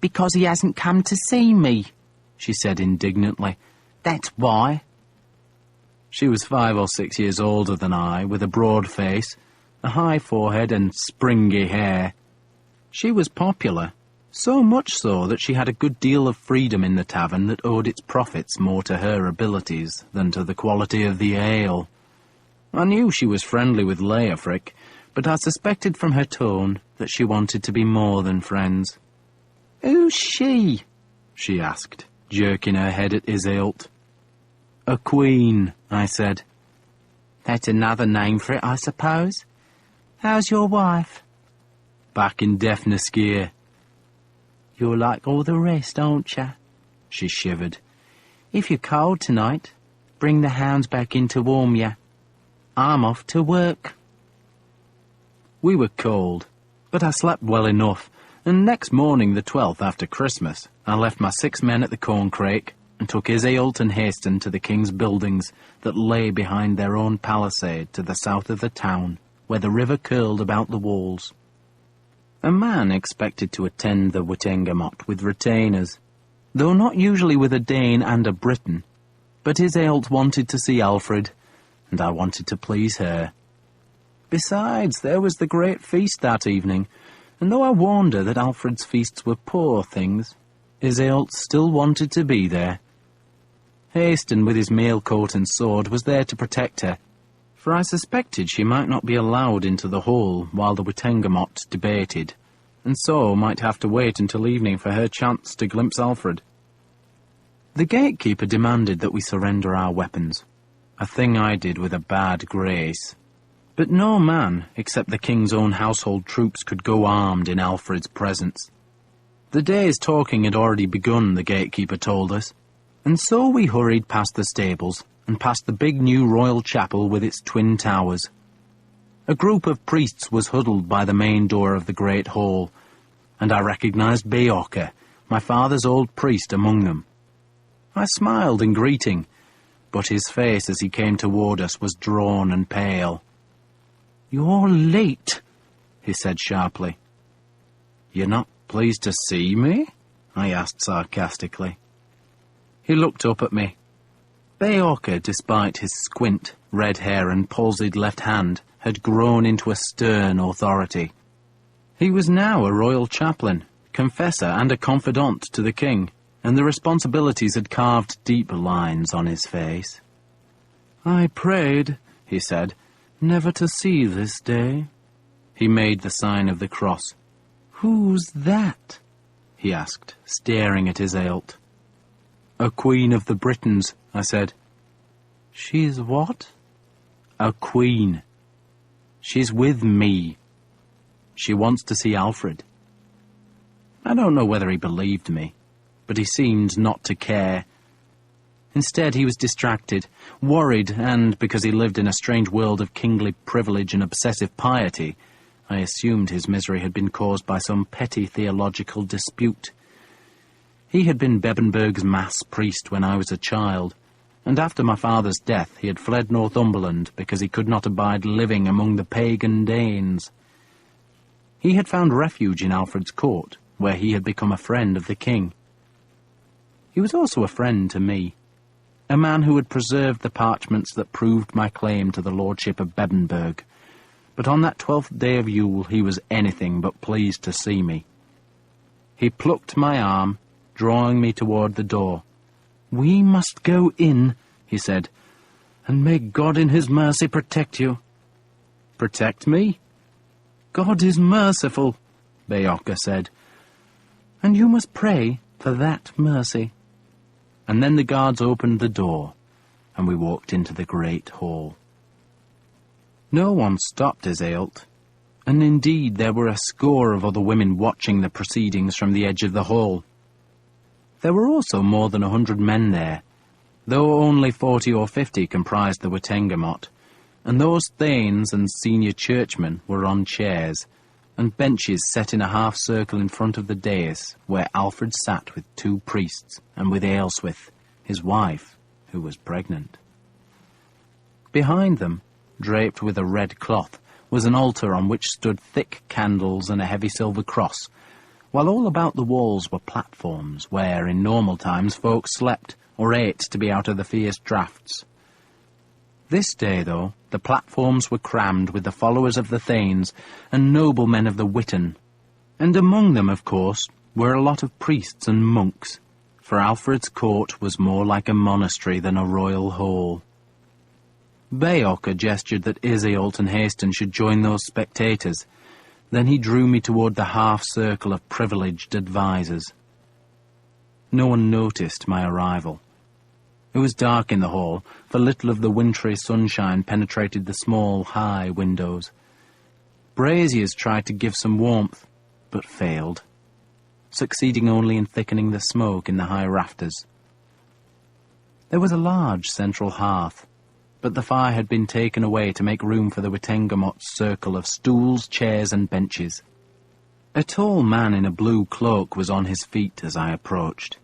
"Because he hasn't come to see me," she said indignantly. That's why. She was 5 or 6 years older than I, with a broad face, a high forehead and springy hair. She was popular, so much so that she had a good deal of freedom in the tavern that owed its profits more to her abilities than to the quality of the ale. I knew she was friendly with Leofric, but I suspected from her tone that she wanted to be more than friends. "Who's she?" she asked, jerking her head at Iseult. "A queen," I said. "That's another name for it, I suppose. How's your wife?" "Back in deafness gear." "You're like all the rest, aren't you?" She shivered. "If you're cold tonight, bring the hounds back in to warm you. I'm off to work." We were cold, but I slept well enough, and next morning, the 12th after Christmas, I left my 6 men at the corncrake and took Iseult and Haston to the king's buildings that lay behind their own palisade to the south of the town, where the river curled about the walls. A man expected to attend the Wittengemot with retainers, though not usually with a Dane and a Briton, but Iseult wanted to see Alfred, and I wanted to please her. Besides, there was the great feast that evening, and though I warned her that Alfred's feasts were poor things, Iseult still wanted to be there. Haston, with his mail coat and sword, was there to protect her, for I suspected she might not be allowed into the hall while the Wittengemot debated, and so might have to wait until evening for her chance to glimpse Alfred. The gatekeeper demanded that we surrender our weapons, a thing I did with a bad grace. But no man, except the king's own household troops, could go armed in Alfred's presence. The day's talking had already begun, the gatekeeper told us, and so we hurried past the stables and past the big new royal chapel with its twin towers. A group of priests was huddled by the main door of the great hall, and I recognized Beorca, my father's old priest, among them. I smiled in greeting, but his face as he came toward us was drawn and pale. "You're late," he said sharply. "You're not pleased to see me?" I asked sarcastically. He looked up at me. Beorca, despite his squint, red hair and palsied left hand, had grown into a stern authority. He was now a royal chaplain, confessor and a confidant to the king, and the responsibilities had carved deep lines on his face. "I prayed," he said, "never to see this day." He made the sign of the cross. "Who's that?" he asked, staring at Iseult. "A queen of the Britons," I said. "She's what?" "A queen. She's with me. She wants to see Alfred." I don't know whether he believed me, but he seemed not to care. Instead, he was distracted, worried, and, because he lived in a strange world of kingly privilege and obsessive piety, I assumed his misery had been caused by some petty theological dispute. He had been Bebbanburg's mass priest when I was a child, and after my father's death he had fled Northumberland because he could not abide living among the pagan Danes. He had found refuge in Alfred's court, where he had become a friend of the king. He was also a friend to me, a man who had preserved the parchments that proved my claim to the lordship of Bebbanburg, but on that 12th day of Yule he was anything but pleased to see me. He plucked my arm, drawing me toward the door. "We must go in," he said, "and may God in his mercy protect you." "Protect me?" "God is merciful," Beorca said, "and you must pray for that mercy." And then the guards opened the door, and we walked into the great hall. No one stopped Iseult, and indeed there were a score of other women watching the proceedings from the edge of the hall. There were also more than 100 men there, though only 40 or 50 comprised the Wittengemot, and those thanes and senior churchmen were on chairs, and benches set in a half-circle in front of the dais, where Alfred sat with 2 priests, and with Ealhswith, his wife, who was pregnant. Behind them, draped with a red cloth, was an altar on which stood thick candles and a heavy silver cross, while all about the walls were platforms where, in normal times, folk slept, or ate to be out of the fierce draughts. This day, though, the platforms were crammed with the followers of the Thanes and noblemen of the Witan, and among them, of course, were a lot of priests and monks, for Alfred's court was more like a monastery than a royal hall. Beocca gestured that Iseult and Haston should join those spectators. Then he drew me toward the half-circle of privileged advisers. No one noticed my arrival. It was dark in the hall, for little of the wintry sunshine penetrated the small, high windows. Braziers tried to give some warmth, but failed, succeeding only in thickening the smoke in the high rafters. There was a large central hearth, but the fire had been taken away to make room for the Witengamot's circle of stools, chairs, and benches. A tall man in a blue cloak was on his feet as I approached.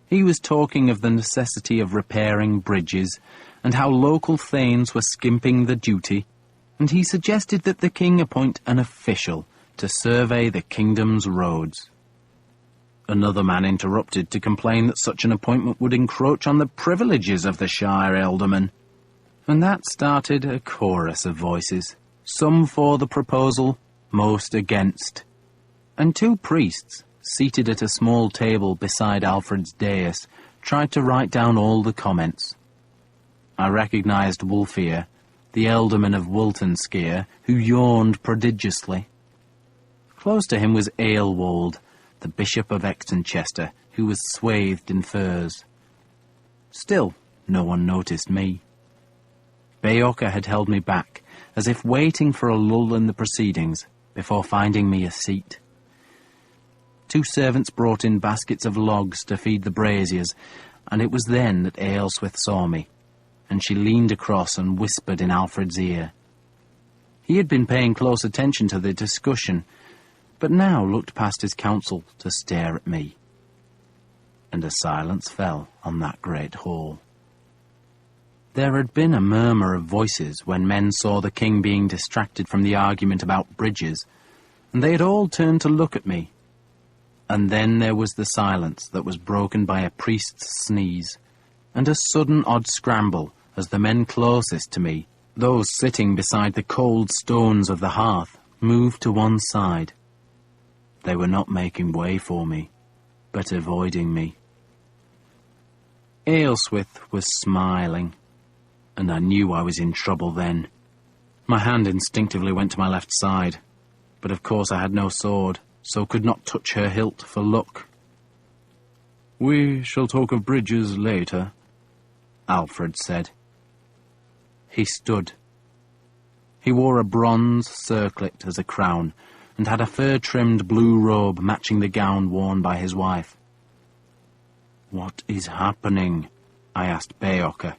He was talking of the necessity of repairing bridges, and how local thanes were skimping the duty, and he suggested that the king appoint an official to survey the kingdom's roads. Another man interrupted to complain that such an appointment would encroach on the privileges of the Shire Alderman, and that started a chorus of voices, some for the proposal, most against, and two priests, seated at a small table beside Alfred's dais, tried to write down all the comments. I recognized Wulfhere, the Ealdorman of Wiltonskere, who yawned prodigiously. Close to him was Aelwold, the Bishop of Extonchester, who was swathed in furs. Still, no one noticed me. Beocca had held me back, as if waiting for a lull in the proceedings, before finding me a seat. Two servants brought in baskets of logs to feed the braziers, and it was then that Aelswith saw me, and she leaned across and whispered in Alfred's ear. He had been paying close attention to the discussion, but now looked past his counsel to stare at me. And a silence fell on that great hall. There had been a murmur of voices when men saw the king being distracted from the argument about bridges, and they had all turned to look at me. And then there was the silence that was broken by a priest's sneeze, and a sudden odd scramble as the men closest to me, those sitting beside the cold stones of the hearth, moved to one side. They were not making way for me, but avoiding me. Aelswith was smiling, and I knew I was in trouble then. My hand instinctively went to my left side, but of course I had no sword, so could not touch her hilt for luck. "We shall talk of bridges later," Alfred said. He stood. He wore a bronze circlet as a crown, and had a fur-trimmed blue robe matching the gown worn by his wife. "What is happening?" I asked Beocca.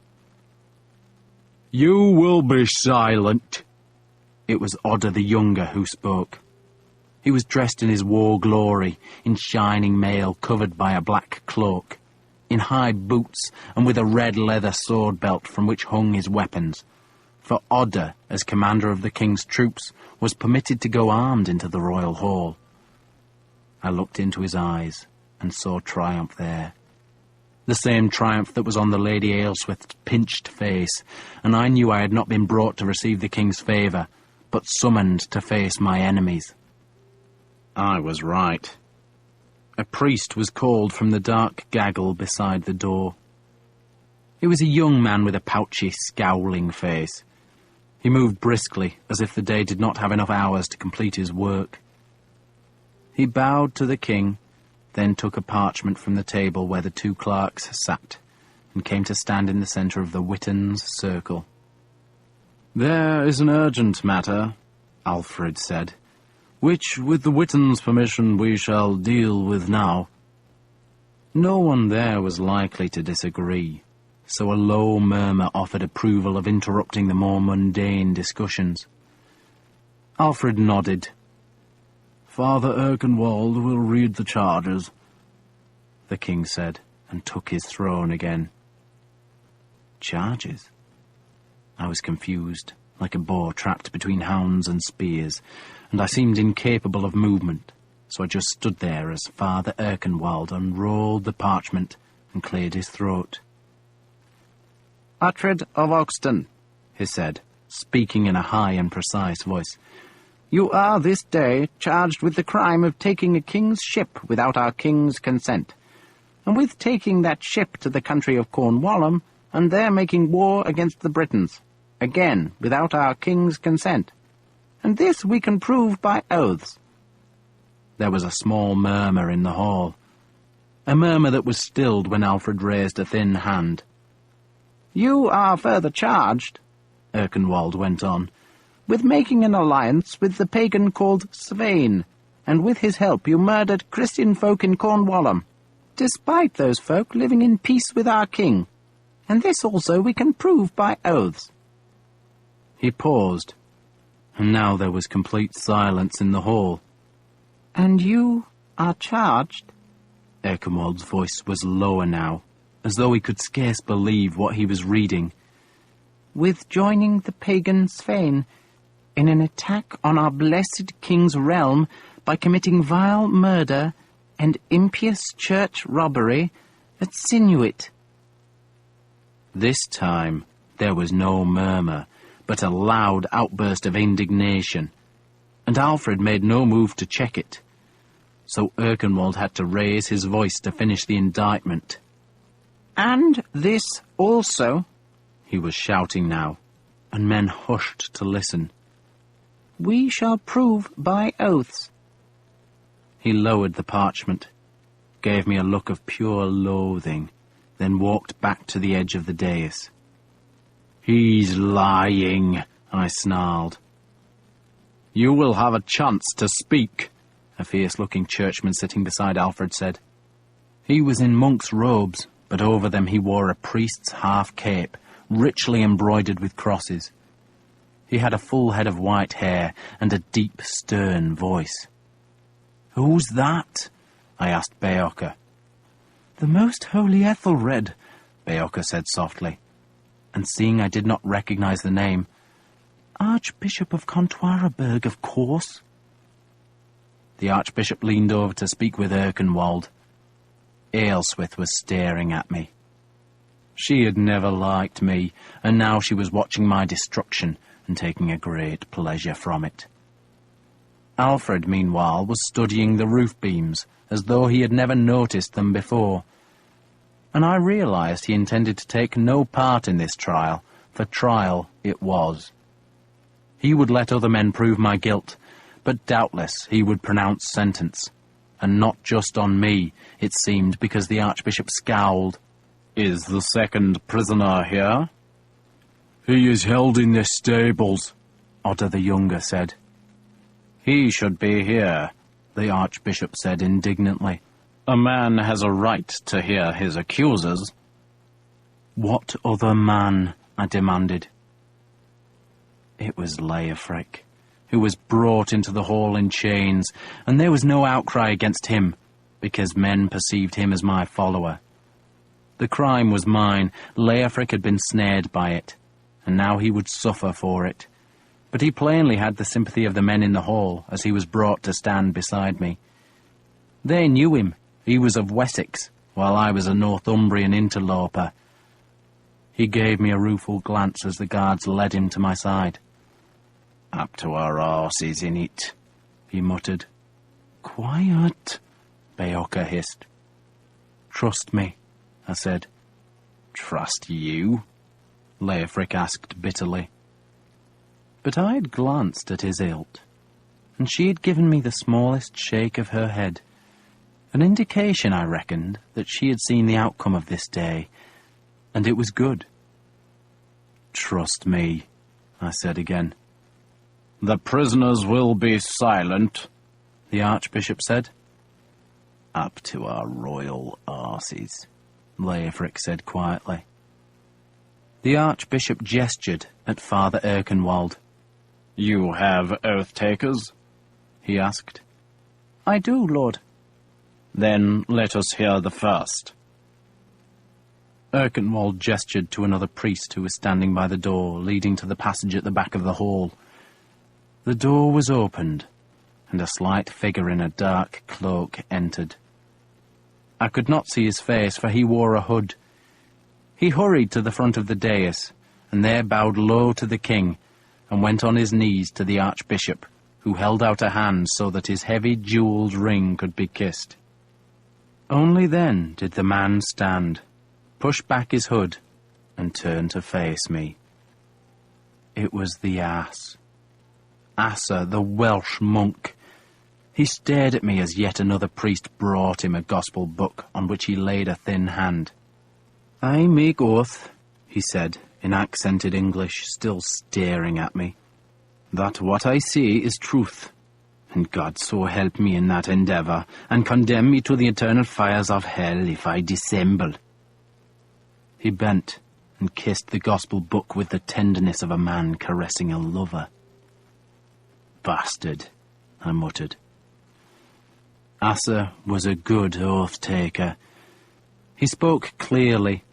"You will be silent." It was Odda the Younger who spoke. He was dressed in his war glory, in shining mail covered by a black cloak, in high boots and with a red leather sword belt from which hung his weapons, for Odda, as commander of the king's troops, was permitted to go armed into the royal hall. I looked into his eyes and saw triumph there. The same triumph that was on the Lady Aelswith's pinched face, and I knew I had not been brought to receive the king's favour, but summoned to face my enemies. I was right. A priest was called from the dark gaggle beside the door. He was a young man with a pouchy, scowling face. He moved briskly, as if the day did not have enough hours to complete his work. He bowed to the king, then took a parchment from the table where the two clerks sat, and came to stand in the centre of the Witan's circle. "There is an urgent matter," Alfred said, "which, with the Witan's permission, we shall deal with now." No one there was likely to disagree, so a low murmur offered approval of interrupting the more mundane discussions. Alfred nodded. "Father Erkenwald will read the charges," the king said, and took his throne again. Charges? I was confused, like a boar trapped between hounds and spears, and I seemed incapable of movement, so I just stood there as Father Erkenwald unrolled the parchment and cleared his throat. Uhtred of Oxton, he said, speaking in a high and precise voice, you are this day charged with the crime of taking a king's ship without our king's consent, and with taking that ship to the country of Cornwall, and there making war against the Britons, again without our king's consent. And this we can prove by oaths. There was a small murmur in the hall, a murmur that was stilled when Alfred raised a thin hand. You are further charged, Erkenwald went on, with making an alliance with the pagan called Svein, and with his help you murdered Christian folk in Cornwall, despite those folk living in peace with our king, and this also we can prove by oaths. He paused, and now there was complete silence in the hall. And you are charged? Erkenwald's voice was lower now, as though he could scarce believe what he was reading. With joining the pagan Svein in an attack on our blessed king's realm by committing vile murder and impious church robbery at Sinuit. This time there was no murmur, but a loud outburst of indignation, and Alfred made no move to check it. So Erkenwald had to raise his voice to finish the indictment. And this also, he was shouting now, and men hushed to listen. We shall prove by oaths. He lowered the parchment, gave me a look of pure loathing, then walked back to the edge of the dais. He's lying, I snarled. You will have a chance to speak, a fierce-looking churchman sitting beside Alfred said. He was in monk's robes, but over them he wore a priest's half-cape, richly embroidered with crosses. He had a full head of white hair and a deep, stern voice. "Who's that?" I asked Beocca. "The most holy Ethelred," Beocca said softly, and seeing I did not recognize the name, "Archbishop of Conquest, of course." The Archbishop leaned over to speak with Erkenwald. Aelswith was staring at me. She had never liked me, and now she was watching my destruction and taking a great pleasure from it. Alfred, meanwhile, was studying the roof beams, as though he had never noticed them before, and I realized he intended to take no part in this trial, for trial it was. He would let other men prove my guilt, but doubtless he would pronounce sentence, and not just on me, it seemed, because the Archbishop scowled. "Is the second prisoner here?" "He is held in the stables," Otter the Younger said. "He should be here," the Archbishop said indignantly. "A man has a right to hear his accusers." "What other man?" I demanded. It was Leofric, who was brought into the hall in chains, and there was no outcry against him, because men perceived him as my follower. The crime was mine. Leofric had been snared by it, and now he would suffer for it. But he plainly had the sympathy of the men in the hall as he was brought to stand beside me. They knew him. He was of Wessex, while I was a Northumbrian interloper. He gave me a rueful glance as the guards led him to my side. "Up to our arses in it," he muttered. "Quiet," Beocca hissed. "Trust me," I said. "Trust you?" Leofric asked bitterly. But I had glanced at his hilt, and she had given me the smallest shake of her head, an indication, I reckoned, that she had seen the outcome of this day, and it was good. "Trust me," I said again. "The prisoners will be silent," the Archbishop said. "Up to our royal arses," Leofric said quietly. The Archbishop gestured at Father Erkenwald. "You have oath-takers?" he asked. "I do, Lord." "Then let us hear the first." Erkenwald gestured to another priest who was standing by the door leading to the passage at the back of the hall. The door was opened, and a slight figure in a dark cloak entered. I could not see his face, for he wore a hood. He hurried to the front of the dais, and there bowed low to the king, and went on his knees to the archbishop, who held out a hand so that his heavy jewelled ring could be kissed. Only then did the man stand, push back his hood, and turn to face me. It was the ass. Asa, the Welsh monk. He stared at me as yet another priest brought him a gospel book on which he laid a thin hand. "I make oath," he said, in accented English, still staring at me, "that what I say is truth, and God so help me in that endeavour, and condemn me to the eternal fires of hell if I dissemble." He bent and kissed the gospel book with the tenderness of a man caressing a lover. "Bastard," I muttered. Asa was a good oath-taker. He spoke clearly,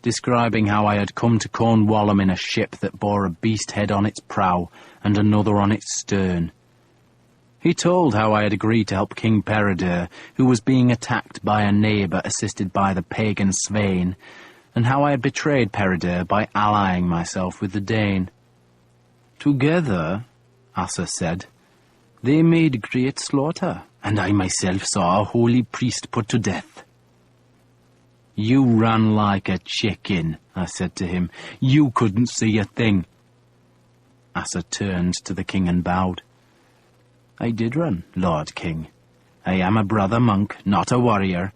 describing how I had come to Cornwall in a ship that bore a beast head on its prow and another on its stern. He told how I had agreed to help King Peredur, who was being attacked by a neighbour assisted by the pagan Svein, and how I had betrayed Peredur by allying myself with the Dane. "Together," Asa said, "they made great slaughter, and I myself saw a holy priest put to death." "You ran like a chicken," I said to him. "You couldn't see a thing." Asa turned to the king and bowed. "I did run, Lord King. I am a brother monk, not a warrior.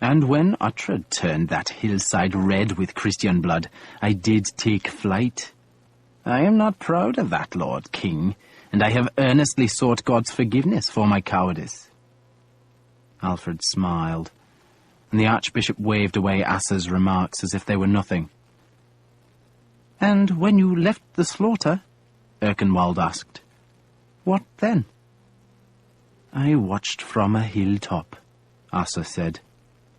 And when Uhtred turned that hillside red with Christian blood, I did take flight. I am not proud of that, Lord King, and I have earnestly sought God's forgiveness for my cowardice." Alfred smiled, and the Archbishop waved away Asa's remarks as if they were nothing. "And when you left the slaughter," Erkenwald asked, "what then?" "I watched from a hilltop," Asa said,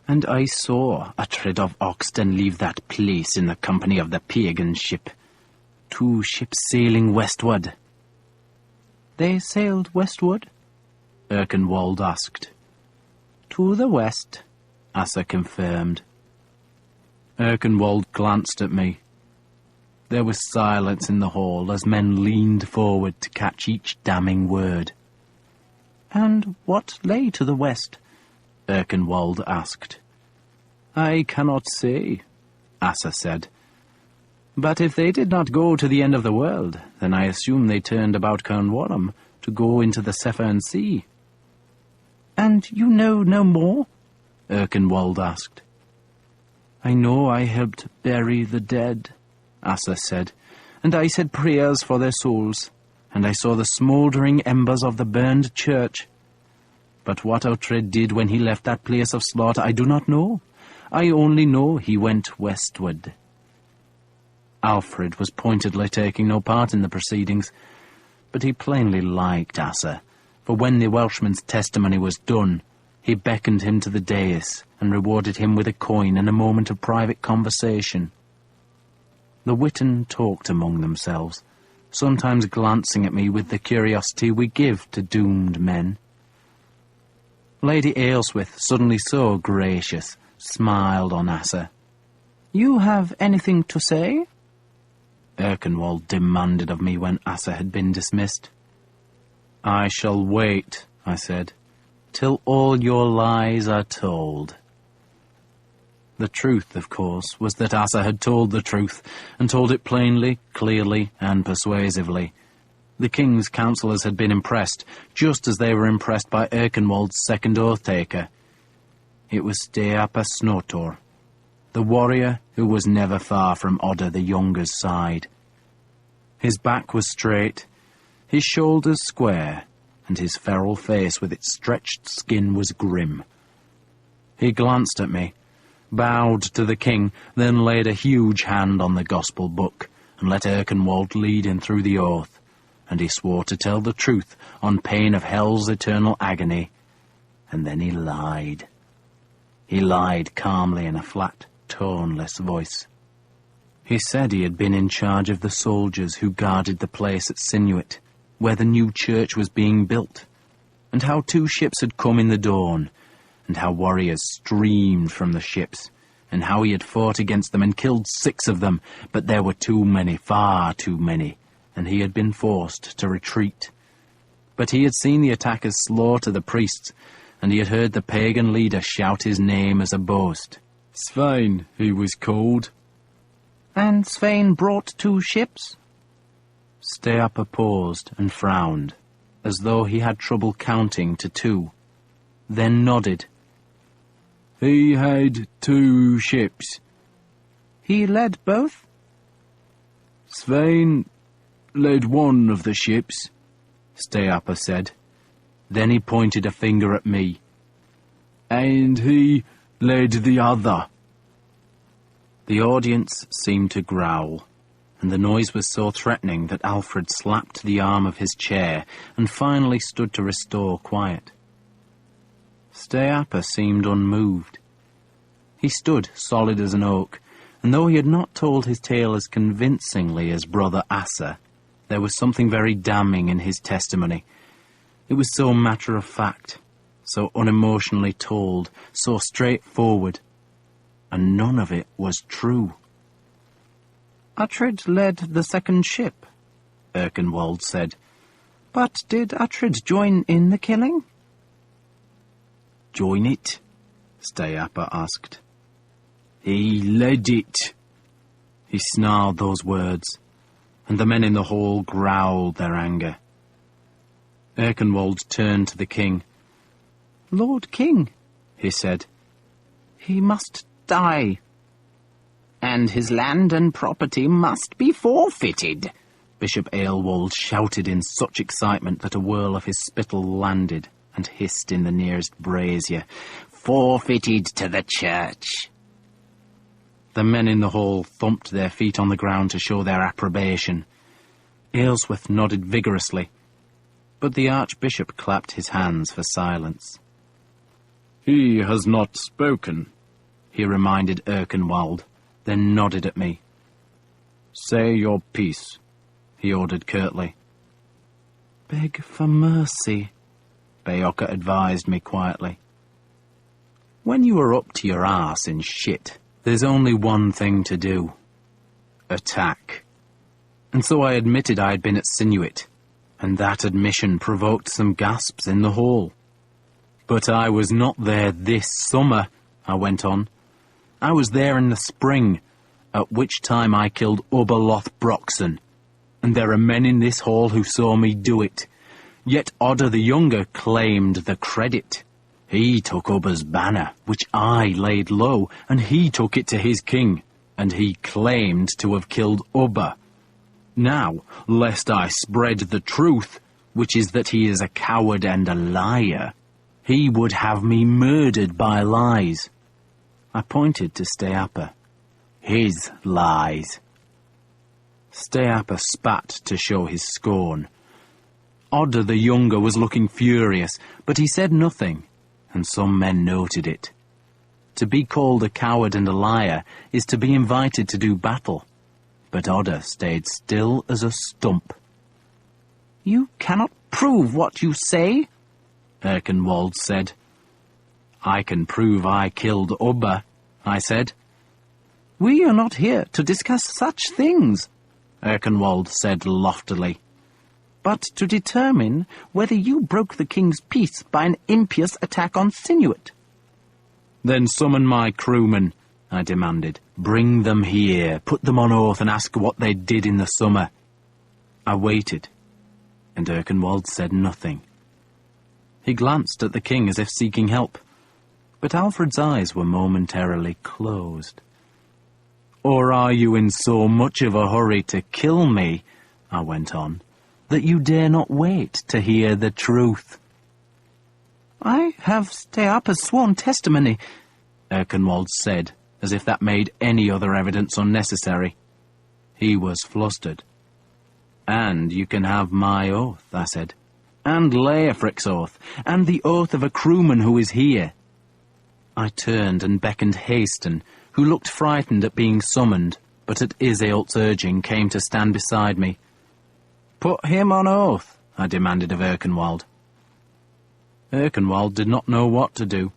"and I saw Uhtred of Oxton leave that place in the company of the pagan ship. 2 ships sailing westward." "They sailed westward?" Erkenwald asked. "To the west," Asa confirmed. Erkenwald glanced at me. There was silence in the hall as men leaned forward to catch each damning word. "And what lay to the west?" Erkenwald asked. "I cannot say," Asa said. "But if they did not go to the end of the world, then I assume they turned about Cornwall to go into the Severn Sea." "And you know no more?" Erkenwald asked. "I know I helped bury the dead," Asa said, "and I said prayers for their souls, and I saw the smouldering embers of the burned church. But what Uhtred did when he left that place of slaughter I do not know. I only know he went westward." Alfred was pointedly taking no part in the proceedings, but he plainly liked Asa, for when the Welshman's testimony was done, he beckoned him to the dais and rewarded him with a coin and a moment of private conversation. The Witan talked among themselves, sometimes glancing at me with the curiosity we give to doomed men. Lady Aylesworth, suddenly so gracious, smiled on Asa. "You have anything to say?" Erkenwald demanded of me when Asa had been dismissed. "I shall wait," I said, "till all your lies are told." The truth, of course, was that Asa had told the truth, and told it plainly, clearly, and persuasively. The king's councillors had been impressed, just as they were impressed by Erkenwald's second oath-taker. It was Steapa Snotor, the warrior who was never far from Odda the Younger's side. His back was straight, his shoulders square, and his feral face with its stretched skin was grim. He glanced at me, bowed to the king, then laid a huge hand on the gospel book, and let Erkenwald lead him through the oath, and he swore to tell the truth on pain of hell's eternal agony. And then he lied. He lied calmly in a flat, toneless voice. He said he had been in charge of the soldiers who guarded the place at Sinuit, where the new church was being built, and how 2 ships had come in the dawn, and how warriors streamed from the ships, and how he had fought against them and killed 6 of them, but there were too many, far too many, and he had been forced to retreat. But he had seen the attackers slaughter the priests, and he had heard the pagan leader shout his name as a boast. Svein, he was called. And Svein brought 2 ships? Steapa paused and frowned, as though he had trouble counting to 2, then nodded. He had 2 ships. He led both? Svein led one of the ships, Steapa said. Then he pointed a finger at me. And he led the other. The audience seemed to growl, and the noise was so threatening that Alfred slapped the arm of his chair and finally stood to restore quiet. Steapa seemed unmoved. He stood solid as an oak, and though he had not told his tale as convincingly as brother Asa, there was something very damning in his testimony. It was so matter-of-fact, so unemotionally told, so straightforward, and none of it was true. Uhtred led the 2nd ship, Erkenwald said. But did Uhtred join in the killing? Join it? Steapa asked. He led it. He snarled those words, and the men in the hall growled their anger. Erkenwald turned to the king. Lord King, he said, he must die. And his land and property must be forfeited, Bishop Aelwald shouted in such excitement that a whirl of his spittle landed and hissed in the nearest brazier. Forfeited to the church. The men in the hall thumped their feet on the ground to show their approbation. Aylesworth nodded vigorously, but the Archbishop clapped his hands for silence. He has not spoken, he reminded Erkenwald, then nodded at me. Say your piece, he ordered curtly. Beg for mercy, Beocca advised me quietly. When you are up to your arse in shit, there's only one thing to do. Attack. And so I admitted I had been at Sinuit, and that admission provoked some gasps in the hall. But I was not there this summer, I went on. I was there in the spring, at which time I killed Ubba Lothbrokson, and there are men in this hall who saw me do it. Yet Odda the Younger claimed the credit. He took Ubba's banner, which I laid low, and he took it to his king, and he claimed to have killed Ubba. Now, lest I spread the truth, which is that he is a coward and a liar, he would have me murdered by lies. I pointed to Steapa. His lies. Steapa spat to show his scorn. Odda the Younger was looking furious, but he said nothing, and some men noted it. To be called a coward and a liar is to be invited to do battle, but Odda stayed still as a stump. You cannot prove what you say, Erkenwald said. I can prove I killed Ubba, I said. We are not here to discuss such things, Erkenwald said loftily, but to determine whether you broke the king's peace by an impious attack on Sinuit. Then summon my crewmen, I demanded. Bring them here, put them on oath and ask what they did in the summer. I waited, and Erkenwald said nothing. He glanced at the king as if seeking help, but Alfred's eyes were momentarily closed. Or are you in so much of a hurry to kill me, I went on, that you dare not wait to hear the truth? I have Steapa's sworn testimony, Erkenwald said, as if that made any other evidence unnecessary. He was flustered. And you can have my oath, I said, and Leofric's oath, and the oath of a crewman who is here. I turned and beckoned Haston, who looked frightened at being summoned, but at Iseult's urging came to stand beside me. Put him on oath, I demanded of Erkenwald. Erkenwald did not know what to do.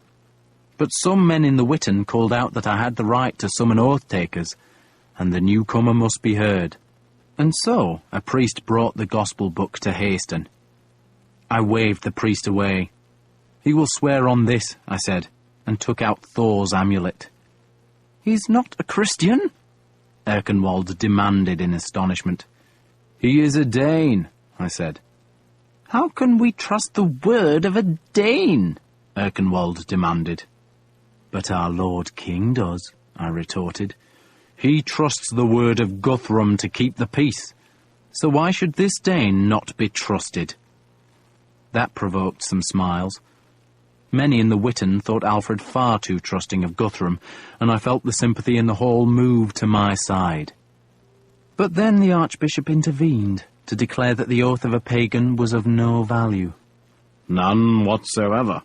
But some men in the Witan called out that I had the right to summon oath-takers, and the newcomer must be heard. And so a priest brought the gospel book to hasten. I waved the priest away. "He will swear on this," I said, and took out Thor's amulet. "He's not a Christian?" Erkenwald demanded in astonishment. "He is a Dane," I said. "How can we trust the word of a Dane?" Erkenwald demanded. "But our Lord King does," I retorted. "He trusts the word of Guthrum to keep the peace. So why should this Dane not be trusted?" That provoked some smiles. Many in the Witan thought Alfred far too trusting of Guthrum, and I felt the sympathy in the hall move to my side. But then the Archbishop intervened to declare that the oath of a pagan was of no value. "None whatsoever,"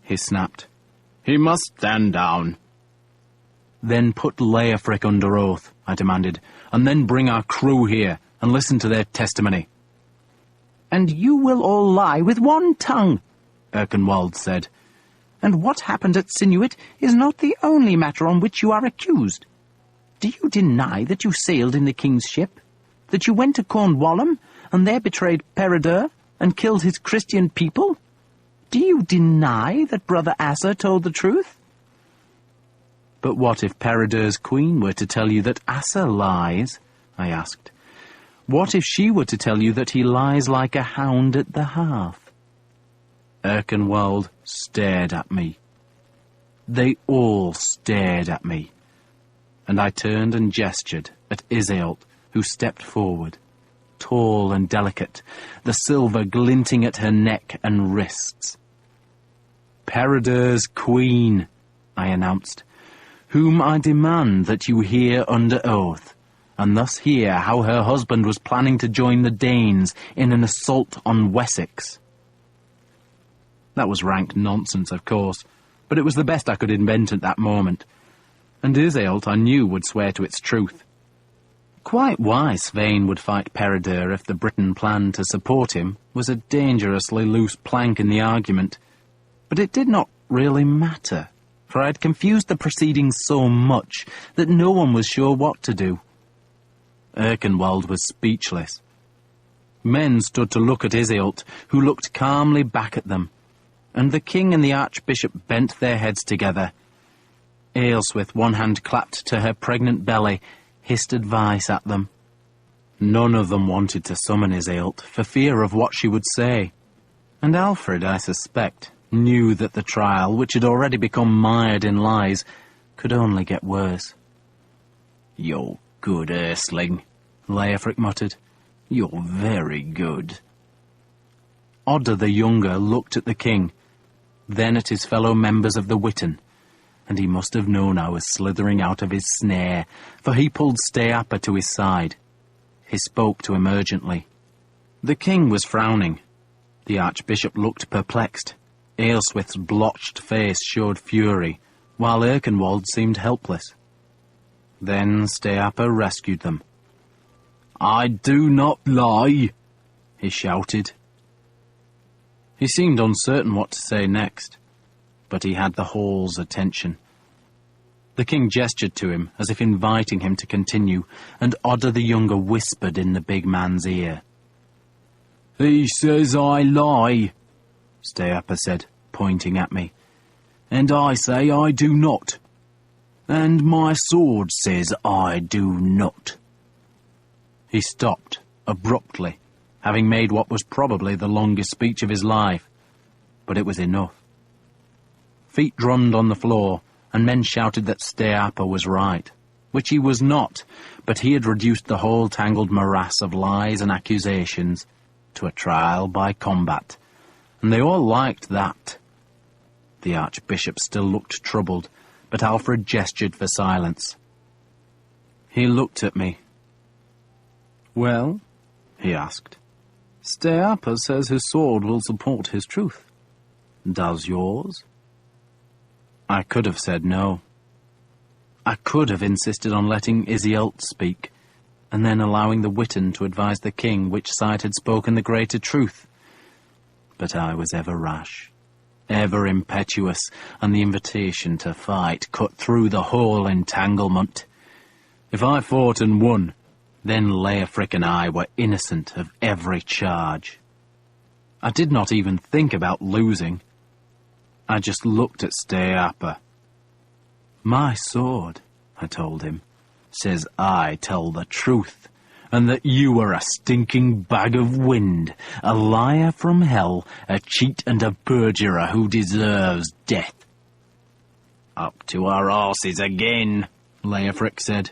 he snapped. "He must stand down." "Then put Leofric under oath," I demanded, "and then bring our crew here and listen to their testimony." "And you will all lie with one tongue," Erkenwald said. "And what happened at Sinuit is not the only matter on which you are accused. Do you deny that you sailed in the king's ship? That you went to Cornwalham and there betrayed Peredur and killed his Christian people? Do you deny that Brother Asa told the truth?" "But what if Peredur's queen were to tell you that Asa lies?" I asked. "What if she were to tell you that he lies like a hound at the hearth?" Erkenwald stared at me. They all stared at me. And I turned and gestured at Iseult, who stepped forward, tall and delicate, the silver glinting at her neck and wrists. "Peredur's queen," I announced, "whom I demand that you hear under oath, and thus hear how her husband was planning to join the Danes in an assault on Wessex." That was rank nonsense, of course, but it was the best I could invent at that moment, and Iseult I knew would swear to its truth. Quite why Svein would fight Peredur if the Briton planned to support him was a dangerously loose plank in the argument, but it did not really matter, for I had confused the proceedings so much that no one was sure what to do. Erkenwald was speechless. Men stood to look at Iseult, who looked calmly back at them, and the king and the archbishop bent their heads together. Ailsa, with one hand clapped to her pregnant belly, hissed advice at them. None of them wanted to summon Iseult for fear of what she would say, and Alfred, I suspect, knew that the trial, which had already become mired in lies, could only get worse. "You're good, Earthling," Leofric muttered. "You're very good." Odda the Younger looked at the king, then at his fellow members of the Witan, and he must have known I was slithering out of his snare, for he pulled Steapa to his side. He spoke to him urgently. The king was frowning. The archbishop looked perplexed. Ailswith's blotched face showed fury, while Erkenwald seemed helpless. Then Steapa rescued them. "I do not lie," he shouted. He seemed uncertain what to say next, but he had the hall's attention. The king gestured to him, as if inviting him to continue, and Odda the Younger whispered in the big man's ear. "He says I lie," Steapa said, pointing at me, "and I say I do not. And my sword says I do not." He stopped, abruptly, having made what was probably the longest speech of his life, but it was enough. Feet drummed on the floor, and men shouted that Steapa was right, which he was not, but he had reduced the whole tangled morass of lies and accusations to a trial by combat, and they all liked that. The archbishop still looked troubled, but Alfred gestured for silence. He looked at me. "Well?" he asked. "Steapa says his sword will support his truth. Does yours?" I could have said no. I could have insisted on letting Iseult speak, and then allowing the Witan to advise the king which side had spoken the greater truth. But I was ever rash, ever impetuous, and the invitation to fight cut through the whole entanglement. If I fought and won, then Leofric and I were innocent of every charge. I did not even think about losing. I just looked at Steapa. "My sword," I told him, "says I tell the truth, and that you are a stinking bag of wind, a liar from hell, a cheat and a perjurer who deserves death." "Up to our arses again," Leofric said.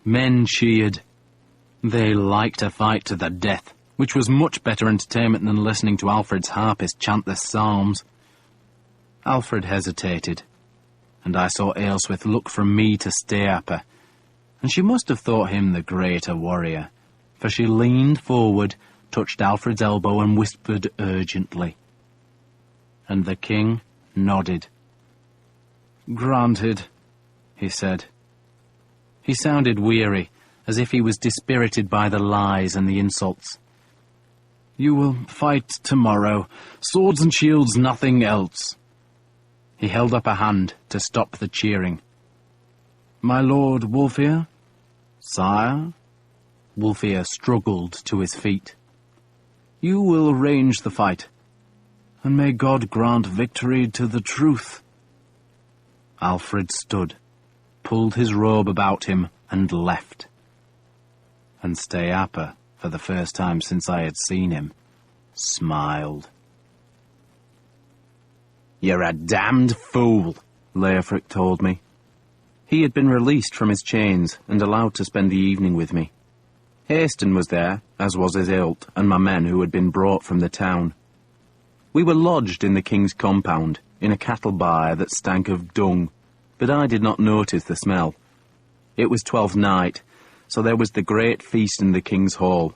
Men cheered. They liked a fight to the death, which was much better entertainment than listening to Alfred's harpist chant the psalms. Alfred hesitated, and I saw Aelswith look from me to Steapa, and she must have thought him the greater warrior, for she leaned forward, touched Alfred's elbow, and whispered urgently. And the king nodded. "Granted," he said. He sounded weary, as if he was dispirited by the lies and the insults. "You will fight tomorrow. Swords and shields, nothing else." He held up a hand to stop the cheering. "My lord Wulfhere?" "Sire?" Wulfhere struggled to his feet. "You will arrange the fight, and may God grant victory to the truth." Alfred stood, pulled his robe about him, and left. And Steapa, for the first time since I had seen him, smiled. "You're a damned fool," Leofric told me. He had been released from his chains and allowed to spend the evening with me. Haston was there, as was his Ilt and my men who had been brought from the town. We were lodged in the king's compound, in a cattle byre that stank of dung, but I did not notice the smell. It was 12th night, so there was the great feast in the king's hall,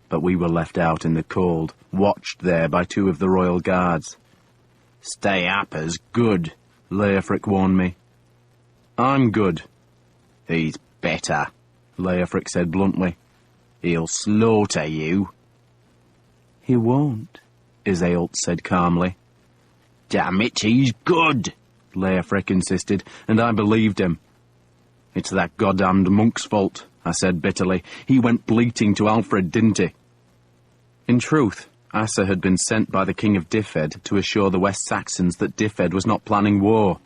but we were left out in the cold, watched there by 2 of the royal guards. "Steapa's good," Leofric warned me. "I'm good." "He's better," Leofric said bluntly. "He'll slaughter you." "He won't," Iseult said calmly. "Damn it, he's good," Leofric insisted, and I believed him. "It's that goddamned monk's fault," I said bitterly. "He went bleating to Alfred, didn't he?" In truth, Asa had been sent by the King of Dyfed to assure the West Saxons that Dyfed was not planning war.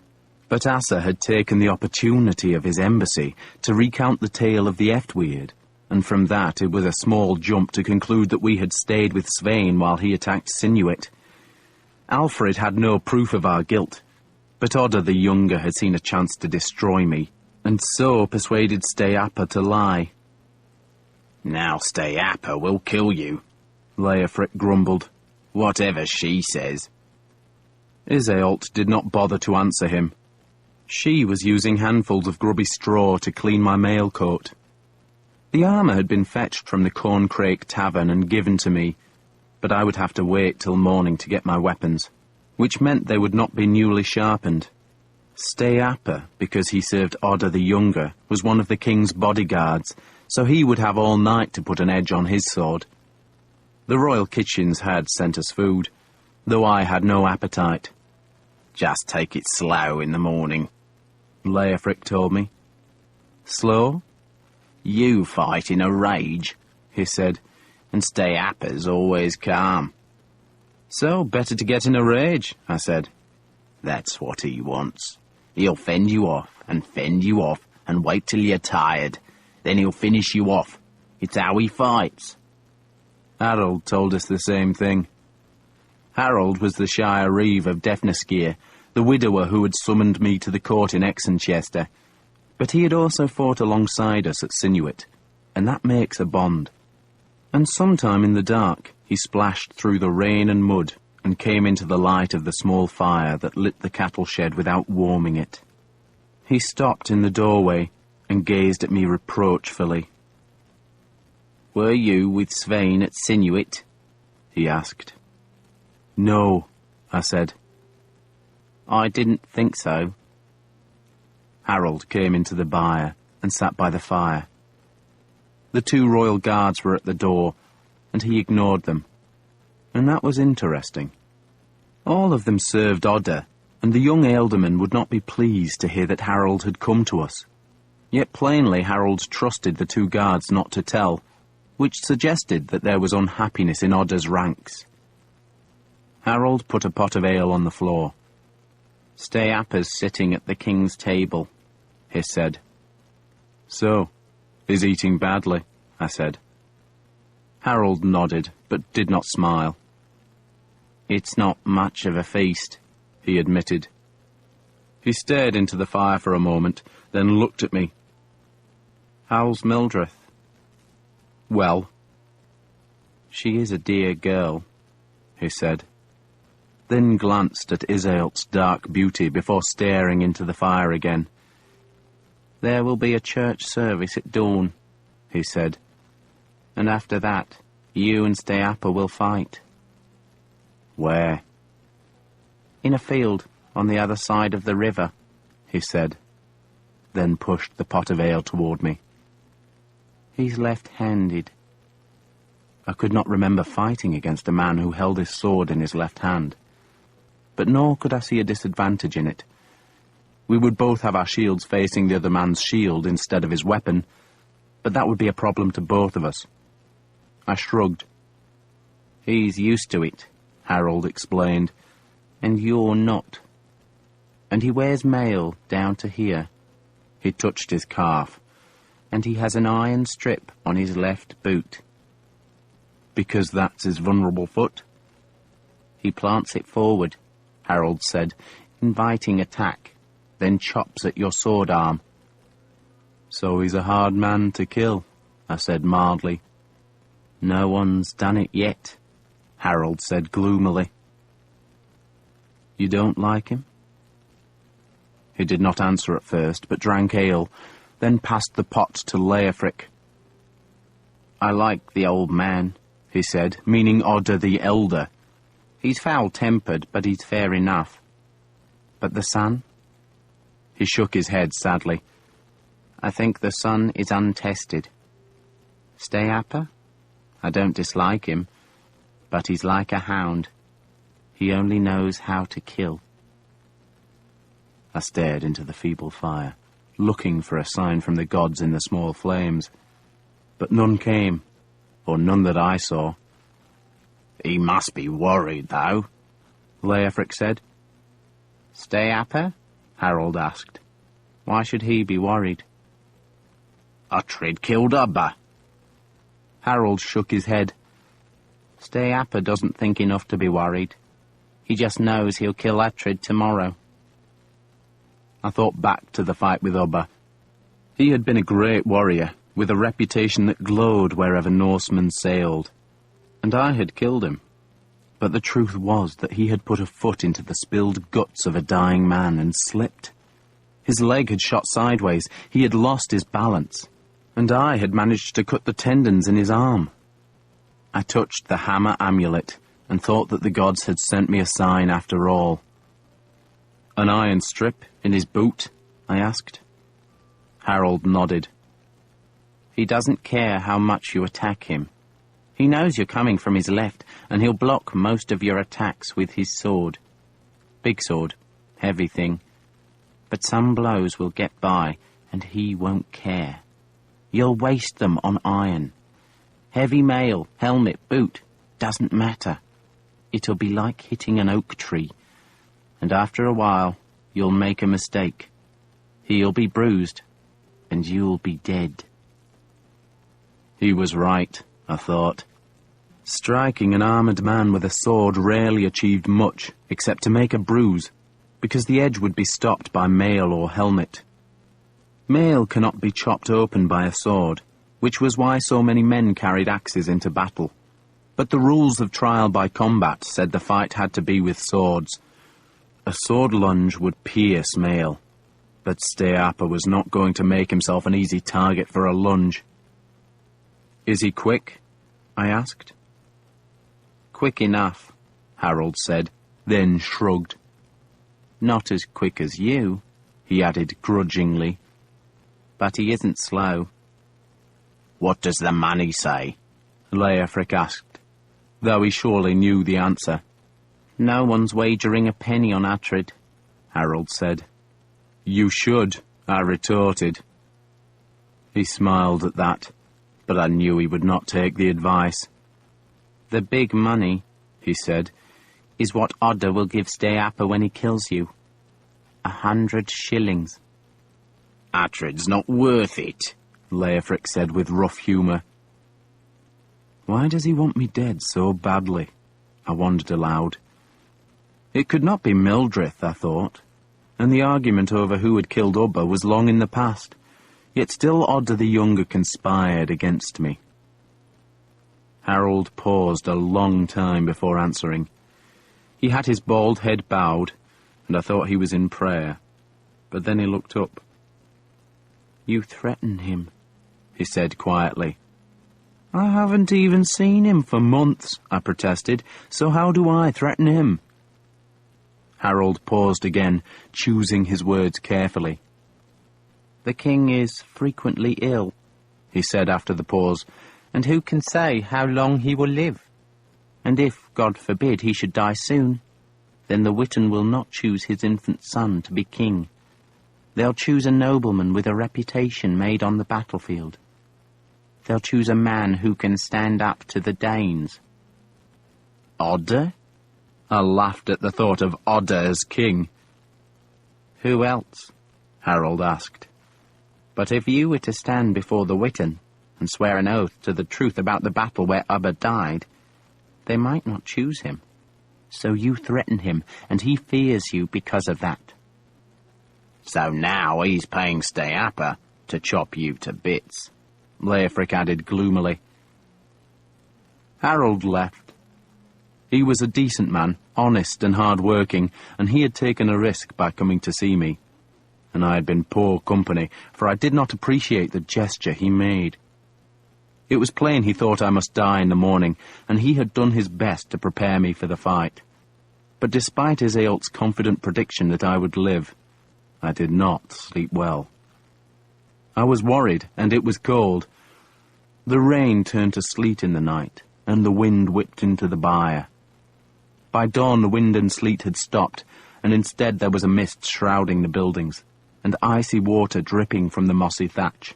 But Asa had taken the opportunity of his embassy to recount the tale of the Eftweird, and from that it was a small jump to conclude that we had stayed with Svein while he attacked Sinuit. Alfred had no proof of our guilt, but Odda the Younger had seen a chance to destroy me, and so persuaded Steapa to lie. "Now Steapa will kill you," Leofric grumbled, "whatever she says." Iseult did not bother to answer him. She was using handfuls of grubby straw to clean my mail coat. The armour had been fetched from the Corncrake Tavern and given to me, but I would have to wait till morning to get my weapons, which meant they would not be newly sharpened. Steapa, because he served Odda the Younger, was one of the king's bodyguards, so he would have all night to put an edge on his sword. The royal kitchens had sent us food, though I had no appetite. "Just take it slow in the morning," Leofric told me. "Slow?" "You fight in a rage," he said, "and Steapa's always calm." "So, better to get in a rage," I said. "That's what he wants. He'll fend you off, and wait till you're tired. Then he'll finish you off. It's how he fights." Harold told us the same thing. Harold was the Shire Reeve of Defnaskeer, the widower who had summoned me to the court in Exenchester, but he had also fought alongside us at Sinuit, and that makes a bond. And sometime in the dark he splashed through the rain and mud and came into the light of the small fire that lit the cattle shed without warming it. He stopped in the doorway and gazed at me reproachfully. "Were you with Svein at Sinuit?" he asked. "No," I said. "I didn't think so." Harold came into the byre and sat by the fire. The 2 royal guards were at the door, and he ignored them, and that was interesting. All of them served Odda, and the young ealdorman would not be pleased to hear that Harold had come to us. Yet plainly Harold trusted the two guards not to tell, which suggested that there was unhappiness in Odda's ranks. Harold put a pot of ale on the floor. "Steapa's sitting at the king's table," he said. "So, is eating badly?" I said. Harold nodded, but did not smile. "It's not much of a feast," he admitted. He stared into the fire for a moment, then looked at me. "How's Mildred?" "Well." "She is a dear girl," he said, then glanced at Iseult's dark beauty before staring into the fire again. "There will be a church service at dawn," he said, "and after that, you and Steapa will fight." "Where?" "In a field on the other side of the river," he said, then pushed the pot of ale toward me. "He's left-handed." I could not remember fighting against a man who held his sword in his left hand, but nor could I see a disadvantage in it. We would both have our shields facing the other man's shield instead of his weapon, but that would be a problem to both of us. I shrugged. "He's used to it," Harold explained, "and you're not. And he wears mail down to here." He touched his calf. "And he has an iron strip on his left boot." "Because that's his vulnerable foot?" "He plants it forward," Harold said, "inviting attack, then chops at your sword arm." "So he's a hard man to kill," I said mildly. "No one's done it yet," Harold said gloomily. "You don't like him?" He did not answer at first, but drank ale, then passed the pot to Leofric. "I like the old man," he said, meaning Odda the elder. "He's foul-tempered, but he's fair enough. But the son?" He shook his head sadly. "I think the son is untested. Steapa? I don't dislike him, but he's like a hound. He only knows how to kill." I stared into the feeble fire, looking for a sign from the gods in the small flames, but none came, or none that I saw. "He must be worried, though," Leofric said. "Steapa?" Harold asked. "Why should he be worried?" "Uhtred killed Ubba." Harold shook his head. "Steapa doesn't think enough to be worried. He just knows he'll kill Uhtred tomorrow." I thought back to the fight with Ubba. He had been a great warrior, with a reputation that glowed wherever Norsemen sailed, and I had killed him. But the truth was that he had put a foot into the spilled guts of a dying man and slipped. His leg had shot sideways, he had lost his balance, and I had managed to cut the tendons in his arm. I touched the hammer amulet and thought that the gods had sent me a sign after all. "An iron strip in his boot?" I asked. Harold nodded. "He doesn't care how much you attack him. He knows you're coming from his left, and he'll block most of your attacks with his sword. Big sword, heavy thing. But some blows will get by, and he won't care. You'll waste them on iron. Heavy mail, helmet, boot, doesn't matter. It'll be like hitting an oak tree. And after a while, you'll make a mistake. He'll be bruised, and you'll be dead." He was right, I thought. Striking an armoured man with a sword rarely achieved much, except to make a bruise, because the edge would be stopped by mail or helmet. Mail cannot be chopped open by a sword, which was why so many men carried axes into battle. But the rules of trial by combat said the fight had to be with swords. A sword lunge would pierce mail, but Steapa was not going to make himself an easy target for a lunge. "Is he quick?" I asked. "Quick enough," Harold said, then shrugged. "Not as quick as you," he added grudgingly, "but he isn't slow." "What does the money say?" Leofric asked, though he surely knew the answer. No one's wagering a penny on Uhtred, Harold said. You should, I retorted. He smiled at that, but I knew he would not take the advice. The big money, he said, is what Odda will give Steapa when he kills you. 100 shillings. Uhtred's not worth it, Leofric said with rough humour. Why does he want me dead so badly? I wondered aloud. It could not be Mildrith, I thought, and the argument over who had killed Ubba was long in the past, yet still Odda the Younger conspired against me. Harold paused a long time before answering. He had his bald head bowed, and I thought he was in prayer, but then he looked up. You threaten him, he said quietly. I haven't even seen him for months, I protested, so how do I threaten him? Harold paused again, choosing his words carefully. The king is frequently ill, he said after the pause, and who can say how long he will live? And if, God forbid, he should die soon, then the Witan will not choose his infant son to be king. They'll choose a nobleman with a reputation made on the battlefield. They'll choose a man who can stand up to the Danes. Odda? I laughed at the thought of Odda as king. Who else? Harold asked. But if you were to stand before the Witan and swear an oath to the truth about the battle where Ubba died, they might not choose him. So you threaten him, and he fears you because of that. So now he's paying Steapa to chop you to bits, Leofric added gloomily. Harold left. He was a decent man, honest and hard-working, and he had taken a risk by coming to see me. And I had been poor company, for I did not appreciate the gesture he made. It was plain he thought I must die in the morning, and he had done his best to prepare me for the fight. But despite Iseult's confident prediction that I would live, I did not sleep well. I was worried, and it was cold. The rain turned to sleet in the night, and the wind whipped into the byre. By dawn the wind and sleet had stopped, and instead there was a mist shrouding the buildings, and icy water dripping from the mossy thatch.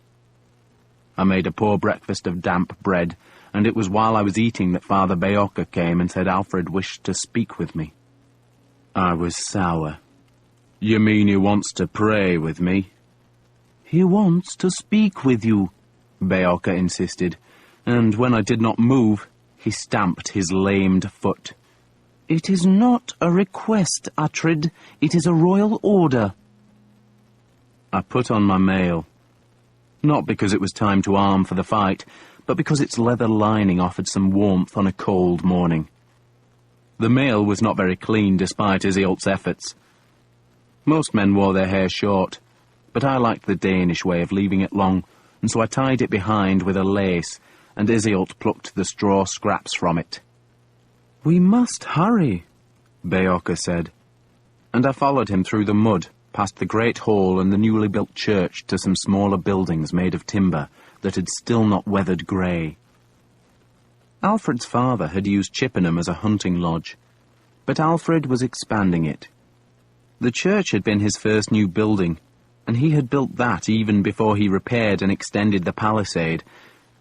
I made a poor breakfast of damp bread, and it was while I was eating that Father Beocca came and said Alfred wished to speak with me. I was sour. You mean he wants to pray with me? He wants to speak with you, Beocca insisted, and when I did not move, he stamped his lamed foot. It is not a request, Uhtred. It is a royal order. I put on my mail. Not because it was time to arm for the fight, but because its leather lining offered some warmth on a cold morning. The mail was not very clean despite Iseult's efforts. Most men wore their hair short, but I liked the Danish way of leaving it long, and so I tied it behind with a lace, and Iseult plucked the straw scraps from it. We must hurry, Beocca said, and I followed him through the mud, past the great hall and the newly built church to some smaller buildings made of timber that had still not weathered grey. Alfred's father had used Chippenham as a hunting lodge, but Alfred was expanding it. The church had been his first new building, and he had built that even before he repaired and extended the palisade,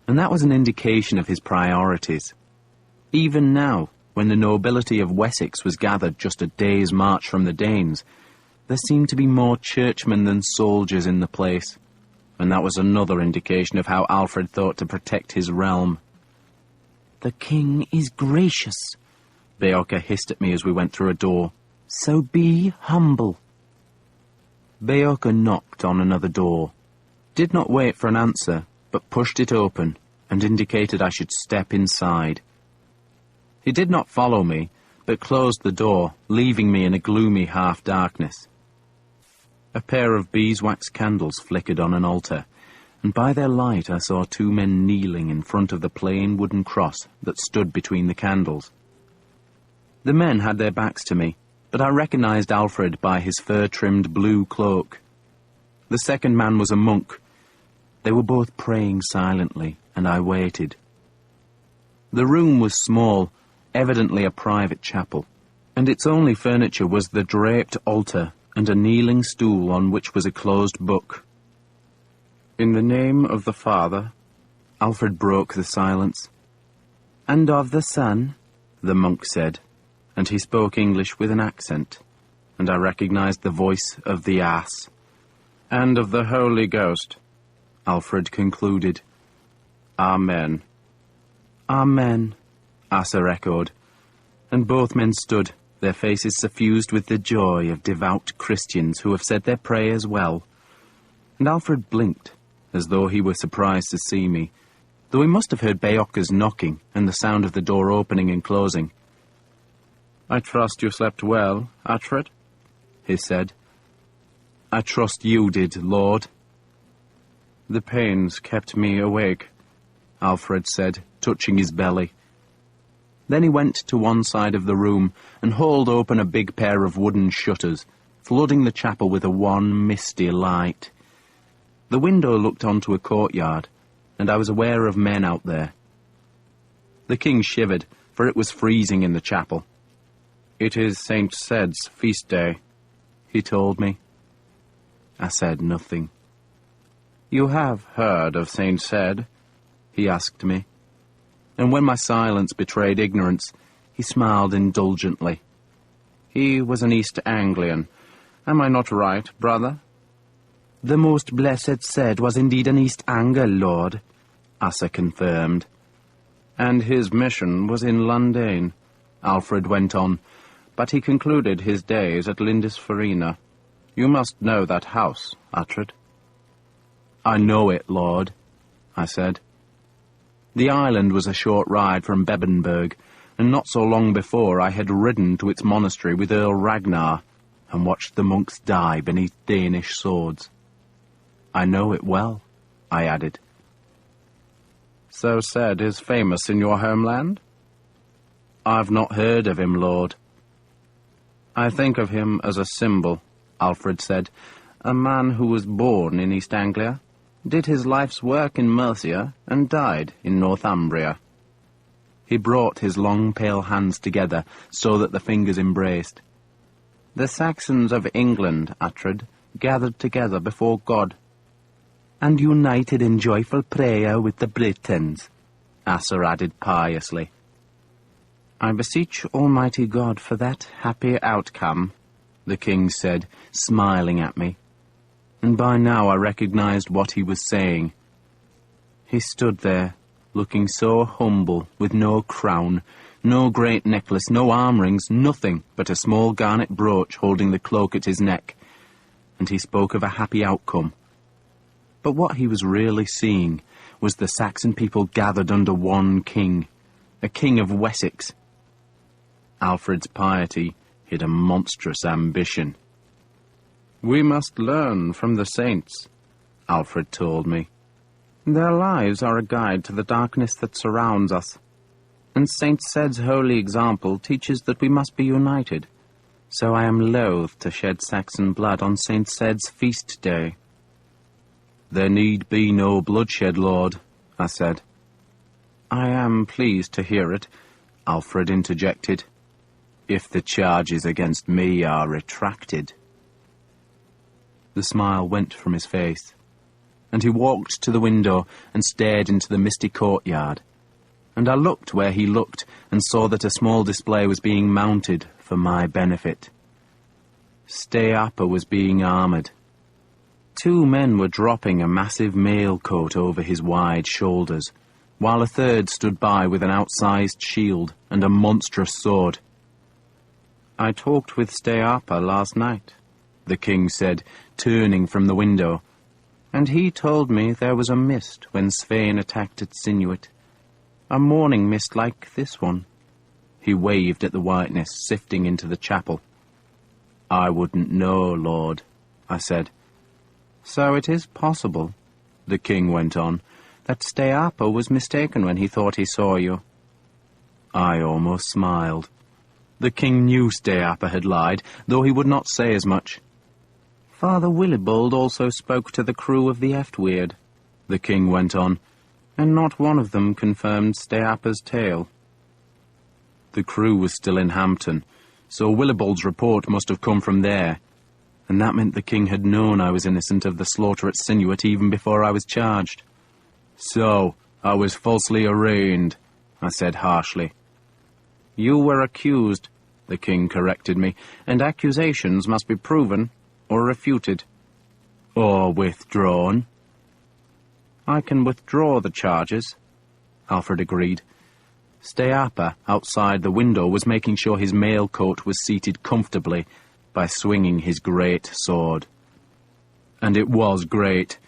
and that was an indication of his priorities. Even now, when the nobility of Wessex was gathered just a day's march from the Danes, there seemed to be more churchmen than soldiers in the place, and that was another indication of how Alfred thought to protect his realm. The king is gracious, Beocca hissed at me as we went through a door. So be humble. Beocca knocked on another door, did not wait for an answer, but pushed it open and indicated I should step inside. He did not follow me, but closed the door, leaving me in a gloomy half-darkness. A pair of beeswax candles flickered on an altar, and by their light I saw two men kneeling in front of the plain wooden cross that stood between the candles. The men had their backs to me, but I recognized Alfred by his fur-trimmed blue cloak. The second man was a monk. They were both praying silently, and I waited. The room was small, evidently a private chapel. and its only furniture was the draped altar and a kneeling stool on which was a closed book. "In the name of the Father," Alfred broke the silence. "And of the Son," the monk said, and he spoke English with an accent, and I recognized the voice of the ass. "And of the Holy Ghost," Alfred concluded. "Amen." "Amen," Asa echoed, and both men stood, their faces suffused with the joy of devout Christians who have said their prayers well. And Alfred blinked, as though he were surprised to see me, though he must have heard Beocca's knocking and the sound of the door opening and closing. "I trust you slept well, Uhtred," he said. "I trust you did, Lord." "The pains kept me awake," Alfred said, touching his belly. Then he went to one side of the room and hauled open a big pair of wooden shutters, flooding the chapel with a wan, misty light. The window looked onto a courtyard, and I was aware of men out there. The king shivered, for it was freezing in the chapel. "It is St. Sed's feast day," he told me. I said nothing. "You have heard of St. Sed?" he asked me. And when my silence betrayed ignorance, he smiled indulgently. "He was an East Anglian. Am I not right, brother?" "The most blessed Sed was indeed an East Angler, Lord," Asa confirmed. "And his mission was in Londane," Alfred went on, "but he concluded his days at Lindisfarina. You must know that house, Uhtred." "I know it, Lord," I said. The island was a short ride from Bebbanburg, and not so long before I had ridden to its monastery with Earl Ragnar and watched the monks die beneath Danish swords. "I know it well," I added. "So Sed is famous in your homeland?" "I've not heard of him, Lord." "I think of him as a symbol," Alfred said. "A man who was born in East Anglia, did his life's work in Mercia, and died in Northumbria." He brought his long pale hands together so that the fingers embraced. "The Saxons of England, Uhtred, gathered together before God." "And united in joyful prayer with the Britons," Asa added piously. "I beseech Almighty God for that happy outcome," the king said, smiling at me. And by now I recognized what he was saying. He stood there, looking so humble, with no crown, no great necklace, no arm rings, nothing but a small garnet brooch holding the cloak at his neck, and he spoke of a happy outcome. But what he was really seeing was the Saxon people gathered under one king, a king of Wessex. Alfred's piety hid a monstrous ambition. "We must learn from the saints," Alfred told me. "Their lives are a guide to the darkness that surrounds us, and St. Sed's holy example teaches that we must be united, so I am loath to shed Saxon blood on St. Sed's feast day." "There need be no bloodshed, Lord," I said. "I am pleased to hear it," Alfred interjected, "if the charges against me are retracted." The smile went from his face, and he walked to the window and stared into the misty courtyard, and I looked where he looked and saw that a small display was being mounted for my benefit. Steapa was being armoured. 2 men were dropping a massive mail coat over his wide shoulders, while a third stood by with an outsized shield and a monstrous sword. "I talked with Steapa last night," the king said, turning from the window, "and he told me there was a mist when Svein attacked at Sinuit. A morning mist like this one." He waved at the whiteness sifting into the chapel. "I wouldn't know, Lord," I said. "So it is possible," the king went on, "that Steapa was mistaken when he thought he saw you." I almost smiled. The king knew Steapa had lied, though he would not say as much. "Father Willibald also spoke to the crew of the Eftweird," the king went on, "and not one of them confirmed Steapa's tale." The crew was still in Hampton, So Willibald's report must have come from there, and that meant the king had known I was innocent of the slaughter at Sinuit even before I was charged. So, I was falsely arraigned, I said harshly. You were accused, the king corrected me, and accusations must be proven or refuted. Or withdrawn. I can withdraw the charges, Alfred agreed. Steapa, outside the window, was making sure his mail coat was seated comfortably by swinging his great sword. And it was great.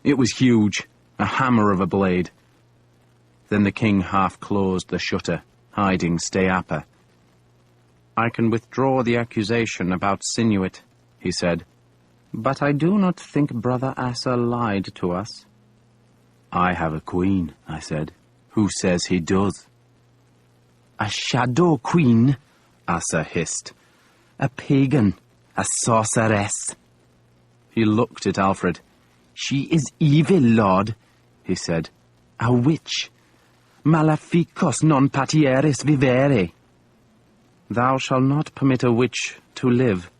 It was huge, a hammer of a blade. Then the king half-closed the shutter, hiding Steapa. I can withdraw the accusation about Sinuit, he said. But I do not think Brother Asa lied to us. I have a queen, I said. Who says he does? A shadow queen, Asa hissed. A pagan, a sorceress. He looked at Alfred. She is evil, lord, he said. A witch. Maleficos non patieris vivere. Thou shalt not permit a witch to live,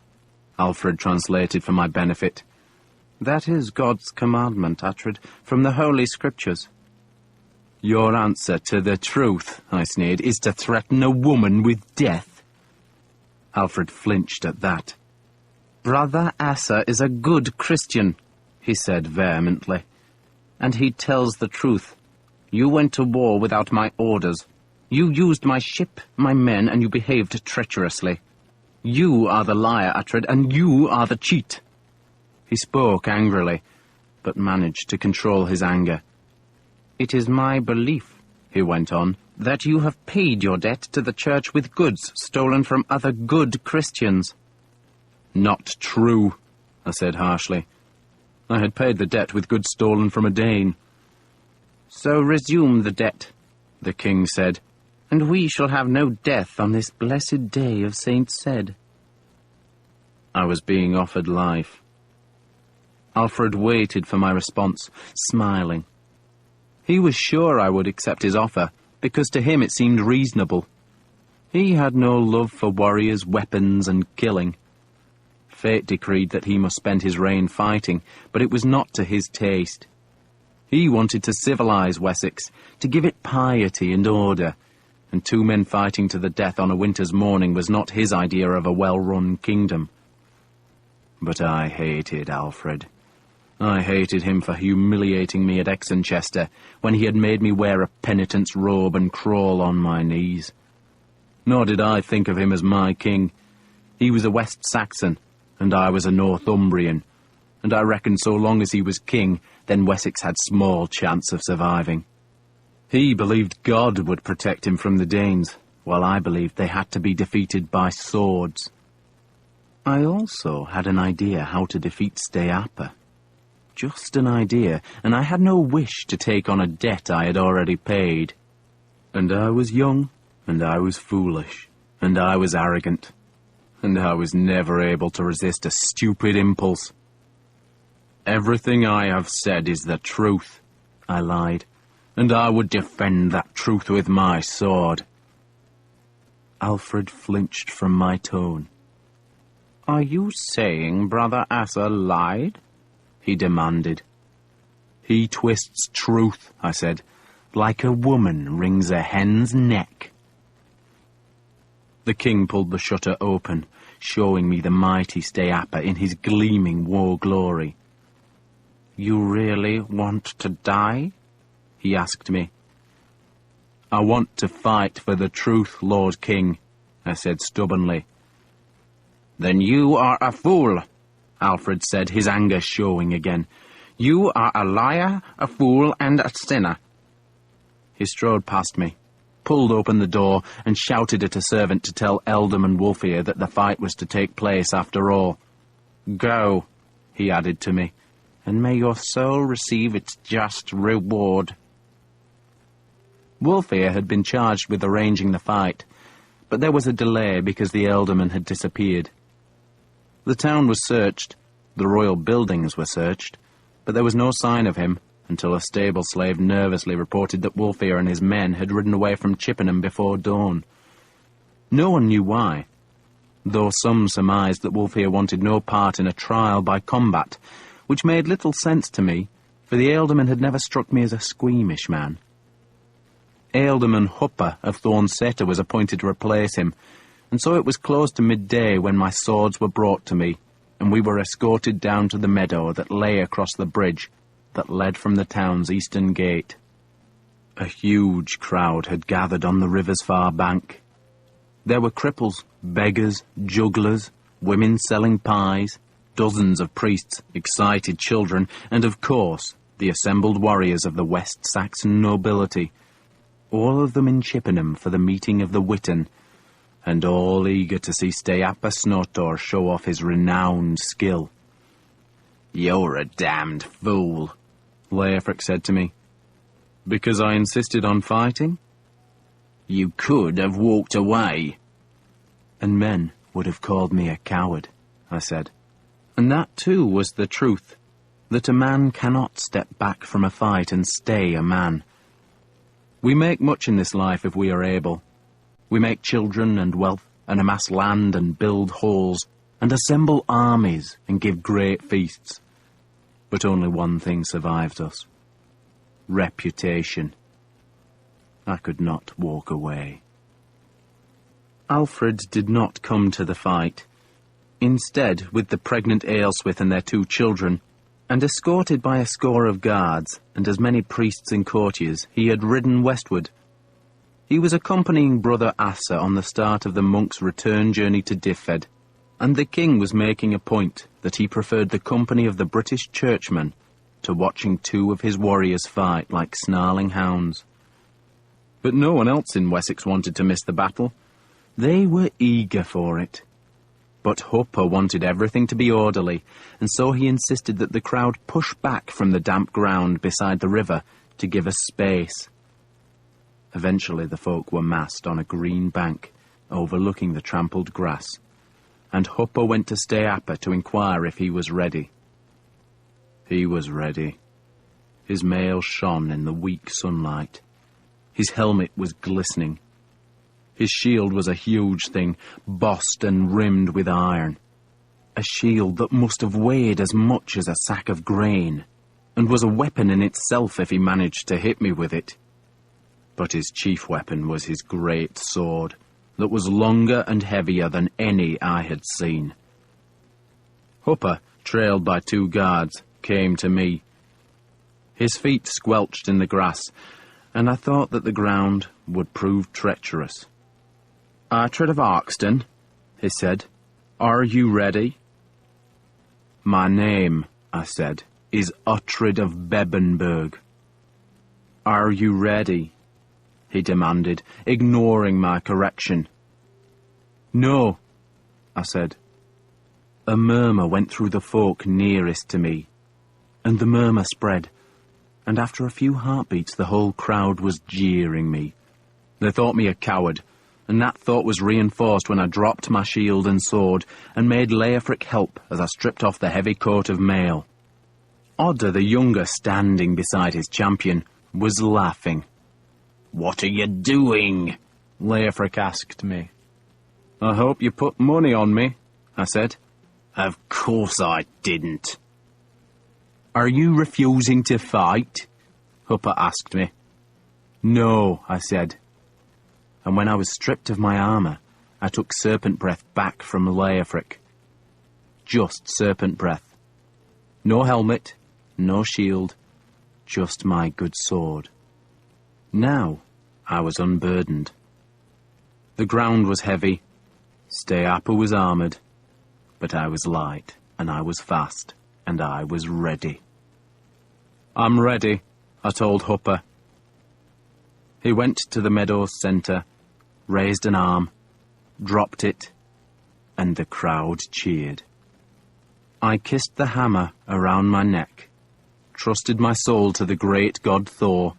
Alfred translated for my benefit. That is God's commandment, Uhtred, from the Holy Scriptures. Your answer to the truth, I sneered, is to threaten a woman with death. Alfred flinched at that. Brother Asa is a good Christian, he said vehemently, and he tells the truth. You went to war without my orders. You used my ship, my men, and you behaved treacherously. You are the liar, Uhtred, and you are the cheat. He spoke angrily, but managed to control his anger. It is my belief, he went on, that you have paid your debt to the church with goods stolen from other good Christians. Not true, I said harshly. I had paid the debt with goods stolen from a Dane. So resume the debt, the king said, and we shall have no death on this blessed day of Saint Ced. I was being offered life. Alfred waited for my response, smiling. He was sure I would accept his offer, because to him it seemed reasonable. He had no love for warriors, weapons, and killing. Fate decreed that he must spend his reign fighting, but it was not to his taste. He wanted to civilize Wessex, to give it piety and order, and 2 men fighting to the death on a winter's morning was not his idea of a well-run kingdom. But I hated Alfred. I hated him for humiliating me at Exenchester, when he had made me wear a penitent's robe and crawl on my knees. Nor did I think of him as my king. He was a West Saxon, and I was a Northumbrian, and I reckoned so long as he was king, then Wessex had small chance of surviving. He believed God would protect him from the Danes, while I believed they had to be defeated by swords. I also had an idea how to defeat Steapa. Just an idea, and I had no wish to take on a debt I had already paid. And I was young, and I was foolish, and I was arrogant, and I was never able to resist a stupid impulse. Everything I have said is the truth, I lied, and I would defend that truth with my sword. Alfred flinched from my tone. Are you saying Brother Asa lied? He demanded. He twists truth, I said, like a woman wrings a hen's neck. The king pulled the shutter open, showing me the mighty Steapa in his gleaming war glory. You really want to die? He asked me. I want to fight for the truth, Lord King, I said stubbornly. Then you are a fool, Alfred said, his anger showing again. You are a liar, a fool, and a sinner. He strode past me, pulled open the door, and shouted at a servant to tell Ealdorman Wulfhere that the fight was to take place after all. Go, he added to me, and may your soul receive its just reward. Wulfhere had been charged with arranging the fight, but there was a delay because the Ealdorman had disappeared. The town was searched, the royal buildings were searched, but there was no sign of him until a stable slave nervously reported that Wulfhere and his men had ridden away from Chippenham before dawn. No one knew why. though some surmised that Wulfhere wanted no part in a trial by combat, which made little sense to me, for the ealdorman had never struck me as a squeamish man. Ealdorman Huppa of Thornsetter was appointed to replace him, and so it was close to midday when my swords were brought to me, and we were escorted down to the meadow that lay across the bridge that led from the town's eastern gate. A huge crowd had gathered on the river's far bank. There were cripples, beggars, jugglers, women selling pies, dozens of priests, excited children, and of course the assembled warriors of the West Saxon nobility, all of them in Chippenham for the meeting of the Witan, and all eager to see Steapa Snotor show off his renowned skill. "You're a damned fool," Leofric said to me. "Because I insisted on fighting?" "You could have walked away." "And men would have called me a coward," I said. And that too was the truth, that a man cannot step back from a fight and stay a man. We make much in this life if we are able. We make children and wealth, and amass land and build halls, and assemble armies and give great feasts. But only one thing survived us: reputation. I could not walk away. Alfred did not come to the fight. Instead, with the pregnant Aelswith and their 2 children, and escorted by a score of guards and as many priests and courtiers, he had ridden westward. He was accompanying Brother Assa on the start of the monk's return journey to Dyfed, and the king was making a point that he preferred the company of the British churchmen to watching 2 of his warriors fight like snarling hounds. But no one else in Wessex wanted to miss the battle. They were eager for it. But Huppa wanted everything to be orderly, and so he insisted that the crowd push back from the damp ground beside the river to give us space. Eventually the folk were massed on a green bank, overlooking the trampled grass, and Huppa went to Steapa to inquire if he was ready. He was ready. His mail shone in the weak sunlight. His helmet was glistening. His shield was a huge thing, bossed and rimmed with iron. A shield that must have weighed as much as a sack of grain, and was a weapon in itself if he managed to hit me with it. But his chief weapon was his great sword, that was longer and heavier than any I had seen. Huppa, trailed by 2 guards, came to me. His feet squelched in the grass, and I thought that the ground would prove treacherous. "Uhtred of Arkston," he said, "are you ready?" "My name," I said, "is Uhtred of Bebbanburg." "Are you ready?" he demanded, ignoring my correction. "No," I said. A murmur went through the folk nearest to me, and the murmur spread, and after a few heartbeats the whole crowd was jeering me. They thought me a coward, and that thought was reinforced when I dropped my shield and sword and made Leofric help as I stripped off the heavy coat of mail. Odda the younger, standing beside his champion, was laughing. "What are you doing?" Leofric asked me. "I hope you put money on me," I said. "Of course I didn't." "Are you refusing to fight?" Huppa asked me. "No," I said. And when I was stripped of my armour, I took serpent breath back from Leofric. Just serpent breath. No helmet, no shield, just my good sword. Now I was unburdened. The ground was heavy, Steapa was armoured, but I was light, and I was fast, and I was ready. "I'm ready," I told Huppa. He went to the meadow's centre, raised an arm, dropped it, and the crowd cheered. I kissed the hammer around my neck, trusted my soul to the great god Thor,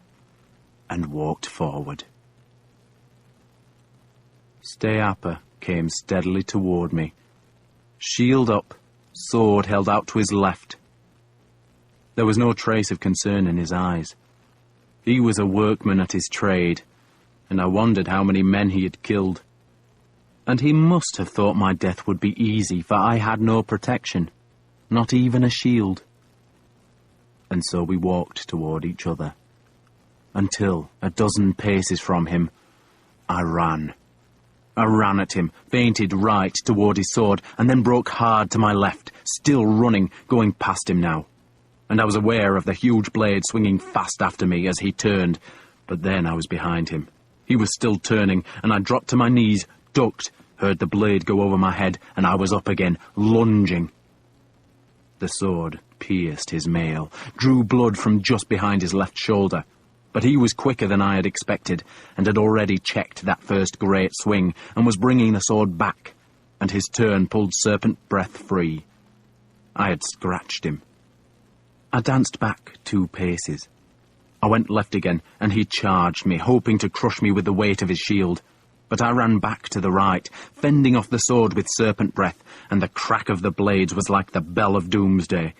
and walked forward. Steapa came steadily toward me, shield up, sword held out to his left. There was no trace of concern in his eyes. He was a workman at his trade, and I wondered how many men he had killed. And he must have thought my death would be easy, for I had no protection, not even a shield. And so we walked toward each other, until, a dozen paces from him, I ran. I ran at him, feinted right toward his sword, and then broke hard to my left, still running, going past him now. And I was aware of the huge blade swinging fast after me as he turned, but then I was behind him. He was still turning, and I dropped to my knees, ducked, heard the blade go over my head, and I was up again, lunging. The sword pierced his mail, drew blood from just behind his left shoulder, but he was quicker than I had expected, and had already checked that first great swing, and was bringing the sword back, and his turn pulled serpent breath free. I had scratched him. I danced back 2 paces. I went left again, and he charged me, hoping to crush me with the weight of his shield. But I ran back to the right, fending off the sword with serpent breath, and the crack of the blades was like the bell of doomsday.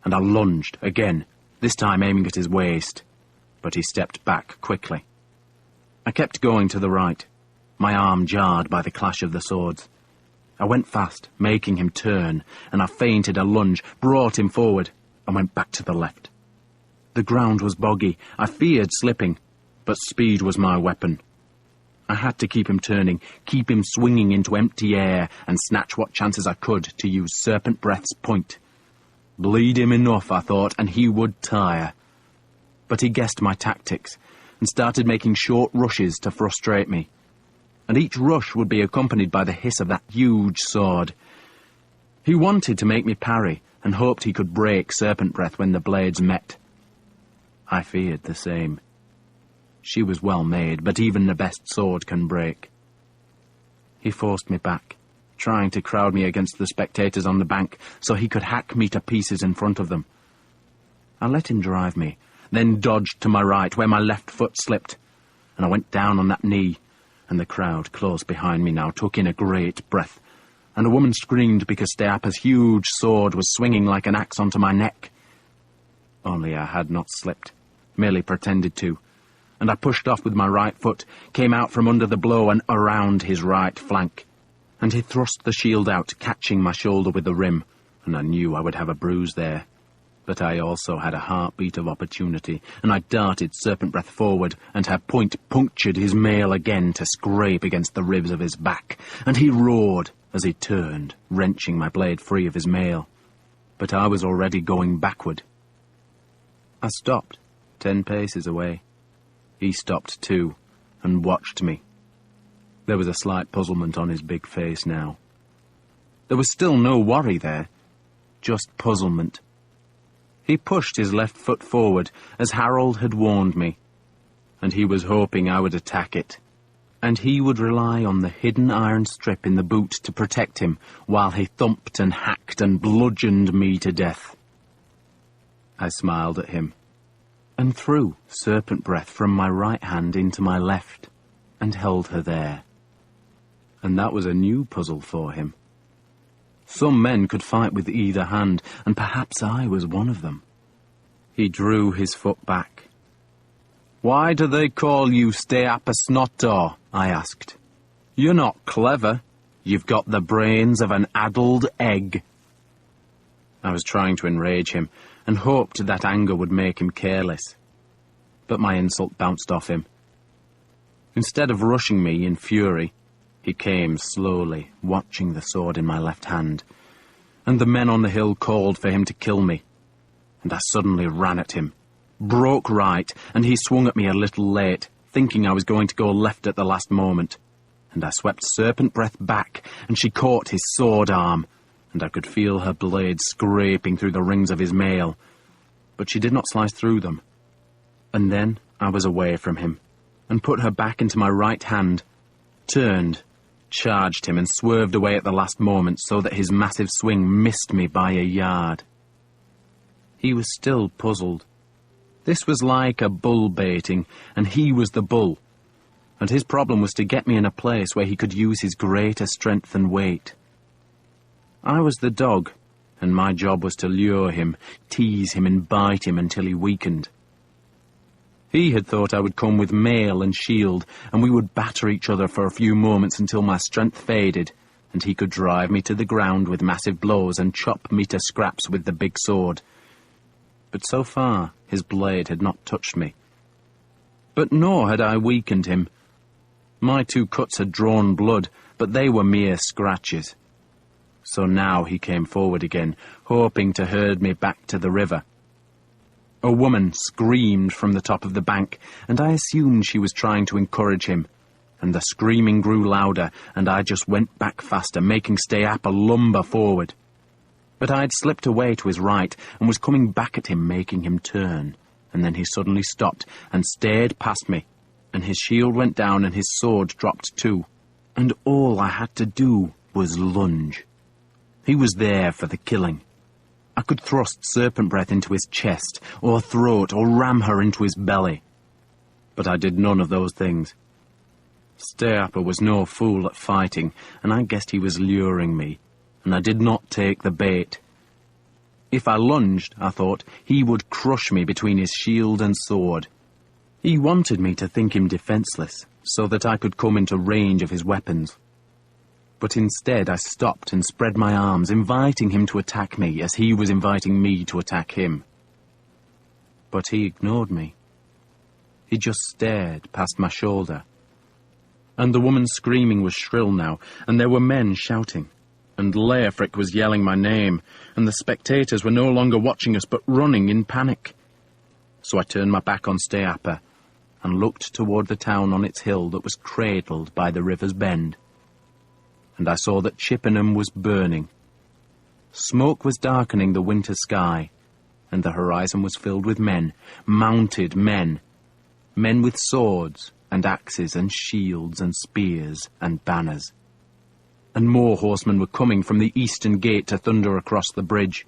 And I lunged again, this time aiming at his waist. But he stepped back quickly. I kept going to the right, my arm jarred by the clash of the swords. I went fast, making him turn, and I feinted a lunge, brought him forward, and went back to the left. The ground was boggy. I feared slipping, but speed was my weapon. I had to keep him turning, keep him swinging into empty air, and snatch what chances I could to use serpent breath's point. Bleed him enough, I thought, and he would tire. But he guessed my tactics, and started making short rushes to frustrate me. And each rush would be accompanied by the hiss of that huge sword. He wanted to make me parry, and hoped he could break serpent breath when the blades met. I feared the same. She was well made, but even the best sword can break. He forced me back, trying to crowd me against the spectators on the bank so he could hack me to pieces in front of them. I let him drive me, then dodged to my right where my left foot slipped, and I went down on that knee, and the crowd close behind me now took in a great breath, and a woman screamed because Steapa's huge sword was swinging like an axe onto my neck. Only I had not slipped, merely pretended to, and I pushed off with my right foot, came out from under the blow and around his right flank, and he thrust the shield out, catching my shoulder with the rim, and I knew I would have a bruise there. But I also had a heartbeat of opportunity, and I darted serpent breath forward, and her point punctured his mail again to scrape against the ribs of his back, and he roared as he turned, wrenching my blade free of his mail. But I was already going backward. I stopped, 10 paces away. He stopped too, and watched me. There was a slight puzzlement on his big face now. There was still no worry there, just puzzlement. He pushed his left foot forward, as Harold had warned me, and he was hoping I would attack it, and he would rely on the hidden iron strip in the boot to protect him while he thumped and hacked and bludgeoned me to death. I smiled at him, and threw serpent breath from my right hand into my left, and held her there. And that was a new puzzle for him. Some men could fight with either hand, and perhaps I was one of them. He drew his foot back. "Why do they call you Steapa Snottor?" I asked. "You're not clever. You've got the brains of an addled egg." I was trying to enrage him, and hoped that anger would make him careless. But my insult bounced off him. Instead of rushing me in fury, he came slowly, watching the sword in my left hand, and the men on the hill called for him to kill me, and I suddenly ran at him, broke right, and he swung at me a little late, thinking I was going to go left at the last moment, and I swept serpent breath back, and she caught his sword arm, and I could feel her blade scraping through the rings of his mail, but she did not slice through them. And then I was away from him, and put her back into my right hand, turned, charged him, and swerved away at the last moment so that his massive swing missed me by a yard. He was still puzzled. This was like a bull baiting, and he was the bull, and his problem was to get me in a place where he could use his greater strength and weight. I was the dog, and my job was to lure him, tease him, and bite him until he weakened. He had thought I would come with mail and shield, and we would batter each other for a few moments until my strength faded, and he could drive me to the ground with massive blows and chop me to scraps with the big sword. But so far his blade had not touched me. But nor had I weakened him. My 2 cuts had drawn blood, but they were mere scratches. So now he came forward again, hoping to herd me back to the river. A woman screamed from the top of the bank, and I assumed she was trying to encourage him. And the screaming grew louder, and I just went back faster, making Steapa lumber forward. But I had slipped away to his right, and was coming back at him, making him turn. And then he suddenly stopped, and stared past me, and his shield went down, and his sword dropped too. And all I had to do was lunge. He was there for the killing. I could thrust serpent breath into his chest, or throat, or ram her into his belly. But I did none of those things. Steapa was no fool at fighting, and I guessed he was luring me, and I did not take the bait. If I lunged, I thought, he would crush me between his shield and sword. He wanted me to think him defenseless, so that I could come into range of his weapons. But instead I stopped and spread my arms, inviting him to attack me as he was inviting me to attack him. But he ignored me. He just stared past my shoulder. And the woman's screaming was shrill now, and there were men shouting. And Leofric was yelling my name, and the spectators were no longer watching us but running in panic. So I turned my back on Steapa and looked toward the town on its hill that was cradled by the river's bend. And I saw that Chippenham was burning. Smoke was darkening the winter sky, and the horizon was filled with men, mounted men, men with swords and axes and shields and spears and banners. And more horsemen were coming from the eastern gate to thunder across the bridge.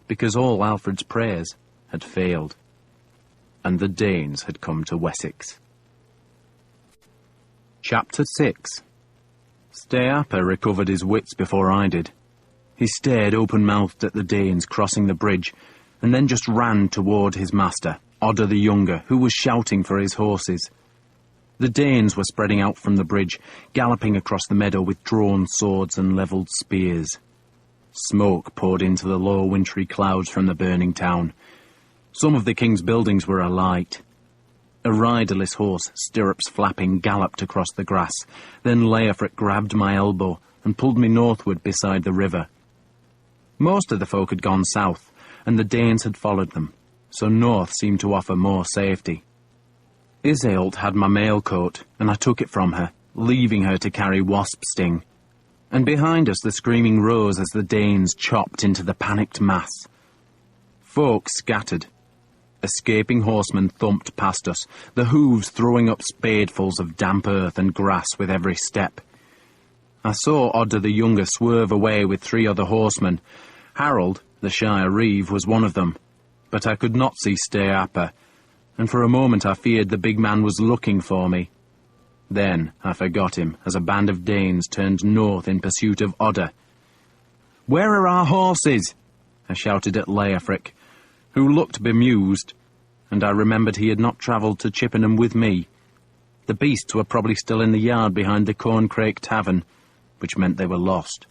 Because all Alfred's prayers had failed, and the Danes had come to Wessex. Chapter 6. Steapa recovered his wits before I did. He stared open-mouthed at the Danes crossing the bridge, and then just ran toward his master, Odda the Younger, who was shouting for his horses. The Danes were spreading out from the bridge, galloping across the meadow with drawn swords and levelled spears. Smoke poured into the low wintry clouds from the burning town. Some of the king's buildings were alight. A riderless horse, stirrups flapping, galloped across the grass. Then Leofric grabbed my elbow and pulled me northward beside the river. Most of the folk had gone south, and the Danes had followed them, so north seemed to offer more safety. Iseult had my mail coat, and I took it from her, leaving her to carry Wasp Sting. And behind us the screaming rose as the Danes chopped into the panicked mass. Folk scattered. Escaping horsemen thumped past us, the hooves throwing up spadefuls of damp earth and grass with every step. I saw Odda the Younger swerve away with 3 other horsemen. Harold, the Shire Reeve, was one of them, but I could not see Steapa, and for a moment I feared the big man was looking for me. Then I forgot him as a band of Danes turned north in pursuit of Odda. "Where are our horses?" I shouted at Leofric, who looked bemused, and I remembered he had not travelled to Chippenham with me. The beasts were probably still in the yard behind the Corncrake Tavern, which meant they were lost.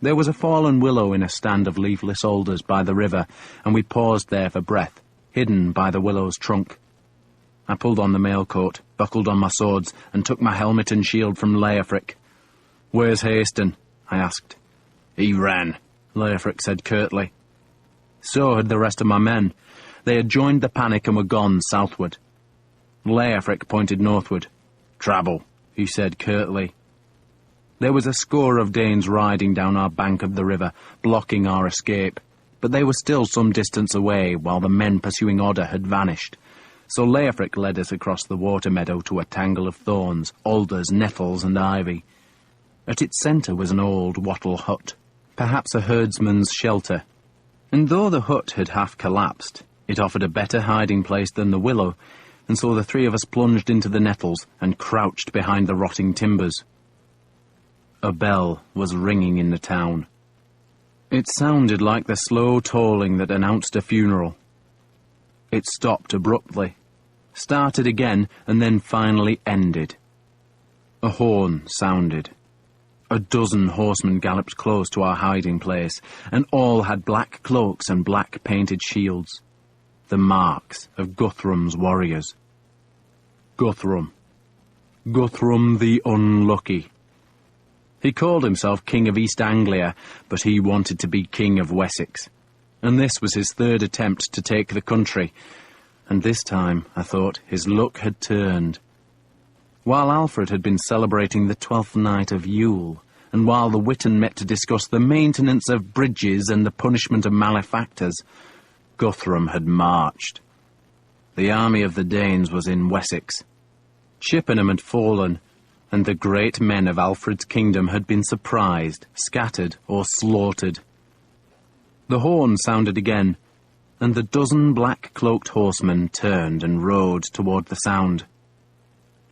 There was a fallen willow in a stand of leafless alders by the river, and we paused there for breath, hidden by the willow's trunk. I pulled on the mailcoat, buckled on my swords, and took my helmet and shield from Leofric. "Where's Haston?" I asked. "He ran," Leofric said curtly. So had the rest of my men. They had joined the panic and were gone southward. Leofric pointed northward. "Trouble," he said curtly. There was a score of Danes riding down our bank of the river, blocking our escape, but they were still some distance away while the men pursuing Odda had vanished. So Leofric led us across the water meadow to a tangle of thorns, alders, nettles and ivy. At its centre was an old wattle hut, perhaps a herdsman's shelter. And though the hut had half collapsed, it offered a better hiding place than the willow, and so the 3 of us plunged into the nettles and crouched behind the rotting timbers. A bell was ringing in the town. It sounded like the slow tolling that announced a funeral. It stopped abruptly, started again, and then finally ended. A horn sounded. A dozen horsemen galloped close to our hiding place, and all had black cloaks and black painted shields, the marks of Guthrum's warriors. Guthrum. Guthrum the Unlucky. He called himself King of East Anglia, but he wanted to be King of Wessex, and this was his third attempt to take the country, and this time, I thought, his luck had turned. While Alfred had been celebrating the 12th night of Yule, and while the Witan met to discuss the maintenance of bridges and the punishment of malefactors, Guthrum had marched. The army of the Danes was in Wessex. Chippenham had fallen, and the great men of Alfred's kingdom had been surprised, scattered, or slaughtered. The horn sounded again, and the dozen black-cloaked horsemen turned and rode toward the sound.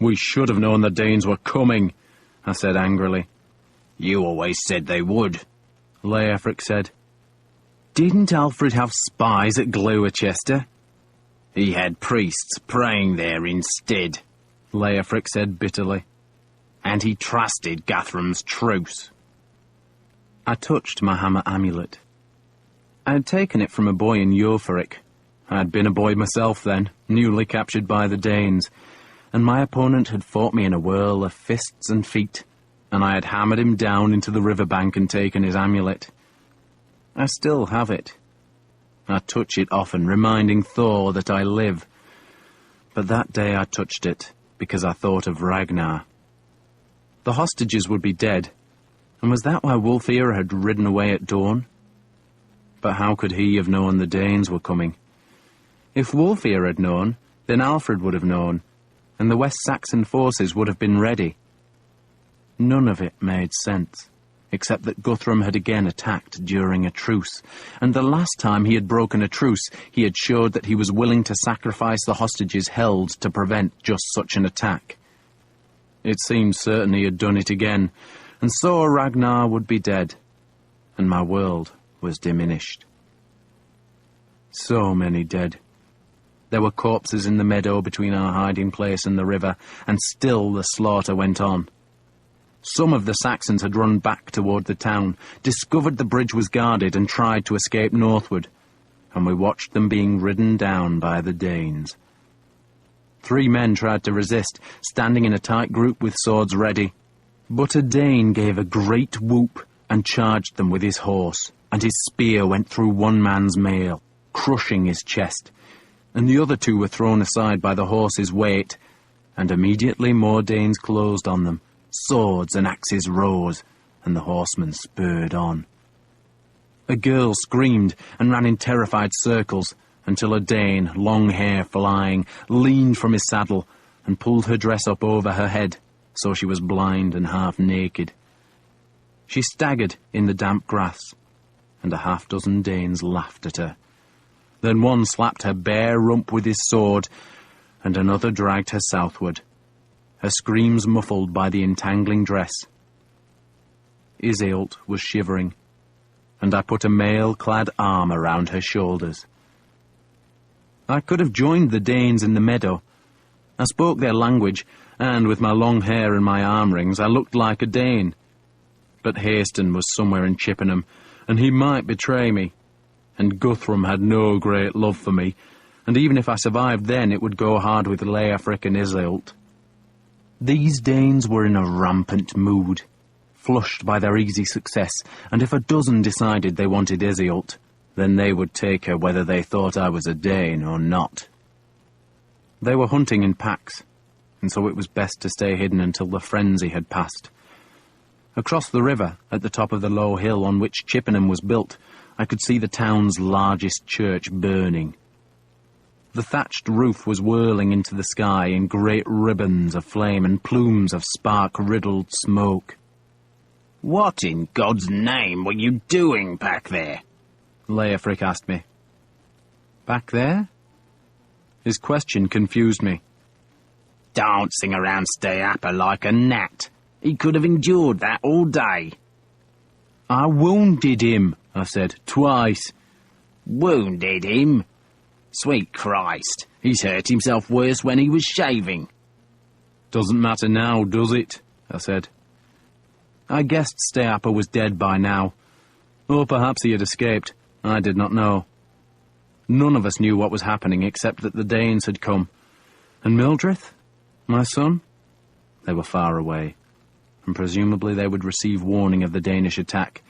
"We should have known the Danes were coming," I said angrily. "You always said they would," Leofric said. "Didn't Alfred have spies at Gloucester?" "He had priests praying there instead," Leofric said bitterly. "And he trusted Guthrum's truce." I touched my hammer amulet. I had taken it from a boy in Uhtred. I had been a boy myself then, newly captured by the Danes, and my opponent had fought me in a whirl of fists and feet, and I had hammered him down into the riverbank and taken his amulet. I still have it. I touch it often, reminding Thor that I live. But that day I touched it because I thought of Ragnar. The hostages would be dead, and was that why Wulfhere had ridden away at dawn? But how could he have known the Danes were coming? If Wulfhere had known, then Alfred would have known, and the West Saxon forces would have been ready. None of it made sense, except that Guthrum had again attacked during a truce, and the last time he had broken a truce, he had showed that he was willing to sacrifice the hostages held to prevent just such an attack. It seemed certain he had done it again, and so Ragnar would be dead, and my world was diminished. So many dead. There were corpses in the meadow between our hiding place and the river, and still the slaughter went on. Some of the Saxons had run back toward the town, discovered the bridge was guarded, and tried to escape northward, and we watched them being ridden down by the Danes. 3 men tried to resist, standing in a tight group with swords ready, but a Dane gave a great whoop and charged them with his horse, and his spear went through one man's mail, crushing his chest, and the other 2 were thrown aside by the horse's weight, and immediately more Danes closed on them. Swords and axes rose, and the horsemen spurred on. A girl screamed and ran in terrified circles, until a Dane, long hair flying, leaned from his saddle and pulled her dress up over her head, so she was blind and half naked. She staggered in the damp grass, and a half-dozen Danes laughed at her. Then one slapped her bare rump with his sword, and another dragged her southward, her screams muffled by the entangling dress. Iseult was shivering, and I put a mail-clad arm around her shoulders. I could have joined the Danes in the meadow. I spoke their language, and with my long hair and my arm rings I looked like a Dane. But Haston was somewhere in Chippenham, and he might betray me, and Guthrum had no great love for me, and even if I survived then it would go hard with Leofric and Iseult. These Danes were in a rampant mood, flushed by their easy success, and if a dozen decided they wanted Iseult, then they would take her whether they thought I was a Dane or not. They were hunting in packs, and so it was best to stay hidden until the frenzy had passed. Across the river, at the top of the low hill on which Chippenham was built, I could see the town's largest church burning. The thatched roof was whirling into the sky in great ribbons of flame and plumes of spark-riddled smoke. "What in God's name were you doing back there?" Leofric asked me. Back there? His question confused me. "Dancing around Steapa like a gnat. He could have endured that all day." "I wounded him," I said, "twice." "Wounded him? Sweet Christ, he's hurt himself worse when he was shaving. Doesn't matter now, does it? I said. I guessed Stayapper was dead by now. Or perhaps he had escaped. I did not know. None of us knew what was happening except that the Danes had come. And Mildred? My son? They were far away, and presumably they would receive warning of the Danish attack.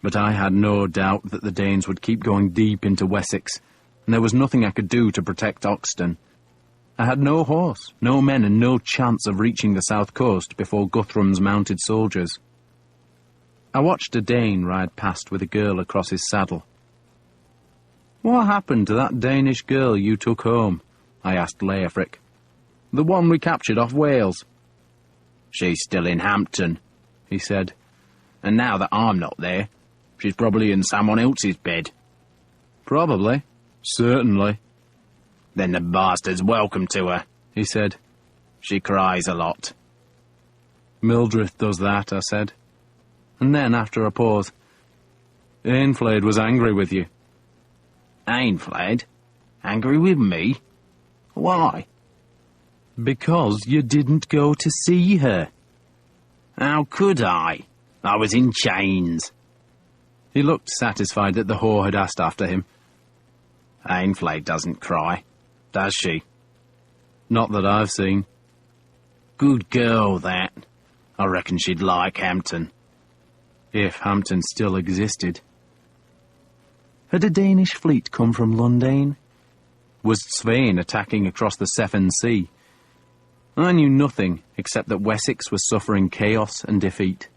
But I had no doubt that the Danes would keep going deep into Wessex, and there was nothing I could do to protect Oxton. I had no horse, no men, and no chance of reaching the south coast before Guthrum's mounted soldiers. I watched a Dane ride past with a girl across his saddle. "What happened to that Danish girl you took home?" I asked Leofric. "The one we captured off Wales." "She's still in Hampton," he said. "And now that I'm not there, she's probably in someone else's bed." "Probably. Certainly." "Then the bastard's welcome to her," he said. "She cries a lot." "Mildred does that," I said. And then, after a pause, "Ainfled was angry with you." "Ainfled? Angry with me? Why?" "Because you didn't go to see her." "How could I? I was in chains." He looked satisfied that the whore had asked after him. "Ainfled doesn't cry, does she?" "Not that I've seen." "Good girl, that. I reckon she'd like Hampton." If Hampton still existed. Had a Danish fleet come from Lundane? Was Svein attacking across the Severn Sea? I knew nothing except that Wessex was suffering chaos and defeat.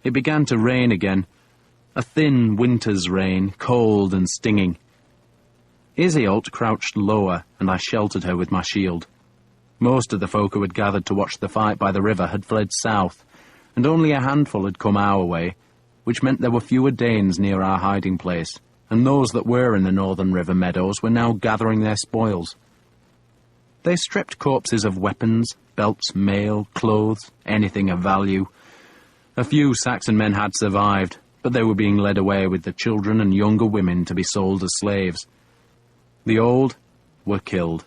It began to rain again, a thin winter's rain, cold and stinging. Iseult crouched lower, and I sheltered her with my shield. Most of the folk who had gathered to watch the fight by the river had fled south, and only a handful had come our way, which meant there were fewer Danes near our hiding place, and those that were in the northern river meadows were now gathering their spoils. They stripped corpses of weapons, belts, mail, clothes, anything of value. A few Saxon men had survived, but they were being led away with the children and younger women to be sold as slaves. The old were killed.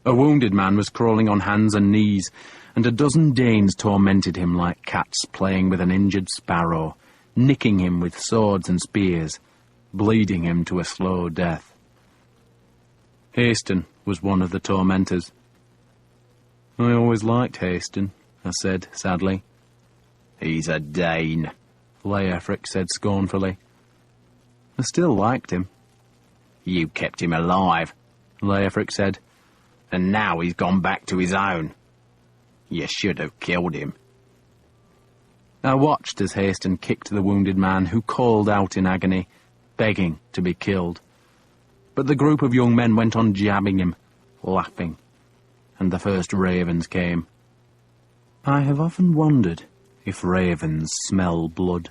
A wounded man was crawling on hands and knees, and a dozen Danes tormented him like cats playing with an injured sparrow, nicking him with swords and spears, bleeding him to a slow death. Haston was one of the tormentors. "I always liked Haston," I said sadly. "He's a Dane," Leofric said scornfully. I still liked him. "You kept him alive," Leofric said, "and now he's gone back to his own. You should have killed him." I watched as Haston kicked the wounded man, who called out in agony, begging to be killed. But the group of young men went on jabbing him, laughing, and the first ravens came. I have often wondered if ravens smell blood.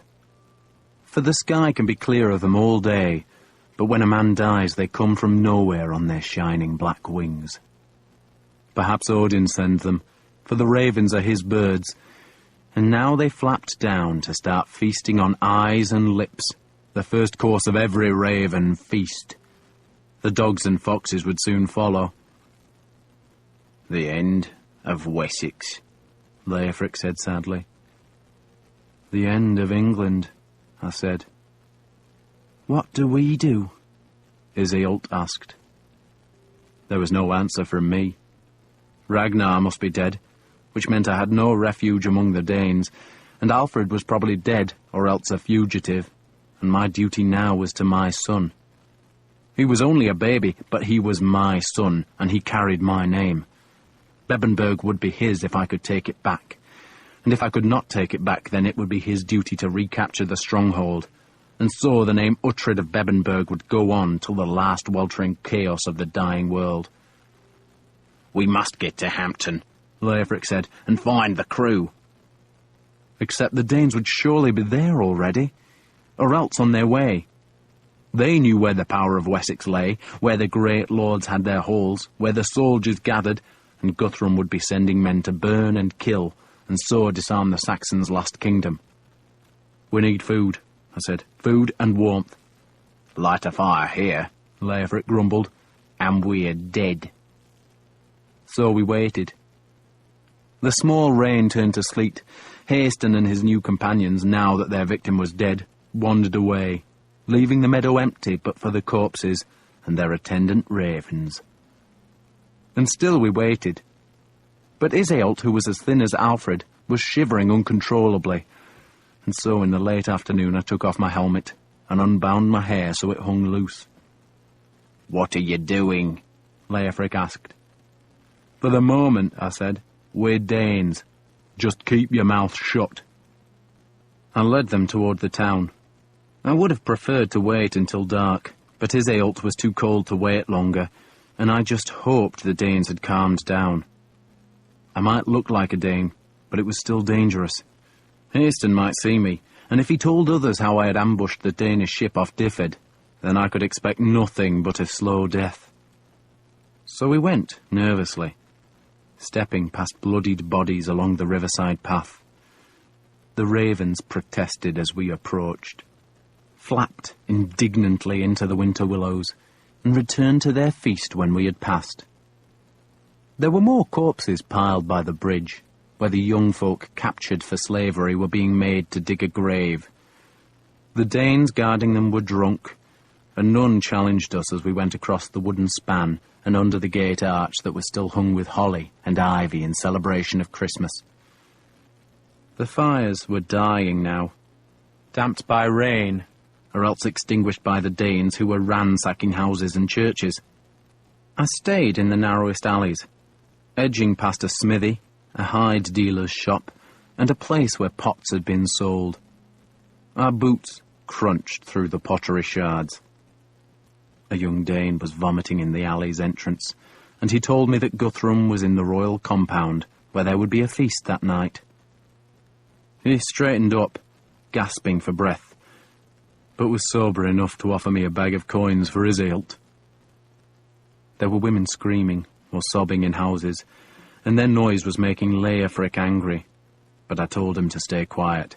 For the sky can be clear of them all day, but when a man dies they come from nowhere on their shining black wings. Perhaps Odin sends them, for the ravens are his birds, and now they flapped down to start feasting on eyes and lips, the first course of every raven feast. The dogs and foxes would soon follow. "The end of Wessex," Leofric said sadly. "The end of England," I said. "What do we do?" Iseult asked. There was no answer from me. Ragnar must be dead, which meant I had no refuge among the Danes, and Alfred was probably dead or else a fugitive, and my duty now was to my son. He was only a baby, but he was my son, and he carried my name. Bebbanburg would be his if I could take it back, and if I could not take it back, then it would be his duty to recapture the stronghold, and so the name Uhtred of Bebbanburg would go on till the last weltering chaos of the dying world. "We must get to Hampton," Leofric said, "and find the crew." Except the Danes would surely be there already, or else on their way. They knew where the power of Wessex lay, where the great lords had their halls, where the soldiers gathered, and Guthrum would be sending men to burn and kill, and so disarm the Saxons' lost kingdom. "We need food," I said. "Food and warmth." "Light a fire here," Leofric grumbled, "and we're dead." So we waited. The small rain turned to sleet. Haston and his new companions, now that their victim was dead, wandered away, leaving the meadow empty but for the corpses and their attendant ravens. And still we waited. But Iseult, who was as thin as Alfred, was shivering uncontrollably, and so in the late afternoon I took off my helmet and unbound my hair so it hung loose. "What are you doing?" Leofric asked. "For the moment," I said, "we're Danes. Just keep your mouth shut." I led them toward the town. I would have preferred to wait until dark, but Iseult was too cold to wait longer, and I just hoped the Danes had calmed down. I might look like a Dane, but it was still dangerous. Haston might see me, and if he told others how I had ambushed the Danish ship off Dyfed, then I could expect nothing but a slow death. So we went, nervously, stepping past bloodied bodies along the riverside path. The ravens protested as we approached, flapped indignantly into the winter willows, and returned to their feast when we had passed. There were more corpses piled by the bridge, where the young folk captured for slavery were being made to dig a grave. The Danes guarding them were drunk, and none challenged us as we went across the wooden span and under the gate arch that was still hung with holly and ivy in celebration of Christmas. The fires were dying now, damped by rain, or else extinguished by the Danes who were ransacking houses and churches. I stayed in the narrowest alleys, edging past a smithy, a hide dealer's shop, and a place where pots had been sold. Our boots crunched through the pottery shards. A young Dane was vomiting in the alley's entrance, and he told me that Guthrum was in the royal compound, where there would be a feast that night. He straightened up, gasping for breath, but was sober enough to offer me a bag of coins for Iseult. There were women screaming or sobbing in houses, and their noise was making Leofric angry, but I told him to stay quiet.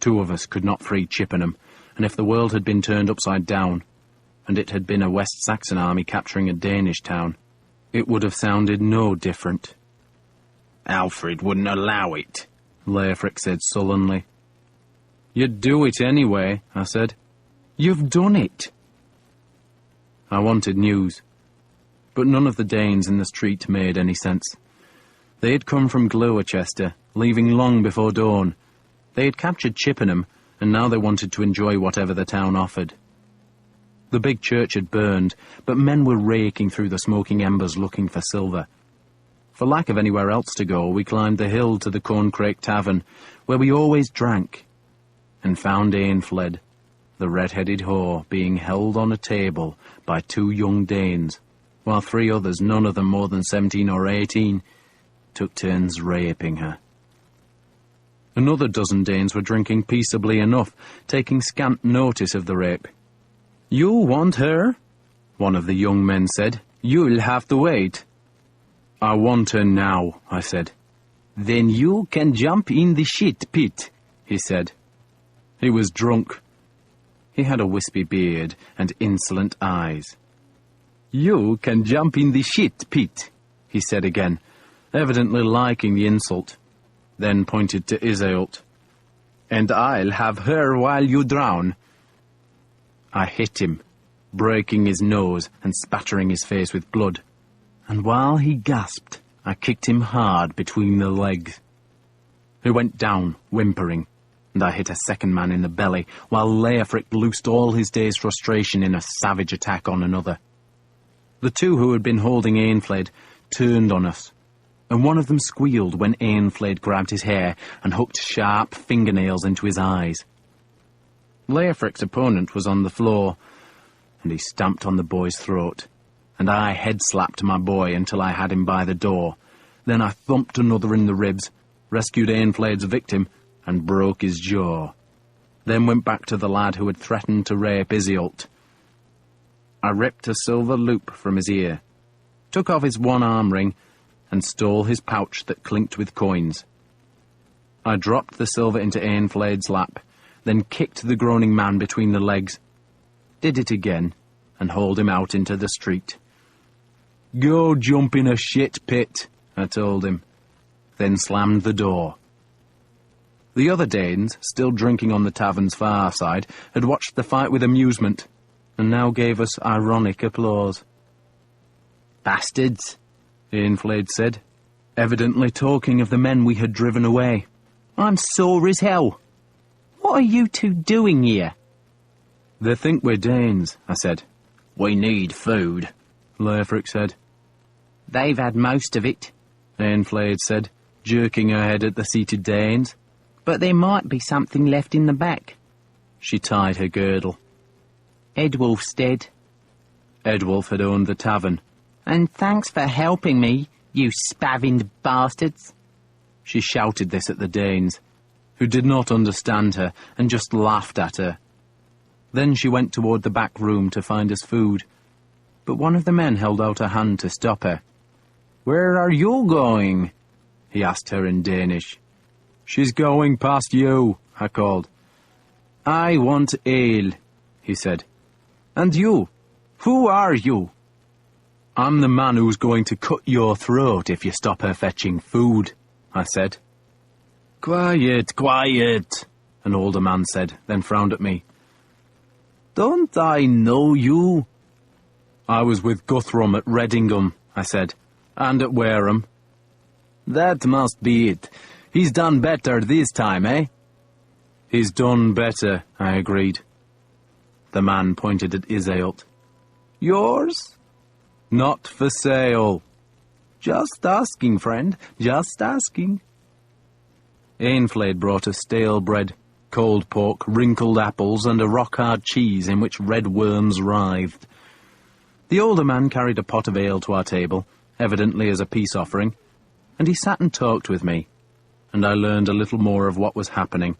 2 of us could not free Chippenham, and if the world had been turned upside down, and it had been a West Saxon army capturing a Danish town, it would have sounded no different. "Alfred wouldn't allow it," Leofric said sullenly. "You'd do it anyway," I said. "You've done it." I wanted news, but none of the Danes in the street made any sense. They had come from Gloucester, leaving long before dawn. They had captured Chippenham, and now they wanted to enjoy whatever the town offered. The big church had burned, but men were raking through the smoking embers looking for silver. For lack of anywhere else to go, we climbed the hill to the Corncrake Tavern, where we always drank, and found Eanfled, the red-headed whore, being held on a table by 2 young Danes, while 3 others, none of them more than 17 or 18, took turns raping her. Another dozen Danes were drinking peaceably enough, taking scant notice of the rape. "You want her?" one of the young men said. "You'll have to wait." "I want her now," I said. "Then you can jump in the shit pit," he said. He was drunk. He had a wispy beard and insolent eyes. "You can jump in the shit pit," he said again, evidently liking the insult, then pointed to Iseult. "And I'll have her while you drown." I hit him, breaking his nose and spattering his face with blood, and while he gasped, I kicked him hard between the legs. He went down, whimpering, and I hit a second man in the belly, while Leofric loosed all his day's frustration in a savage attack on another. The 2 who had been holding Eanfled turned on us, and one of them squealed when Eanfled grabbed his hair and hooked sharp fingernails into his eyes. Leofric's opponent was on the floor, and he stamped on the boy's throat, and I head-slapped my boy until I had him by the door. Then I thumped another in the ribs, rescued Eanfled's victim, and broke his jaw. Then went back to the lad who had threatened to rape Iseult. I ripped a silver loop from his ear, took off his 1 arm ring, and stole his pouch that clinked with coins. I dropped the silver into Eanfled's lap, then kicked the groaning man between the legs, did it again, and hauled him out into the street. "Go jump in a shit pit," I told him, then slammed the door. The other Danes, still drinking on the tavern's far side, had watched the fight with amusement, and now gave us ironic applause. "Bastards," Eanfled said, evidently talking of the men we had driven away. "I'm sore as hell. What are you two doing here?" "They think we're Danes," I said. "We need food," Leofric said. "They've had most of it," Eanfled said, jerking her head at the seated Danes. "But there might be something left in the back." She tied her girdle. "Edwulf's dead." Edwulf had owned the tavern. "And thanks for helping me, you spavined bastards." She shouted this at the Danes, who did not understand her and just laughed at her. Then she went toward the back room to find us food, but one of the men held out a hand to stop her. "Where are you going?" he asked her in Danish. "She's going past you," I called. "I want ale," he said. "And you? Who are you?" "I'm the man who's going to cut your throat if you stop her fetching food," I said. "Quiet, quiet," an older man said, then frowned at me. "Don't I know you?" "I was with Guthrum at Redingham," I said, "and at Wareham." "That must be it. He's done better this time, eh?" "He's done better," I agreed. The man pointed at Iseult. "Yours?" "Not for sale." "Just asking, friend, just asking." Eanfled brought us stale bread, cold pork, wrinkled apples, and a rock-hard cheese in which red worms writhed. The older man carried a pot of ale to our table, evidently as a peace offering, and he sat and talked with me, and I learned a little more of what was happening.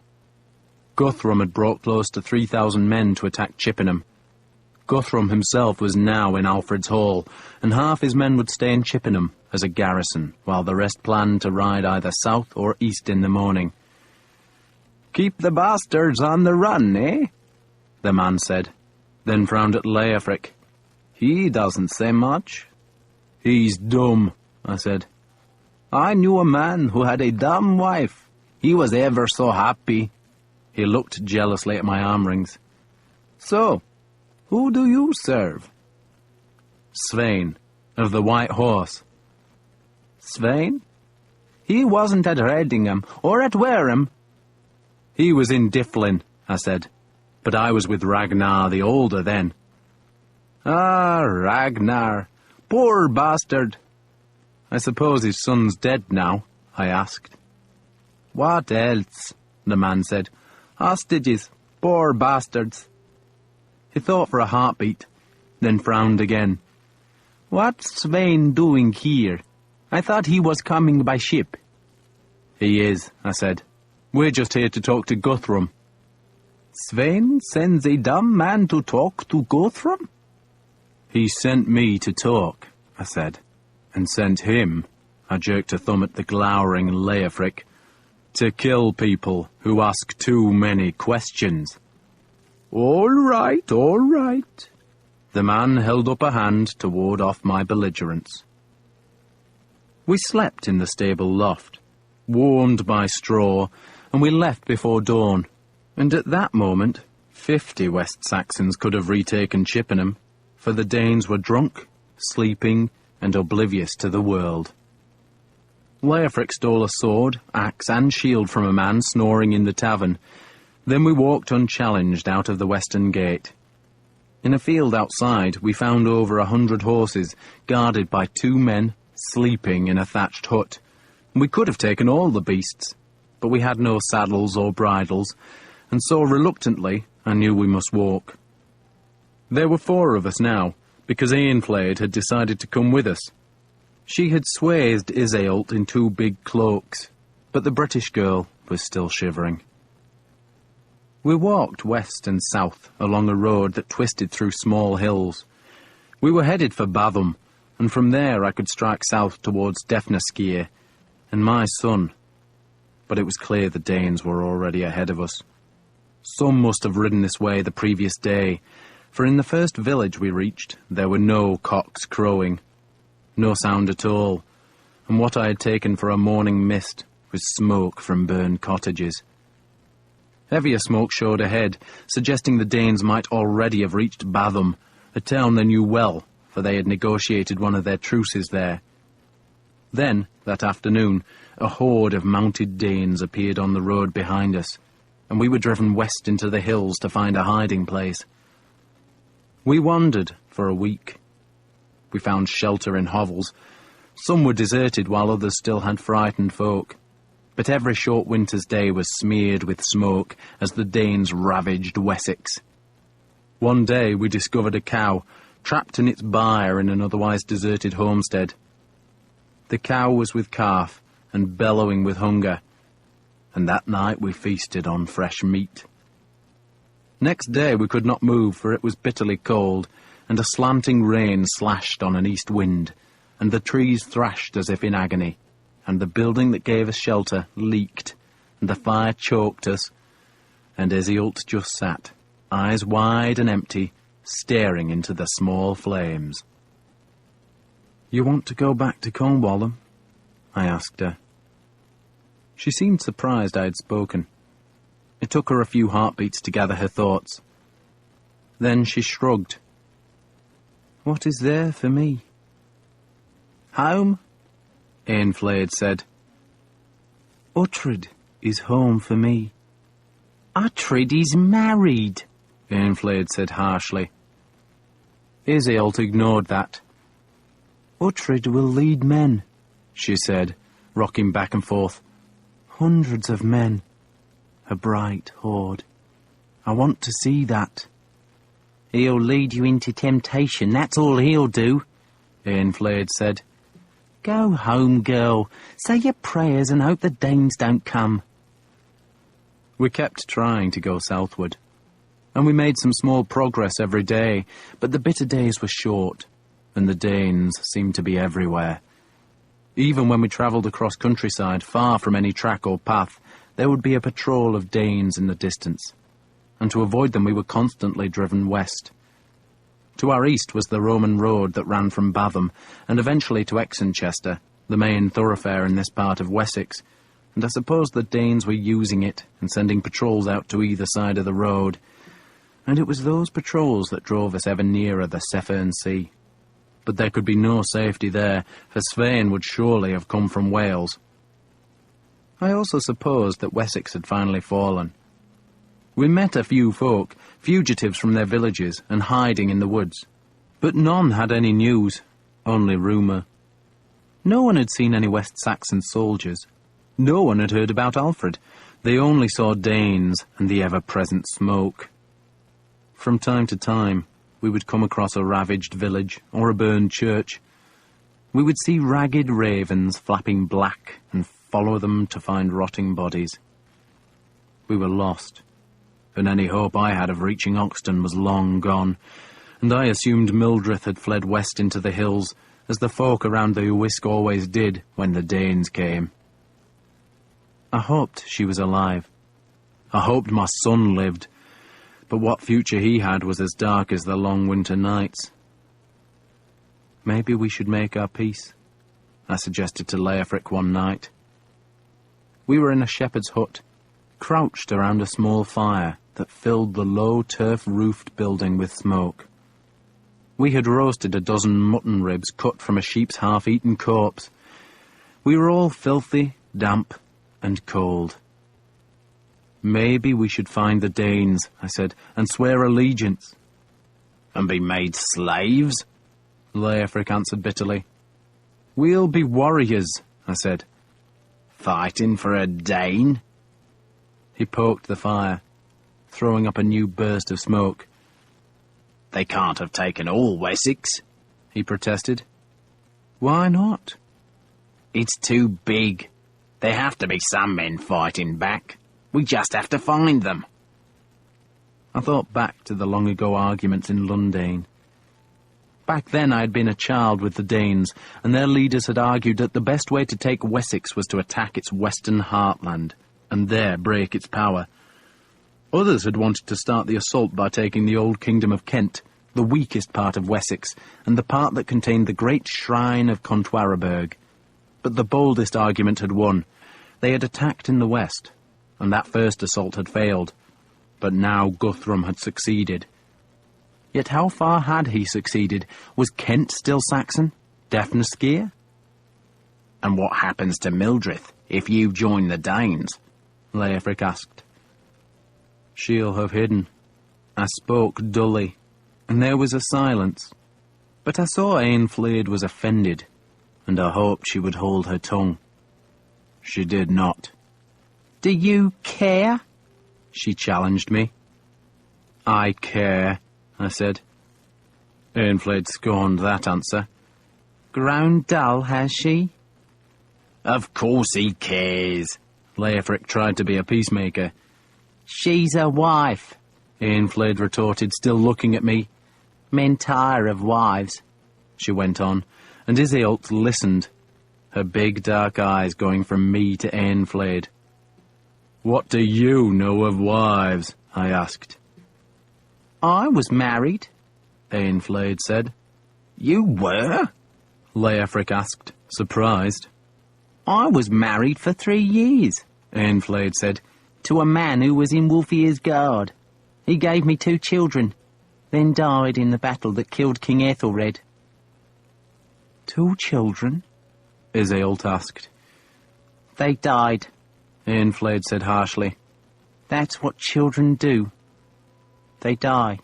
Guthrum had brought close to 3,000 men to attack Chippenham. Guthrum himself was now in Alfred's Hall, and half his men would stay in Chippenham as a garrison, while the rest planned to ride either south or east in the morning. "Keep the bastards on the run, eh?" the man said, then frowned at Leofric. "He doesn't say much." "He's dumb," I said. "I knew a man who had a dumb wife. He was ever so happy." He looked jealously at my arm rings. "So, who do you serve?" "Svein, of the White Horse." "Svein? He wasn't at Redingham or at Wareham." "He was in Difflin," I said, "but I was with Ragnar the Older then." "Ah, Ragnar. Poor bastard." "I suppose his son's dead now?" I asked. "What else?" the man said. "Hostages. Poor bastards." He thought for a heartbeat, then frowned again. "What's Svein doing here? I thought he was coming by ship." "He is," I said. "We're just here to talk to Guthrum." "Svein sends a dumb man to talk to Guthrum?" "He sent me to talk," I said, "and sent him," I jerked a thumb at the glowering Leofric, "to kill people who ask too many questions." All right, all right." The man held up a hand to ward off my belligerence. We slept in the stable loft, warmed by straw, and we left before dawn, and at that moment 50 West Saxons could have retaken Chippenham, for the Danes were drunk, sleeping, and oblivious to the world. Leofric stole a sword, axe, and shield from a man snoring in the tavern. Then we walked unchallenged out of the western gate. In a field outside, we found over 100 horses, guarded by 2 men, sleeping in a thatched hut. We could have taken all the beasts, but we had no saddles or bridles, and so reluctantly I knew we must walk. There were 4 of us now, because Eanfled had decided to come with us. She had swathed Iseult in 2 big cloaks, but the British girl was still shivering. We walked west and south along a road that twisted through small hills. We were headed for Bathum, and from there I could strike south towards Defnaskir and my son. But it was clear the Danes were already ahead of us. Some must have ridden this way the previous day, For in the first village we reached, there were no cocks crowing, no sound at all, and what I had taken for a morning mist was smoke from burned cottages. Heavier smoke showed ahead, suggesting the Danes might already have reached Bathum, a town they knew well, for they had negotiated one of their truces there. Then, that afternoon, a horde of mounted Danes appeared on the road behind us, and we were driven west into the hills to find a hiding place. We wandered for a week. We found shelter in hovels. Some were deserted while others still had frightened folk. But every short winter's day was smeared with smoke as the Danes ravaged Wessex. One day we discovered a cow, trapped in its byre in an otherwise deserted homestead. The cow was with calf and bellowing with hunger, and that night we feasted on fresh meat. Next day we could not move, for it was bitterly cold, and a slanting rain slashed on an east wind, and the trees thrashed as if in agony, and the building that gave us shelter leaked, and the fire choked us, and Isiult just sat, eyes wide and empty, staring into the small flames. "You want to go back to Cornwall?" I asked her. She seemed surprised I had spoken. It took her a few heartbeats to gather her thoughts. Then she shrugged. "What is there for me?" "Home," Eanfled said. "Uhtred is home for me." "Uhtred is married," Eanfled said harshly. Isiult ignored that. "Uhtred will lead men," she said, rocking back and forth. "Hundreds of men. A bright horde. I want to see that." "He'll lead you into temptation, that's all he'll do," Eanfled said. "Go home, girl. Say your prayers and hope the Danes don't come." We kept trying to go southward, and we made some small progress every day, but the bitter days were short, and the Danes seemed to be everywhere. Even when we travelled across countryside, far from any track or path, there would be a patrol of Danes in the distance, and to avoid them we were constantly driven west. To our east was the Roman road that ran from Bathum, and eventually to Exenchester, the main thoroughfare in this part of Wessex, and I suppose the Danes were using it and sending patrols out to either side of the road, and it was those patrols that drove us ever nearer the Severn Sea. But there could be no safety there, for Svein would surely have come from Wales. I also supposed that Wessex had finally fallen. We met a few folk, fugitives from their villages and hiding in the woods, but none had any news, only rumour. No one had seen any West Saxon soldiers. No one had heard about Alfred. They only saw Danes and the ever-present smoke. From time to time, we would come across a ravaged village or a burned church. We would see ragged ravens flapping black and follow them to find rotting bodies. We were lost, and any hope I had of reaching Oxton was long gone, and I assumed Mildred had fled west into the hills, as the folk around the Uisk always did when the Danes came. I hoped she was alive. I hoped my son lived, but what future he had was as dark as the long winter nights. "Maybe we should make our peace," I suggested to Leofric one night. We were in a shepherd's hut, crouched around a small fire that filled the low turf-roofed building with smoke. We had roasted a dozen mutton ribs cut from a sheep's half-eaten corpse. We were all filthy, damp, and cold. "Maybe we should find the Danes," I said, "and swear allegiance." "And be made slaves?" Leofric answered bitterly. "We'll be warriors," I said. "Fighting for a Dane?" He poked the fire, throwing up a new burst of smoke. "They can't have taken all Wessex," he protested. "Why not?" "It's too big. There have to be some men fighting back. We just have to find them." I thought back to the long-ago arguments in Lundane. Back then I had been a child with the Danes, and their leaders had argued that the best way to take Wessex was to attack its western heartland, and there break its power. Others had wanted to start the assault by taking the old kingdom of Kent, the weakest part of Wessex, and the part that contained the great shrine of Conquest. But the boldest argument had won. They had attacked in the west, and that first assault had failed. But now Guthrum had succeeded. Yet how far had he succeeded? Was Kent still Saxon? Defnascere? And what happens to Mildrith if you join the Danes? Leofric asked. She'll have hidden. I spoke dully, and there was a silence. But I saw Eanfled was offended, and I hoped she would hold her tongue. She did not. Do you care? She challenged me. I care, I said. Eanfled scorned that answer. Grown dull, has she? Of course he cares. Leofric tried to be a peacemaker. She's a wife, Eanfled retorted, still looking at me. Men tire of wives, she went on, and Iseult listened, her big dark eyes going from me to Eanfled. What do you know of wives? I asked. I was married, Eanfled said. You were? Leofric asked, surprised. I was married for 3 years, Eanfled said, to a man who was in Wulfhere's guard. He gave me 2 children, then died in the battle that killed King Ethelred. 2 children? Iseult asked. They died, Eanfled said harshly. That's what children do. They die.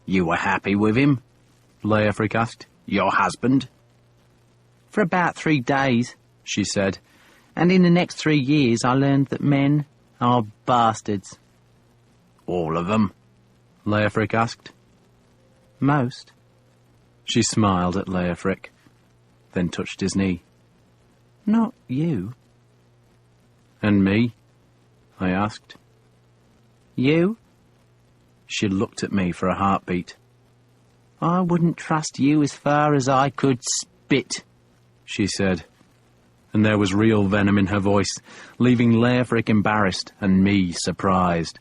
You were happy with him? Leofric asked. Your husband? For about 3 days, she said. And in the next 3 years I learned that men are bastards. All of them? Leofric asked. Most. She smiled at Leofric, then touched his knee. Not you. And me? I asked. You? She looked at me for a heartbeat. I wouldn't trust you as far as I could spit, she said, and there was real venom in her voice, leaving Leofric embarrassed and me surprised.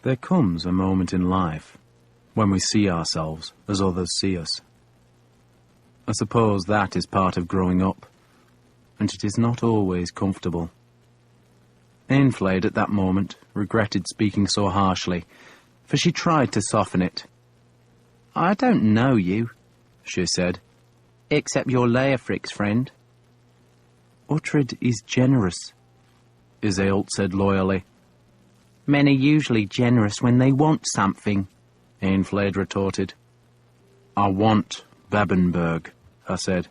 There comes a moment in life when we see ourselves as others see us. I suppose that is part of growing up, and it is not always comfortable. Eanfled at that moment regretted speaking so harshly, for she tried to soften it. I don't know you, she said, except you're Leofric's friend. Uhtred is generous, Iseult said loyally. Men are usually generous when they want something, Eanfled retorted. I want Bebbanburg, I said.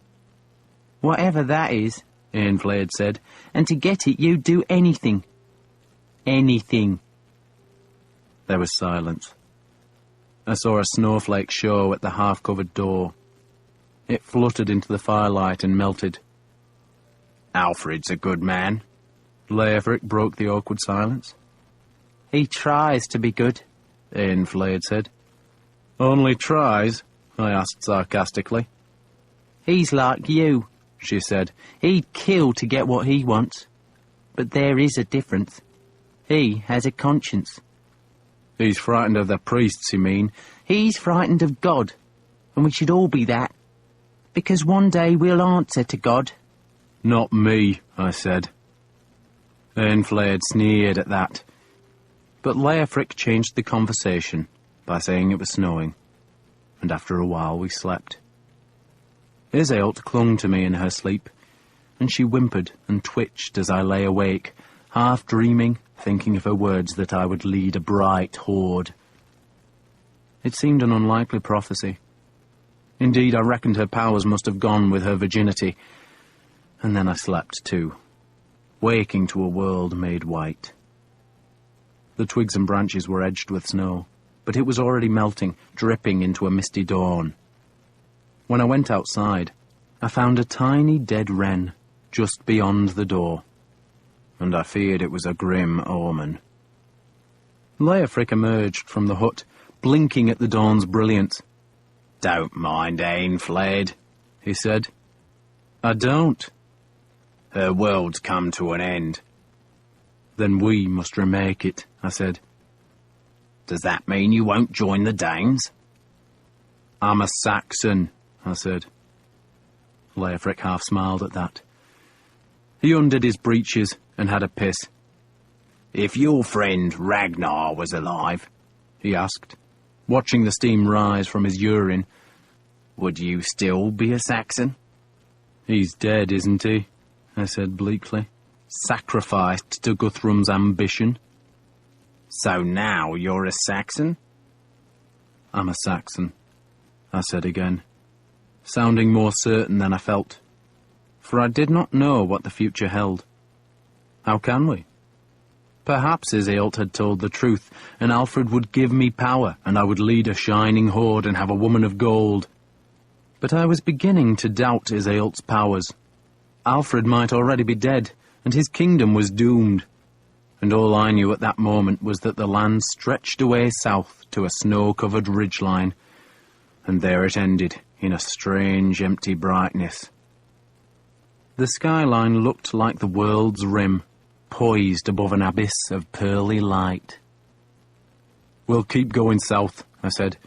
Whatever that is, Eanfled said, and to get it you'd do anything. Anything. There was silence. I saw a snowflake show at the half-covered door. It fluttered into the firelight and melted. Alfred's a good man. Leofric broke the awkward silence. He tries to be good, Eanfled said. Only tries? I asked sarcastically. He's like you, she said. He'd kill to get what he wants. But there is a difference. He has a conscience. He's frightened of the priests, you mean? He's frightened of God, and we should all be that. Because one day we'll answer to God. Not me, I said. Eanfled sneered at that. But Leofric changed the conversation by saying it was snowing, and after a while we slept. Iseult clung to me in her sleep, and she whimpered and twitched as I lay awake, half dreaming, thinking of her words that I would lead a bright horde. It seemed an unlikely prophecy. Indeed, I reckoned her powers must have gone with her virginity, and then I slept too, waking to a world made white. The twigs and branches were edged with snow, but it was already melting, dripping into a misty dawn. When I went outside, I found a tiny dead wren just beyond the door, and I feared it was a grim omen. Leofric emerged from the hut, blinking at the dawn's brilliance. Don't mind Eanfled, he said. I don't. Her world's come to an end. Then we must remake it, I said. Does that mean you won't join the Danes? I'm a Saxon, I said. Leofric half smiled at that. He undid his breeches and had a piss. If your friend Ragnar was alive, he asked, watching the steam rise from his urine, would you still be a Saxon? He's dead, isn't he? I said bleakly. Sacrificed to Guthrum's ambition. So now you're a Saxon? I'm a Saxon, I said again, sounding more certain than I felt, for I did not know what the future held. How can we? Perhaps Iseult had told the truth, and Alfred would give me power, and I would lead a shining horde and have a woman of gold. But I was beginning to doubt Iseult's powers. Alfred might already be dead, and his kingdom was doomed. And all I knew at that moment was that the land stretched away south to a snow-covered ridgeline, and there it ended in a strange, empty brightness. The skyline looked like the world's rim, poised above an abyss of pearly light. We'll keep going south, I said.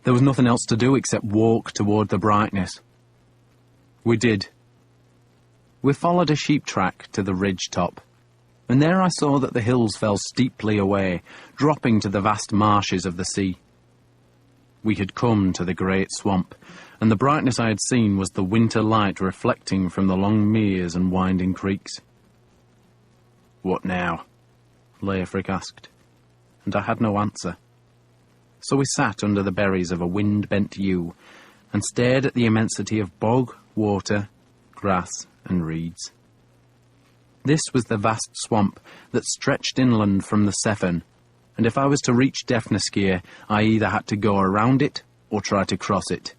There was nothing else to do except walk toward the brightness. We did. We followed a sheep track to the ridge top, and there I saw that the hills fell steeply away, dropping to the vast marshes of the sea. We had come to the great swamp, and the brightness I had seen was the winter light reflecting from the long meres and winding creeks. What now? Leofric asked, and I had no answer. So we sat under the berries of a wind-bent yew and stared at the immensity of bog, water, grass and reeds. This was the vast swamp that stretched inland from the Severn, and if I was to reach Defnascere, I either had to go around it or try to cross it.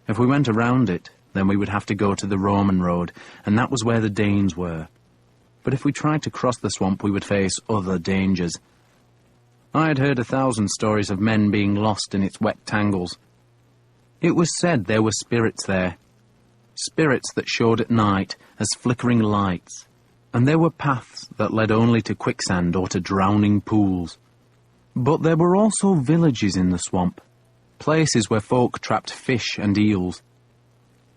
If we went around it, then we would have to go to the Roman road, and that was where the Danes were. But if we tried to cross the swamp, we would face other dangers. I had heard 1,000 stories of men being lost in its wet tangles. It was said there were spirits there, spirits that showed at night as flickering lights, and there were paths that led only to quicksand or to drowning pools. But there were also villages in the swamp, places where folk trapped fish and eels.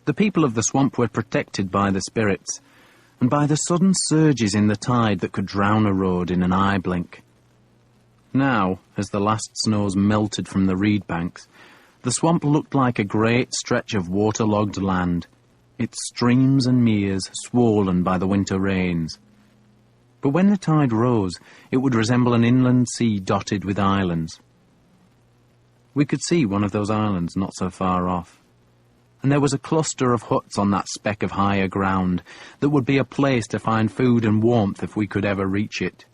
The people of the swamp were protected by the spirits, and by the sudden surges in the tide that could drown a road in an eye blink. Now, as the last snows melted from the reed banks, the swamp looked like a great stretch of waterlogged land, its streams and meres swollen by the winter rains. But when the tide rose, it would resemble an inland sea dotted with islands. We could see one of those islands not so far off, and there was a cluster of huts on that speck of higher ground that would be a place to find food and warmth if we could ever reach it.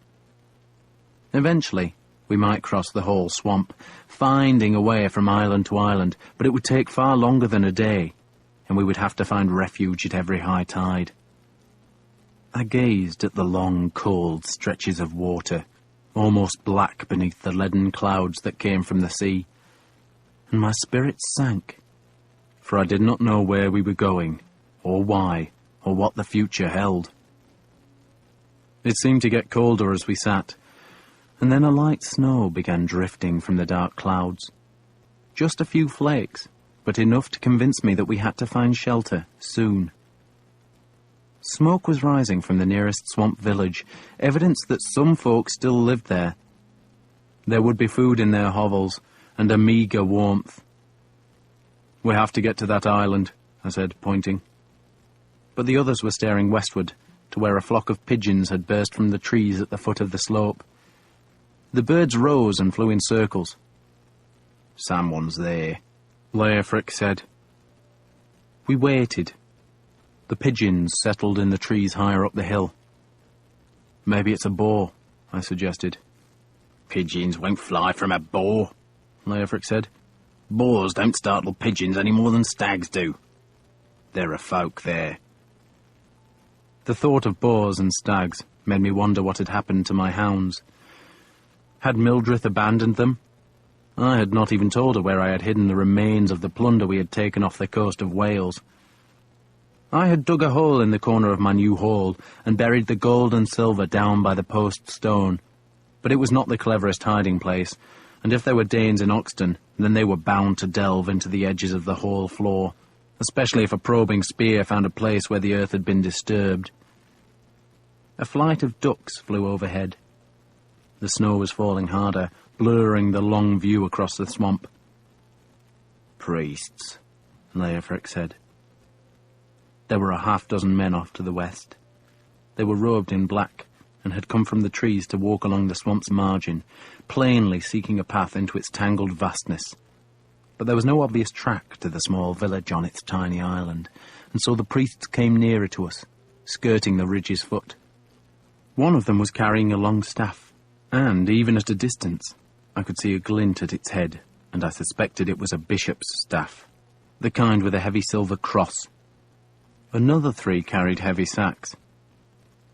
Eventually, we might cross the whole swamp, finding a way from island to island, but it would take far longer than a day, and we would have to find refuge at every high tide. I gazed at the long, cold stretches of water, almost black beneath the leaden clouds that came from the sea, and my spirits sank, for I did not know where we were going, or why, or what the future held. It seemed to get colder as we sat, and then a light snow began drifting from the dark clouds. Just a few flakes, but enough to convince me that we had to find shelter soon. Smoke was rising from the nearest swamp village, evidence that some folk still lived there. There would be food in their hovels, and a meagre warmth. We have to get to that island, I said, pointing. But the others were staring westward, to where a flock of pigeons had burst from the trees at the foot of the slope. The birds rose and flew in circles. Someone's there, Leofric said. We waited. The pigeons settled in the trees higher up the hill. Maybe it's a boar, I suggested. Pigeons won't fly from a boar, Leofric said. Boars don't startle pigeons any more than stags do. There are folk there. The thought of boars and stags made me wonder what had happened to my hounds. Had Mildred abandoned them? I had not even told her where I had hidden the remains of the plunder we had taken off the coast of Wales. I had dug a hole in the corner of my new hall and buried the gold and silver down by the post stone. But it was not the cleverest hiding place, and if there were Danes in Oxton, then they were bound to delve into the edges of the hall floor, especially if a probing spear found a place where the earth had been disturbed. A flight of ducks flew overhead. The snow was falling harder, blurring the long view across the swamp. "Priests," Leofric said. There were a half-dozen men off to the west. They were robed in black, and had come from the trees to walk along the swamp's margin, plainly seeking a path into its tangled vastness. But there was no obvious track to the small village on its tiny island, and so the priests came nearer to us, skirting the ridge's foot. One of them was carrying a long staff, and, even at a distance, I could see a glint at its head, and I suspected it was a bishop's staff, the kind with a heavy silver cross. Another 3 carried heavy sacks.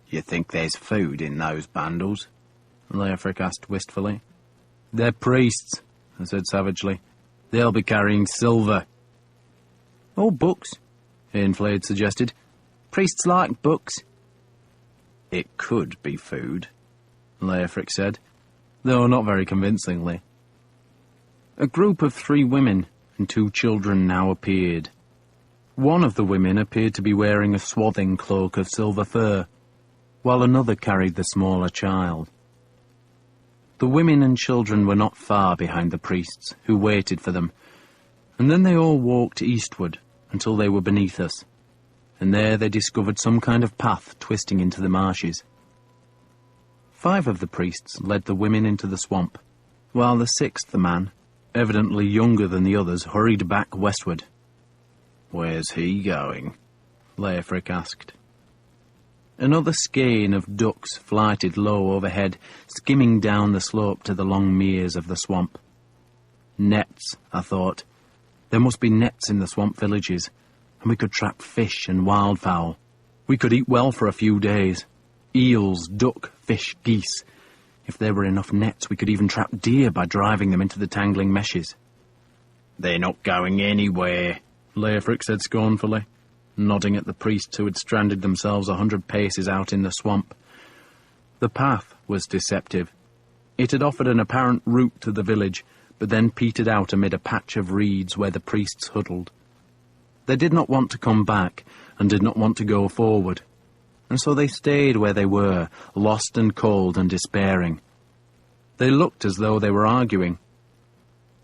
"You think there's food in those bundles?" Leofric asked wistfully. "They're priests," I said savagely. "They'll be carrying silver." "Or books," Eanfled suggested. "Priests like books." "It could be food," Leofric said, though not very convincingly. A group of 3 women and 2 children now appeared. One of the women appeared to be wearing a swathing cloak of silver fur, while another carried the smaller child. The women and children were not far behind the priests, who waited for them, and then they all walked eastward until they were beneath us, and there they discovered some kind of path twisting into the marshes. 5 of the priests led the women into the swamp, while the 6th man, evidently younger than the others, hurried back westward. "Where's he going?" Leofric asked. Another skein of ducks flighted low overhead, skimming down the slope to the long meres of the swamp. Nets, I thought. There must be nets in the swamp villages, and we could trap fish and wildfowl. We could eat well for a few days. Eels, duck, fish, geese. If there were enough nets, we could even trap deer by driving them into the tangling meshes. "They're not going anywhere," Leofric said scornfully, nodding at the priests who had stranded themselves 100 paces out in the swamp. The path was deceptive. It had offered an apparent route to the village, but then petered out amid a patch of reeds where the priests huddled. They did not want to come back, and did not want to go forward, and so they stayed where they were, lost and cold and despairing. They looked as though they were arguing.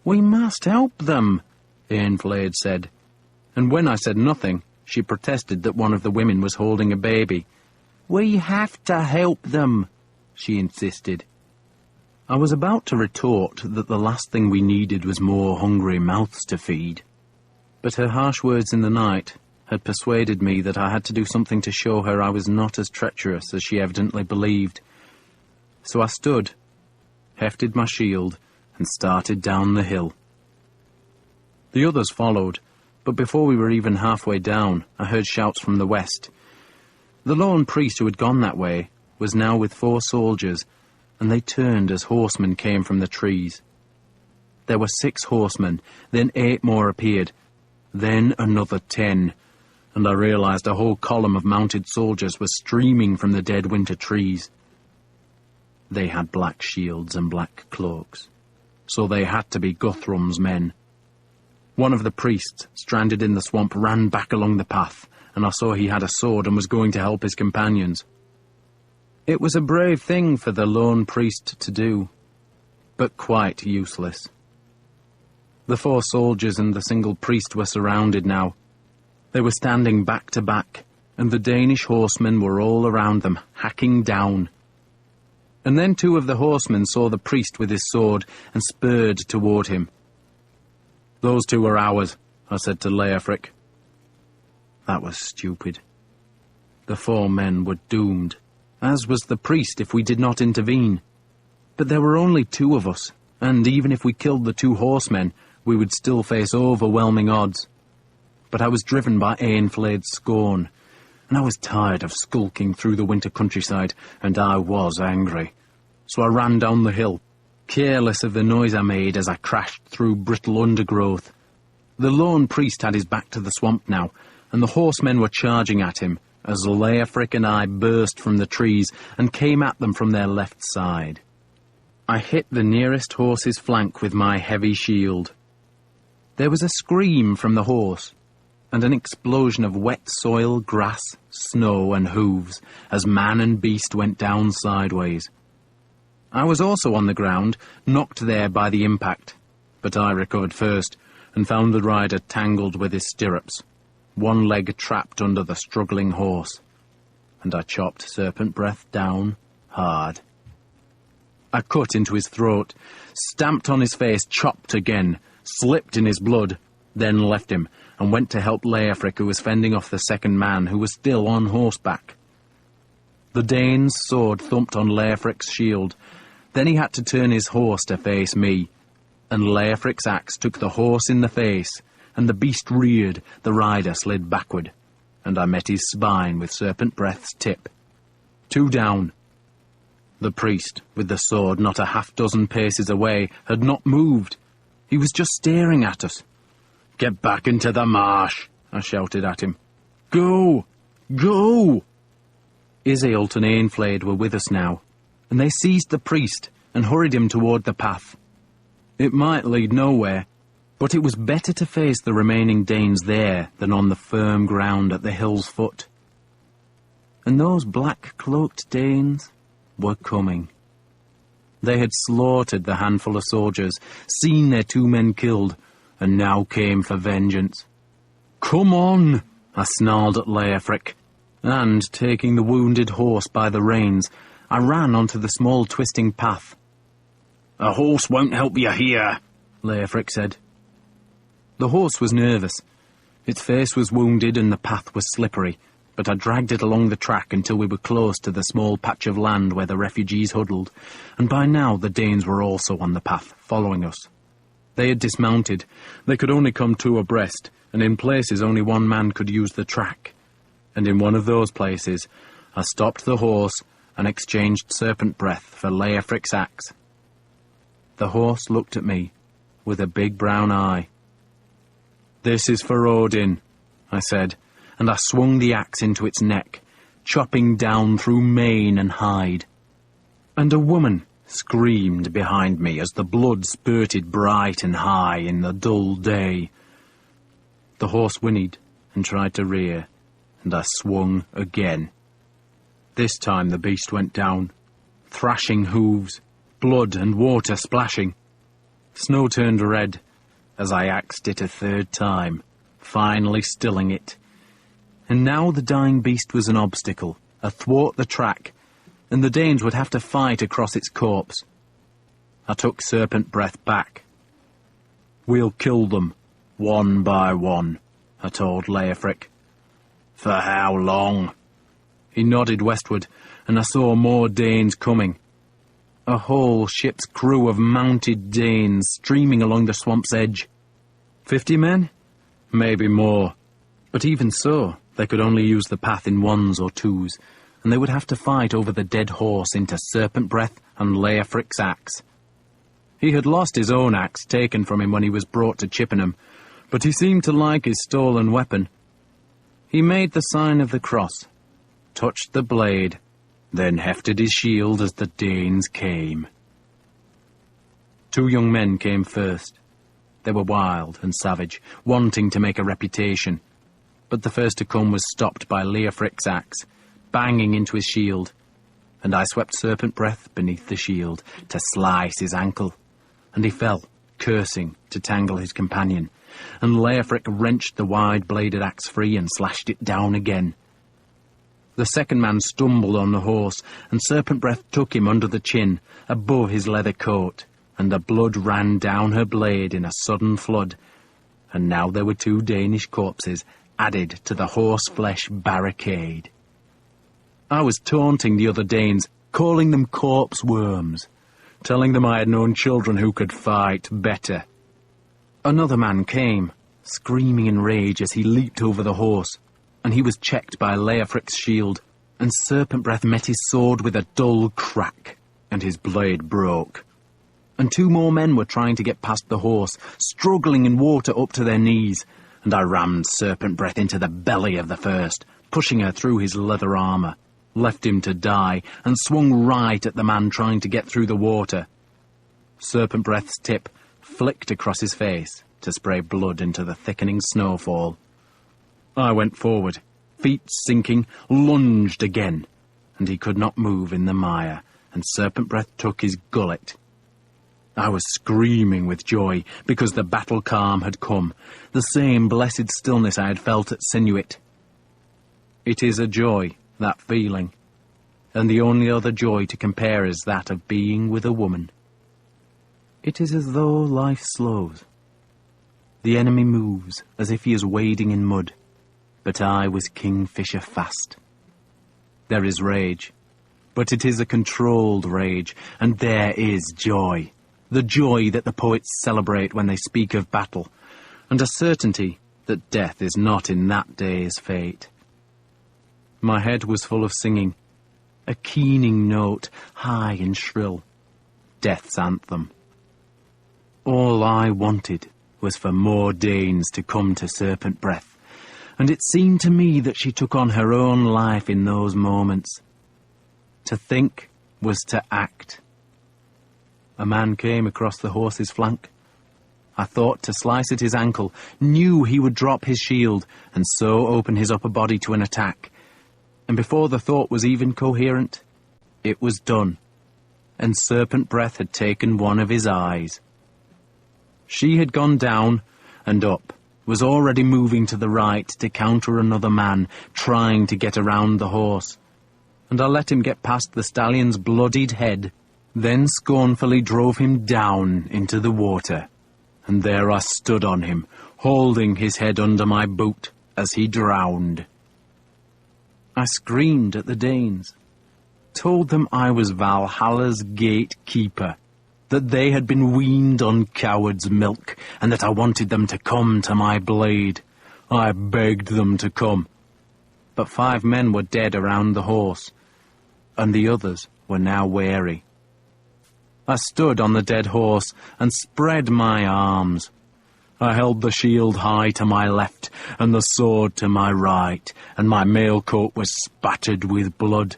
"We must help them," Eanfled said, and when I said nothing, she protested that one of the women was holding a baby. "We have to help them," she insisted. I was about to retort that the last thing we needed was more hungry mouths to feed, but her harsh words in the night had persuaded me that I had to do something to show her I was not as treacherous as she evidently believed. So I stood, hefted my shield, and started down the hill. The others followed, but before we were even halfway down, I heard shouts from the west. The lone priest who had gone that way was now with 4 soldiers, and they turned as horsemen came from the trees. There were 6 horsemen, then 8 more appeared, then another 10, and I realized a whole column of mounted soldiers was streaming from the dead winter trees. They had black shields and black cloaks, so they had to be Guthrum's men. One of the priests, stranded in the swamp, ran back along the path, and I saw he had a sword and was going to help his companions. It was a brave thing for the lone priest to do, but quite useless. The 4 soldiers and the single priest were surrounded now. They were standing back to back, and the Danish horsemen were all around them, hacking down. And then 2 of the horsemen saw the priest with his sword and spurred toward him. "Those 2 are ours," I said to Leofric. That was stupid. The 4 men were doomed, as was the priest if we did not intervene. But there were only 2 of us, and even if we killed the 2 horsemen, we would still face overwhelming odds. But I was driven by Eanfled's scorn, and I was tired of skulking through the winter countryside, and I was angry. So I ran down the hill, careless of the noise I made as I crashed through brittle undergrowth. The lone priest had his back to the swamp now, and the horsemen were charging at him as Leofric and I burst from the trees and came at them from their left side. I hit the nearest horse's flank with my heavy shield. There was a scream from the horse, and an explosion of wet soil, grass, snow, and hooves as man and beast went down sideways. I was also on the ground, knocked there by the impact, but I recovered first and found the rider tangled with his stirrups, one leg trapped under the struggling horse, and I chopped Serpent Breath down hard. I cut into his throat, stamped on his face, chopped again, slipped in his blood, then left him, and went to help Leofric, who was fending off the second man, who was still on horseback. The Dane's sword thumped on Leofric's shield. Then he had to turn his horse to face me, and Leofric's axe took the horse in the face, and the beast reared, the rider slid backward, and I met his spine with Serpent Breath's tip. 2 down. The priest, with the sword not a half-dozen paces away, had not moved. He was just staring at us. "Get back into the marsh," I shouted at him. "Go! Go!" Iseult and Ainflade were with us now, and they seized the priest and hurried him toward the path. It might lead nowhere, but it was better to face the remaining Danes there than on the firm ground at the hill's foot. And those black-cloaked Danes were coming. They had slaughtered the handful of soldiers, seen their 2 men killed, and now came for vengeance. "Come on!" I snarled at Leofric, and, taking the wounded horse by the reins, I ran onto the small twisting path. "A horse won't help you here," Leofric said. The horse was nervous. Its face was wounded and the path was slippery, but I dragged it along the track until we were close to the small patch of land where the refugees huddled, and by now the Danes were also on the path, following us. They had dismounted. They could only come 2 abreast, and in places only 1 man could use the track. And in one of those places, I stopped the horse and exchanged Serpent Breath for Leofric's axe. The horse looked at me with a big brown eye. "This is for Odin," I said, and I swung the axe into its neck, chopping down through mane and hide. And a woman screamed behind me as the blood spurted bright and high in the dull day. The horse whinnied and tried to rear, and I swung again. This time the beast went down, thrashing hooves, blood and water splashing. Snow turned red as I axed it a 3rd time, finally stilling it. And now the dying beast was an obstacle, athwart the track, and the Danes would have to fight across its corpse. I took Serpent Breath back. "We'll kill them, 1 by 1, I told Leofric. "For how long?" He nodded westward, and I saw more Danes coming. A whole ship's crew of mounted Danes streaming along the swamp's edge. 50 men? Maybe more. But even so, they could only use the path in 1s or 2s, and they would have to fight over the dead horse into Serpent Breath and Leofric's axe. He had lost his own axe, taken from him when he was brought to Chippenham, but he seemed to like his stolen weapon. He made the sign of the cross, touched the blade, then hefted his shield as the Danes came. 2 young men came first. They were wild and savage, wanting to make a reputation. But the first to come was stopped by Leofric's axe, banging into his shield, and I swept Serpent Breath beneath the shield to slice his ankle, and he fell, cursing, to tangle his companion, and Leofric wrenched the wide-bladed axe free and slashed it down again. The second man stumbled on the horse, and Serpent Breath took him under the chin, above his leather coat, and the blood ran down her blade in a sudden flood, and now there were 2 Danish corpses added to the horseflesh barricade. I was taunting the other Danes, calling them corpse worms, telling them I had known children who could fight better. Another man came, screaming in rage as he leaped over the horse, and he was checked by Leofric's shield, and Serpent Breath met his sword with a dull crack, and his blade broke. And 2 more men were trying to get past the horse, struggling in water up to their knees, and I rammed serpent breath into the belly of the first, pushing her through his leather armour, left him to die, and swung right at the man trying to get through the water. Serpent breath's tip flicked across his face to spray blood into the thickening snowfall. I went forward, feet sinking, lunged again, and he could not move in the mire, and serpent breath took his gullet. I was screaming with joy, because the battle calm had come, the same blessed stillness I had felt at Sinuit. It is a joy, that feeling, and the only other joy to compare is that of being with a woman. It is as though life slows. The enemy moves as if he is wading in mud, but I was kingfisher fast. There is rage, but it is a controlled rage, and there is joy. The joy that the poets celebrate when they speak of battle, and a certainty that death is not in that day's fate. My head was full of singing, a keening note, high and shrill, death's anthem. All I wanted was for more Danes to come to serpent breath, and it seemed to me that she took on her own life in those moments. To think was to act. A man came across the horse's flank. I thought to slice at his ankle, knew he would drop his shield, and so open his upper body to an attack. And before the thought was even coherent, it was done, and serpent breath had taken one of his eyes. She had gone down and up, was already moving to the right to counter another man trying to get around the horse, and I let him get past the stallion's bloodied head, then scornfully drove him down into the water, and there I stood on him, holding his head under my boot as he drowned. I screamed at the Danes, told them I was Valhalla's gatekeeper, that they had been weaned on coward's milk, and that I wanted them to come to my blade. I begged them to come, but 5 men were dead around the horse, and the others were now wary. I stood on the dead horse and spread my arms. I held the shield high to my left and the sword to my right, and my mail coat was spattered with blood,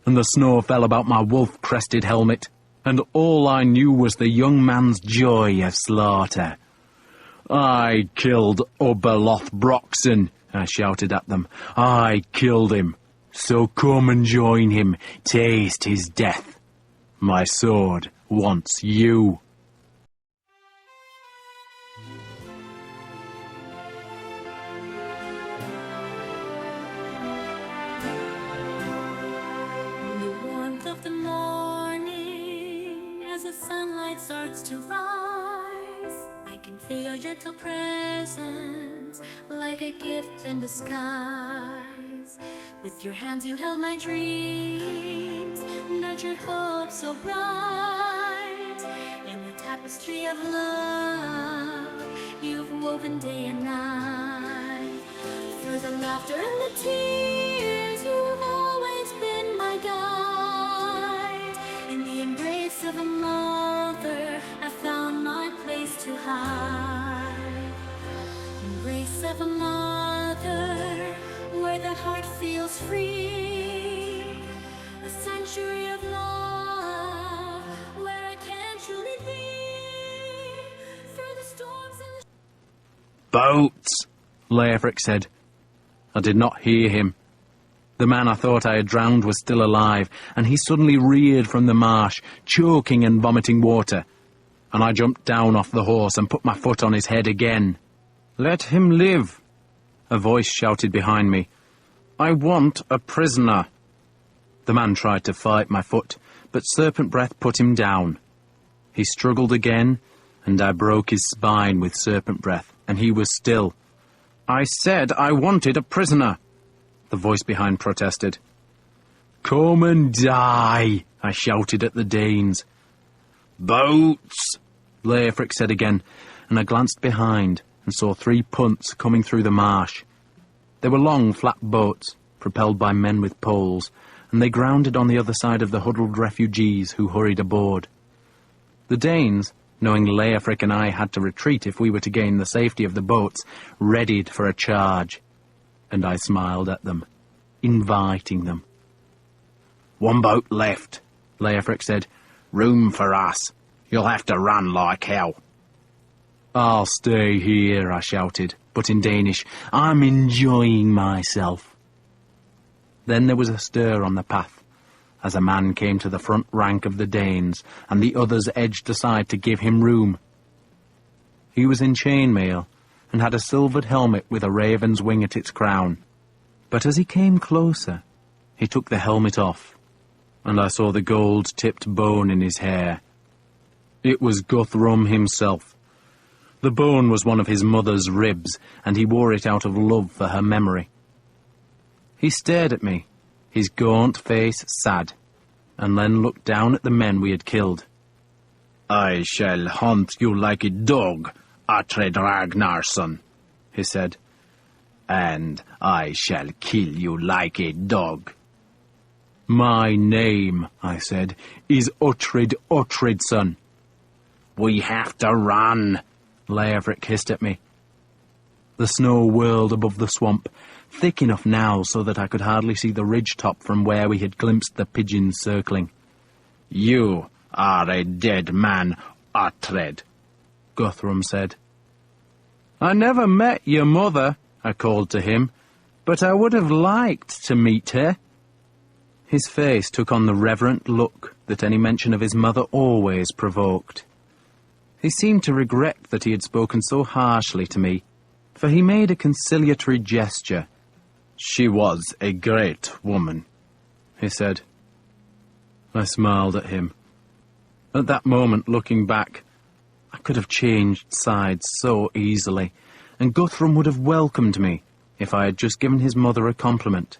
and the snow fell about my wolf-crested helmet, and all I knew was the young man's joy of slaughter. I killed Oberloth Broxon, I shouted at them. I killed him, so come and join him, taste his death. My sword wants you. The warmth of the morning, as the sunlight starts to rise, I can feel your gentle presence, like a gift in disguise. With your hands you held my dreams, nurtured hope so bright. In the tapestry of love you've woven day and night. Through the laughter and the tears you've always been my guide. In the embrace of a mother I found my place to hide. Embrace of a mother where the heart feels free. A sanctuary of love where I can truly be. Through the storms and the Boats, Leofric said. I did not hear him. The man I thought I had drowned was still alive, and he suddenly reared from the marsh, choking and vomiting water, and I jumped down off the horse and put my foot on his head again. Let him live, a voice shouted behind me. I want a prisoner. The man tried to fight my foot, but serpent breath put him down. He struggled again, and I broke his spine with serpent breath, and he was still. I said I wanted a prisoner, the voice behind protested. Come and die, I shouted at the Danes. Boats, Leofric said again, and I glanced behind and saw 3 punts coming through the marsh. They were long, flat boats, propelled by men with poles, and they grounded on the other side of the huddled refugees who hurried aboard. The Danes, knowing Leofric and I had to retreat if we were to gain the safety of the boats, readied for a charge. And I smiled at them, inviting them. "One boat left," Leofric said. "Room for us. You'll have to run like hell." "I'll stay here," I shouted, but in Danish. "I'm enjoying myself." Then there was a stir on the path, as a man came to the front rank of the Danes, and the others edged aside to give him room. He was in chainmail, and had a silvered helmet with a raven's wing at its crown. But as he came closer, he took the helmet off, and I saw the gold-tipped bone in his hair. It was Guthrum himself. The bone was one of his mother's ribs, and he wore it out of love for her memory. He stared at me, his gaunt face sad, and then looked down at the men we had killed. "I shall hunt you like a dog, Uhtred Ragnarson," he said. "And I shall kill you like a dog." "My name," I said, "is Uhtred Uhtredson." "We have to run," Leofric hissed at me. The snow whirled above the swamp, thick enough now so that I could hardly see the ridge-top from where we had glimpsed the pigeons circling. "You are a dead man, Uhtred," Guthrum said. "I never met your mother," I called to him, "but I would have liked to meet her." His face took on the reverent look that any mention of his mother always provoked. He seemed to regret that he had spoken so harshly to me, for he made a conciliatory gesture. "She was a great woman," he said. I smiled at him. At that moment, looking back, I could have changed sides so easily, and Guthrum would have welcomed me if I had just given his mother a compliment.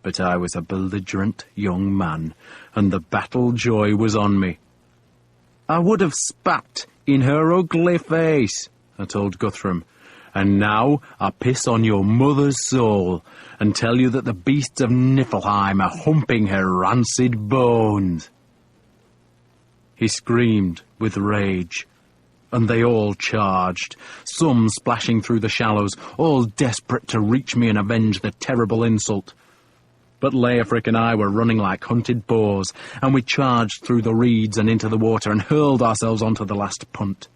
But I was a belligerent young man, and the battle joy was on me. "I would have spat in her ugly face," I told Guthrum, "and now I piss on your mother's soul and tell you that the beasts of Niflheim are humping her rancid bones." He screamed with rage, and they all charged, some splashing through the shallows, all desperate to reach me and avenge the terrible insult. But Leofric and I were running like hunted boars, and we charged through the reeds and into the water and hurled ourselves onto the last punt.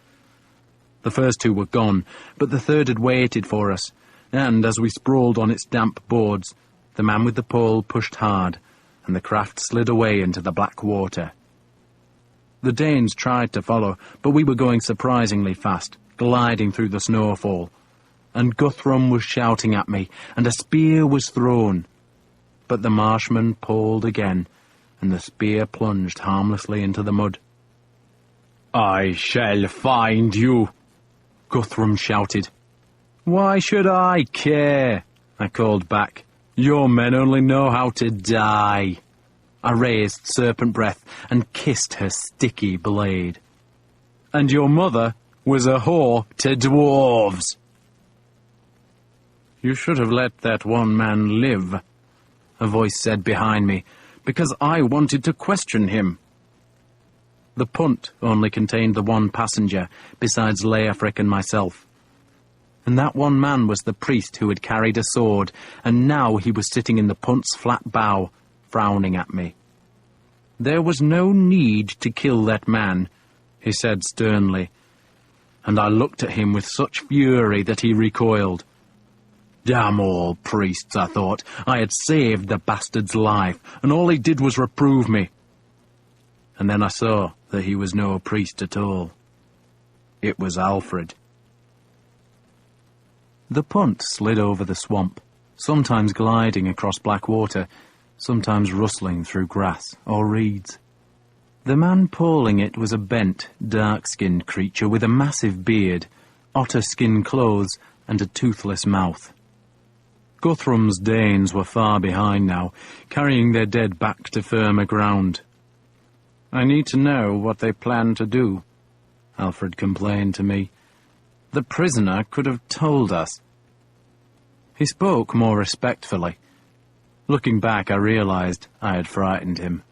The first two were gone, but the third had waited for us, and as we sprawled on its damp boards, the man with the pole pushed hard, and the craft slid away into the black water. The Danes tried to follow, but we were going surprisingly fast, gliding through the snowfall, and Guthrum was shouting at me, and a spear was thrown. But the marshman poled again, and the spear plunged harmlessly into the mud. "I shall find you," Guthrum shouted. "Why should I care?" I called back. "Your men only know how to die." I raised serpent breath and kissed her sticky blade. "And your mother was a whore to dwarves." "You should have let that one man live," a voice said behind me, "because I wanted to question him." The punt only contained the one passenger, besides Leofric and myself. And that one man was the priest who had carried a sword, and now he was sitting in the punt's flat bow, frowning at me. "There was no need to kill that man," he said sternly, and I looked at him with such fury that he recoiled. Damn all priests, I thought. I had saved the bastard's life, and all he did was reprove me. And then I saw that he was no priest at all. It was Alfred. The punt slid over the swamp, sometimes gliding across black water, sometimes rustling through grass or reeds. The man poling it was a bent, dark-skinned creature with a massive beard, otter-skin clothes, and a toothless mouth. Guthrum's Danes were far behind now, carrying their dead back to firmer ground. "I need to know what they plan to do," Alfred complained to me. "The prisoner could have told us." He spoke more respectfully. Looking back, I realized I had frightened him.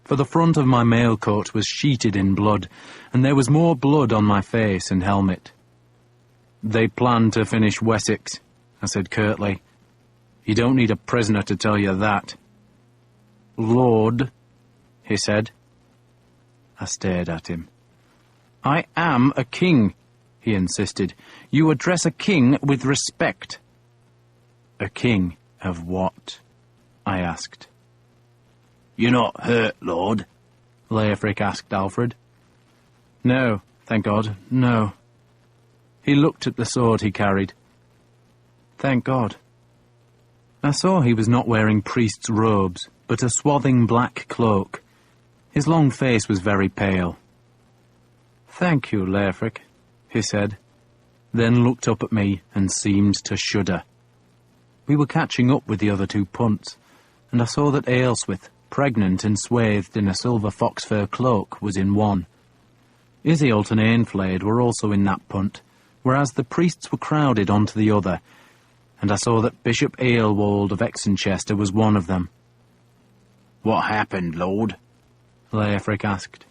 for the front of my mail coat was sheeted in blood, and there was more blood on my face and helmet. "They plan to finish Wessex," I said curtly. "You don't need a prisoner to tell you that." "Lord," he said. I stared at him. "I am a king," he insisted. "You address a king with respect." "A king of what?" I asked. "You're not hurt, Lord?" Leofric asked Alfred. "No, thank God, no." He looked at the sword he carried. "Thank God." I saw he was not wearing priest's robes, but a swathing black cloak. His long face was very pale. "Thank you, Leofric," he said, then looked up at me and seemed to shudder. We were catching up with the other two punts, and I saw that Aelswith, pregnant and swathed in a silver fox fur cloak, was in one. Isiult and Ainflade were also in that punt, whereas the priests were crowded onto the other, and I saw that Bishop Aelwold of Exenchester was one of them. "What happened, Lord?" Leofric asked.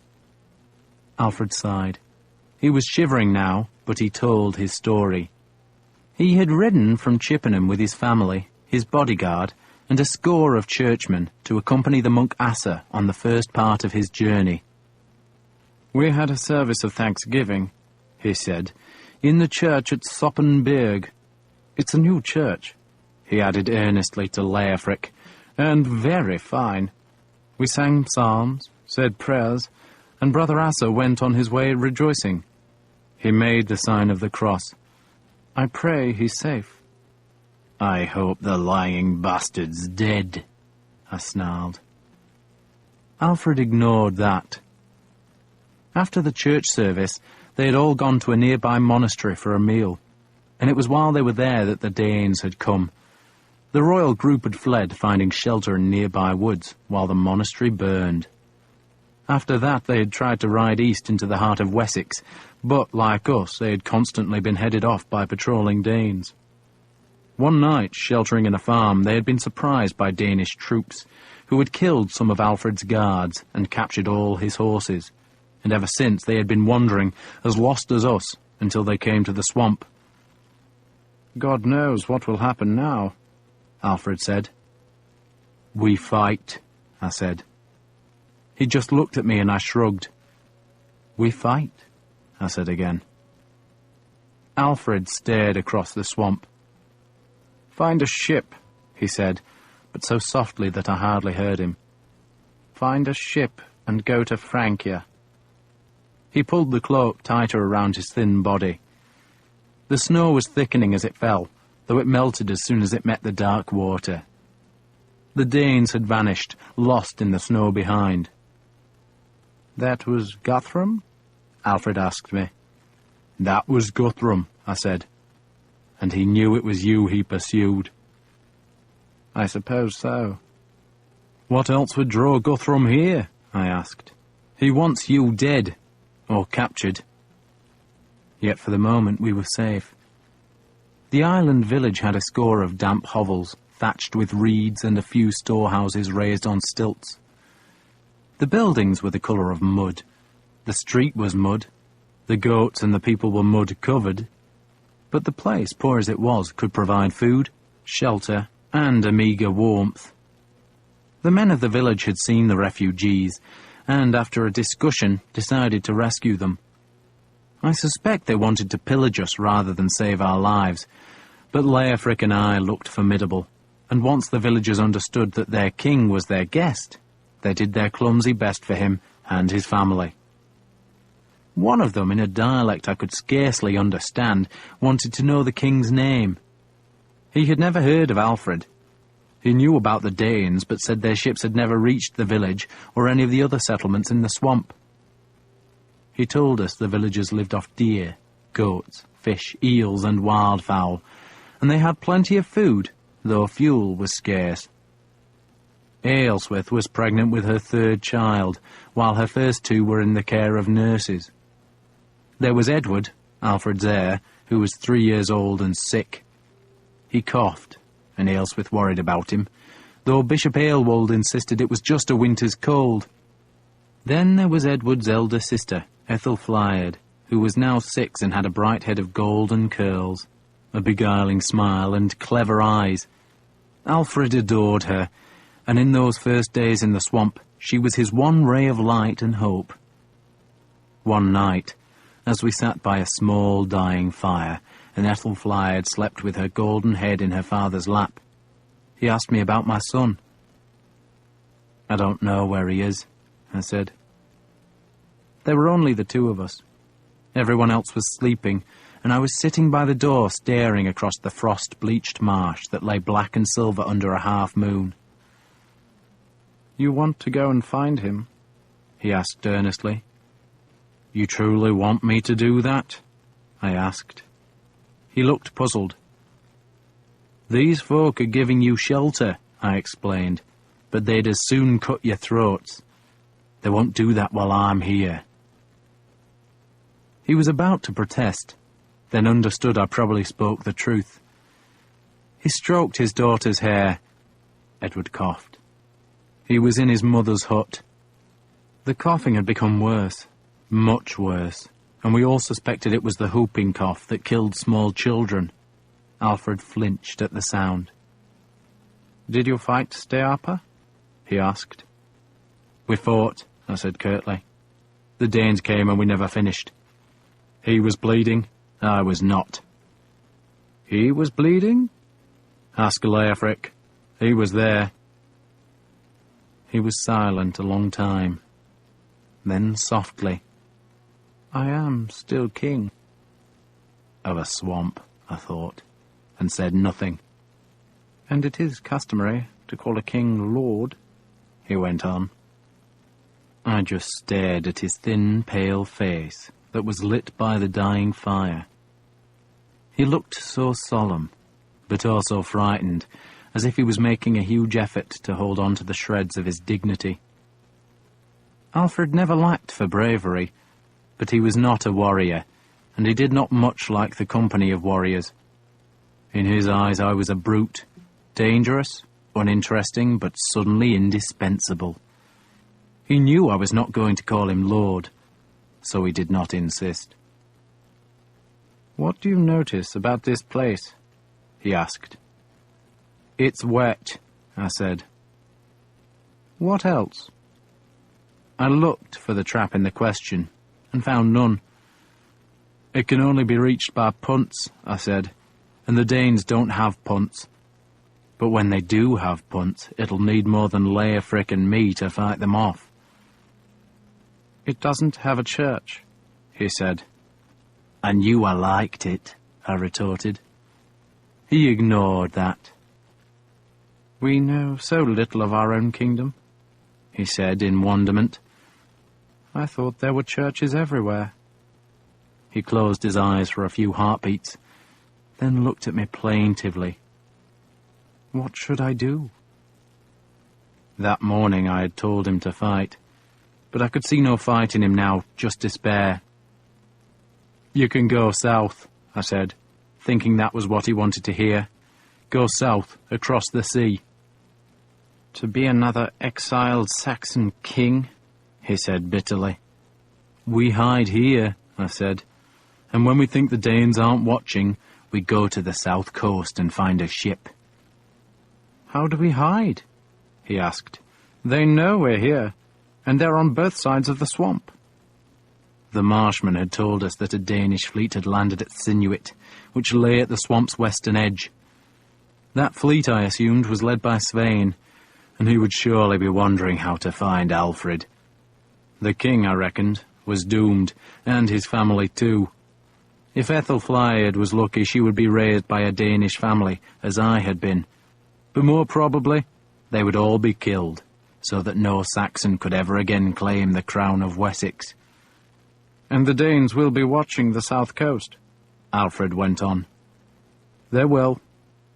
Alfred sighed. He was shivering now, but he told his story. He had ridden from Chippenham with his family, his bodyguard, and a score of churchmen to accompany the monk Asa on the first part of his journey. "We had a service of thanksgiving," he said, "in the church at Soppenberg. It's a new church," he added earnestly to Leofric, "and very fine. We sang psalms, said prayers, and Brother Asa went on his way rejoicing. He made the sign of the cross. I pray he's safe." "I hope the lying bastard's dead," I snarled. Alfred ignored that. After the church service, they had all gone to a nearby monastery for a meal, and it was while they were there that the Danes had come. The royal group had fled, finding shelter in nearby woods, while the monastery burned. After that, they had tried to ride east into the heart of Wessex, but, like us, they had constantly been headed off by patrolling Danes. One night, sheltering in a farm, they had been surprised by Danish troops, who had killed some of Alfred's guards and captured all his horses, and ever since they had been wandering, as lost as us, until they came to the swamp. "God knows what will happen now," Alfred said. "We fight," I said. He just looked at me and I shrugged. "We fight," I said again. Alfred stared across the swamp. "Find a ship," he said, but so softly that I hardly heard him. "Find a ship and go to Francia." He pulled the cloak tighter around his thin body. The snow was thickening as it fell, though it melted as soon as it met the dark water. The Danes had vanished, lost in the snow behind. "That was Guthrum?" Alfred asked me. "That was Guthrum," I said. "And he knew it was you he pursued." "I suppose so." "What else would draw Guthrum here?" I asked. "He wants you dead, or captured." Yet for the moment we were safe. The island village had a score of damp hovels, thatched with reeds, and a few storehouses raised on stilts. The buildings were the colour of mud. The street was mud. The goats and the people were mud-covered. But the place, poor as it was, could provide food, shelter, and a meagre warmth. The men of the village had seen the refugees, and after a discussion, decided to rescue them. I suspect they wanted to pillage us rather than save our lives, but Leofric and I looked formidable, and once the villagers understood that their king was their guest, they did their clumsy best for him and his family. One of them, in a dialect I could scarcely understand, wanted to know the king's name. He had never heard of Alfred. He knew about the Danes, but said their ships had never reached the village or any of the other settlements in the swamp. He told us the villagers lived off deer, goats, fish, eels, and wildfowl, and they had plenty of food, though fuel was scarce. Aelswith was pregnant with her third child, while her first two were in the care of nurses. There was Edward, Alfred's heir, who was 3 years old and sick. He coughed, and Aelswith worried about him, though Bishop Aelwold insisted it was just a winter's cold. Then there was Edward's elder sister, Ethelflaed, who was now 6 and had a bright head of golden curls, a beguiling smile, and clever eyes. Alfred adored her, and in those first days in the swamp, she was his one ray of light and hope. One night, as we sat by a small dying fire, and Ethelflaed slept with her golden head in her father's lap, he asked me about my son. "I don't know where he is," I said. There were only the 2 of us. Everyone else was sleeping, and I was sitting by the door staring across the frost-bleached marsh that lay black and silver under a half-moon. "You want to go and find him?" he asked earnestly. "You truly want me to do that?" I asked. He looked puzzled. "These folk are giving you shelter," I explained, "but they'd as soon cut your throats. They won't do that while I'm here." He was about to protest, then understood I probably spoke the truth. He stroked his daughter's hair. Edward coughed. He was in his mother's hut. The coughing had become worse, much worse, and we all suspected it was the whooping cough that killed small children. Alfred flinched at the sound. "Did you fight, Steapa?" he asked. "We fought," I said curtly. "The Danes came and we never finished. He was bleeding, I was not." "He was bleeding?" "Ask Leofric. He was there." He was silent a long time. Then softly, "I am still king." "Of a swamp," I thought, and said nothing. "And it is customary to call a king lord," he went on. I just stared at his thin, pale face that was lit by the dying fire. He looked so solemn, but also frightened, as if he was making a huge effort to hold on to the shreds of his dignity. Alfred never lacked for bravery, but he was not a warrior, and he did not much like the company of warriors. In his eyes I was a brute, dangerous, uninteresting, but suddenly indispensable. He knew I was not going to call him Lord, so he did not insist. "What do you notice about this place?" he asked. "It's wet," I said. "What else?" I looked for the trap in the question, and found none. "It can only be reached by punts," I said, "and the Danes don't have punts. But when they do have punts, it'll need more than Leofric and me to fight them off." "It doesn't have a church," he said. "I knew I liked it," I retorted. He ignored that. "We know so little of our own kingdom," he said in wonderment. "I thought there were churches everywhere." He closed his eyes for a few heartbeats, then looked at me plaintively. What should I do? That morning I had told him to fight, but I could see no fight in him now, just despair. "You can go south," I said, thinking that was what he wanted to hear. "Go south, across the sea." "To be another exiled Saxon king?" he said bitterly. "We hide here," I said, "and when we think the Danes aren't watching, we go to the south coast and find a ship." "How do we hide?" he asked. "They know we're here, and they're on both sides of the swamp." The marshmen had told us that a Danish fleet had landed at Sinuit, which lay at the swamp's western edge. That fleet, I assumed, was led by Svein, and he would surely be wondering how to find Alfred. The king, I reckoned, was doomed, and his family too. If Ethelflaed was lucky, she would be raised by a Danish family, as I had been. But more probably, they would all be killed, so that no Saxon could ever again claim the crown of Wessex. "And the Danes will be watching the south coast," Alfred went on. "They will,"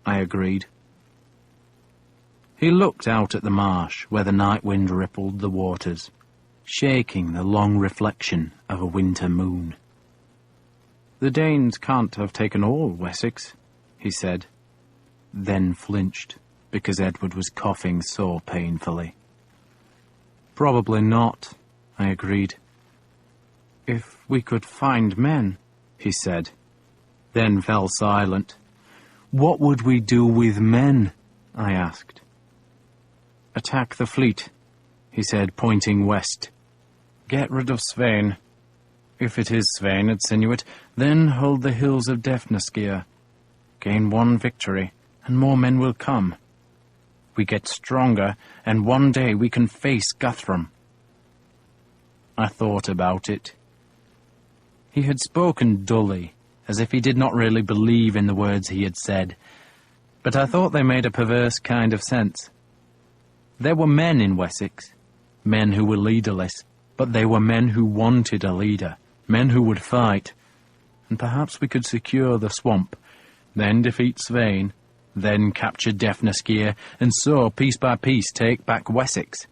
I agreed. He looked out at the marsh, where the night wind rippled the waters, shaking the long reflection of a winter moon. "The Danes can't have taken all Wessex," he said, then flinched, because Edward was coughing so painfully. "Probably not," I agreed. If we could find men, he said, then fell silent. What would we do with men? I asked. Attack the fleet, he said, pointing west. Get rid of Svein. If it is Svein at Sinuit, then hold the hills of Defnaskir. Gain one victory, and more men will come. We get stronger, and one day we can face Guthrum. I thought about it. He had spoken dully, as if he did not really believe in the words he had said, but I thought they made a perverse kind of sense. There were men in Wessex, men who were leaderless, but they were men who wanted a leader, men who would fight, and perhaps we could secure the swamp, then defeat Svein, then capture Defnaskir, and so, piece by piece, take back Wessex.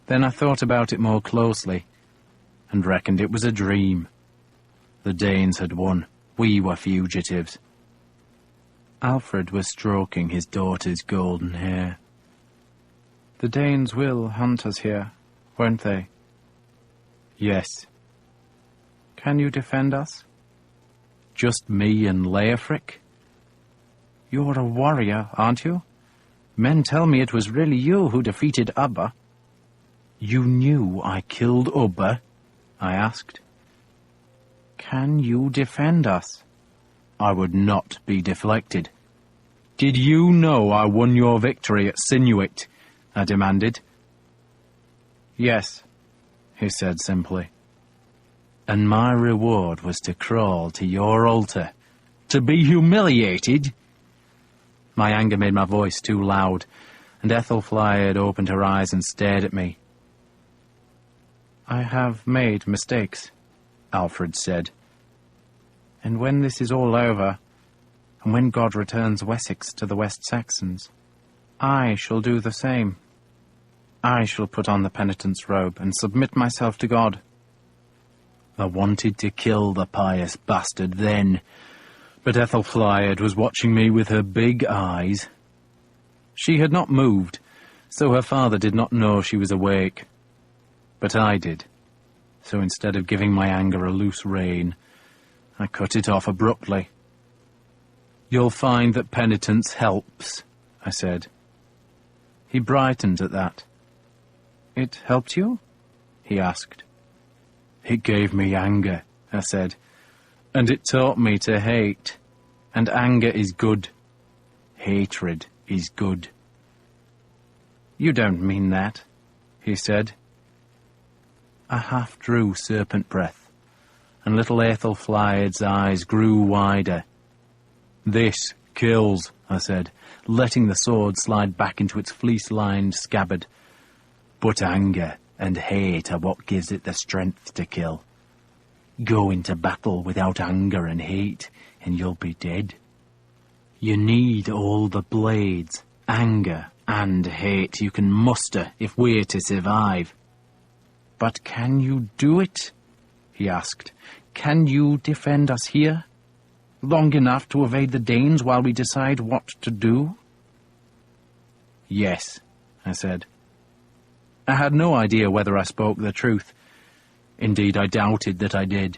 Then I thought about it more closely, and reckoned it was a dream. The Danes had won. We were fugitives. Alfred was stroking his daughter's golden hair. The Danes will hunt us here, won't they? Yes. Can you defend us? Just me and Leofric? You're a warrior, aren't you? Men tell me it was really you who defeated Ubba. You knew I killed Ubba? I asked. Can you defend us? I would not be deflected. Did you know I won your victory at Sinuit? I demanded. Yes, he said simply. And my reward was to crawl to your altar, to be humiliated? My anger made my voice too loud, and Ethelflaed had opened her eyes and stared at me. I have made mistakes, Alfred said. And when this is all over, and when God returns Wessex to the West Saxons, I shall do the same. I shall put on the penitent's robe and submit myself to God. I wanted to kill the pious bastard then, but Ethelflaed was watching me with her big eyes. She had not moved, so her father did not know she was awake. But I did, so instead of giving my anger a loose rein, I cut it off abruptly. You'll find that penitence helps, I said. He brightened at that. It helped you? He asked. It gave me anger, I said, and it taught me to hate. And anger is good. Hatred is good. You don't mean that, he said. I half drew serpent breath, and little Ethelflaed's eyes grew wider. This kills, I said, letting the sword slide back into its fleece-lined scabbard. But anger and hate are what gives it the strength to kill. Go into battle without anger and hate, and you'll be dead. You need all the blades, anger and hate you can muster if we're to survive. But can you do it? He asked. Can you defend us here? Long enough to evade the Danes while we decide what to do? Yes, I said. I had no idea whether I spoke the truth. Indeed, I doubted that I did.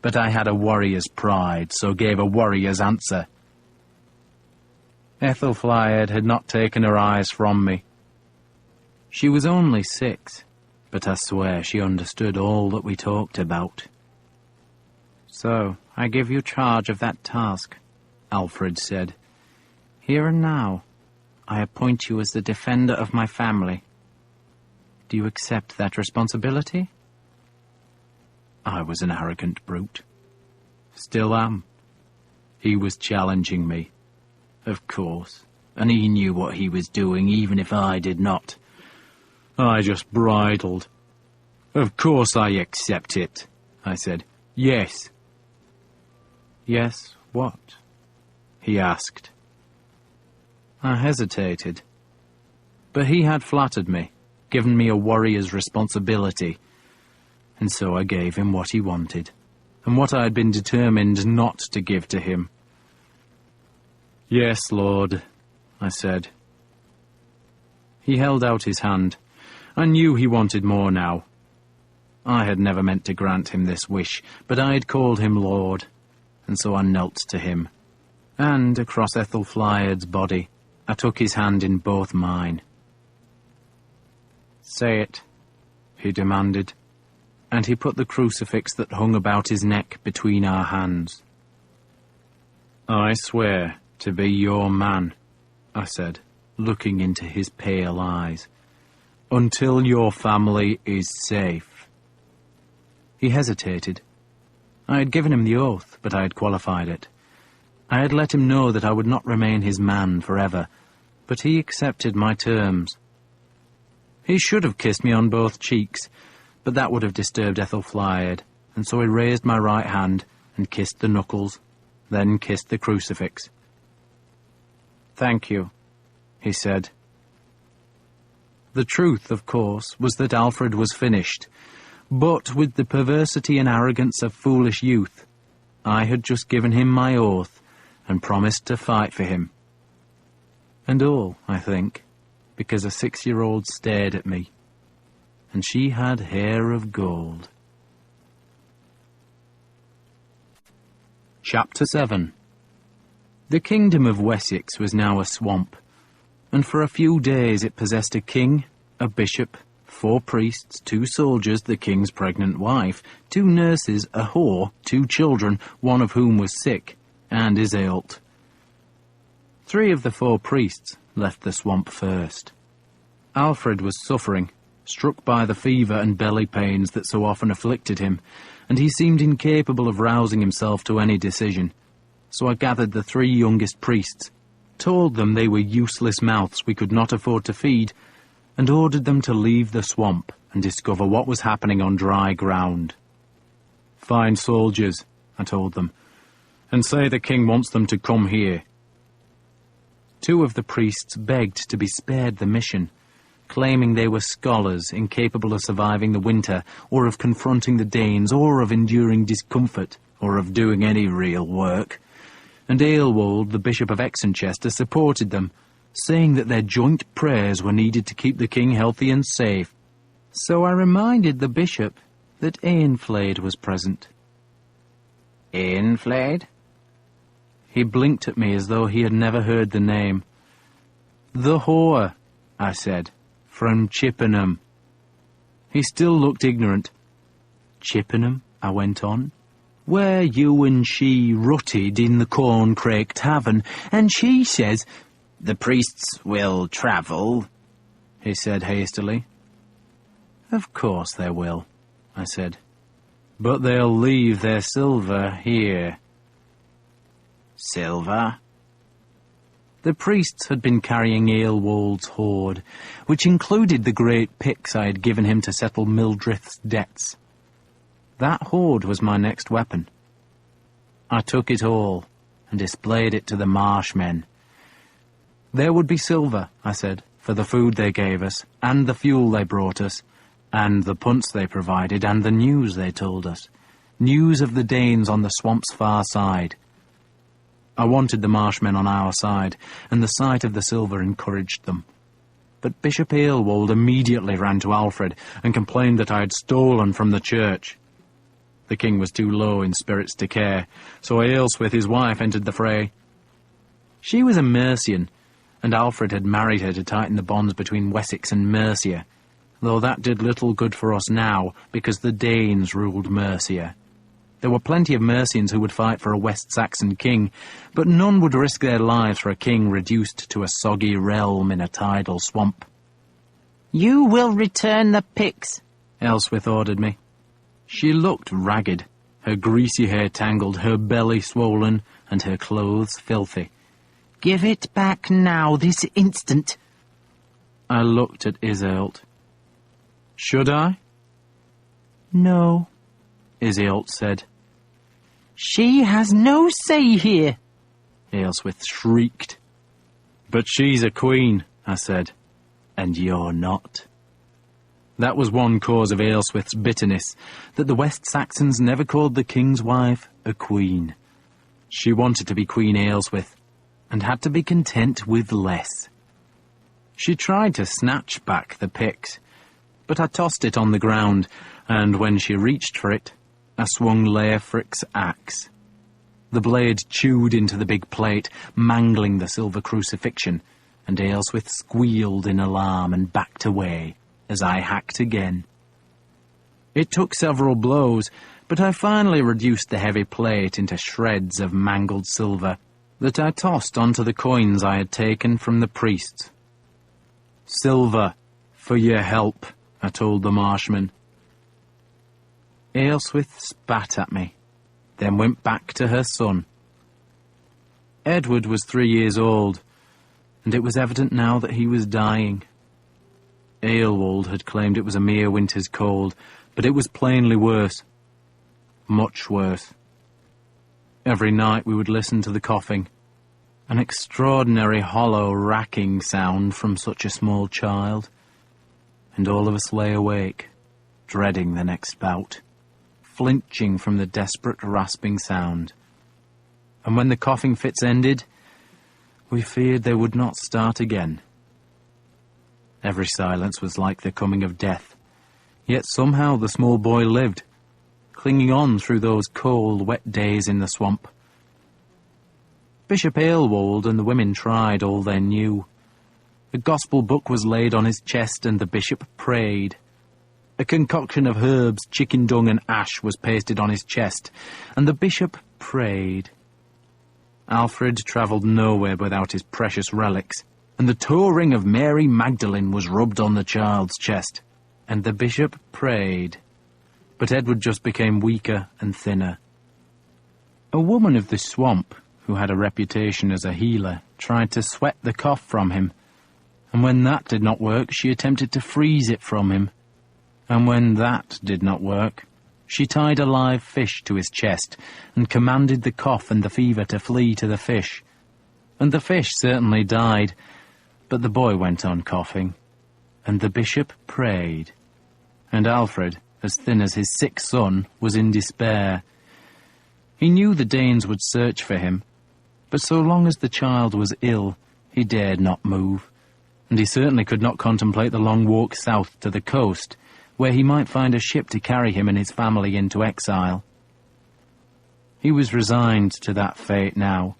But I had a warrior's pride, so gave a warrior's answer. Ethelflaed had not taken her eyes from me. She was only 6, but I swear she understood all that we talked about. So, I give you charge of that task, Alfred said. Here and now, I appoint you as the defender of my family. Do you accept that responsibility? I was an arrogant brute. Still am. He was challenging me. Of course. And he knew what he was doing, even if I did not. I just bridled. Of course I accept it, I said. Yes. Yes, what? He asked. I hesitated. But he had flattered me, given me a warrior's responsibility, and so I gave him what he wanted, and what I had been determined not to give to him. Yes, Lord, I said. He held out his hand. I knew he wanted more now. I had never meant to grant him this wish, but I had called him lord, and so I knelt to him. And across Ethelflaed's body, I took his hand in both mine. "Say it," he demanded, and he put the crucifix that hung about his neck between our hands. "I swear to be your man," I said, looking into his pale eyes, "until your family is safe." He hesitated. I had given him the oath, but I had qualified it. I had let him know that I would not remain his man forever, but he accepted my terms. He should have kissed me on both cheeks, but that would have disturbed Ethelflaed, and so he raised my right hand and kissed the knuckles, then kissed the crucifix. "Thank you," he said. The truth, of course, was that Alfred was finished, but with the perversity and arrogance of foolish youth, I had just given him my oath and promised to fight for him. And all, I think, because a 6-year-old stared at me, and she had hair of gold. Chapter 7. The kingdom of Wessex was now a swamp, and for a few days it possessed a king, a bishop, 4 priests, 2 soldiers, the king's pregnant wife, 2 nurses, a whore, 2 children, one of whom was sick, and Iseult. 3 of the 4 priests left the swamp first. Alfred was suffering, struck by the fever and belly pains that so often afflicted him, and he seemed incapable of rousing himself to any decision. So I gathered the 3 youngest priests, told them they were useless mouths we could not afford to feed, and ordered them to leave the swamp and discover what was happening on dry ground. "Find soldiers," I told them, "and say the king wants them to come here." 2 of the priests begged to be spared the mission, claiming they were scholars incapable of surviving the winter, or of confronting the Danes, or of enduring discomfort, or of doing any real work. And Aelwold, the Bishop of Exenchester, supported them, saying that their joint prayers were needed to keep the king healthy and safe. So I reminded the bishop that Eanflaed was present. "Eanflaed?" He blinked at me as though he had never heard the name. "The whore," I said, "from Chippenham." He still looked ignorant. "Chippenham," I went on, "where you and she rutted in the Corncrake Tavern, and she says—" "The priests will travel," he said hastily. "Of course they will," I said, "but they'll leave their silver here." "Silver?" The priests had been carrying Aelwold's hoard, which included the great picks I had given him to settle Mildrith's debts. That hoard was my next weapon. I took it all and displayed it to the marshmen. There would be silver, I said, for the food they gave us, and the fuel they brought us, and the punts they provided, and the news they told us. News of the Danes on the swamp's far side. I wanted the marshmen on our side, and the sight of the silver encouraged them. But Bishop Aelwold immediately ran to Alfred and complained that I had stolen from the church. The king was too low in spirits to care, so Aelswith, his wife, entered the fray. She was a Mercian, and Alfred had married her to tighten the bonds between Wessex and Mercia, though that did little good for us now, because the Danes ruled Mercia. There were plenty of Mercians who would fight for a West Saxon king, but none would risk their lives for a king reduced to a soggy realm in a tidal swamp. "You will return the picks," Aelswith ordered me. She looked ragged, her greasy hair tangled, her belly swollen, and her clothes filthy. "Give it back now, this instant." I looked at Iseult. "Should I?" "No," Iseult said. "She has no say here," Aelswith shrieked. "But she's a queen," I said, "and you're not." That was one cause of Aelswith's bitterness, that the West Saxons never called the king's wife a queen. She wanted to be Queen Aelswith, and had to be content with less. She tried to snatch back the picks, but I tossed it on the ground, and when she reached for it, I swung Leofric's axe. The blade chewed into the big plate, mangling the silver crucifixion, and Aelswith squealed in alarm and backed away as I hacked again. It took several blows, but I finally reduced the heavy plate into shreds of mangled silver that I tossed onto the coins I had taken from the priests. "Silver, for your help," I told the marshman. Aelswith spat at me, then went back to her son. Edward was 3 years old, and it was evident now that he was dying. Aelwald had claimed it was a mere winter's cold, but it was plainly worse. Much worse. Every night we would listen to the coughing, an extraordinary hollow racking sound from such a small child, and all of us lay awake, dreading the next bout, flinching from the desperate rasping sound. And when the coughing fits ended, we feared they would not start again. Every silence was like the coming of death, yet somehow the small boy lived, clinging on through those cold, wet days in the swamp. Bishop Aelwald and the women tried all they knew. The gospel book was laid on his chest and the bishop prayed. A concoction of herbs, chicken dung and ash was pasted on his chest, and the bishop prayed. Alfred travelled nowhere without his precious relics, and the toe ring of Mary Magdalene was rubbed on the child's chest, and the bishop prayed. But Edward just became weaker and thinner. A woman of the swamp, who had a reputation as a healer, tried to sweat the cough from him, and when that did not work, she attempted to freeze it from him, and when that did not work, she tied a live fish to his chest and commanded the cough and the fever to flee to the fish. And the fish certainly died, but the boy went on coughing, and the bishop prayed, and Alfred, as thin as his sick son, was in despair. He knew the Danes would search for him, but so long as the child was ill, he dared not move, and he certainly could not contemplate the long walk south to the coast, where he might find a ship to carry him and his family into exile. He was resigned to that fate now.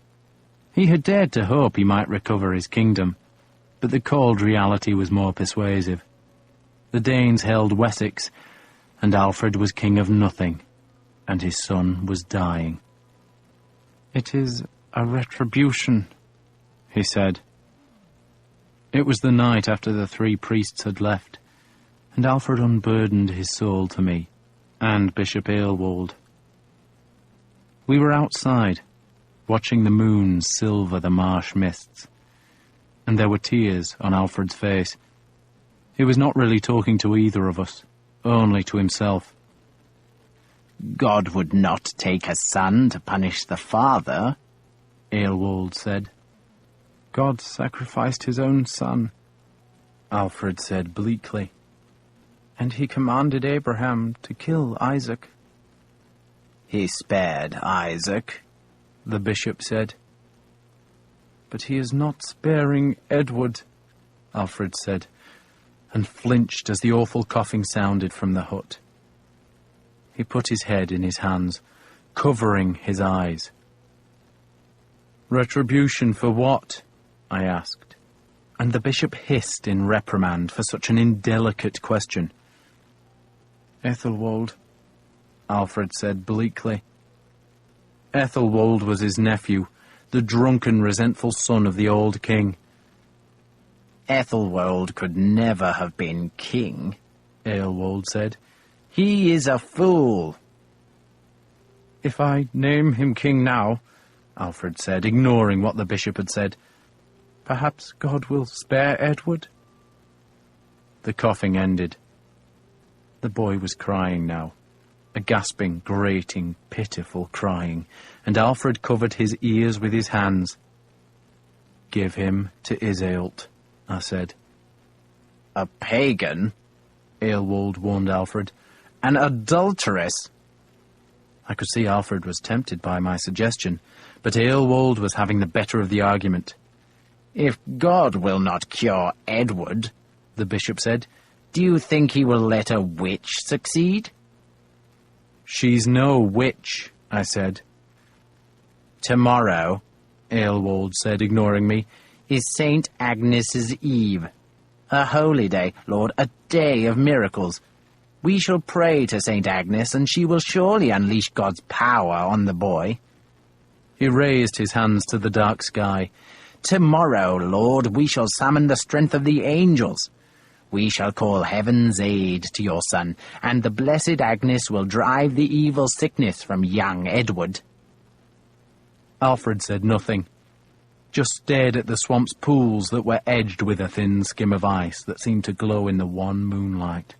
He had dared to hope he might recover his kingdom, but the cold reality was more persuasive. The Danes held Wessex, and Alfred was king of nothing, and his son was dying. "It is a retribution," he said. It was the night after the 3 priests had left, and Alfred unburdened his soul to me, and Bishop Aelwald. We were outside, watching the moon silver the marsh mists, and there were tears on Alfred's face. He was not really talking to either of us, only to himself. "God would not take a son to punish the father," Aelwald said. "God sacrificed his own son," Alfred said bleakly, "and he commanded Abraham to kill Isaac." "He spared Isaac," the bishop said. "But he is not sparing Edward," Alfred said, and flinched as the awful coughing sounded from the hut. He put his head in his hands, covering his eyes. "Retribution for what?" I asked, and the bishop hissed in reprimand for such an indelicate question. "Ethelwald," Alfred said bleakly. Ethelwald was his nephew, the drunken, resentful son of the old king. "Ethelwald could never have been king," Aelwald said. "He is a fool." "If I name him king now," Alfred said, ignoring what the bishop had said, "perhaps God will spare Edward." The coughing ended. The boy was crying now, a gasping, grating, pitiful crying, and Alfred covered his ears with his hands. "Give him to Iseult," I said. "A pagan?" Aelwald warned Alfred. "An adulteress?" I could see Alfred was tempted by my suggestion, but Aelwald was having the better of the argument. "If God will not cure Edward," the bishop said, Do you think he will let a witch succeed? She's no witch, I said. Tomorrow, Aelwald said, ignoring me, is St. Agnes's Eve. A holy day, Lord, a day of miracles. We shall pray to St. Agnes, and she will surely unleash God's power on the boy. He raised his hands to the dark sky. Tomorrow, Lord, we shall summon the strength of the angels. We shall call heaven's aid to your son, and the blessed Agnes will drive the evil sickness from young Edward. Alfred said nothing, just stared at the swamp's pools that were edged with a thin skim of ice that seemed to glow in the wan moonlight.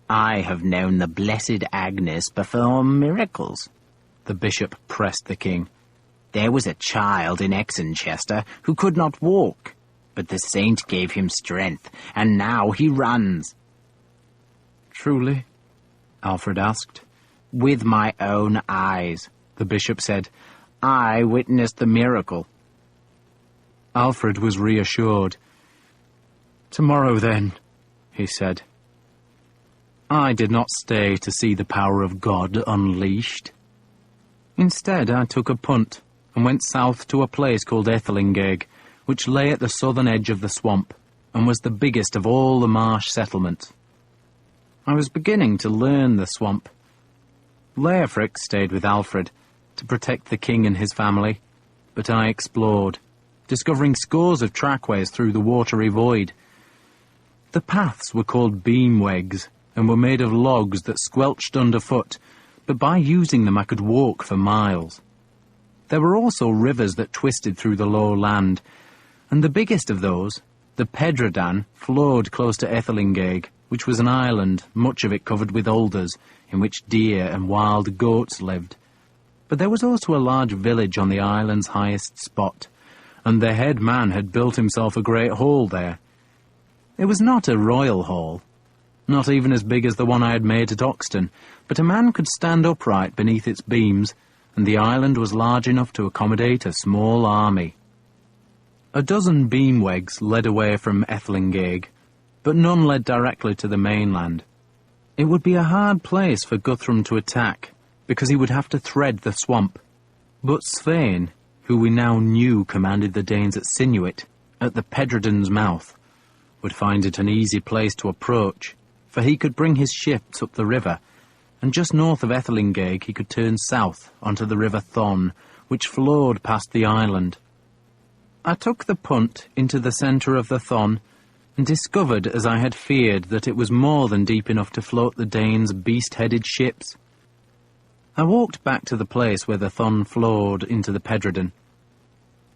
I have known the blessed Agnes perform miracles. The bishop pressed the king. There was a child in Exenchester who could not walk, but the saint gave him strength, and now he runs. Truly? Alfred asked. With my own eyes, the bishop said. I witnessed the miracle. Alfred was reassured. Tomorrow, then, he said. I did not stay to see the power of God unleashed. Instead, I took a punt and went south to a place called Ethelingeg, which lay at the southern edge of the swamp and was the biggest of all the marsh settlements. I was beginning to learn the swamp. Leofric stayed with Alfred to protect the king and his family, but I explored, discovering scores of trackways through the watery void. The paths were called beamwegs and were made of logs that squelched underfoot, but by using them I could walk for miles. There were also rivers that twisted through the low land, and the biggest of those, the Pedradan, flowed close to Ethelingeg, which was an island, much of it covered with alders, in which deer and wild goats lived. But there was also a large village on the island's highest spot, and the head man had built himself a great hall there. It was not a royal hall, not even as big as the one I had made at Oxton, but a man could stand upright beneath its beams, and the island was large enough to accommodate a small army. A dozen beamwegs led away from Ethelingeg, but none led directly to the mainland. It would be a hard place for Guthrum to attack, because he would have to thread the swamp. But Svein, who we now knew commanded the Danes at Sinuit, at the Pedradan's mouth, would find it an easy place to approach, for he could bring his ships up the river, and just north of Ethelingeg he could turn south onto the river Thon, which flowed past the island. I took the punt into the centre of the Thon, and discovered, as I had feared, that it was more than deep enough to float the Danes' beast-headed ships. I walked back to the place where the Thon flowed into the Pedradan.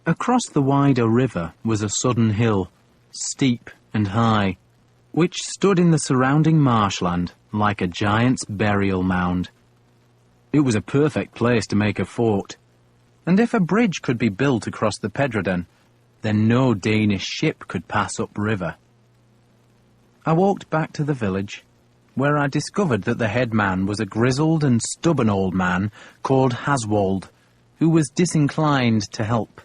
Across the wider river was a sudden hill, steep and high, which stood in the surrounding marshland like a giant's burial mound. It was a perfect place to make a fort, and if a bridge could be built across the Pedradan, then no Danish ship could pass upriver. I walked back to the village, where I discovered that the head man was a grizzled and stubborn old man called Haswold, who was disinclined to help.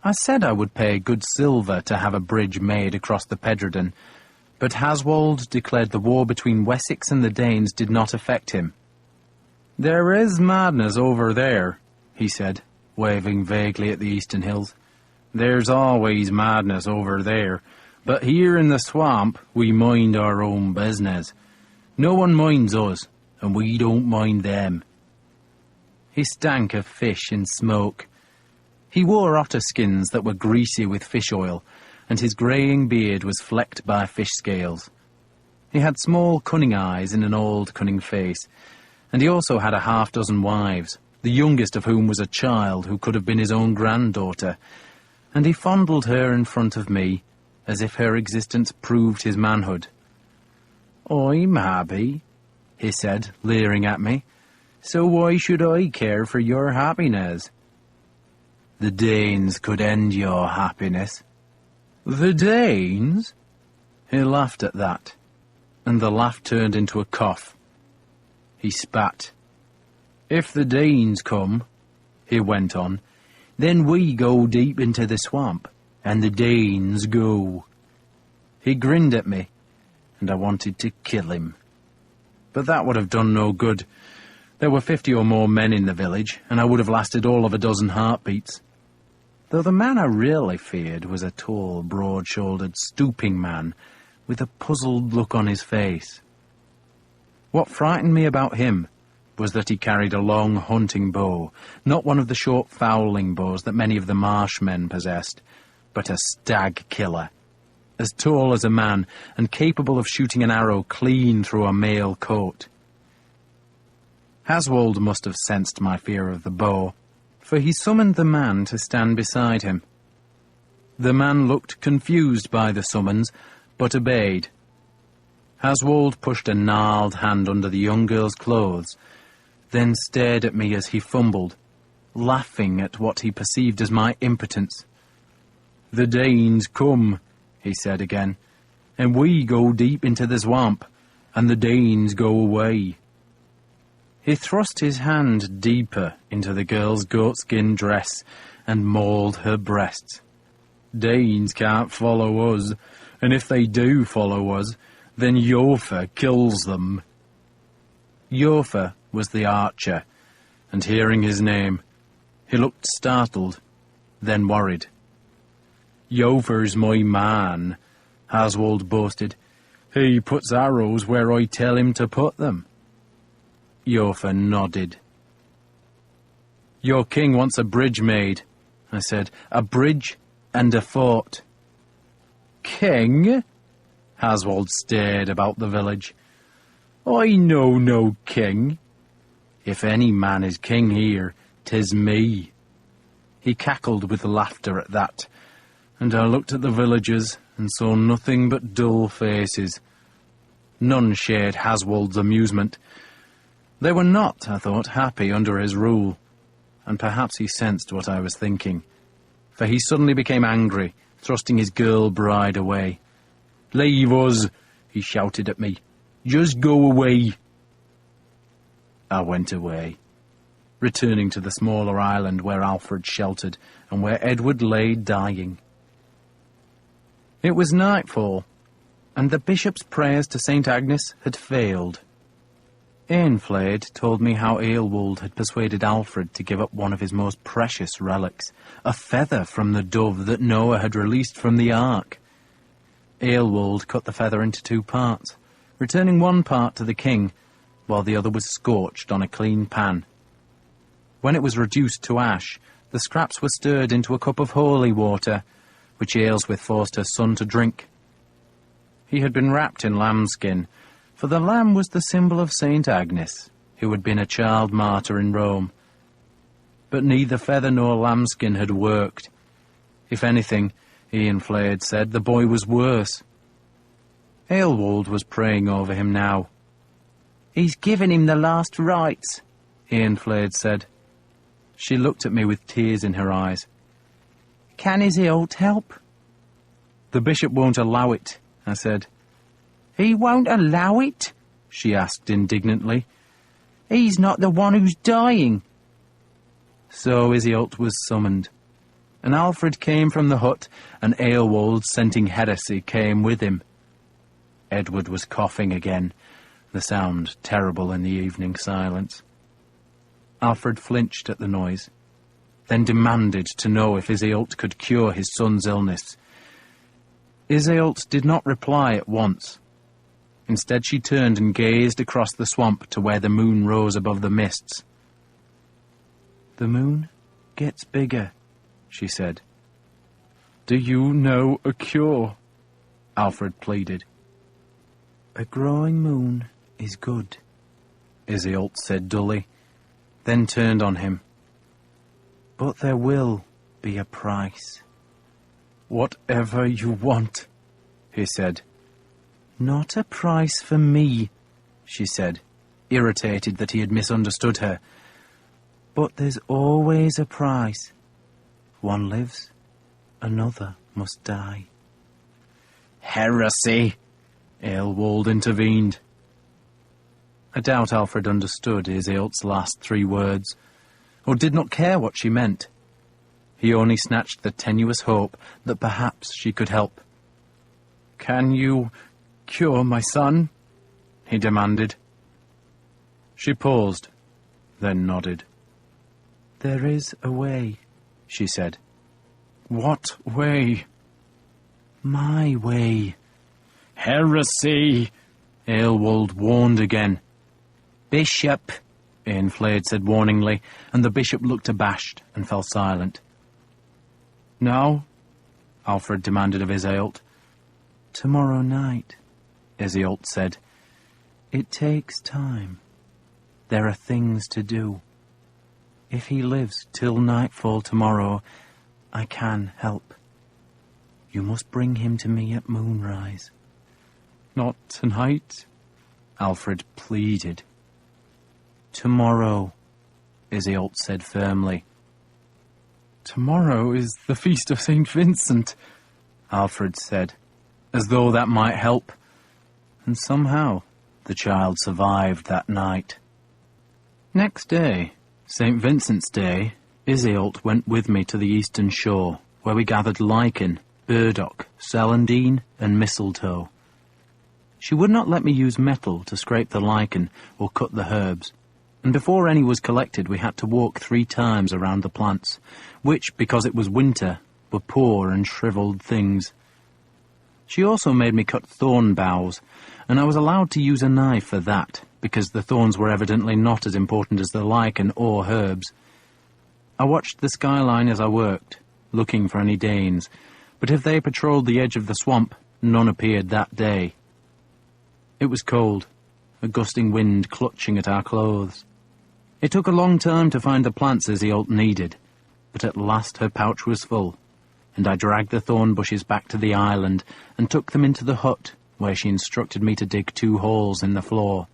I said I would pay good silver to have a bridge made across the Pedradan, but Haswold declared the war between Wessex and the Danes did not affect him. "There is madness over there," he said, waving vaguely at the eastern hills. "There's always madness over there, but here in the swamp we mind our own business. No one minds us, and we don't mind them." He stank of fish and smoke. He wore otter skins that were greasy with fish oil, and his greying beard was flecked by fish scales. He had small, cunning eyes in an old, cunning face, and he also had a half-dozen wives, the youngest of whom was a child who could have been his own granddaughter, and he fondled her in front of me, as if her existence proved his manhood. "I'm happy," he said, leering at me, "so why should I care for your happiness?" "The Danes could end your happiness." "The Danes?" He laughed at that, and the laugh turned into a cough. He spat. "If the Danes come," he went on, "then we go deep into the swamp, and the Danes go." He grinned at me, and I wanted to kill him. But that would have done no good. There were 50 or more men in the village, and I would have lasted all of a dozen heartbeats. Though the man I really feared was a tall, broad-shouldered, stooping man with a puzzled look on his face. What frightened me about him was that he carried a long hunting bow, not one of the short fowling bows that many of the marsh men possessed, but a stag killer, as tall as a man and capable of shooting an arrow clean through a mail coat. Haswold must have sensed my fear of the bow, for he summoned the man to stand beside him. The man looked confused by the summons, but obeyed. Haswold pushed a gnarled hand under the young girl's clothes, then stared at me as he fumbled, laughing at what he perceived as my impotence. "The Danes come," he said again, "and we go deep into the swamp, and the Danes go away." He thrust his hand deeper into the girl's goatskin dress and mauled her breasts. "Danes can't follow us, and if they do follow us, then Yofa kills them." Yofa was the archer, and hearing his name, he looked startled, then worried. "Yofa's my man," Haswold boasted. "He puts arrows where I tell him to put them." Yofa nodded. "Your king wants a bridge made," I said. "A bridge and a fort." "King?" Haswold stared about the village. "I know no king. If any man is king here, 'tis me." He cackled with laughter at that, and I looked at the villagers and saw nothing but dull faces. None shared Haswold's amusement. They were not, I thought, happy under his rule, and perhaps he sensed what I was thinking, for he suddenly became angry, thrusting his girl bride away. "Leave us," he shouted at me. "Just go away." I went away, returning to the smaller island where Alfred sheltered and where Edward lay dying. It was nightfall, and the bishop's prayers to St. Agnes had failed. Eanfled told me how Aelwold had persuaded Alfred to give up one of his most precious relics, a feather from the dove that Noah had released from the ark. Aelwold cut the feather into 2 parts, returning one part to the king, while the other was scorched on a clean pan. When it was reduced to ash, the scraps were stirred into a cup of holy water, which Aelswith forced her son to drink. He had been wrapped in lambskin, for the lamb was the symbol of St. Agnes, who had been a child martyr in Rome. But neither feather nor lambskin had worked. If anything, Eanfled said, the boy was worse. Aelwold was praying over him now. "He's given him the last rites," Eanfled said. She looked at me with tears in her eyes. "Can his Ealt help?" "The bishop won't allow it," I said. "He won't allow it?" she asked indignantly. "He's not the one who's dying." So Iseult was summoned, and Alfred came from the hut, and Aelwold, scenting heresy, came with him. Edward was coughing again, the sound terrible in the evening silence. Alfred flinched at the noise, then demanded to know if Iseult could cure his son's illness. Iseult did not reply at once. Instead, she turned and gazed across the swamp to where the moon rose above the mists. "The moon gets bigger," she said. "Do you know a cure?" Alfred pleaded. "A growing moon is good," Iseult said dully, then turned on him. "But there will be a price." "Whatever you want," he said. "Not a price for me," she said, irritated that he had misunderstood her. "But there's always a price. One lives, another must die." "Heresy!" Aelwold intervened. I doubt Alfred understood Iseult's last 3 words, or did not care what she meant. He only snatched the tenuous hope that perhaps she could help. "Can you cure, my son?" he demanded. She paused, then nodded. "There is a way," she said. "What way?" "My way." "Heresy!" Aelwald warned again. "Bishop," Eanfled said warningly, and the bishop looked abashed and fell silent. "Now?" Alfred demanded of Iseult. "Tomorrow night," Iseult said. "It takes time. There are things to do. If he lives till nightfall tomorrow, I can help. You must bring him to me at moonrise." "Not tonight?" Alfred pleaded. "Tomorrow," Iseult said firmly. "Tomorrow is the feast of St. Vincent," Alfred said, as though that might help. And somehow the child survived that night. Next day, St. Vincent's Day, Iseult went with me to the eastern shore, where we gathered lichen, burdock, celandine, and mistletoe. She would not let me use metal to scrape the lichen or cut the herbs, and before any was collected we had to walk 3 times around the plants, which, because it was winter, were poor and shriveled things. She also made me cut thorn boughs, and I was allowed to use a knife for that, because the thorns were evidently not as important as the lichen or herbs. I watched the skyline as I worked, looking for any Danes, but if they patrolled the edge of the swamp, none appeared that day. It was cold, a gusting wind clutching at our clothes. It took a long time to find the plants Iseult needed, but at last her pouch was full, and I dragged the thorn bushes back to the island and took them into the hut, where she instructed me to dig 2 holes in the floor.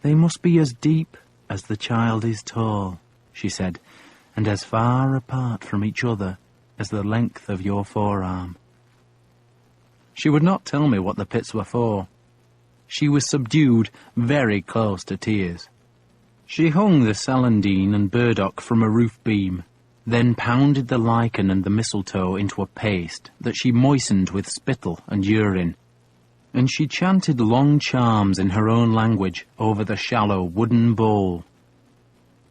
"They must be as deep as the child is tall," she said, "and as far apart from each other as the length of your forearm." She would not tell me what the pits were for. She was subdued, very close to tears. She hung the celandine and burdock from a roof beam, then pounded the lichen and the mistletoe into a paste that she moistened with spittle and urine, and she chanted long charms in her own language over the shallow wooden bowl.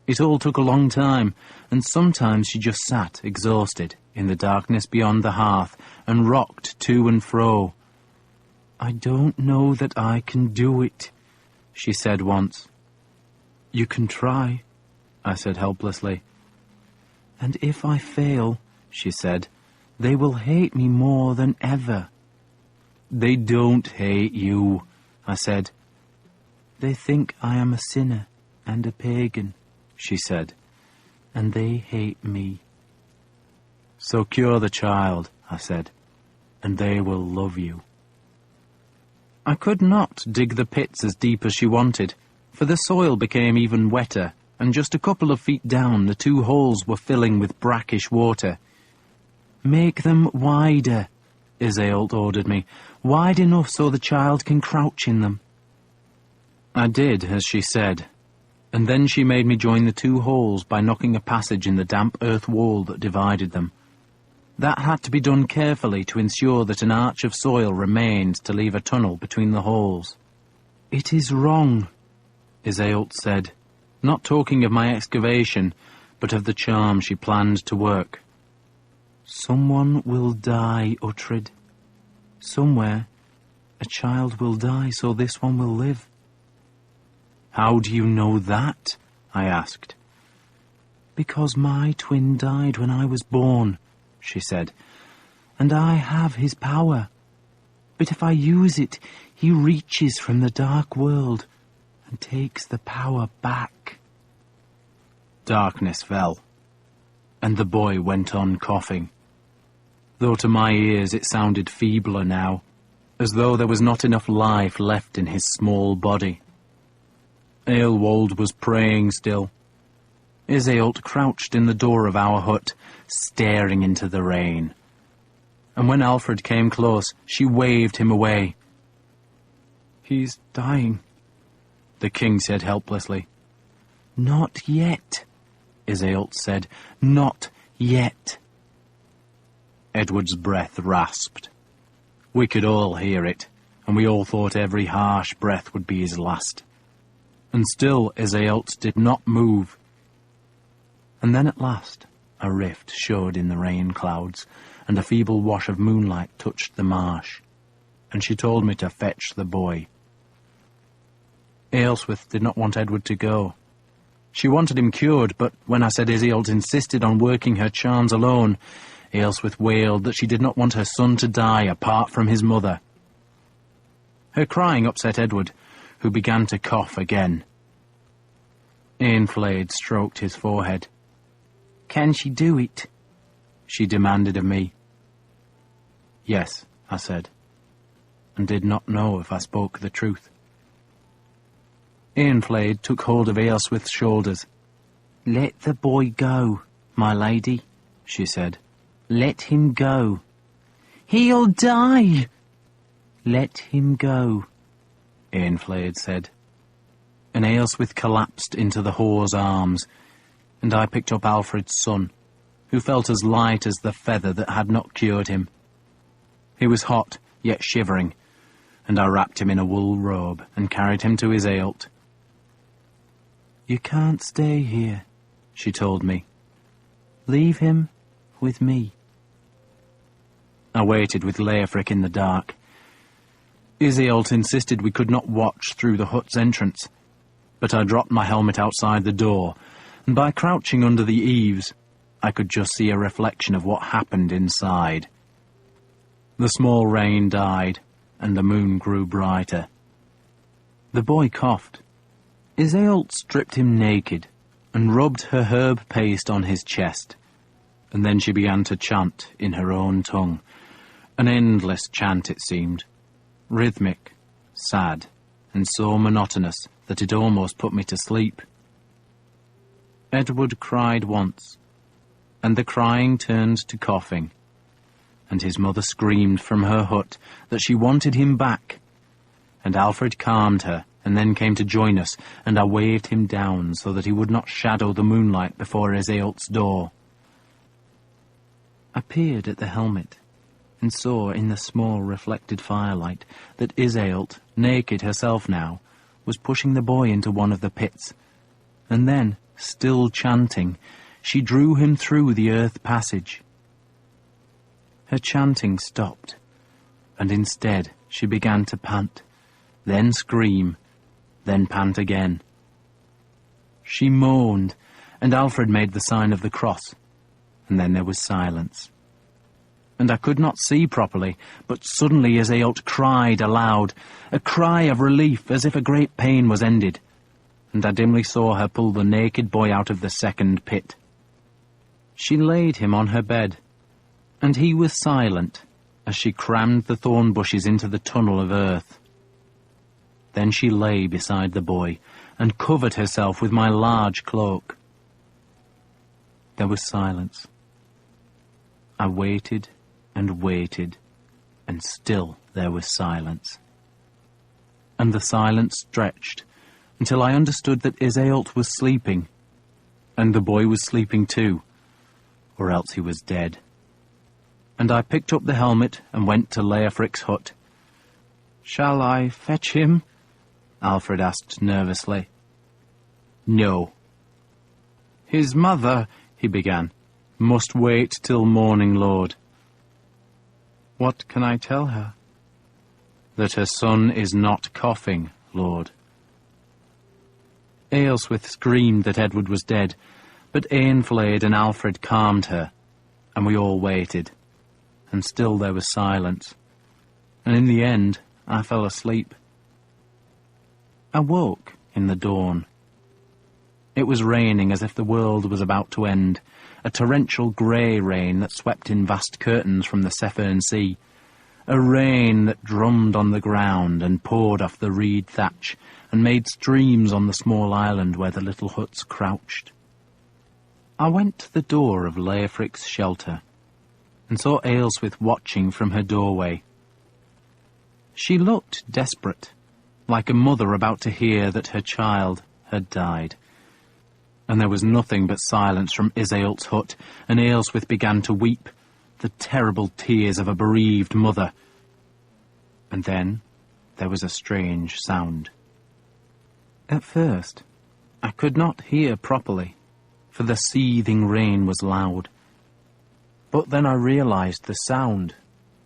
It all took a long time, and sometimes she just sat, exhausted, in the darkness beyond the hearth, and rocked to and fro. "I don't know that I can do it," she said once. "You can try," I said helplessly. "And if I fail," she said, "they will hate me more than ever." "They don't hate you," I said. "They think I am a sinner and a pagan," she said, "and they hate me." "So cure the child," I said, "and they will love you." I could not dig the pits as deep as she wanted, for the soil became even wetter, and just a couple of feet down the 2 holes were filling with brackish water. "Make them wider," Iseult ordered me, "wide enough so the child can crouch in them." I did as she said, and then she made me join the 2 holes by knocking a passage in the damp earth wall that divided them. That had to be done carefully to ensure that an arch of soil remained to leave a tunnel between the holes. "It is wrong," Iseult said, not talking of my excavation, but of the charm she planned to work. "Someone will die, Uhtred. Somewhere, a child will die so this one will live." "How do you know that?" I asked. "Because my twin died when I was born," she said, "and I have his power. But if I use it, he reaches from the dark world and takes the power back." Darkness fell, and the boy went on coughing, though to my ears it sounded feebler now, as though there was not enough life left in his small body. Aelwald was praying still. Iseult crouched in the door of our hut, staring into the rain. And when Alfred came close, she waved him away. "He's dying," the king said helplessly. "Not yet," Iseult said. "Not yet." Edward's breath rasped. We could all hear it, and we all thought every harsh breath would be his last. And still Iseult did not move. And then at last a rift showed in the rain clouds, and a feeble wash of moonlight touched the marsh, and she told me to fetch the boy. Aelswith did not want Edward to go. She wanted him cured, but when I said Iseult insisted on working her charms alone, Aelswith wailed that she did not want her son to die apart from his mother. Her crying upset Edward, who began to cough again. Eanfled stroked his forehead. "Can she do it?" she demanded of me. "Yes," I said, and did not know if I spoke the truth. Eanfled took hold of Aelswith's shoulders. "Let the boy go, my lady," she said. "Let him go." "He'll die!" "Let him go," Eanfled said. And Aelswith collapsed into the whore's arms, and I picked up Alfred's son, who felt as light as the feather that had not cured him. He was hot, yet shivering, and I wrapped him in a wool robe and carried him to Iseult. "You can't stay here," she told me. "Leave him with me." I waited with Leofric in the dark. Iseult insisted we could not watch through the hut's entrance, but I dropped my helmet outside the door, and by crouching under the eaves, I could just see a reflection of what happened inside. The small rain died, and the moon grew brighter. The boy coughed. Iseult stripped him naked and rubbed her herb paste on his chest, and then she began to chant in her own tongue, an endless chant it seemed, rhythmic, sad, and so monotonous that it almost put me to sleep. Edward cried once, and the crying turned to coughing, and his mother screamed from her hut that she wanted him back, and Alfred calmed her and then came to join us, and I waved him down so that he would not shadow the moonlight before Iseult's door. I peered at the helmet and saw in the small reflected firelight that Iseult, naked herself now, was pushing the boy into one of the pits, and then, still chanting, she drew him through the earth passage. Her chanting stopped, and instead she began to pant, then scream, then pant again. She moaned, and Alfred made the sign of the cross, and then there was silence. And I could not see properly, but suddenly Iseult cried aloud, a cry of relief as if a great pain was ended, and I dimly saw her pull the naked boy out of the second pit. She laid him on her bed, and he was silent as she crammed the thorn bushes into the tunnel of earth. Then she lay beside the boy and covered herself with my large cloak. There was silence. I waited and waited, and still there was silence. And the silence stretched until I understood that Iseult was sleeping, and the boy was sleeping too, or else he was dead. And I picked up the helmet and went to Leofric's hut. "Shall I fetch him?" Alfred asked nervously. "No." "His mother," he began, "must wait till morning, Lord." "What can I tell her?" "That her son is not coughing, Lord." Aelswith screamed that Edward was dead, but Eanfled and Alfred calmed her, and we all waited, and still there was silence, and in the end I fell asleep. I woke in the dawn. It was raining as if the world was about to end, a torrential grey rain that swept in vast curtains from the Severn Sea, a rain that drummed on the ground and poured off the reed thatch and made streams on the small island where the little huts crouched. I went to the door of Leofric's shelter and saw Aelswith watching from her doorway. She looked desperate, like a mother about to hear that her child had died. And there was nothing but silence from Iseult's hut, and Aelswith began to weep, the terrible tears of a bereaved mother. And then there was a strange sound. At first, I could not hear properly, for the seething rain was loud. But then I realized the sound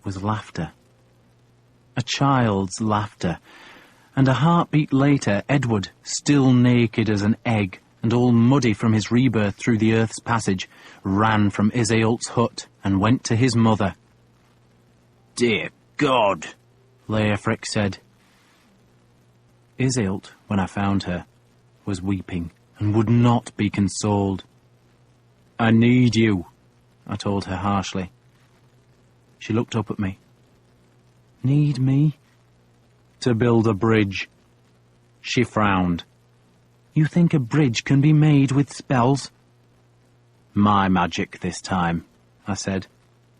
was laughter. A child's laughter, and a heartbeat later, Edward, still naked as an egg and all muddy from his rebirth through the earth's passage, ran from Iseult's hut and went to his mother. "Dear God," Leofric said. Iseult, when I found her, was weeping and would not be consoled. "I need you," I told her harshly. She looked up at me. "Need me?" "To build a bridge." She frowned. "You think a bridge can be made with spells?" "My magic this time," I said.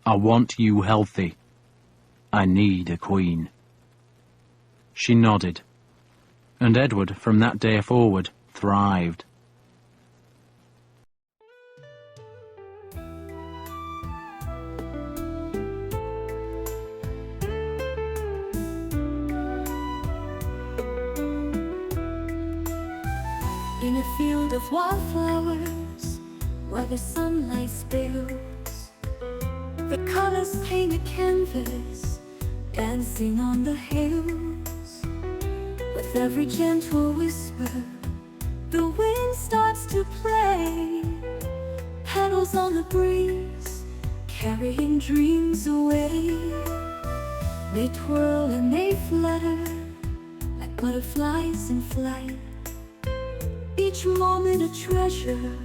"I want you healthy. I need a queen." She nodded, and Edward, from that day forward, thrived. In a field of wildflowers, where the sunlight spills, the colors paint a canvas, dancing on the hills. With every gentle whisper, the wind starts to play. Petals on the breeze, carrying dreams away. They twirl and they flutter, like butterflies in flight. Each moment a treasure,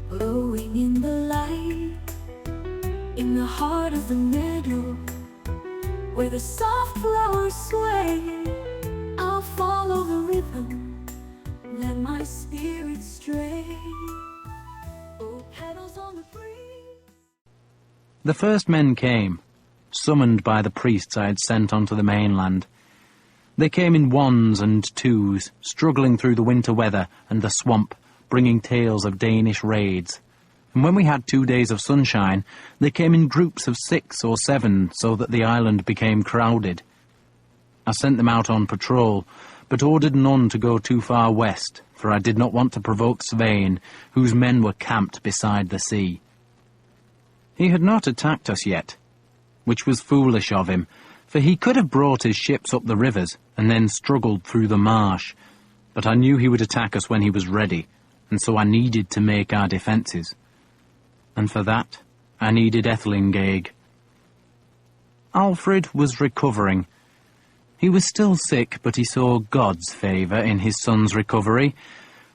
glowing in the light. In the heart of the meadow, where the soft flowers sway, I'll follow the rhythm, let my spirit stray. Oh, petals on the breeze. The first men came, summoned by the priests I had sent onto the mainland. They came in ones and twos, struggling through the winter weather and the swamp, bringing tales of Danish raids. And when we had 2 days of sunshine, they came in groups of 6 or 7, so that the island became crowded. I sent them out on patrol, but ordered none to go too far west, for I did not want to provoke Svein, whose men were camped beside the sea. He had not attacked us yet, which was foolish of him, for he could have brought his ships up the rivers and then struggled through the marsh. But I knew he would attack us when he was ready, and so I needed to make our defences. And for that, I needed Æthelinghaeg. Alfred was recovering. He was still sick, but he saw God's favour in his son's recovery,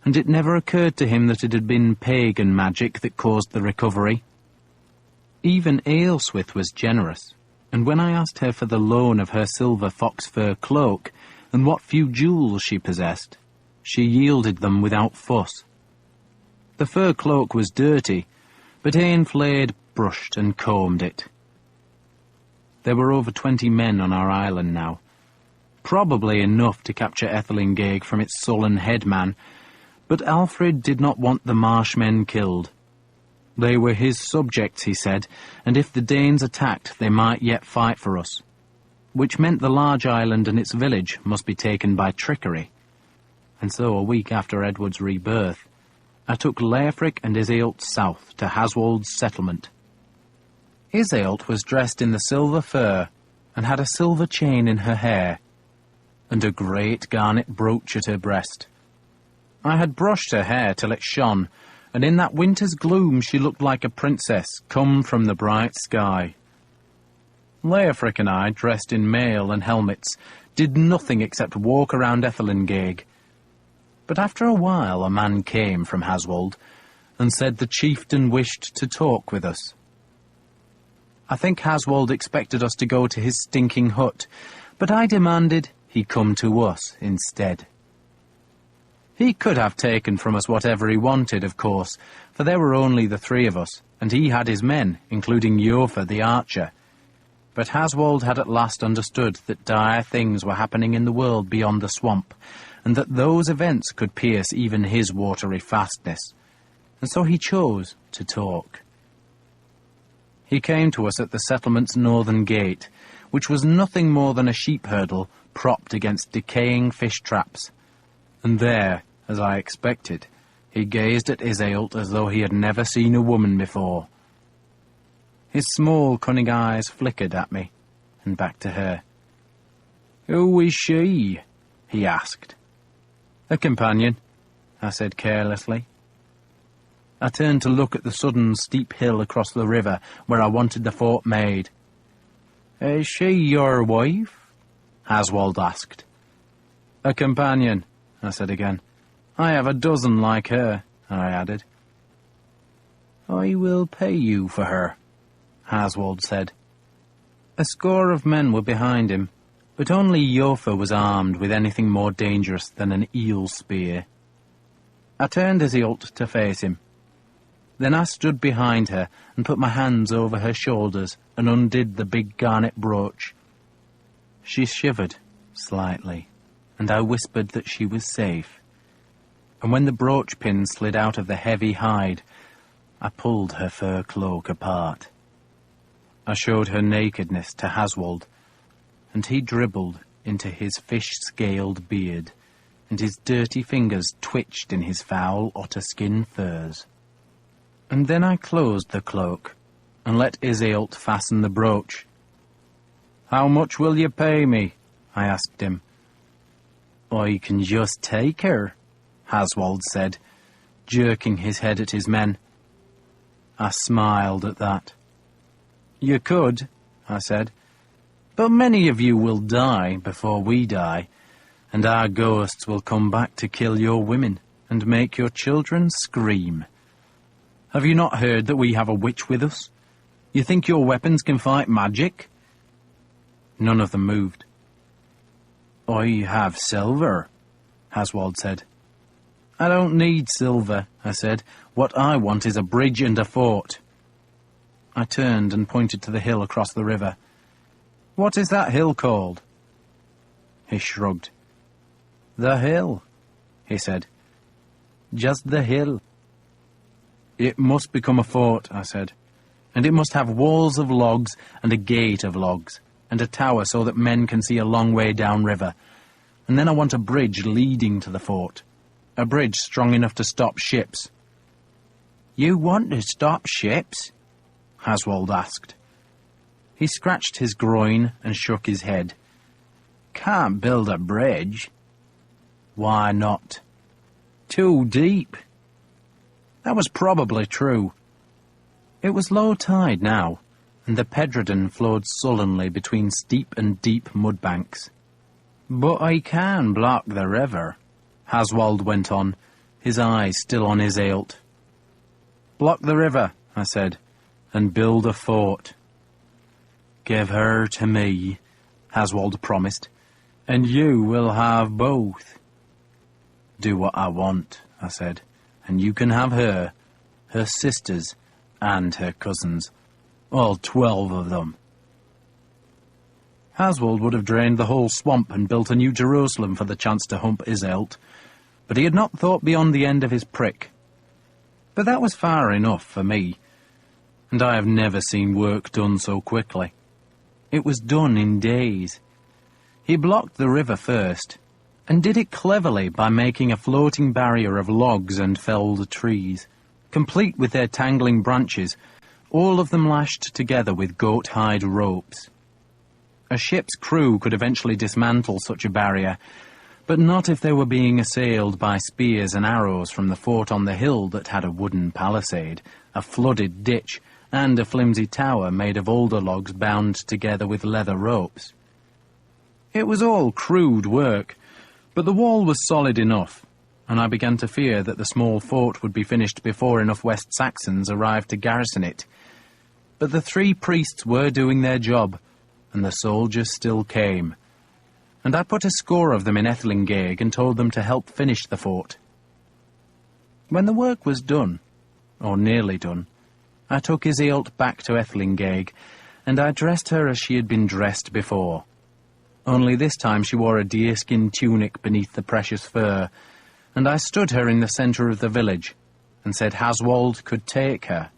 and it never occurred to him that it had been pagan magic that caused the recovery. Even Aelswith was generous, and when I asked her for the loan of her silver fox fur cloak and what few jewels she possessed, she yielded them without fuss. The fur cloak was dirty, but Eanfled brushed and combed it. There were over 20 men on our island now, probably enough to capture Æthelinghaeg from its sullen headman, but Alfred did not want the marshmen killed. They were his subjects, he said, and if the Danes attacked, they might yet fight for us, which meant the large island and its village must be taken by trickery. And so, a week after Edward's rebirth, I took Leofric and Iseult south to Haswold's settlement. Iseult was dressed in the silver fur and had a silver chain in her hair and a great garnet brooch at her breast. I had brushed her hair till it shone, and in that winter's gloom she looked like a princess come from the bright sky. Leofric and I, dressed in mail and helmets, did nothing except walk around Æthelinghaeg. But after a while a man came from Haswold and said the chieftain wished to talk with us. I think Haswold expected us to go to his stinking hut, but I demanded he come to us instead. He could have taken from us whatever he wanted, of course, for there were only the 3 of us, and he had his men, including Eofor the archer. But Haswold had at last understood that dire things were happening in the world beyond the swamp, and that those events could pierce even his watery fastness, and so he chose to talk. He came to us at the settlement's northern gate, which was nothing more than a sheep hurdle, propped against decaying fish traps. And there, as I expected, he gazed at Iseult as though he had never seen a woman before. His small, cunning eyes flickered at me, and back to her. "Who is she?" he asked. "A companion," I said carelessly. I turned to look at the sudden steep hill across the river where I wanted the fort made. "Is she your wife?" Haswald asked. "A companion," I said again. "I have a dozen like her," I added. "I will pay you for her," Haswald said. A score of men were behind him, but only Yofa was armed with anything more dangerous than an eel spear. I turned Iseult to face him. Then I stood behind her and put my hands over her shoulders and undid the big garnet brooch. She shivered slightly, and I whispered that she was safe. And when the brooch pin slid out of the heavy hide, I pulled her fur cloak apart. I showed her nakedness to Haswald, and he dribbled into his fish-scaled beard, and his dirty fingers twitched in his foul otter-skin furs. And then I closed the cloak, and let Iseult fasten the brooch. "How much will you pay me?" I asked him. "I can just take her," Haswald said, jerking his head at his men. I smiled at that. "You could," I said, "but many of you will die before we die, and our ghosts will come back to kill your women and make your children scream. Have you not heard that we have a witch with us? You think your weapons can fight magic?" None of them moved. "I have silver," Haswald said. "I don't need silver," I said. "What I want is a bridge and a fort." I turned and pointed to the hill across the river. "What is that hill called?" He shrugged. "The hill," he said. "Just the hill." "It must become a fort," I said, "and it must have walls of logs and a gate of logs and a tower so that men can see a long way downriver. And then I want a bridge leading to the fort, a bridge strong enough to stop ships." "You want to stop ships?" Haswald asked. He scratched his groin and shook his head. "Can't build a bridge." "Why not?" "Too deep." That was probably true. It was low tide now, and the Pedredon flowed sullenly between steep and deep mudbanks. "But I can block the river," Haswald went on, his eyes still on Iseult. "Block the river," I said, "and build a fort." "Give her to me," Haswald promised, "and you will have both." "Do what I want," I said, "and you can have her, her sisters, and her cousins, all 12 of them." Haswald would have drained the whole swamp and built a new Jerusalem for the chance to hump Iseult, but he had not thought beyond the end of his prick. But that was far enough for me, and I have never seen work done so quickly. It was done in days. He blocked the river first, and did it cleverly by making a floating barrier of logs and felled trees, complete with their tangling branches, all of them lashed together with goat-hide ropes. A ship's crew could eventually dismantle such a barrier, but not if they were being assailed by spears and arrows from the fort on the hill that had a wooden palisade, a flooded ditch, and a flimsy tower made of alder logs bound together with leather ropes. It was all crude work, but the wall was solid enough, and I began to fear that the small fort would be finished before enough West Saxons arrived to garrison it. But the 3 priests were doing their job, and the soldiers still came, and I put a score of them in Ethelinghaig and told them to help finish the fort. When the work was done, or nearly done, I took Iseult back to Ethelinghaig, and I dressed her as she had been dressed before. Only this time she wore a deerskin tunic beneath the precious fur, and I stood her in the centre of the village, and said Haswald could take her.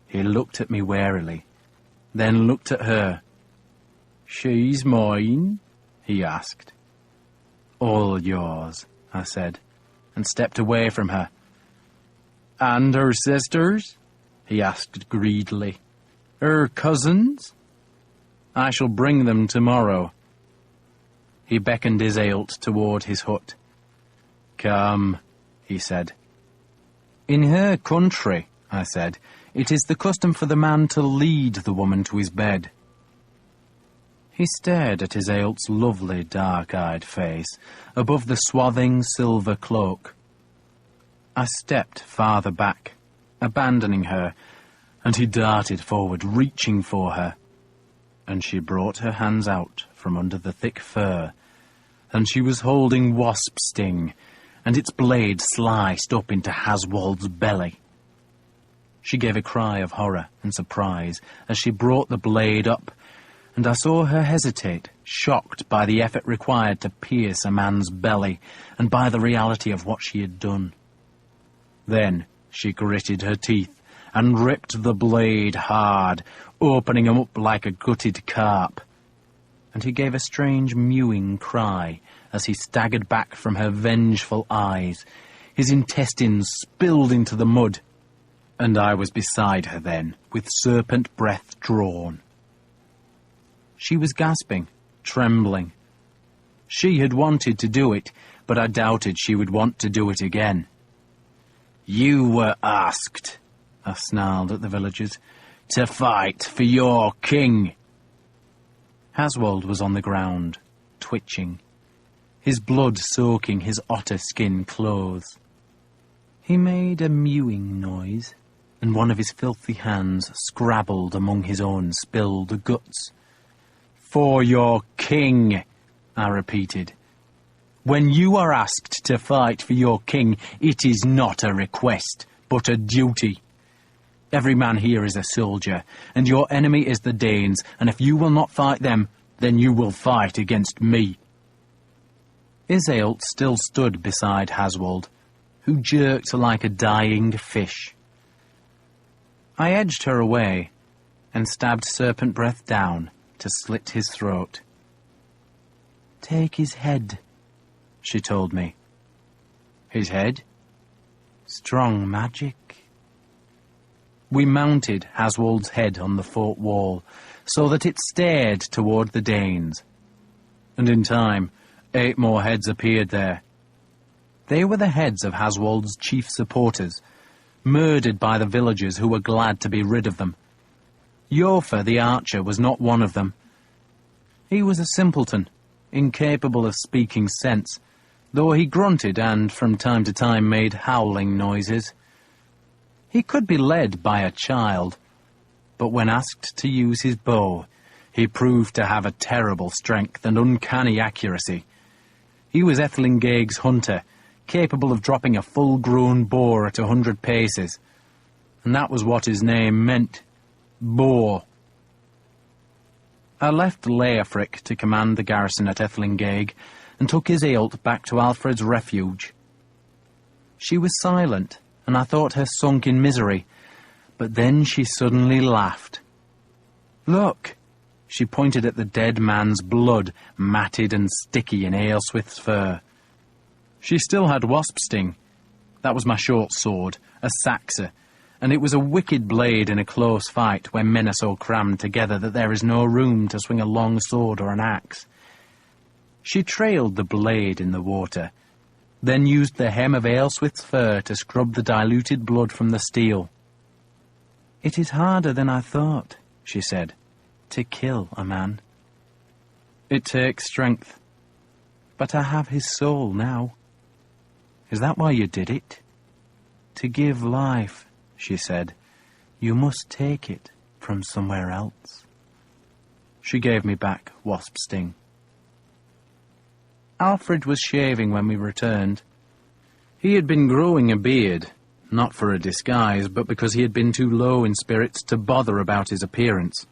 He looked at me warily, then looked at her. "She's mine," he asked. All yours, I said, and stepped away from her. And her sisters? He asked greedily. Her cousins? I shall bring them tomorrow. He beckoned Iseult toward his hut. Come, he said. In her country, I said, it is the custom for the man to lead the woman to his bed. He stared at Iseult's lovely dark-eyed face above the swathing silver cloak. I stepped farther back, abandoning her, and he darted forward, reaching for her. And she brought her hands out from under the thick fur, and she was holding wasp sting, and its blade sliced up into Haswald's belly. She gave a cry of horror and surprise as she brought the blade up, and I saw her hesitate, shocked by the effort required to pierce a man's belly and by the reality of what she had done. Then she gritted her teeth and ripped the blade hard, opening him up like a gutted carp. And he gave a strange mewing cry as he staggered back from her vengeful eyes. His intestines spilled into the mud, and I was beside her then, with serpent breath drawn. She was gasping, trembling. She had wanted to do it, but I doubted she would want to do it again. You were asked, I snarled at the villagers, to fight for your king. Haswald was on the ground, twitching, his blood soaking his otter skin clothes. He made a mewing noise, and one of his filthy hands scrabbled among his own spilled guts. For your king, I repeated. When you are asked to fight for your king, it is not a request, but a duty. Every man here is a soldier, and your enemy is the Danes, and if you will not fight them, then you will fight against me. Iseult still stood beside Haswald, who jerked like a dying fish. I edged her away and stabbed Serpent Breath down to slit his throat. Take his head, she told me. His head? Strong magic. We mounted Haswald's head on the fort wall so that it stared toward the Danes. And in time, 8 more heads appeared there. They were the heads of Haswald's chief supporters, murdered by the villagers who were glad to be rid of them. Yofa the archer was not one of them. He was a simpleton, incapable of speaking sense, though he grunted and from time to time made howling noises. He could be led by a child, but when asked to use his bow, he proved to have a terrible strength and uncanny accuracy. He was Æthelinghaegh's hunter, capable of dropping a full-grown boar at 100 paces, and that was what his name meant, boar. I left Leofric to command the garrison at Æthelinghaegh and took Iseult back to Alfred's refuge. She was silent, and I thought her sunk in misery, but then she suddenly laughed. Look! She pointed at the dead man's blood, matted and sticky in Aelswith's fur. She still had wasp sting. That was my short sword, a saxa, and it was a wicked blade in a close fight when men are so crammed together that there is no room to swing a long sword or an axe. She trailed the blade in the water, then used the hem of Aelswith's fur to scrub the diluted blood from the steel. It is harder than I thought, she said, to kill a man. It takes strength, but I have his soul now. Is that why you did it? To give life, she said, you must take it from somewhere else. She gave me back wasp sting. Alfred was shaving when we returned. He had been growing a beard, not for a disguise, but because he had been too low in spirits to bother about his appearance.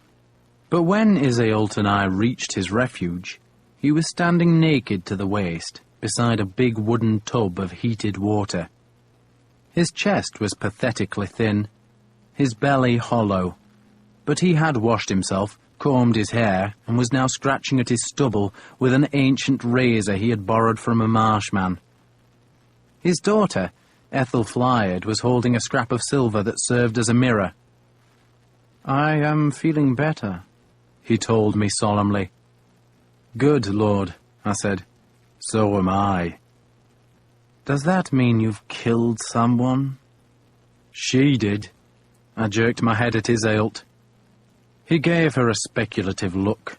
But when Iseult and I reached his refuge, he was standing naked to the waist, beside a big wooden tub of heated water. His chest was pathetically thin, his belly hollow, but he had washed himself combed his hair, and was now scratching at his stubble with an ancient razor he had borrowed from a marshman. His daughter, Ethelflaed, was holding a scrap of silver that served as a mirror. "I am feeling better," he told me solemnly. "Good, Lord," I said. "So am I." "Does that mean you've killed someone?" "She did." I jerked my head at Iseult. He gave her a speculative look.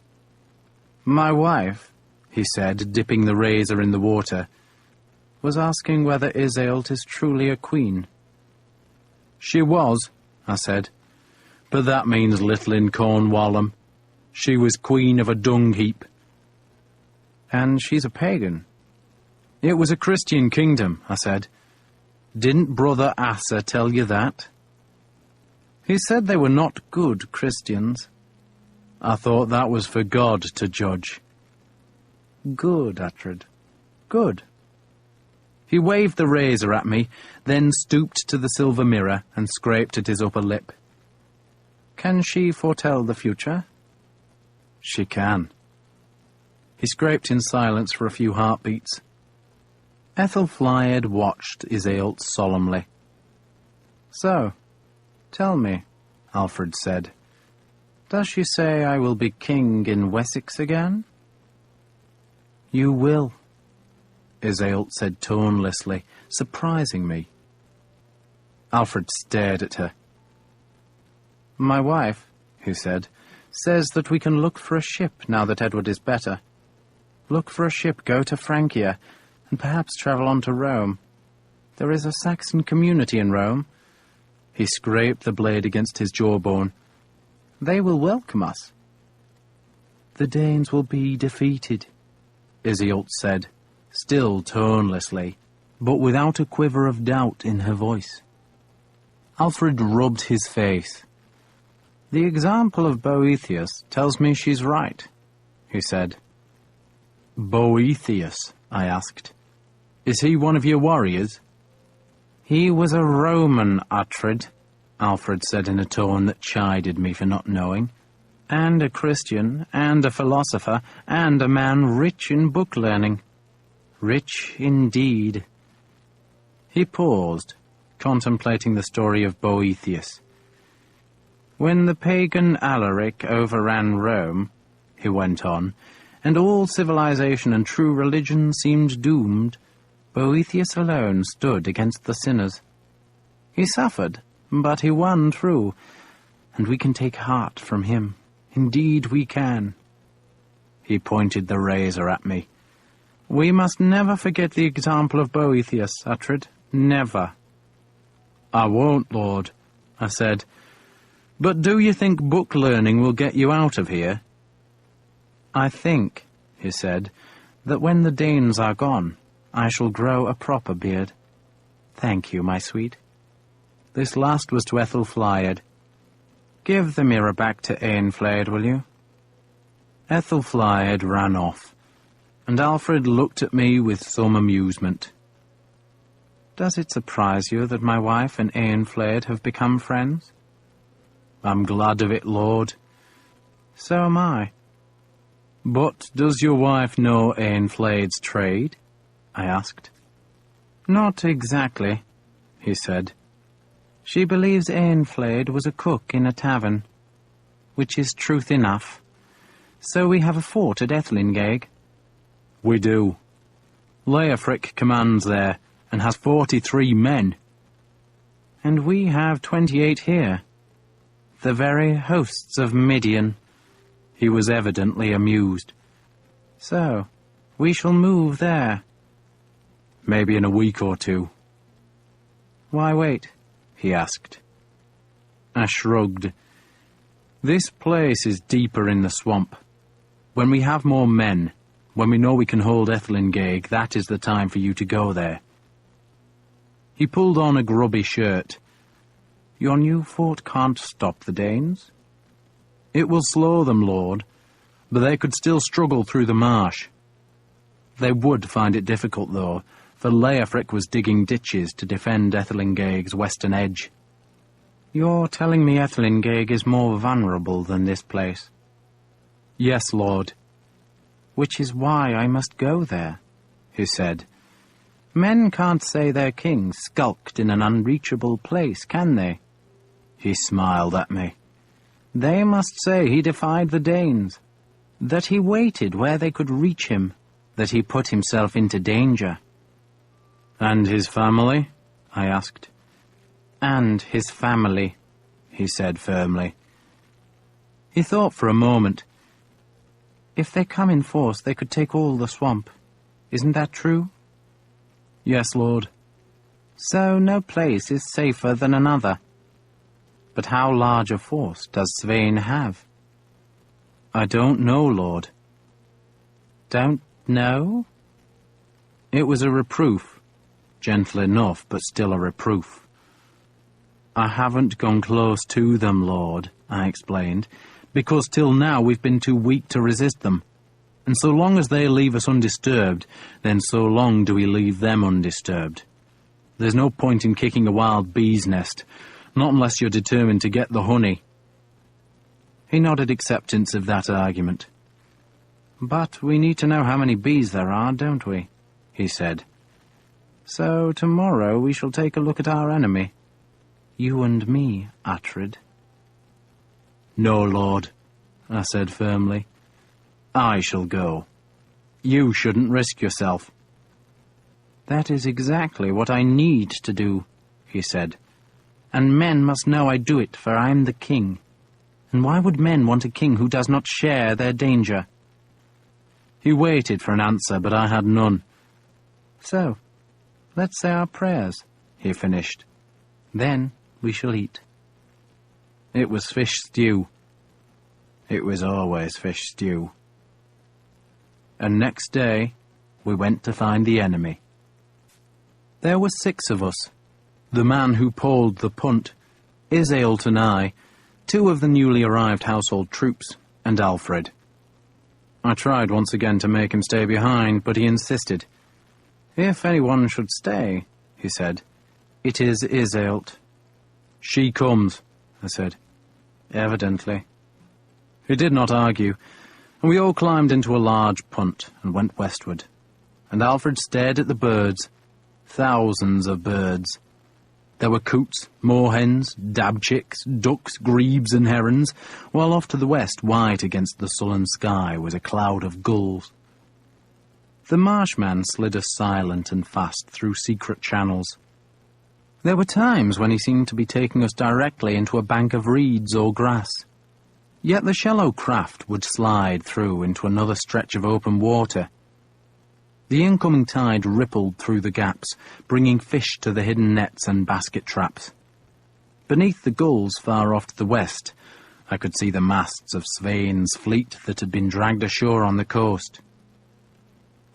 "My wife," he said, dipping the razor in the water, "was asking whether Iseult is truly a queen." "She was," I said, "but that means little in Cornwall. She was queen of a dung heap." "And she's a pagan." "It was a Christian kingdom," I said. "Didn't Brother Asa tell you that?" "He said they were not good Christians." "I thought that was for God to judge." "Good, Uhtred. Good." He waved the razor at me, then stooped to the silver mirror and scraped at his upper lip. "Can she foretell the future?" "She can." He scraped in silence for a few heartbeats. Ethelflaed watched Iseult solemnly. "So, tell me," Alfred said, "does she say I will be king in Wessex again?" "You will," Iseult said tonelessly, surprising me. Alfred stared at her. "My wife," he said, "says that we can look for a ship now that Edward is better. Look for a ship, go to Francia, and perhaps travel on to Rome. There is a Saxon community in Rome." He scraped the blade against his jawbone. "They will welcome us." "The Danes will be defeated," Iseult said, still tonelessly, but without a quiver of doubt in her voice. Alfred rubbed his face. "The example of Boethius tells me she's right," he said. "Boethius?" I asked. "Is he one of your warriors?" "He was a Roman, Uhtred," Alfred said in a tone that chided me for not knowing, "and a Christian, and a philosopher, and a man rich in book learning. Rich indeed." He paused, contemplating the story of Boethius. "When the pagan Alaric overran Rome," he went on, "and all civilization and true religion seemed doomed, Boethius alone stood against the sinners. He suffered, but he won through, and we can take heart from him. Indeed we can." He pointed the razor at me. "We must never forget the example of Boethius, Uhtred. Never." "I won't, Lord," I said. "But do you think book learning will get you out of here?" "I think," he said, "that when the Danes are gone, I shall grow a proper beard. Thank you, my sweet." This last was to Ethelflaed. "Give the mirror back to Eanflaed, will you?" Ethelflaed ran off, and Alfred looked at me with some amusement. "Does it surprise you that my wife and Eanflaed have become friends?" "I'm glad of it, Lord." "So am I." "But does your wife know Eanflaed's trade?" I asked. "Not exactly," he said. "She believes Eanflaed was a cook in a tavern, which is truth enough. So we have a fort at Ethelingeg." "We do. Leofric commands there, and has 43 men." "And we have 28 here. The very hosts of Midian." He was evidently amused. "So, we shall move there." "Maybe in a week or two." "Why wait?" he asked. I shrugged. "This place is deeper in the swamp. When we have more men, when we know we can hold Ethelingeg, that is the time for you to go there." He pulled on a grubby shirt. "Your new fort can't stop the Danes?" "It will slow them, Lord, but they could still struggle through the marsh. They would find it difficult, though, for Leofric was digging ditches to defend Ethelingeg's western edge." "You're telling me Ethelingeg is more vulnerable than this place?" "Yes, Lord." "Which is why I must go there," he said. "Men can't say their king skulked in an unreachable place, can they?" He smiled at me. "They must say he defied the Danes, that he waited where they could reach him, that he put himself into danger." "And his family?" I asked. "And his family," he said firmly. He thought for a moment. "If they come in force, they could take all the swamp. Isn't that true?" "Yes, Lord." "So no place is safer than another. But how large a force does Svein have?" "I don't know, Lord." "Don't know?" It was a reproof, gentle enough, but still a reproof. "I haven't gone close to them, Lord," I explained, "because till now we've been too weak to resist them. And so long as they leave us undisturbed, then so long do we leave them undisturbed. There's no point in kicking a wild bee's nest, not unless you're determined to get the honey." He nodded acceptance of that argument. "But we need to know how many bees there are, don't we?" he said. "So tomorrow we shall take a look at our enemy. You and me, Uhtred." "No, Lord," I said firmly. "I shall go. You shouldn't risk yourself." "That is exactly what I need to do," he said. "And men must know I do it, for I am the king. And why would men want a king who does not share their danger?" He waited for an answer, but I had none. "So, let's say our prayers," he finished. "Then we shall eat." It was fish stew. It was always fish stew. And next day, we went to find the enemy. There were 6 of us. The man who poled the punt, Iseult and I, 2 of the newly arrived household troops, and Alfred. I tried once again to make him stay behind, but he insisted. "If anyone should stay," he said, "it is Iseult." "She comes," I said. "Evidently." He did not argue, and we all climbed into a large punt and went westward. And Alfred stared at the birds. Thousands of birds. There were coots, moorhens, dabchicks, ducks, grebes and herons, while off to the west, white against the sullen sky, was a cloud of gulls. The marshman slid us silent and fast through secret channels. There were times when he seemed to be taking us directly into a bank of reeds or grass. Yet the shallow craft would slide through into another stretch of open water. The incoming tide rippled through the gaps, bringing fish to the hidden nets and basket traps. Beneath the gulls far off to the west, I could see the masts of Svein's fleet that had been dragged ashore on the coast.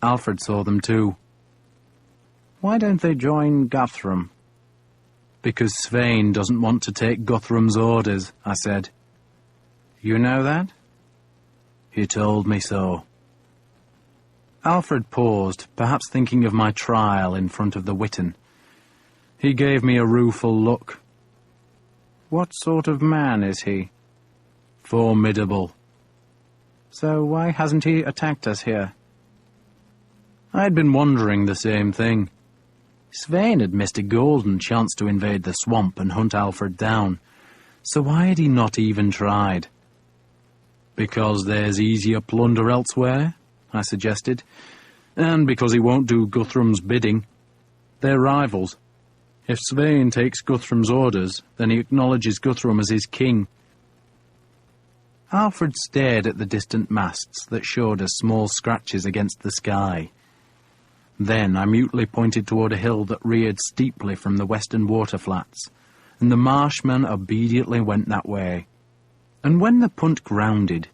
Alfred saw them too. "Why don't they join Guthrum?" "Because Svein doesn't want to take Guthrum's orders," I said. "You know that?" "He told me so." Alfred paused, perhaps thinking of my trial in front of the Witan. He gave me a rueful look. "What sort of man is he?" "Formidable." "So why hasn't he attacked us here?" I had been wondering the same thing. Svein had missed a golden chance to invade the swamp and hunt Alfred down. So why had he not even tried? "Because there's easier plunder elsewhere," I suggested, "and because he won't do Guthrum's bidding. They're rivals. If Svein takes Guthrum's orders, then he acknowledges Guthrum as his king." Alfred stared at the distant masts that showed us small scratches against the sky. Then I mutely pointed toward a hill that reared steeply from the western waterflats, and the marshman obediently went that way. And when the punt grounded,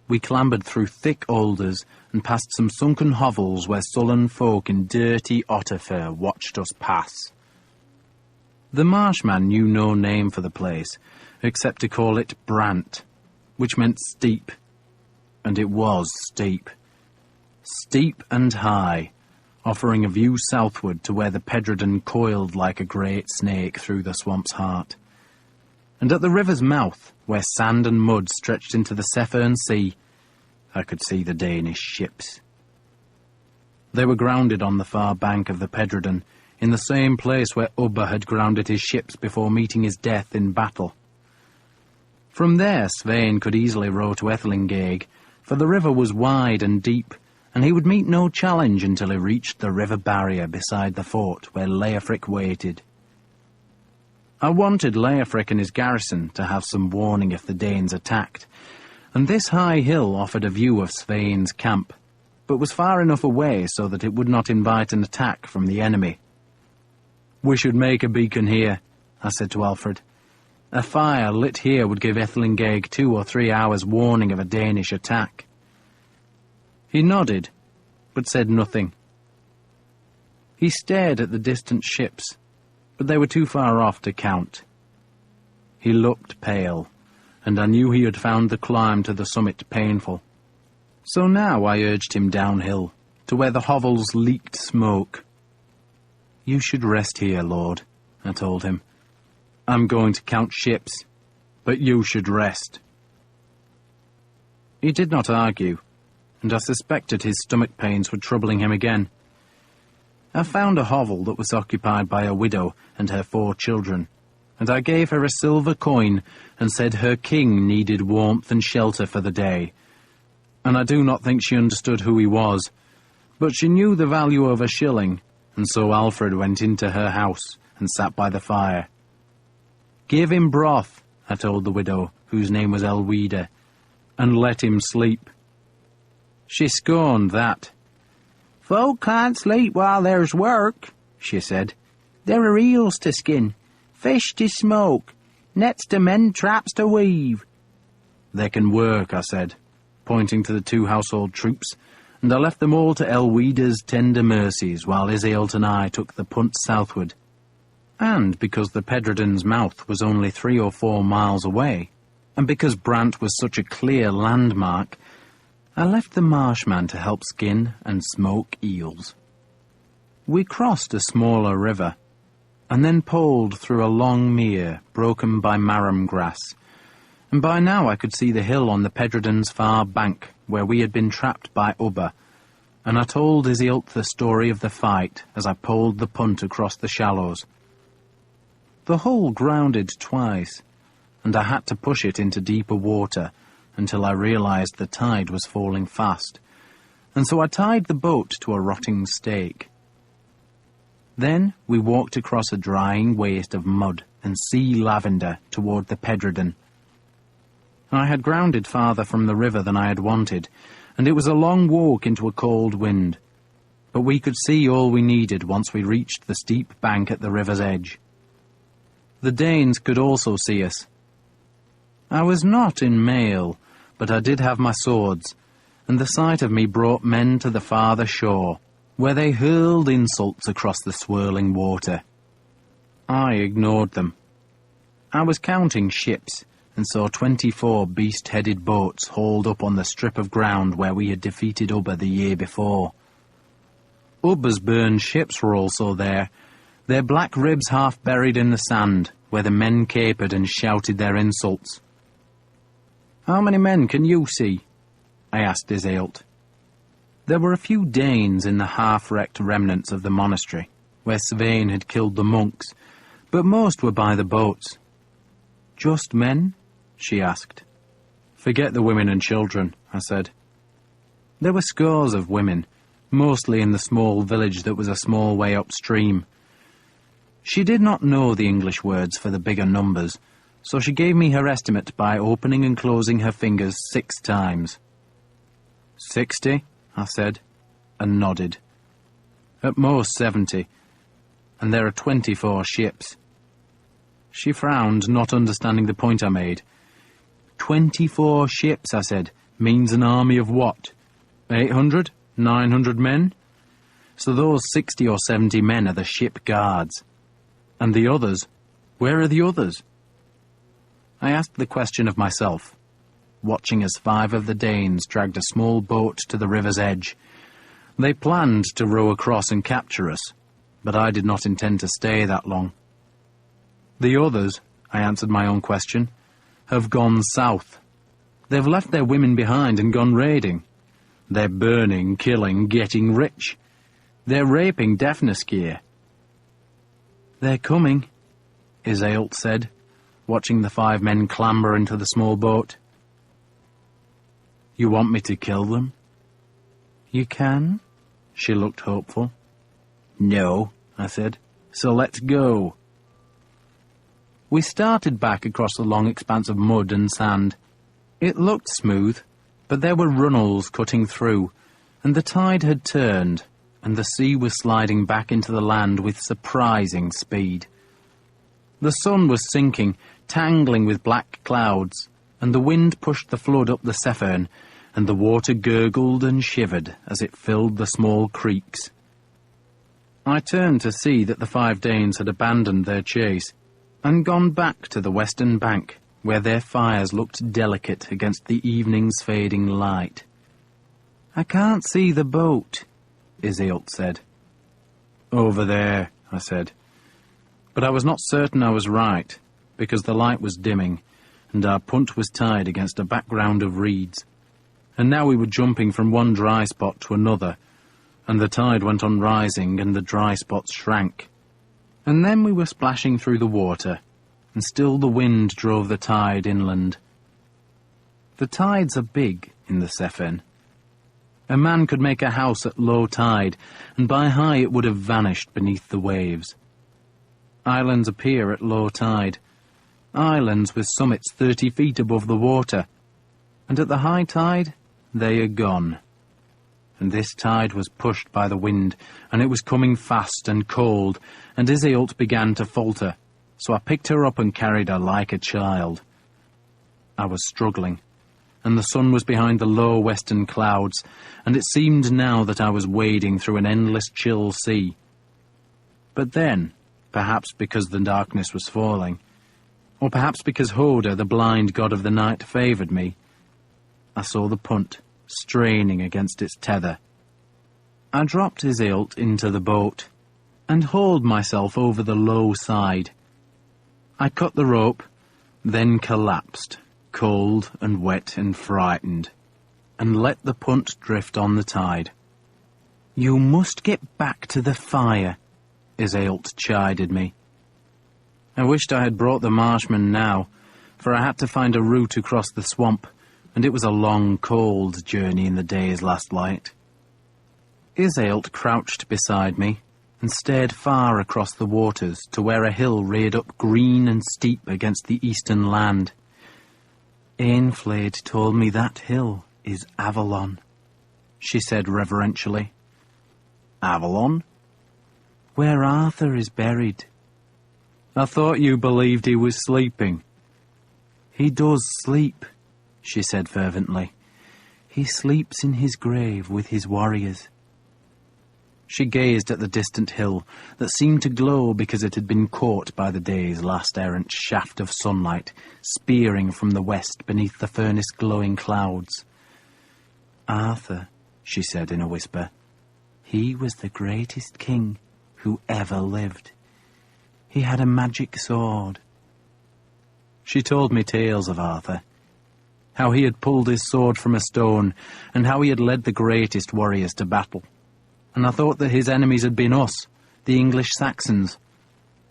we clambered through thick alders and past some sunken hovels where sullen folk in dirty otter fur watched us pass. The marshman knew no name for the place, except to call it Brant, which meant steep. And it was steep. Steep and high, offering a view southward to where the Pedredon coiled like a great snake through the swamp's heart. And at the river's mouth, where sand and mud stretched into the Severn Sea, I could see the Danish ships. They were grounded on the far bank of the Pedredon, in the same place where Ubba had grounded his ships before meeting his death in battle. From there Svein could easily row to Ethelinghaig, for the river was wide and deep, and he would meet no challenge until he reached the river barrier beside the fort where Leofric waited. I wanted Leofric and his garrison to have some warning if the Danes attacked, and this high hill offered a view of Svein's camp, but was far enough away so that it would not invite an attack from the enemy. "We should make a beacon here," I said to Alfred. "A fire lit here would give Ethelinghaig 2 or 3 hours' warning of a Danish attack." He nodded, but said nothing. He stared at the distant ships, but they were too far off to count. He looked pale, and I knew he had found the climb to the summit painful. So now I urged him downhill, to where the hovels leaked smoke. "You should rest here, Lord," I told him. "I'm going to count ships, but you should rest." He did not argue, and I suspected his stomach pains were troubling him again. I found a hovel that was occupied by a widow and her 4 children, and I gave her a silver coin and said her king needed warmth and shelter for the day. And I do not think she understood who he was, but she knew the value of a shilling, and so Alfred went into her house and sat by the fire. "Give him broth," I told the widow, whose name was Elwida, "and let him sleep." She scorned that. "Folk can't sleep while there's work," she said. "There are eels to skin, fish to smoke, nets to mend, traps to weave." "They can work," I said, pointing to the 2 household troops, and I left them all to Elwida's tender mercies while Iseult and I took the punt southward. And because the Pedredon's mouth was only 3 or 4 miles away, and because Brant was such a clear landmark, I left the marshman to help skin and smoke eels. We crossed a smaller river, and then poled through a long mere broken by marram grass, and by now I could see the hill on the Pedredon's far bank where we had been trapped by Ubba, and I told Iseult the story of the fight as I poled the punt across the shallows. The hull grounded twice, and I had to push it into deeper water until I realized the tide was falling fast, and so I tied the boat to a rotting stake. Then we walked across a drying waste of mud and sea lavender toward the Pedredon. I had grounded farther from the river than I had wanted, and it was a long walk into a cold wind, but we could see all we needed once we reached the steep bank at the river's edge. The Danes could also see us. I was not in mail, but I did have my swords, and the sight of me brought men to the farther shore, where they hurled insults across the swirling water. I ignored them. I was counting ships, and saw 24 beast-headed boats hauled up on the strip of ground where we had defeated Ubba the year before. Ubba's burned ships were also there, their black ribs half buried in the sand, where the men capered and shouted their insults. "How many men can you see?" I asked Iseult. There were a few Danes in the half-wrecked remnants of the monastery, where Svein had killed the monks, but most were by the boats. "Just men?" she asked. "Forget the women and children," I said. There were scores of women, mostly in the small village that was a small way upstream. She did not know the English words for the bigger numbers, so she gave me her estimate by opening and closing her fingers 6 times. 60, I said, and nodded. At most 70, and there are 24 ships. She frowned, not understanding the point I made. 24 ships, I said, means an army of what? 800? 900 men? So those 60 or 70 men are the ship guards. And the others? Where are the others? I asked the question of myself, watching as 5 of the Danes dragged a small boat to the river's edge. They planned to row across and capture us, but I did not intend to stay that long. The others, I answered my own question, have gone south. They've left their women behind and gone raiding. They're burning, killing, getting rich. They're raping Defnaskir. They're coming, Iseult said, watching the 5 men clamber into the small boat. You want me to kill them? You can? She looked hopeful. No, I said. So let's go. We started back across the long expanse of mud and sand. It looked smooth, but there were runnels cutting through, and the tide had turned, and the sea was sliding back into the land with surprising speed. The sun was sinking, tangling with black clouds, and the wind pushed the flood up the Severn, and the water gurgled and shivered as it filled the small creeks. I turned to see that the 5 Danes had abandoned their chase and gone back to the western bank, where their fires looked delicate against the evening's fading light. I can't see the boat, Iseult said. Over there, I said. But I was not certain I was right, because the light was dimming, and our punt was tied against a background of reeds. And now we were jumping from one dry spot to another, and the tide went on rising and the dry spots shrank. And then we were splashing through the water, and still the wind drove the tide inland. The tides are big in the Severn. A man could make a house at low tide, and by high it would have vanished beneath the waves. Islands appear at low tide, islands with summits 30 feet above the water, and at the high tide they are gone. And this tide was pushed by the wind, and it was coming fast and cold, and Iseult began to falter, so I picked her up and carried her like a child. I was struggling, and the sun was behind the low western clouds, and it seemed now that I was wading through an endless chill sea. But then, perhaps because the darkness was falling, or perhaps because Hoder, the blind god of the night, favoured me, I saw the punt straining against its tether. I dropped Iseult into the boat and hauled myself over the low side. I cut the rope, then collapsed, cold and wet and frightened, and let the punt drift on the tide. "You must get back to the fire," Iseult chided me. I wished I had brought the marshmen now, for I had to find a route across the swamp, and it was a long, cold journey in the day's last light. Iseult crouched beside me and stared far across the waters to where a hill reared up green and steep against the eastern land. "Ainfled told me that hill is Avalon," she said reverentially. "Avalon?" "Where Arthur is buried." "I thought you believed he was sleeping." "He does sleep," she said fervently. "He sleeps in his grave with his warriors." She gazed at the distant hill that seemed to glow because it had been caught by the day's last errant shaft of sunlight, spearing from the west beneath the furnace-glowing clouds. "Arthur," she said in a whisper, "he was the greatest king who ever lived. He had a magic sword." She told me tales of Arthur, how he had pulled his sword from a stone, and how he had led the greatest warriors to battle. And I thought that his enemies had been us, the English Saxons.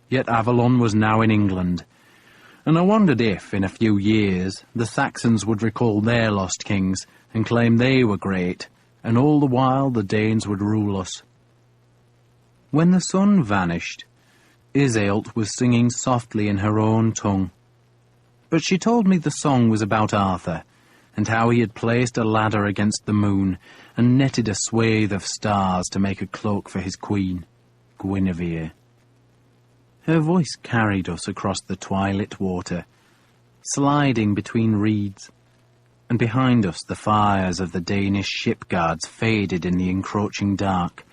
Yet Avalon was now in England, and I wondered if, in a few years, the Saxons would recall their lost kings and claim they were great, and all the while the Danes would rule us. When the sun vanished, Iseult was singing softly in her own tongue. But she told me the song was about Arthur, and how he had placed a ladder against the moon and netted a swathe of stars to make a cloak for his queen, Guinevere. Her voice carried us across the twilit water, sliding between reeds, and behind us the fires of the Danish shipguards faded in the encroaching dark,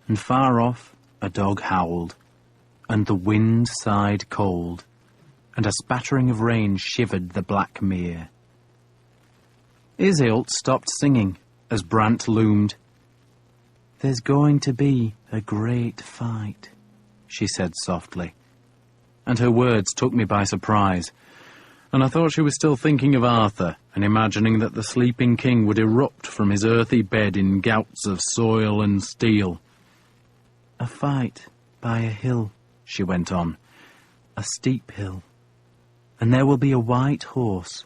and far off a dog howled, and the wind sighed cold, and a spattering of rain shivered the black mere. Iseult stopped singing as Brant loomed. "There's going to be a great fight," she said softly, and her words took me by surprise, and I thought she was still thinking of Arthur and imagining that the sleeping king would erupt from his earthy bed in gouts of soil and steel. "A fight by a hill," she went on, "a steep hill. And there will be a white horse,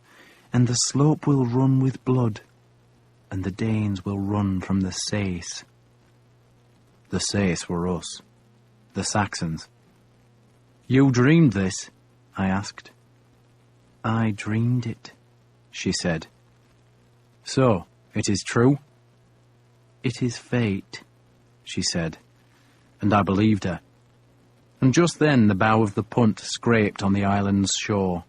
and the slope will run with blood, and the Danes will run from the Sace." The Sace were us, the Saxons. "You dreamed this?" I asked. "I dreamed it," she said. "So, it is true?" "It is fate," she said. And I believed her. And just then the bow of the punt scraped on the island's shore.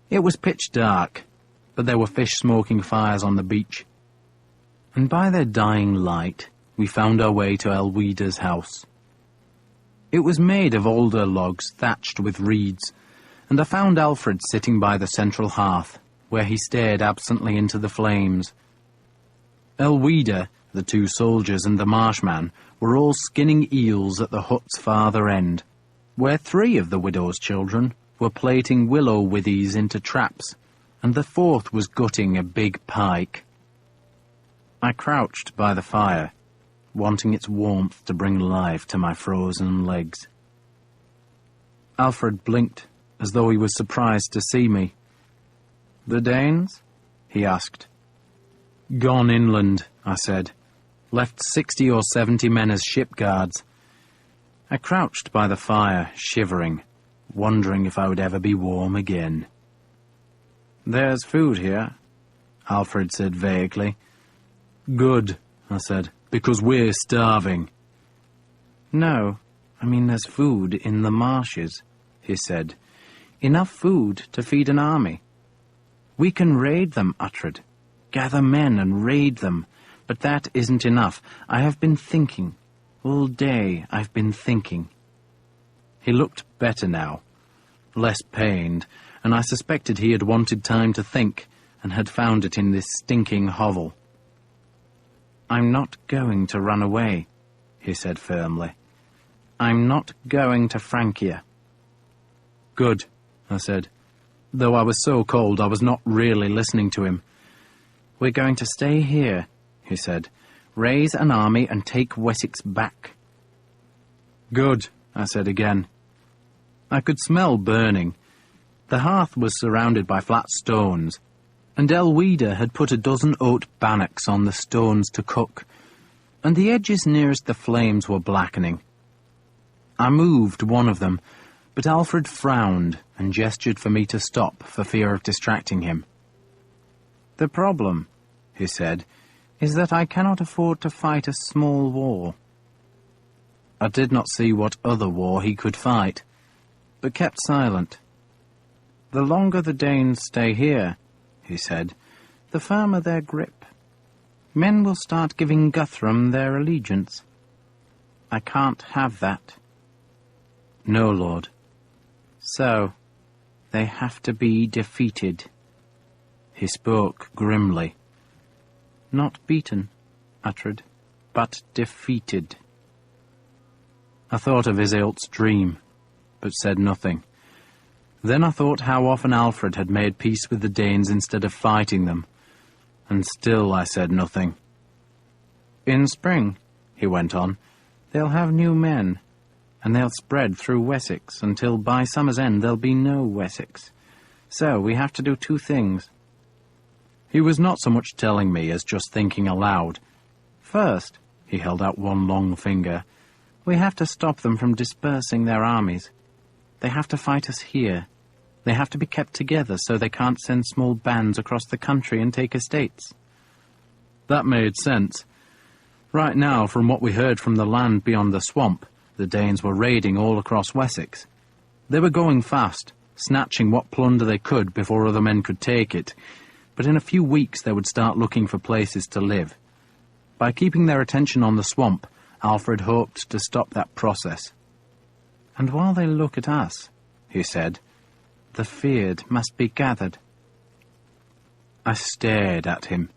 It was pitch dark, but there were fish smoking fires on the beach. And by their dying light, we found our way to Elwida's house. It was made of alder logs thatched with reeds, and I found Alfred sitting by the central hearth, where he stared absently into the flames. Elwida, the two soldiers, and the marshman were all skinning eels at the hut's farther end, where 3 of the widow's children were plaiting willow withies into traps, and the 4th was gutting a big pike. I crouched by the fire, wanting its warmth to bring life to my frozen legs. Alfred blinked, as though he was surprised to see me. "The Danes?" he asked. "Gone inland," I said. "Left 60 or 70 men as ship guards." I crouched by the fire, shivering, wondering if I would ever be warm again. "There's food here," Alfred said vaguely. "Good," I said, "because we're starving." "No, I mean there's food in the marshes," he said. "Enough food to feed an army. We can raid them, Uhtred. Gather men and raid them. But that isn't enough. I have been thinking. All day I've been thinking." He looked better now, less pained, and I suspected he had wanted time to think and had found it in this stinking hovel. "I'm not going to run away," he said firmly. "I'm not going to Francia." "Good," I said, though I was so cold I was not really listening to him. "We're going to stay here," he said. "Raise an army and take Wessex back." "Good," I said again. I could smell burning. The hearth was surrounded by flat stones, and Elwida had put a dozen oat bannocks on the stones to cook, and the edges nearest the flames were blackening. I moved one of them, but Alfred frowned and gestured for me to stop for fear of distracting him. "The problem," he said, "is that I cannot afford to fight a small war." I did not see what other war he could fight, but kept silent. "The longer the Danes stay here," he said, "the firmer their grip. Men will start giving Guthrum their allegiance. I can't have that." "No, Lord." "So, they have to be defeated." He spoke grimly. "Not beaten, Uhtred, but defeated." I thought of Iseult's dream, but said nothing. Then I thought how often Alfred had made peace with the Danes instead of fighting them, and still I said nothing. "In spring," he went on, "they'll have new men, and they'll spread through Wessex until by summer's end there'll be no Wessex. So we have to do 2 things. He was not so much telling me as just thinking aloud. "First," he held out one long finger, "we have to stop them from dispersing their armies. They have to fight us here. They have to be kept together so they can't send small bands across the country and take estates." That made sense. Right now, from what we heard from the land beyond the swamp, the Danes were raiding all across Wessex. They were going fast, snatching what plunder they could before other men could take it, but in a few weeks they would start looking for places to live. By keeping their attention on the swamp, Alfred hoped to stop that process. "And while they look at us," he said, "the feared must be gathered." I stared at him.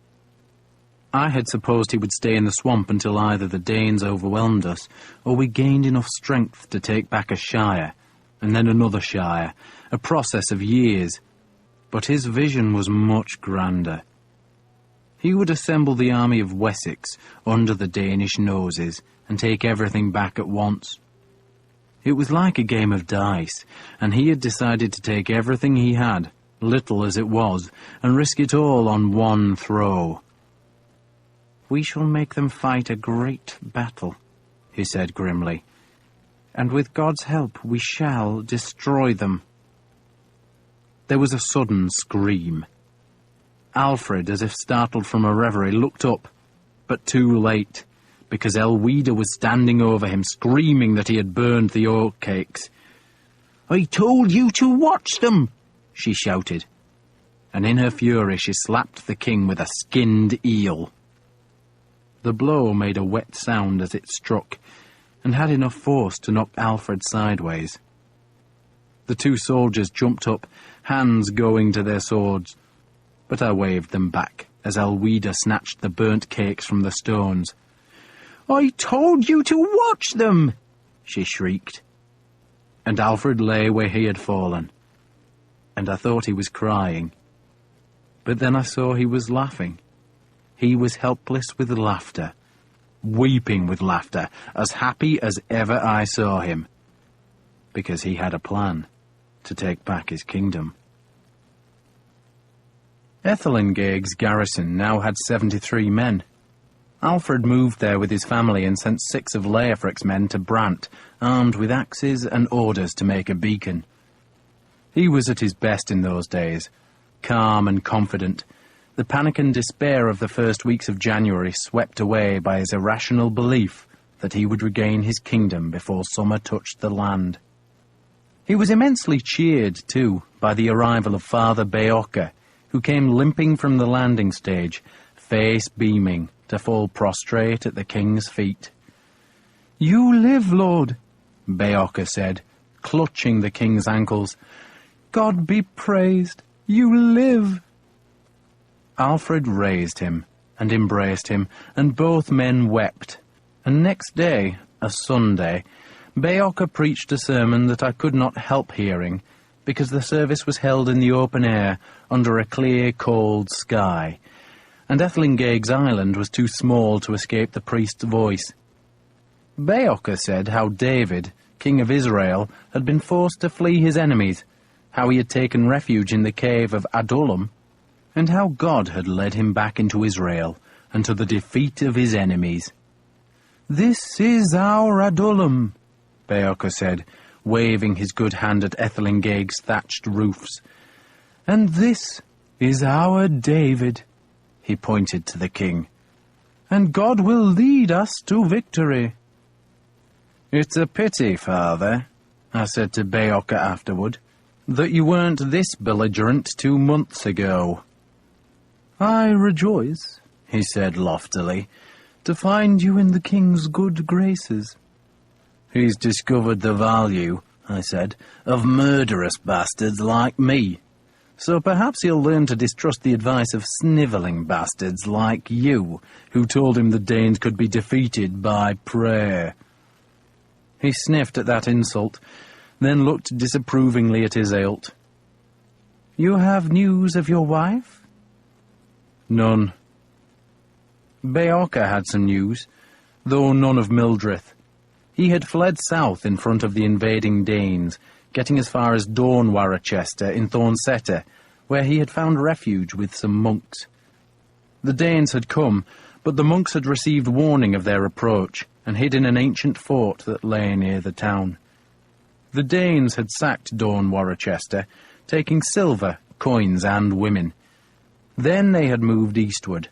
I had supposed he would stay in the swamp until either the Danes overwhelmed us, or we gained enough strength to take back a shire, and then another shire, a process of years. But his vision was much grander. He would assemble the army of Wessex under the Danish noses and take everything back at once. It was like a game of dice, and he had decided to take everything he had, little as it was, and risk it all on one throw. "We shall make them fight a great battle," he said grimly, "and with God's help we shall destroy them." There was a sudden scream. Alfred, as if startled from a reverie, looked up, but too late, because Elwida was standing over him, screaming that he had burned the oatcakes. "I told you to watch them!" she shouted, and in her fury she slapped the king with a skinned eel. The blow made a wet sound as it struck, and had enough force to knock Alfred sideways. The two soldiers jumped up, hands going to their swords, but I waved them back as Elwida snatched the burnt cakes from the stones. "I told you to watch them!" she shrieked. And Alfred lay where he had fallen, and I thought he was crying. But then I saw he was laughing. He was helpless with laughter, weeping with laughter, as happy as ever I saw him, because he had a plan to take back his kingdom. Ethelinghaig's garrison now had 73 men. Alfred moved there with his family and sent 6 of Leofric's men to Brant, armed with axes and orders to make a beacon. He was at his best in those days, calm and confident, the panic and despair of the first weeks of January swept away by his irrational belief that he would regain his kingdom before summer touched the land. He was immensely cheered, too, by the arrival of Father Beocca, who came limping from the landing stage, face beaming, to fall prostrate at the king's feet. "You live, Lord," Beocca said, clutching the king's ankles. "God be praised, you live." Alfred raised him and embraced him, and both men wept, and next day, a Sunday, Beocca preached a sermon that I could not help hearing, because the service was held in the open air under a clear, cold sky, and Ethelinghaig's island was too small to escape the priest's voice. Beocca said how David, king of Israel, had been forced to flee his enemies, how he had taken refuge in the cave of Adullam, and how God had led him back into Israel and to the defeat of his enemies. "This is our Adullam," Beocca said, waving his good hand at Ethelinghaig's thatched roofs. "And this is our David," he pointed to the king, "and God will lead us to victory." "It's a pity, Father," I said to Beocca afterward, "that you weren't this belligerent 2 months ago." "I rejoice," he said loftily, "to find you in the king's good graces." "He's discovered the value," I said, "of murderous bastards like me. So perhaps he'll learn to distrust the advice of snivelling bastards like you, who told him the Danes could be defeated by prayer." He sniffed at that insult, then looked disapprovingly at his hilt. "You have news of your wife?" "None." Beocca had some news, though none of Mildreth. He had fled south in front of the invading Danes, getting as far as Dornwarrochester in Thorncetta, where he had found refuge with some monks. The Danes had come, but the monks had received warning of their approach and hid in an ancient fort that lay near the town. The Danes had sacked Dornwarrochester, taking silver, coins, and women. Then they had moved eastward,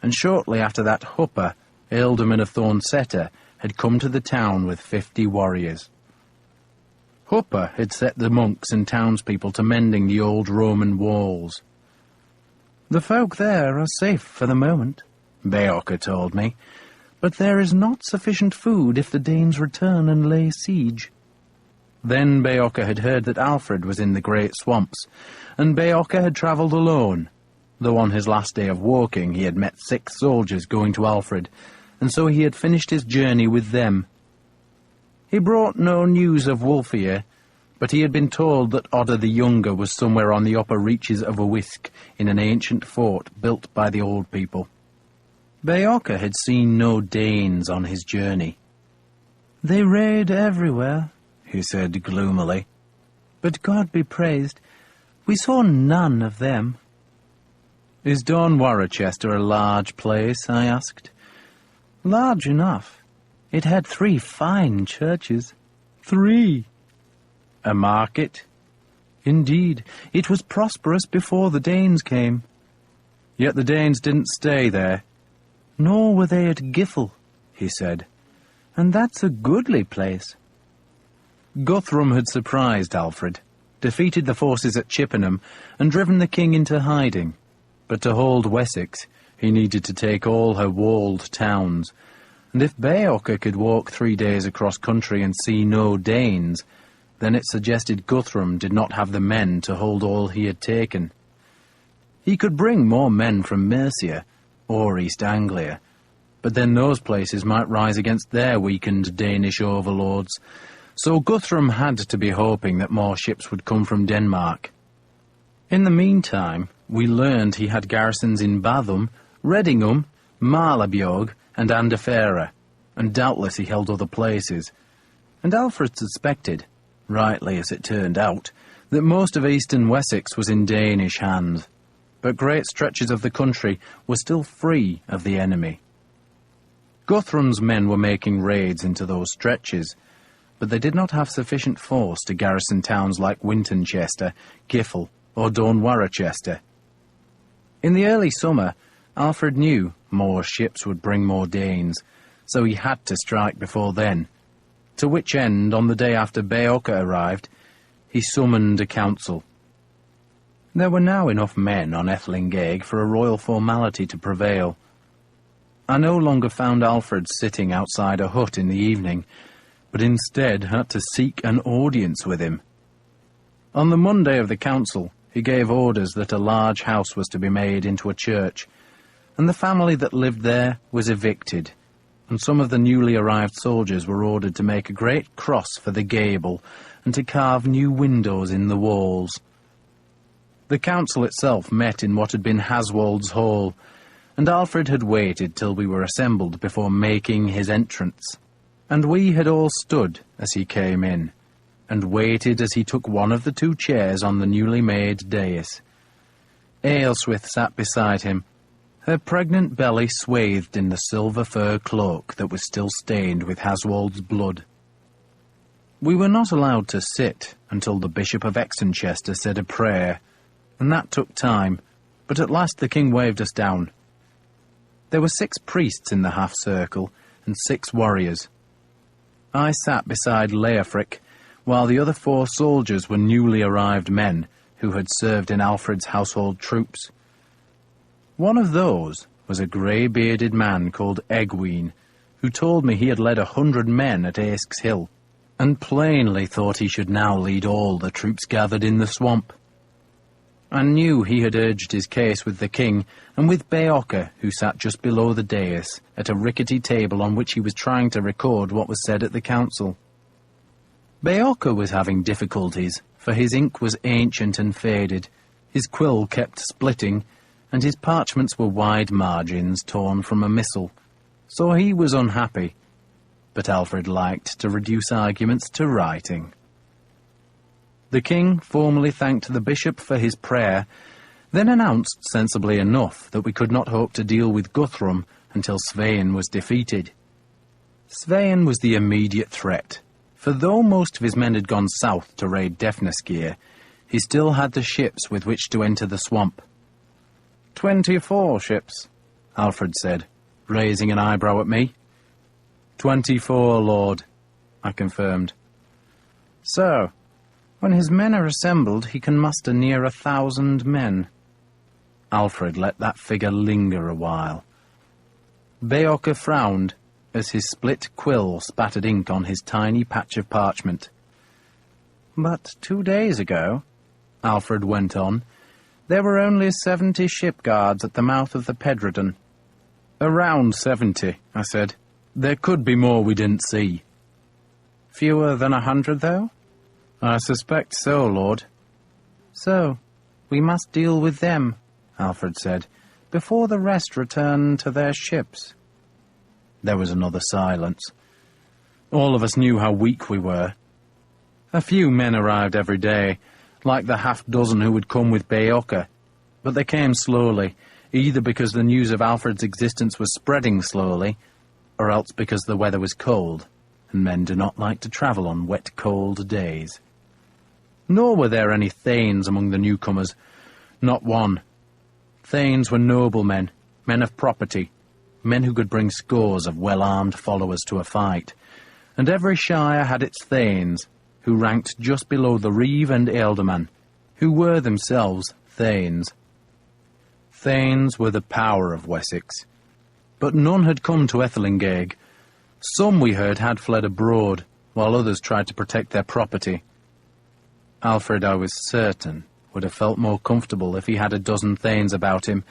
and shortly after that Huppa, ealdorman of Thorncetta, had come to the town with 50 warriors. Huppa had set the monks and townspeople to mending the old Roman walls. "The folk there are safe for the moment," Beocca told me, "but there is not sufficient food if the Danes return and lay siege." Then Beocca had heard that Alfred was in the great swamps, and Beocca had travelled alone, though on his last day of walking he had met 6 soldiers going to Alfred, and so he had finished his journey with them. He brought no news of Wulfhere, but he had been told that Odda the Younger was somewhere on the upper reaches of a Wisk in an ancient fort built by the old people. Beocca had seen no Danes on his journey. "They raid everywhere," he said gloomily. "But God be praised, we saw none of them." "Is Dawn Warrachester a large place?" I asked. "Large enough. It had 3 fine churches." 3. "A market?" "Indeed, it was prosperous before the Danes came." "Yet the Danes didn't stay there." "Nor were they at Giffel," he said, "and that's a goodly place." Guthrum had surprised Alfred, defeated the forces at Chippenham, and driven the king into hiding. But to hold Wessex, he needed to take all her walled towns, and if Beocca could walk 3 days across country and see no Danes, then it suggested Guthrum did not have the men to hold all he had taken. He could bring more men from Mercia or East Anglia, but then those places might rise against their weakened Danish overlords, so Guthrum had to be hoping that more ships would come from Denmark. In the meantime, we learned he had garrisons in Bathum, Readingham, Marlebjerg, and Anderfera, and doubtless he held other places. And Alfred suspected, rightly as it turned out, that most of eastern Wessex was in Danish hands, but great stretches of the country were still free of the enemy. Guthrum's men were making raids into those stretches, but they did not have sufficient force to garrison towns like Wintonchester, Giffel, or Dawn Warrachester. In the early summer, Alfred knew more ships would bring more Danes, so he had to strike before then, to which end, on the day after Beocca arrived, he summoned a council. There were now enough men on Ethlingaig for a royal formality to prevail. I no longer found Alfred sitting outside a hut in the evening, but instead had to seek an audience with him. On the Monday of the council, he gave orders that a large house was to be made into a church, and the family that lived there was evicted, and some of the newly arrived soldiers were ordered to make a great cross for the gable and to carve new windows in the walls. The council itself met in what had been Haswold's Hall, and Alfred had waited till we were assembled before making his entrance, and we had all stood as he came in, and waited as he took one of the 2 chairs on the newly made dais. Aelswith sat beside him, her pregnant belly swathed in the silver fur cloak that was still stained with Haswold's blood. We were not allowed to sit until the Bishop of Extonchester said a prayer, and that took time, but at last the king waved us down. There were 6 priests in the half-circle, and 6 warriors. I sat beside Leofric, while the other 4 soldiers were newly arrived men who had served in Alfred's household troops. One of those was a grey-bearded man called Egwene, who told me he had led 100 men at Aesks Hill, and plainly thought he should now lead all the troops gathered in the swamp. I knew he had urged his case with the king, and with Beocca, who sat just below the dais, at a rickety table on which he was trying to record what was said at the council. Beocca was having difficulties, for his ink was ancient and faded, his quill kept splitting, and his parchments were wide margins torn from a missal, so he was unhappy, but Alfred liked to reduce arguments to writing. The king formally thanked the bishop for his prayer, then announced sensibly enough that we could not hope to deal with Guthrum until Svein was defeated. Svein was the immediate threat, for though most of his men had gone south to raid Defnasgeir, he still had the ships with which to enter the swamp. 24 ships, Alfred said, raising an eyebrow at me. 24, Lord, I confirmed. So, when his men are assembled, he can muster near 1,000 men. Alfred let that figure linger a while. Beocca frowned as his split quill spattered ink on his tiny patch of parchment. But 2 days ago, Alfred went on, there were only 70 ship guards at the mouth of the Pedrodon. Around 70, I said. There could be more we didn't see. Fewer than 100, though? I suspect so, Lord. So, we must deal with them, Alfred said, before the rest return to their ships. There was another silence. All of us knew how weak we were. A few men arrived every day, like the half-dozen who would come with Beocca, but they came slowly, either because the news of Alfred's existence was spreading slowly, or else because the weather was cold, and men do not like to travel on wet, cold days. Nor were there any thanes among the newcomers, not one. Thanes were noblemen, men of property, men who could bring scores of well-armed followers to a fight, and every shire had its thanes, who ranked just below the reeve and ealdorman, who were themselves thanes. Thanes were the power of Wessex, but none had come to Ethelinghaig. Some, we heard, had fled abroad, while others tried to protect their property. Alfred, I was certain, would have felt more comfortable if he had a dozen thanes about him,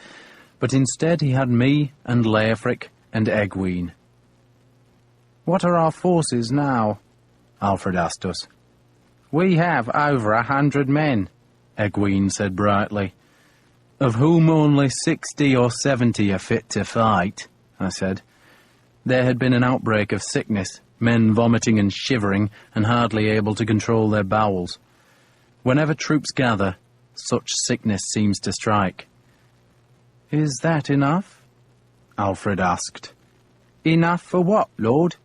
but instead he had me and Leofric and Egwene. "What are our forces now?" Alfred asked us. "We have over 100 men," Egwene said brightly. "Of whom only 60 or 70 are fit to fight," I said. There had been an outbreak of sickness, men vomiting and shivering and hardly able to control their bowels. Whenever troops gather, such sickness seems to strike. "Is that enough?" Alfred asked. "Enough for what, Lord?"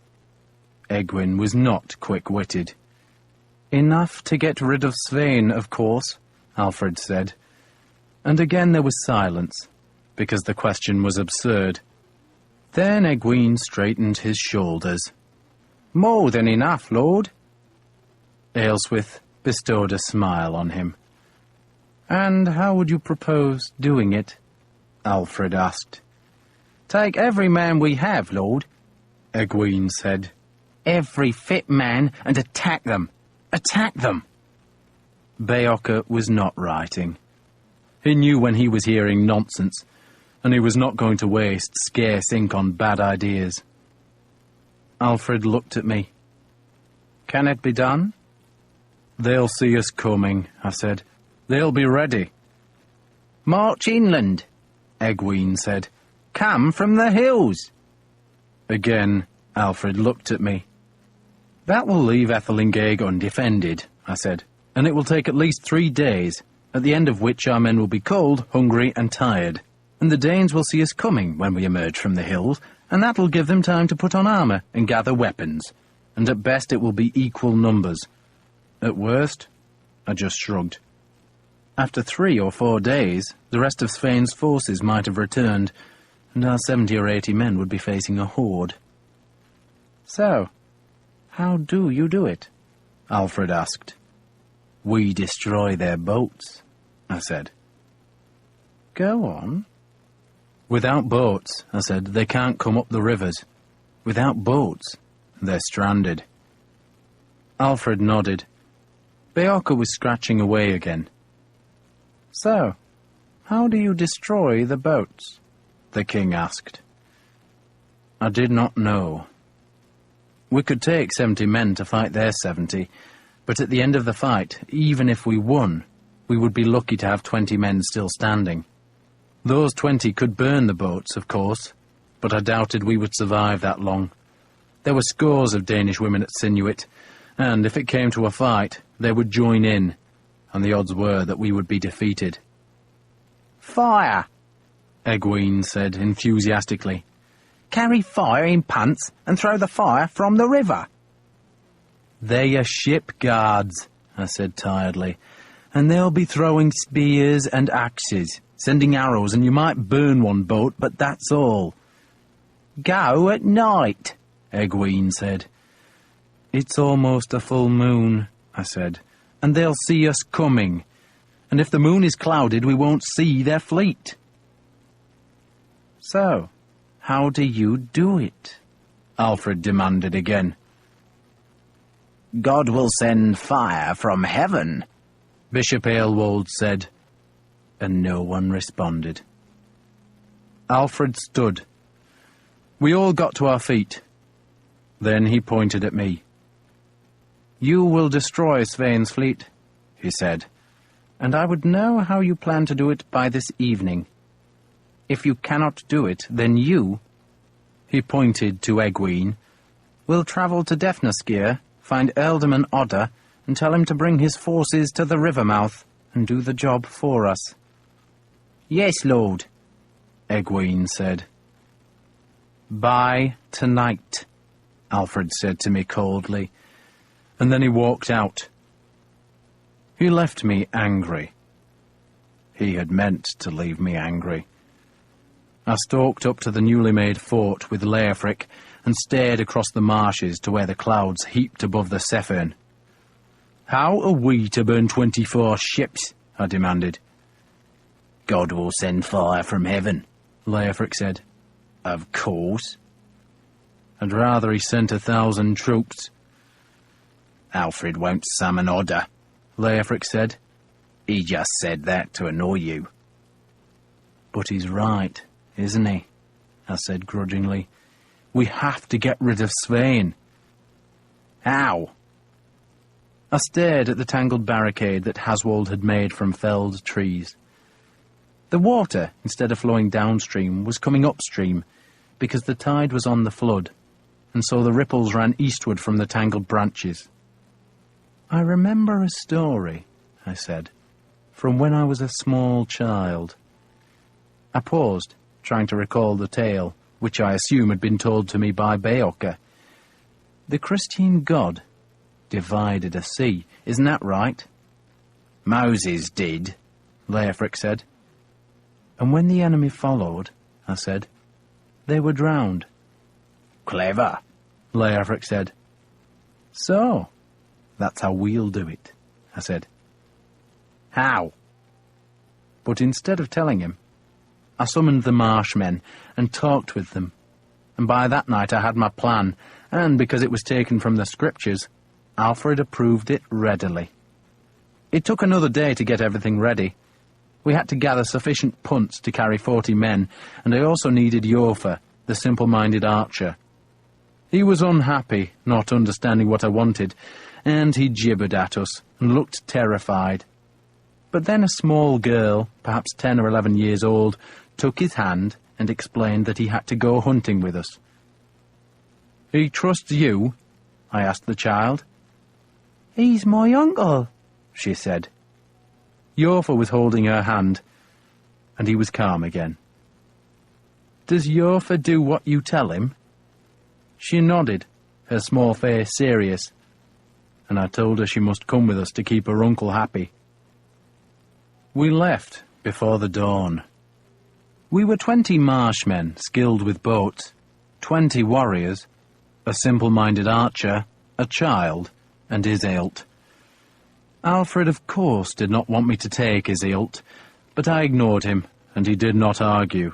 Egwene was not quick-witted. "Enough to get rid of Svein, of course," Alfred said. And again there was silence, because the question was absurd. Then Egwene straightened his shoulders. "More than enough, Lord." Aelswith bestowed a smile on him. "And how would you propose doing it?" Alfred asked. "Take every man we have, Lord," Egwene said. "Every fit man, and attack them. Attack them!" Beocca was not writing. He knew when he was hearing nonsense, and he was not going to waste scarce ink on bad ideas. Alfred looked at me. "Can it be done?" "They'll see us coming," I said. "They'll be ready." "March inland," Egwene said. "Come from the hills." Again, Alfred looked at me. "That will leave Ethelinghaig undefended," I said, "and it will take at least 3 days, at the end of which our men will be cold, hungry, and tired, and the Danes will see us coming when we emerge from the hills, and that'll give them time to put on armour and gather weapons, and at best it will be equal numbers. At worst," I just shrugged. "After 3 or 4 days, the rest of Svein's forces might have returned, and our 70 or 80 men would be facing a horde." "So, how do you do it?" Alfred asked. "We destroy their boats," I said. "Go on." "Without boats," I said, "they can't come up the rivers. Without boats, they're stranded." Alfred nodded. Beocca was scratching away again. "So, how do you destroy the boats?" the king asked. I did not know. We could take 70 men to fight their 70, but at the end of the fight, even if we won, we would be lucky to have 20 men still standing. Those 20 could burn the boats, of course, but I doubted we would survive that long. There were scores of Danish women at Sinuit, and if it came to a fight, they would join in, and the odds were that we would be defeated. "Fire!" Egwene said enthusiastically. "Carry fire in pants and throw the fire from the river." "They are ship guards," I said tiredly, "and they'll be throwing spears and axes, sending arrows, and you might burn one boat, but that's all." "Go at night," Egwene said. "It's almost a full moon," I said, "and they'll see us coming. And if the moon is clouded, we won't see their fleet." "So, how do you do it?" Alfred demanded again. "God will send fire from heaven," Bishop Aelwold said, and no one responded. Alfred stood. We all got to our feet. Then he pointed at me. You will destroy Svein's fleet, he said, and I would know how you plan to do it by this evening. If you cannot do it, then you, he pointed to Egwene, will travel to Defnaskir, find Ealdorman Odda, and tell him to bring his forces to the river mouth and do the job for us. Yes, Lord, Egwene said. By tonight, Alfred said to me coldly, and then he walked out. He left me angry. He had meant to leave me angry. I stalked up to the newly made fort with Leofric and stared across the marshes to where the clouds heaped above the Severn. How are we to burn 24 ships? I demanded. God will send fire from heaven, Leofric said. Of course. I'd rather he sent 1,000 troops. Alfred won't summon Odda, Leofric said. He just said that to annoy you. But he's right, isn't he? I said grudgingly. We have to get rid of Svein. How? I stared at the tangled barricade that Haswold had made from felled trees. The water, instead of flowing downstream, was coming upstream, because the tide was on the flood, and so the ripples ran eastward from the tangled branches. I remember a story, I said, from when I was a small child. I paused, trying to recall the tale, which I assume had been told to me by Beocca. The Christian God divided a sea, isn't that right? Moses did, Leofric said. And when the enemy followed, I said, they were drowned. Clever, Leofric said. So, that's how we'll do it, I said. How? But instead of telling him, I summoned the marshmen and talked with them, and by that night I had my plan, and because it was taken from the scriptures, Alfred approved it readily. It took another day to get everything ready. We had to gather sufficient punts to carry 40 men, and I also needed Iorfa, the simple-minded archer. He was unhappy, not understanding what I wanted, and he gibbered at us and looked terrified. But then a small girl, perhaps 10 or 11 years old, took his hand and explained that he had to go hunting with us. He trusts you? I asked the child. He's my uncle, she said. Iorfa was holding her hand, and he was calm again. Does Iorfa do what you tell him? She nodded, her small face serious, and I told her she must come with us to keep her uncle happy. We left before the dawn. We were 20 marshmen skilled with boats, 20 warriors, a simple-minded archer, a child, and Iseult. Alfred, of course, did not want me to take Iseult, but I ignored him, and he did not argue.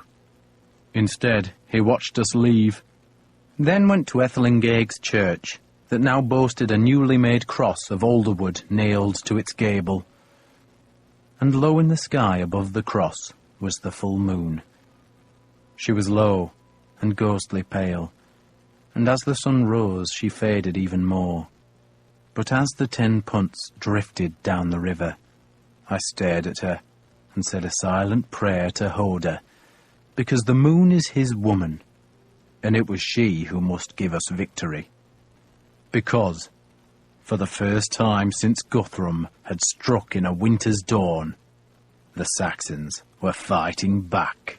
Instead, he watched us leave, then went to Ethelingaig's church, that now boasted a newly made cross of alderwood nailed to its gable. And low in the sky above the cross was the full moon. She was low and ghostly pale, and as the sun rose she faded even more. But as the 10 punts drifted down the river, I stared at her and said a silent prayer to Hoda, because the moon is his woman, and it was she who must give us victory. Because, for the first time since Guthrum had struck in a winter's dawn, the Saxons were fighting back.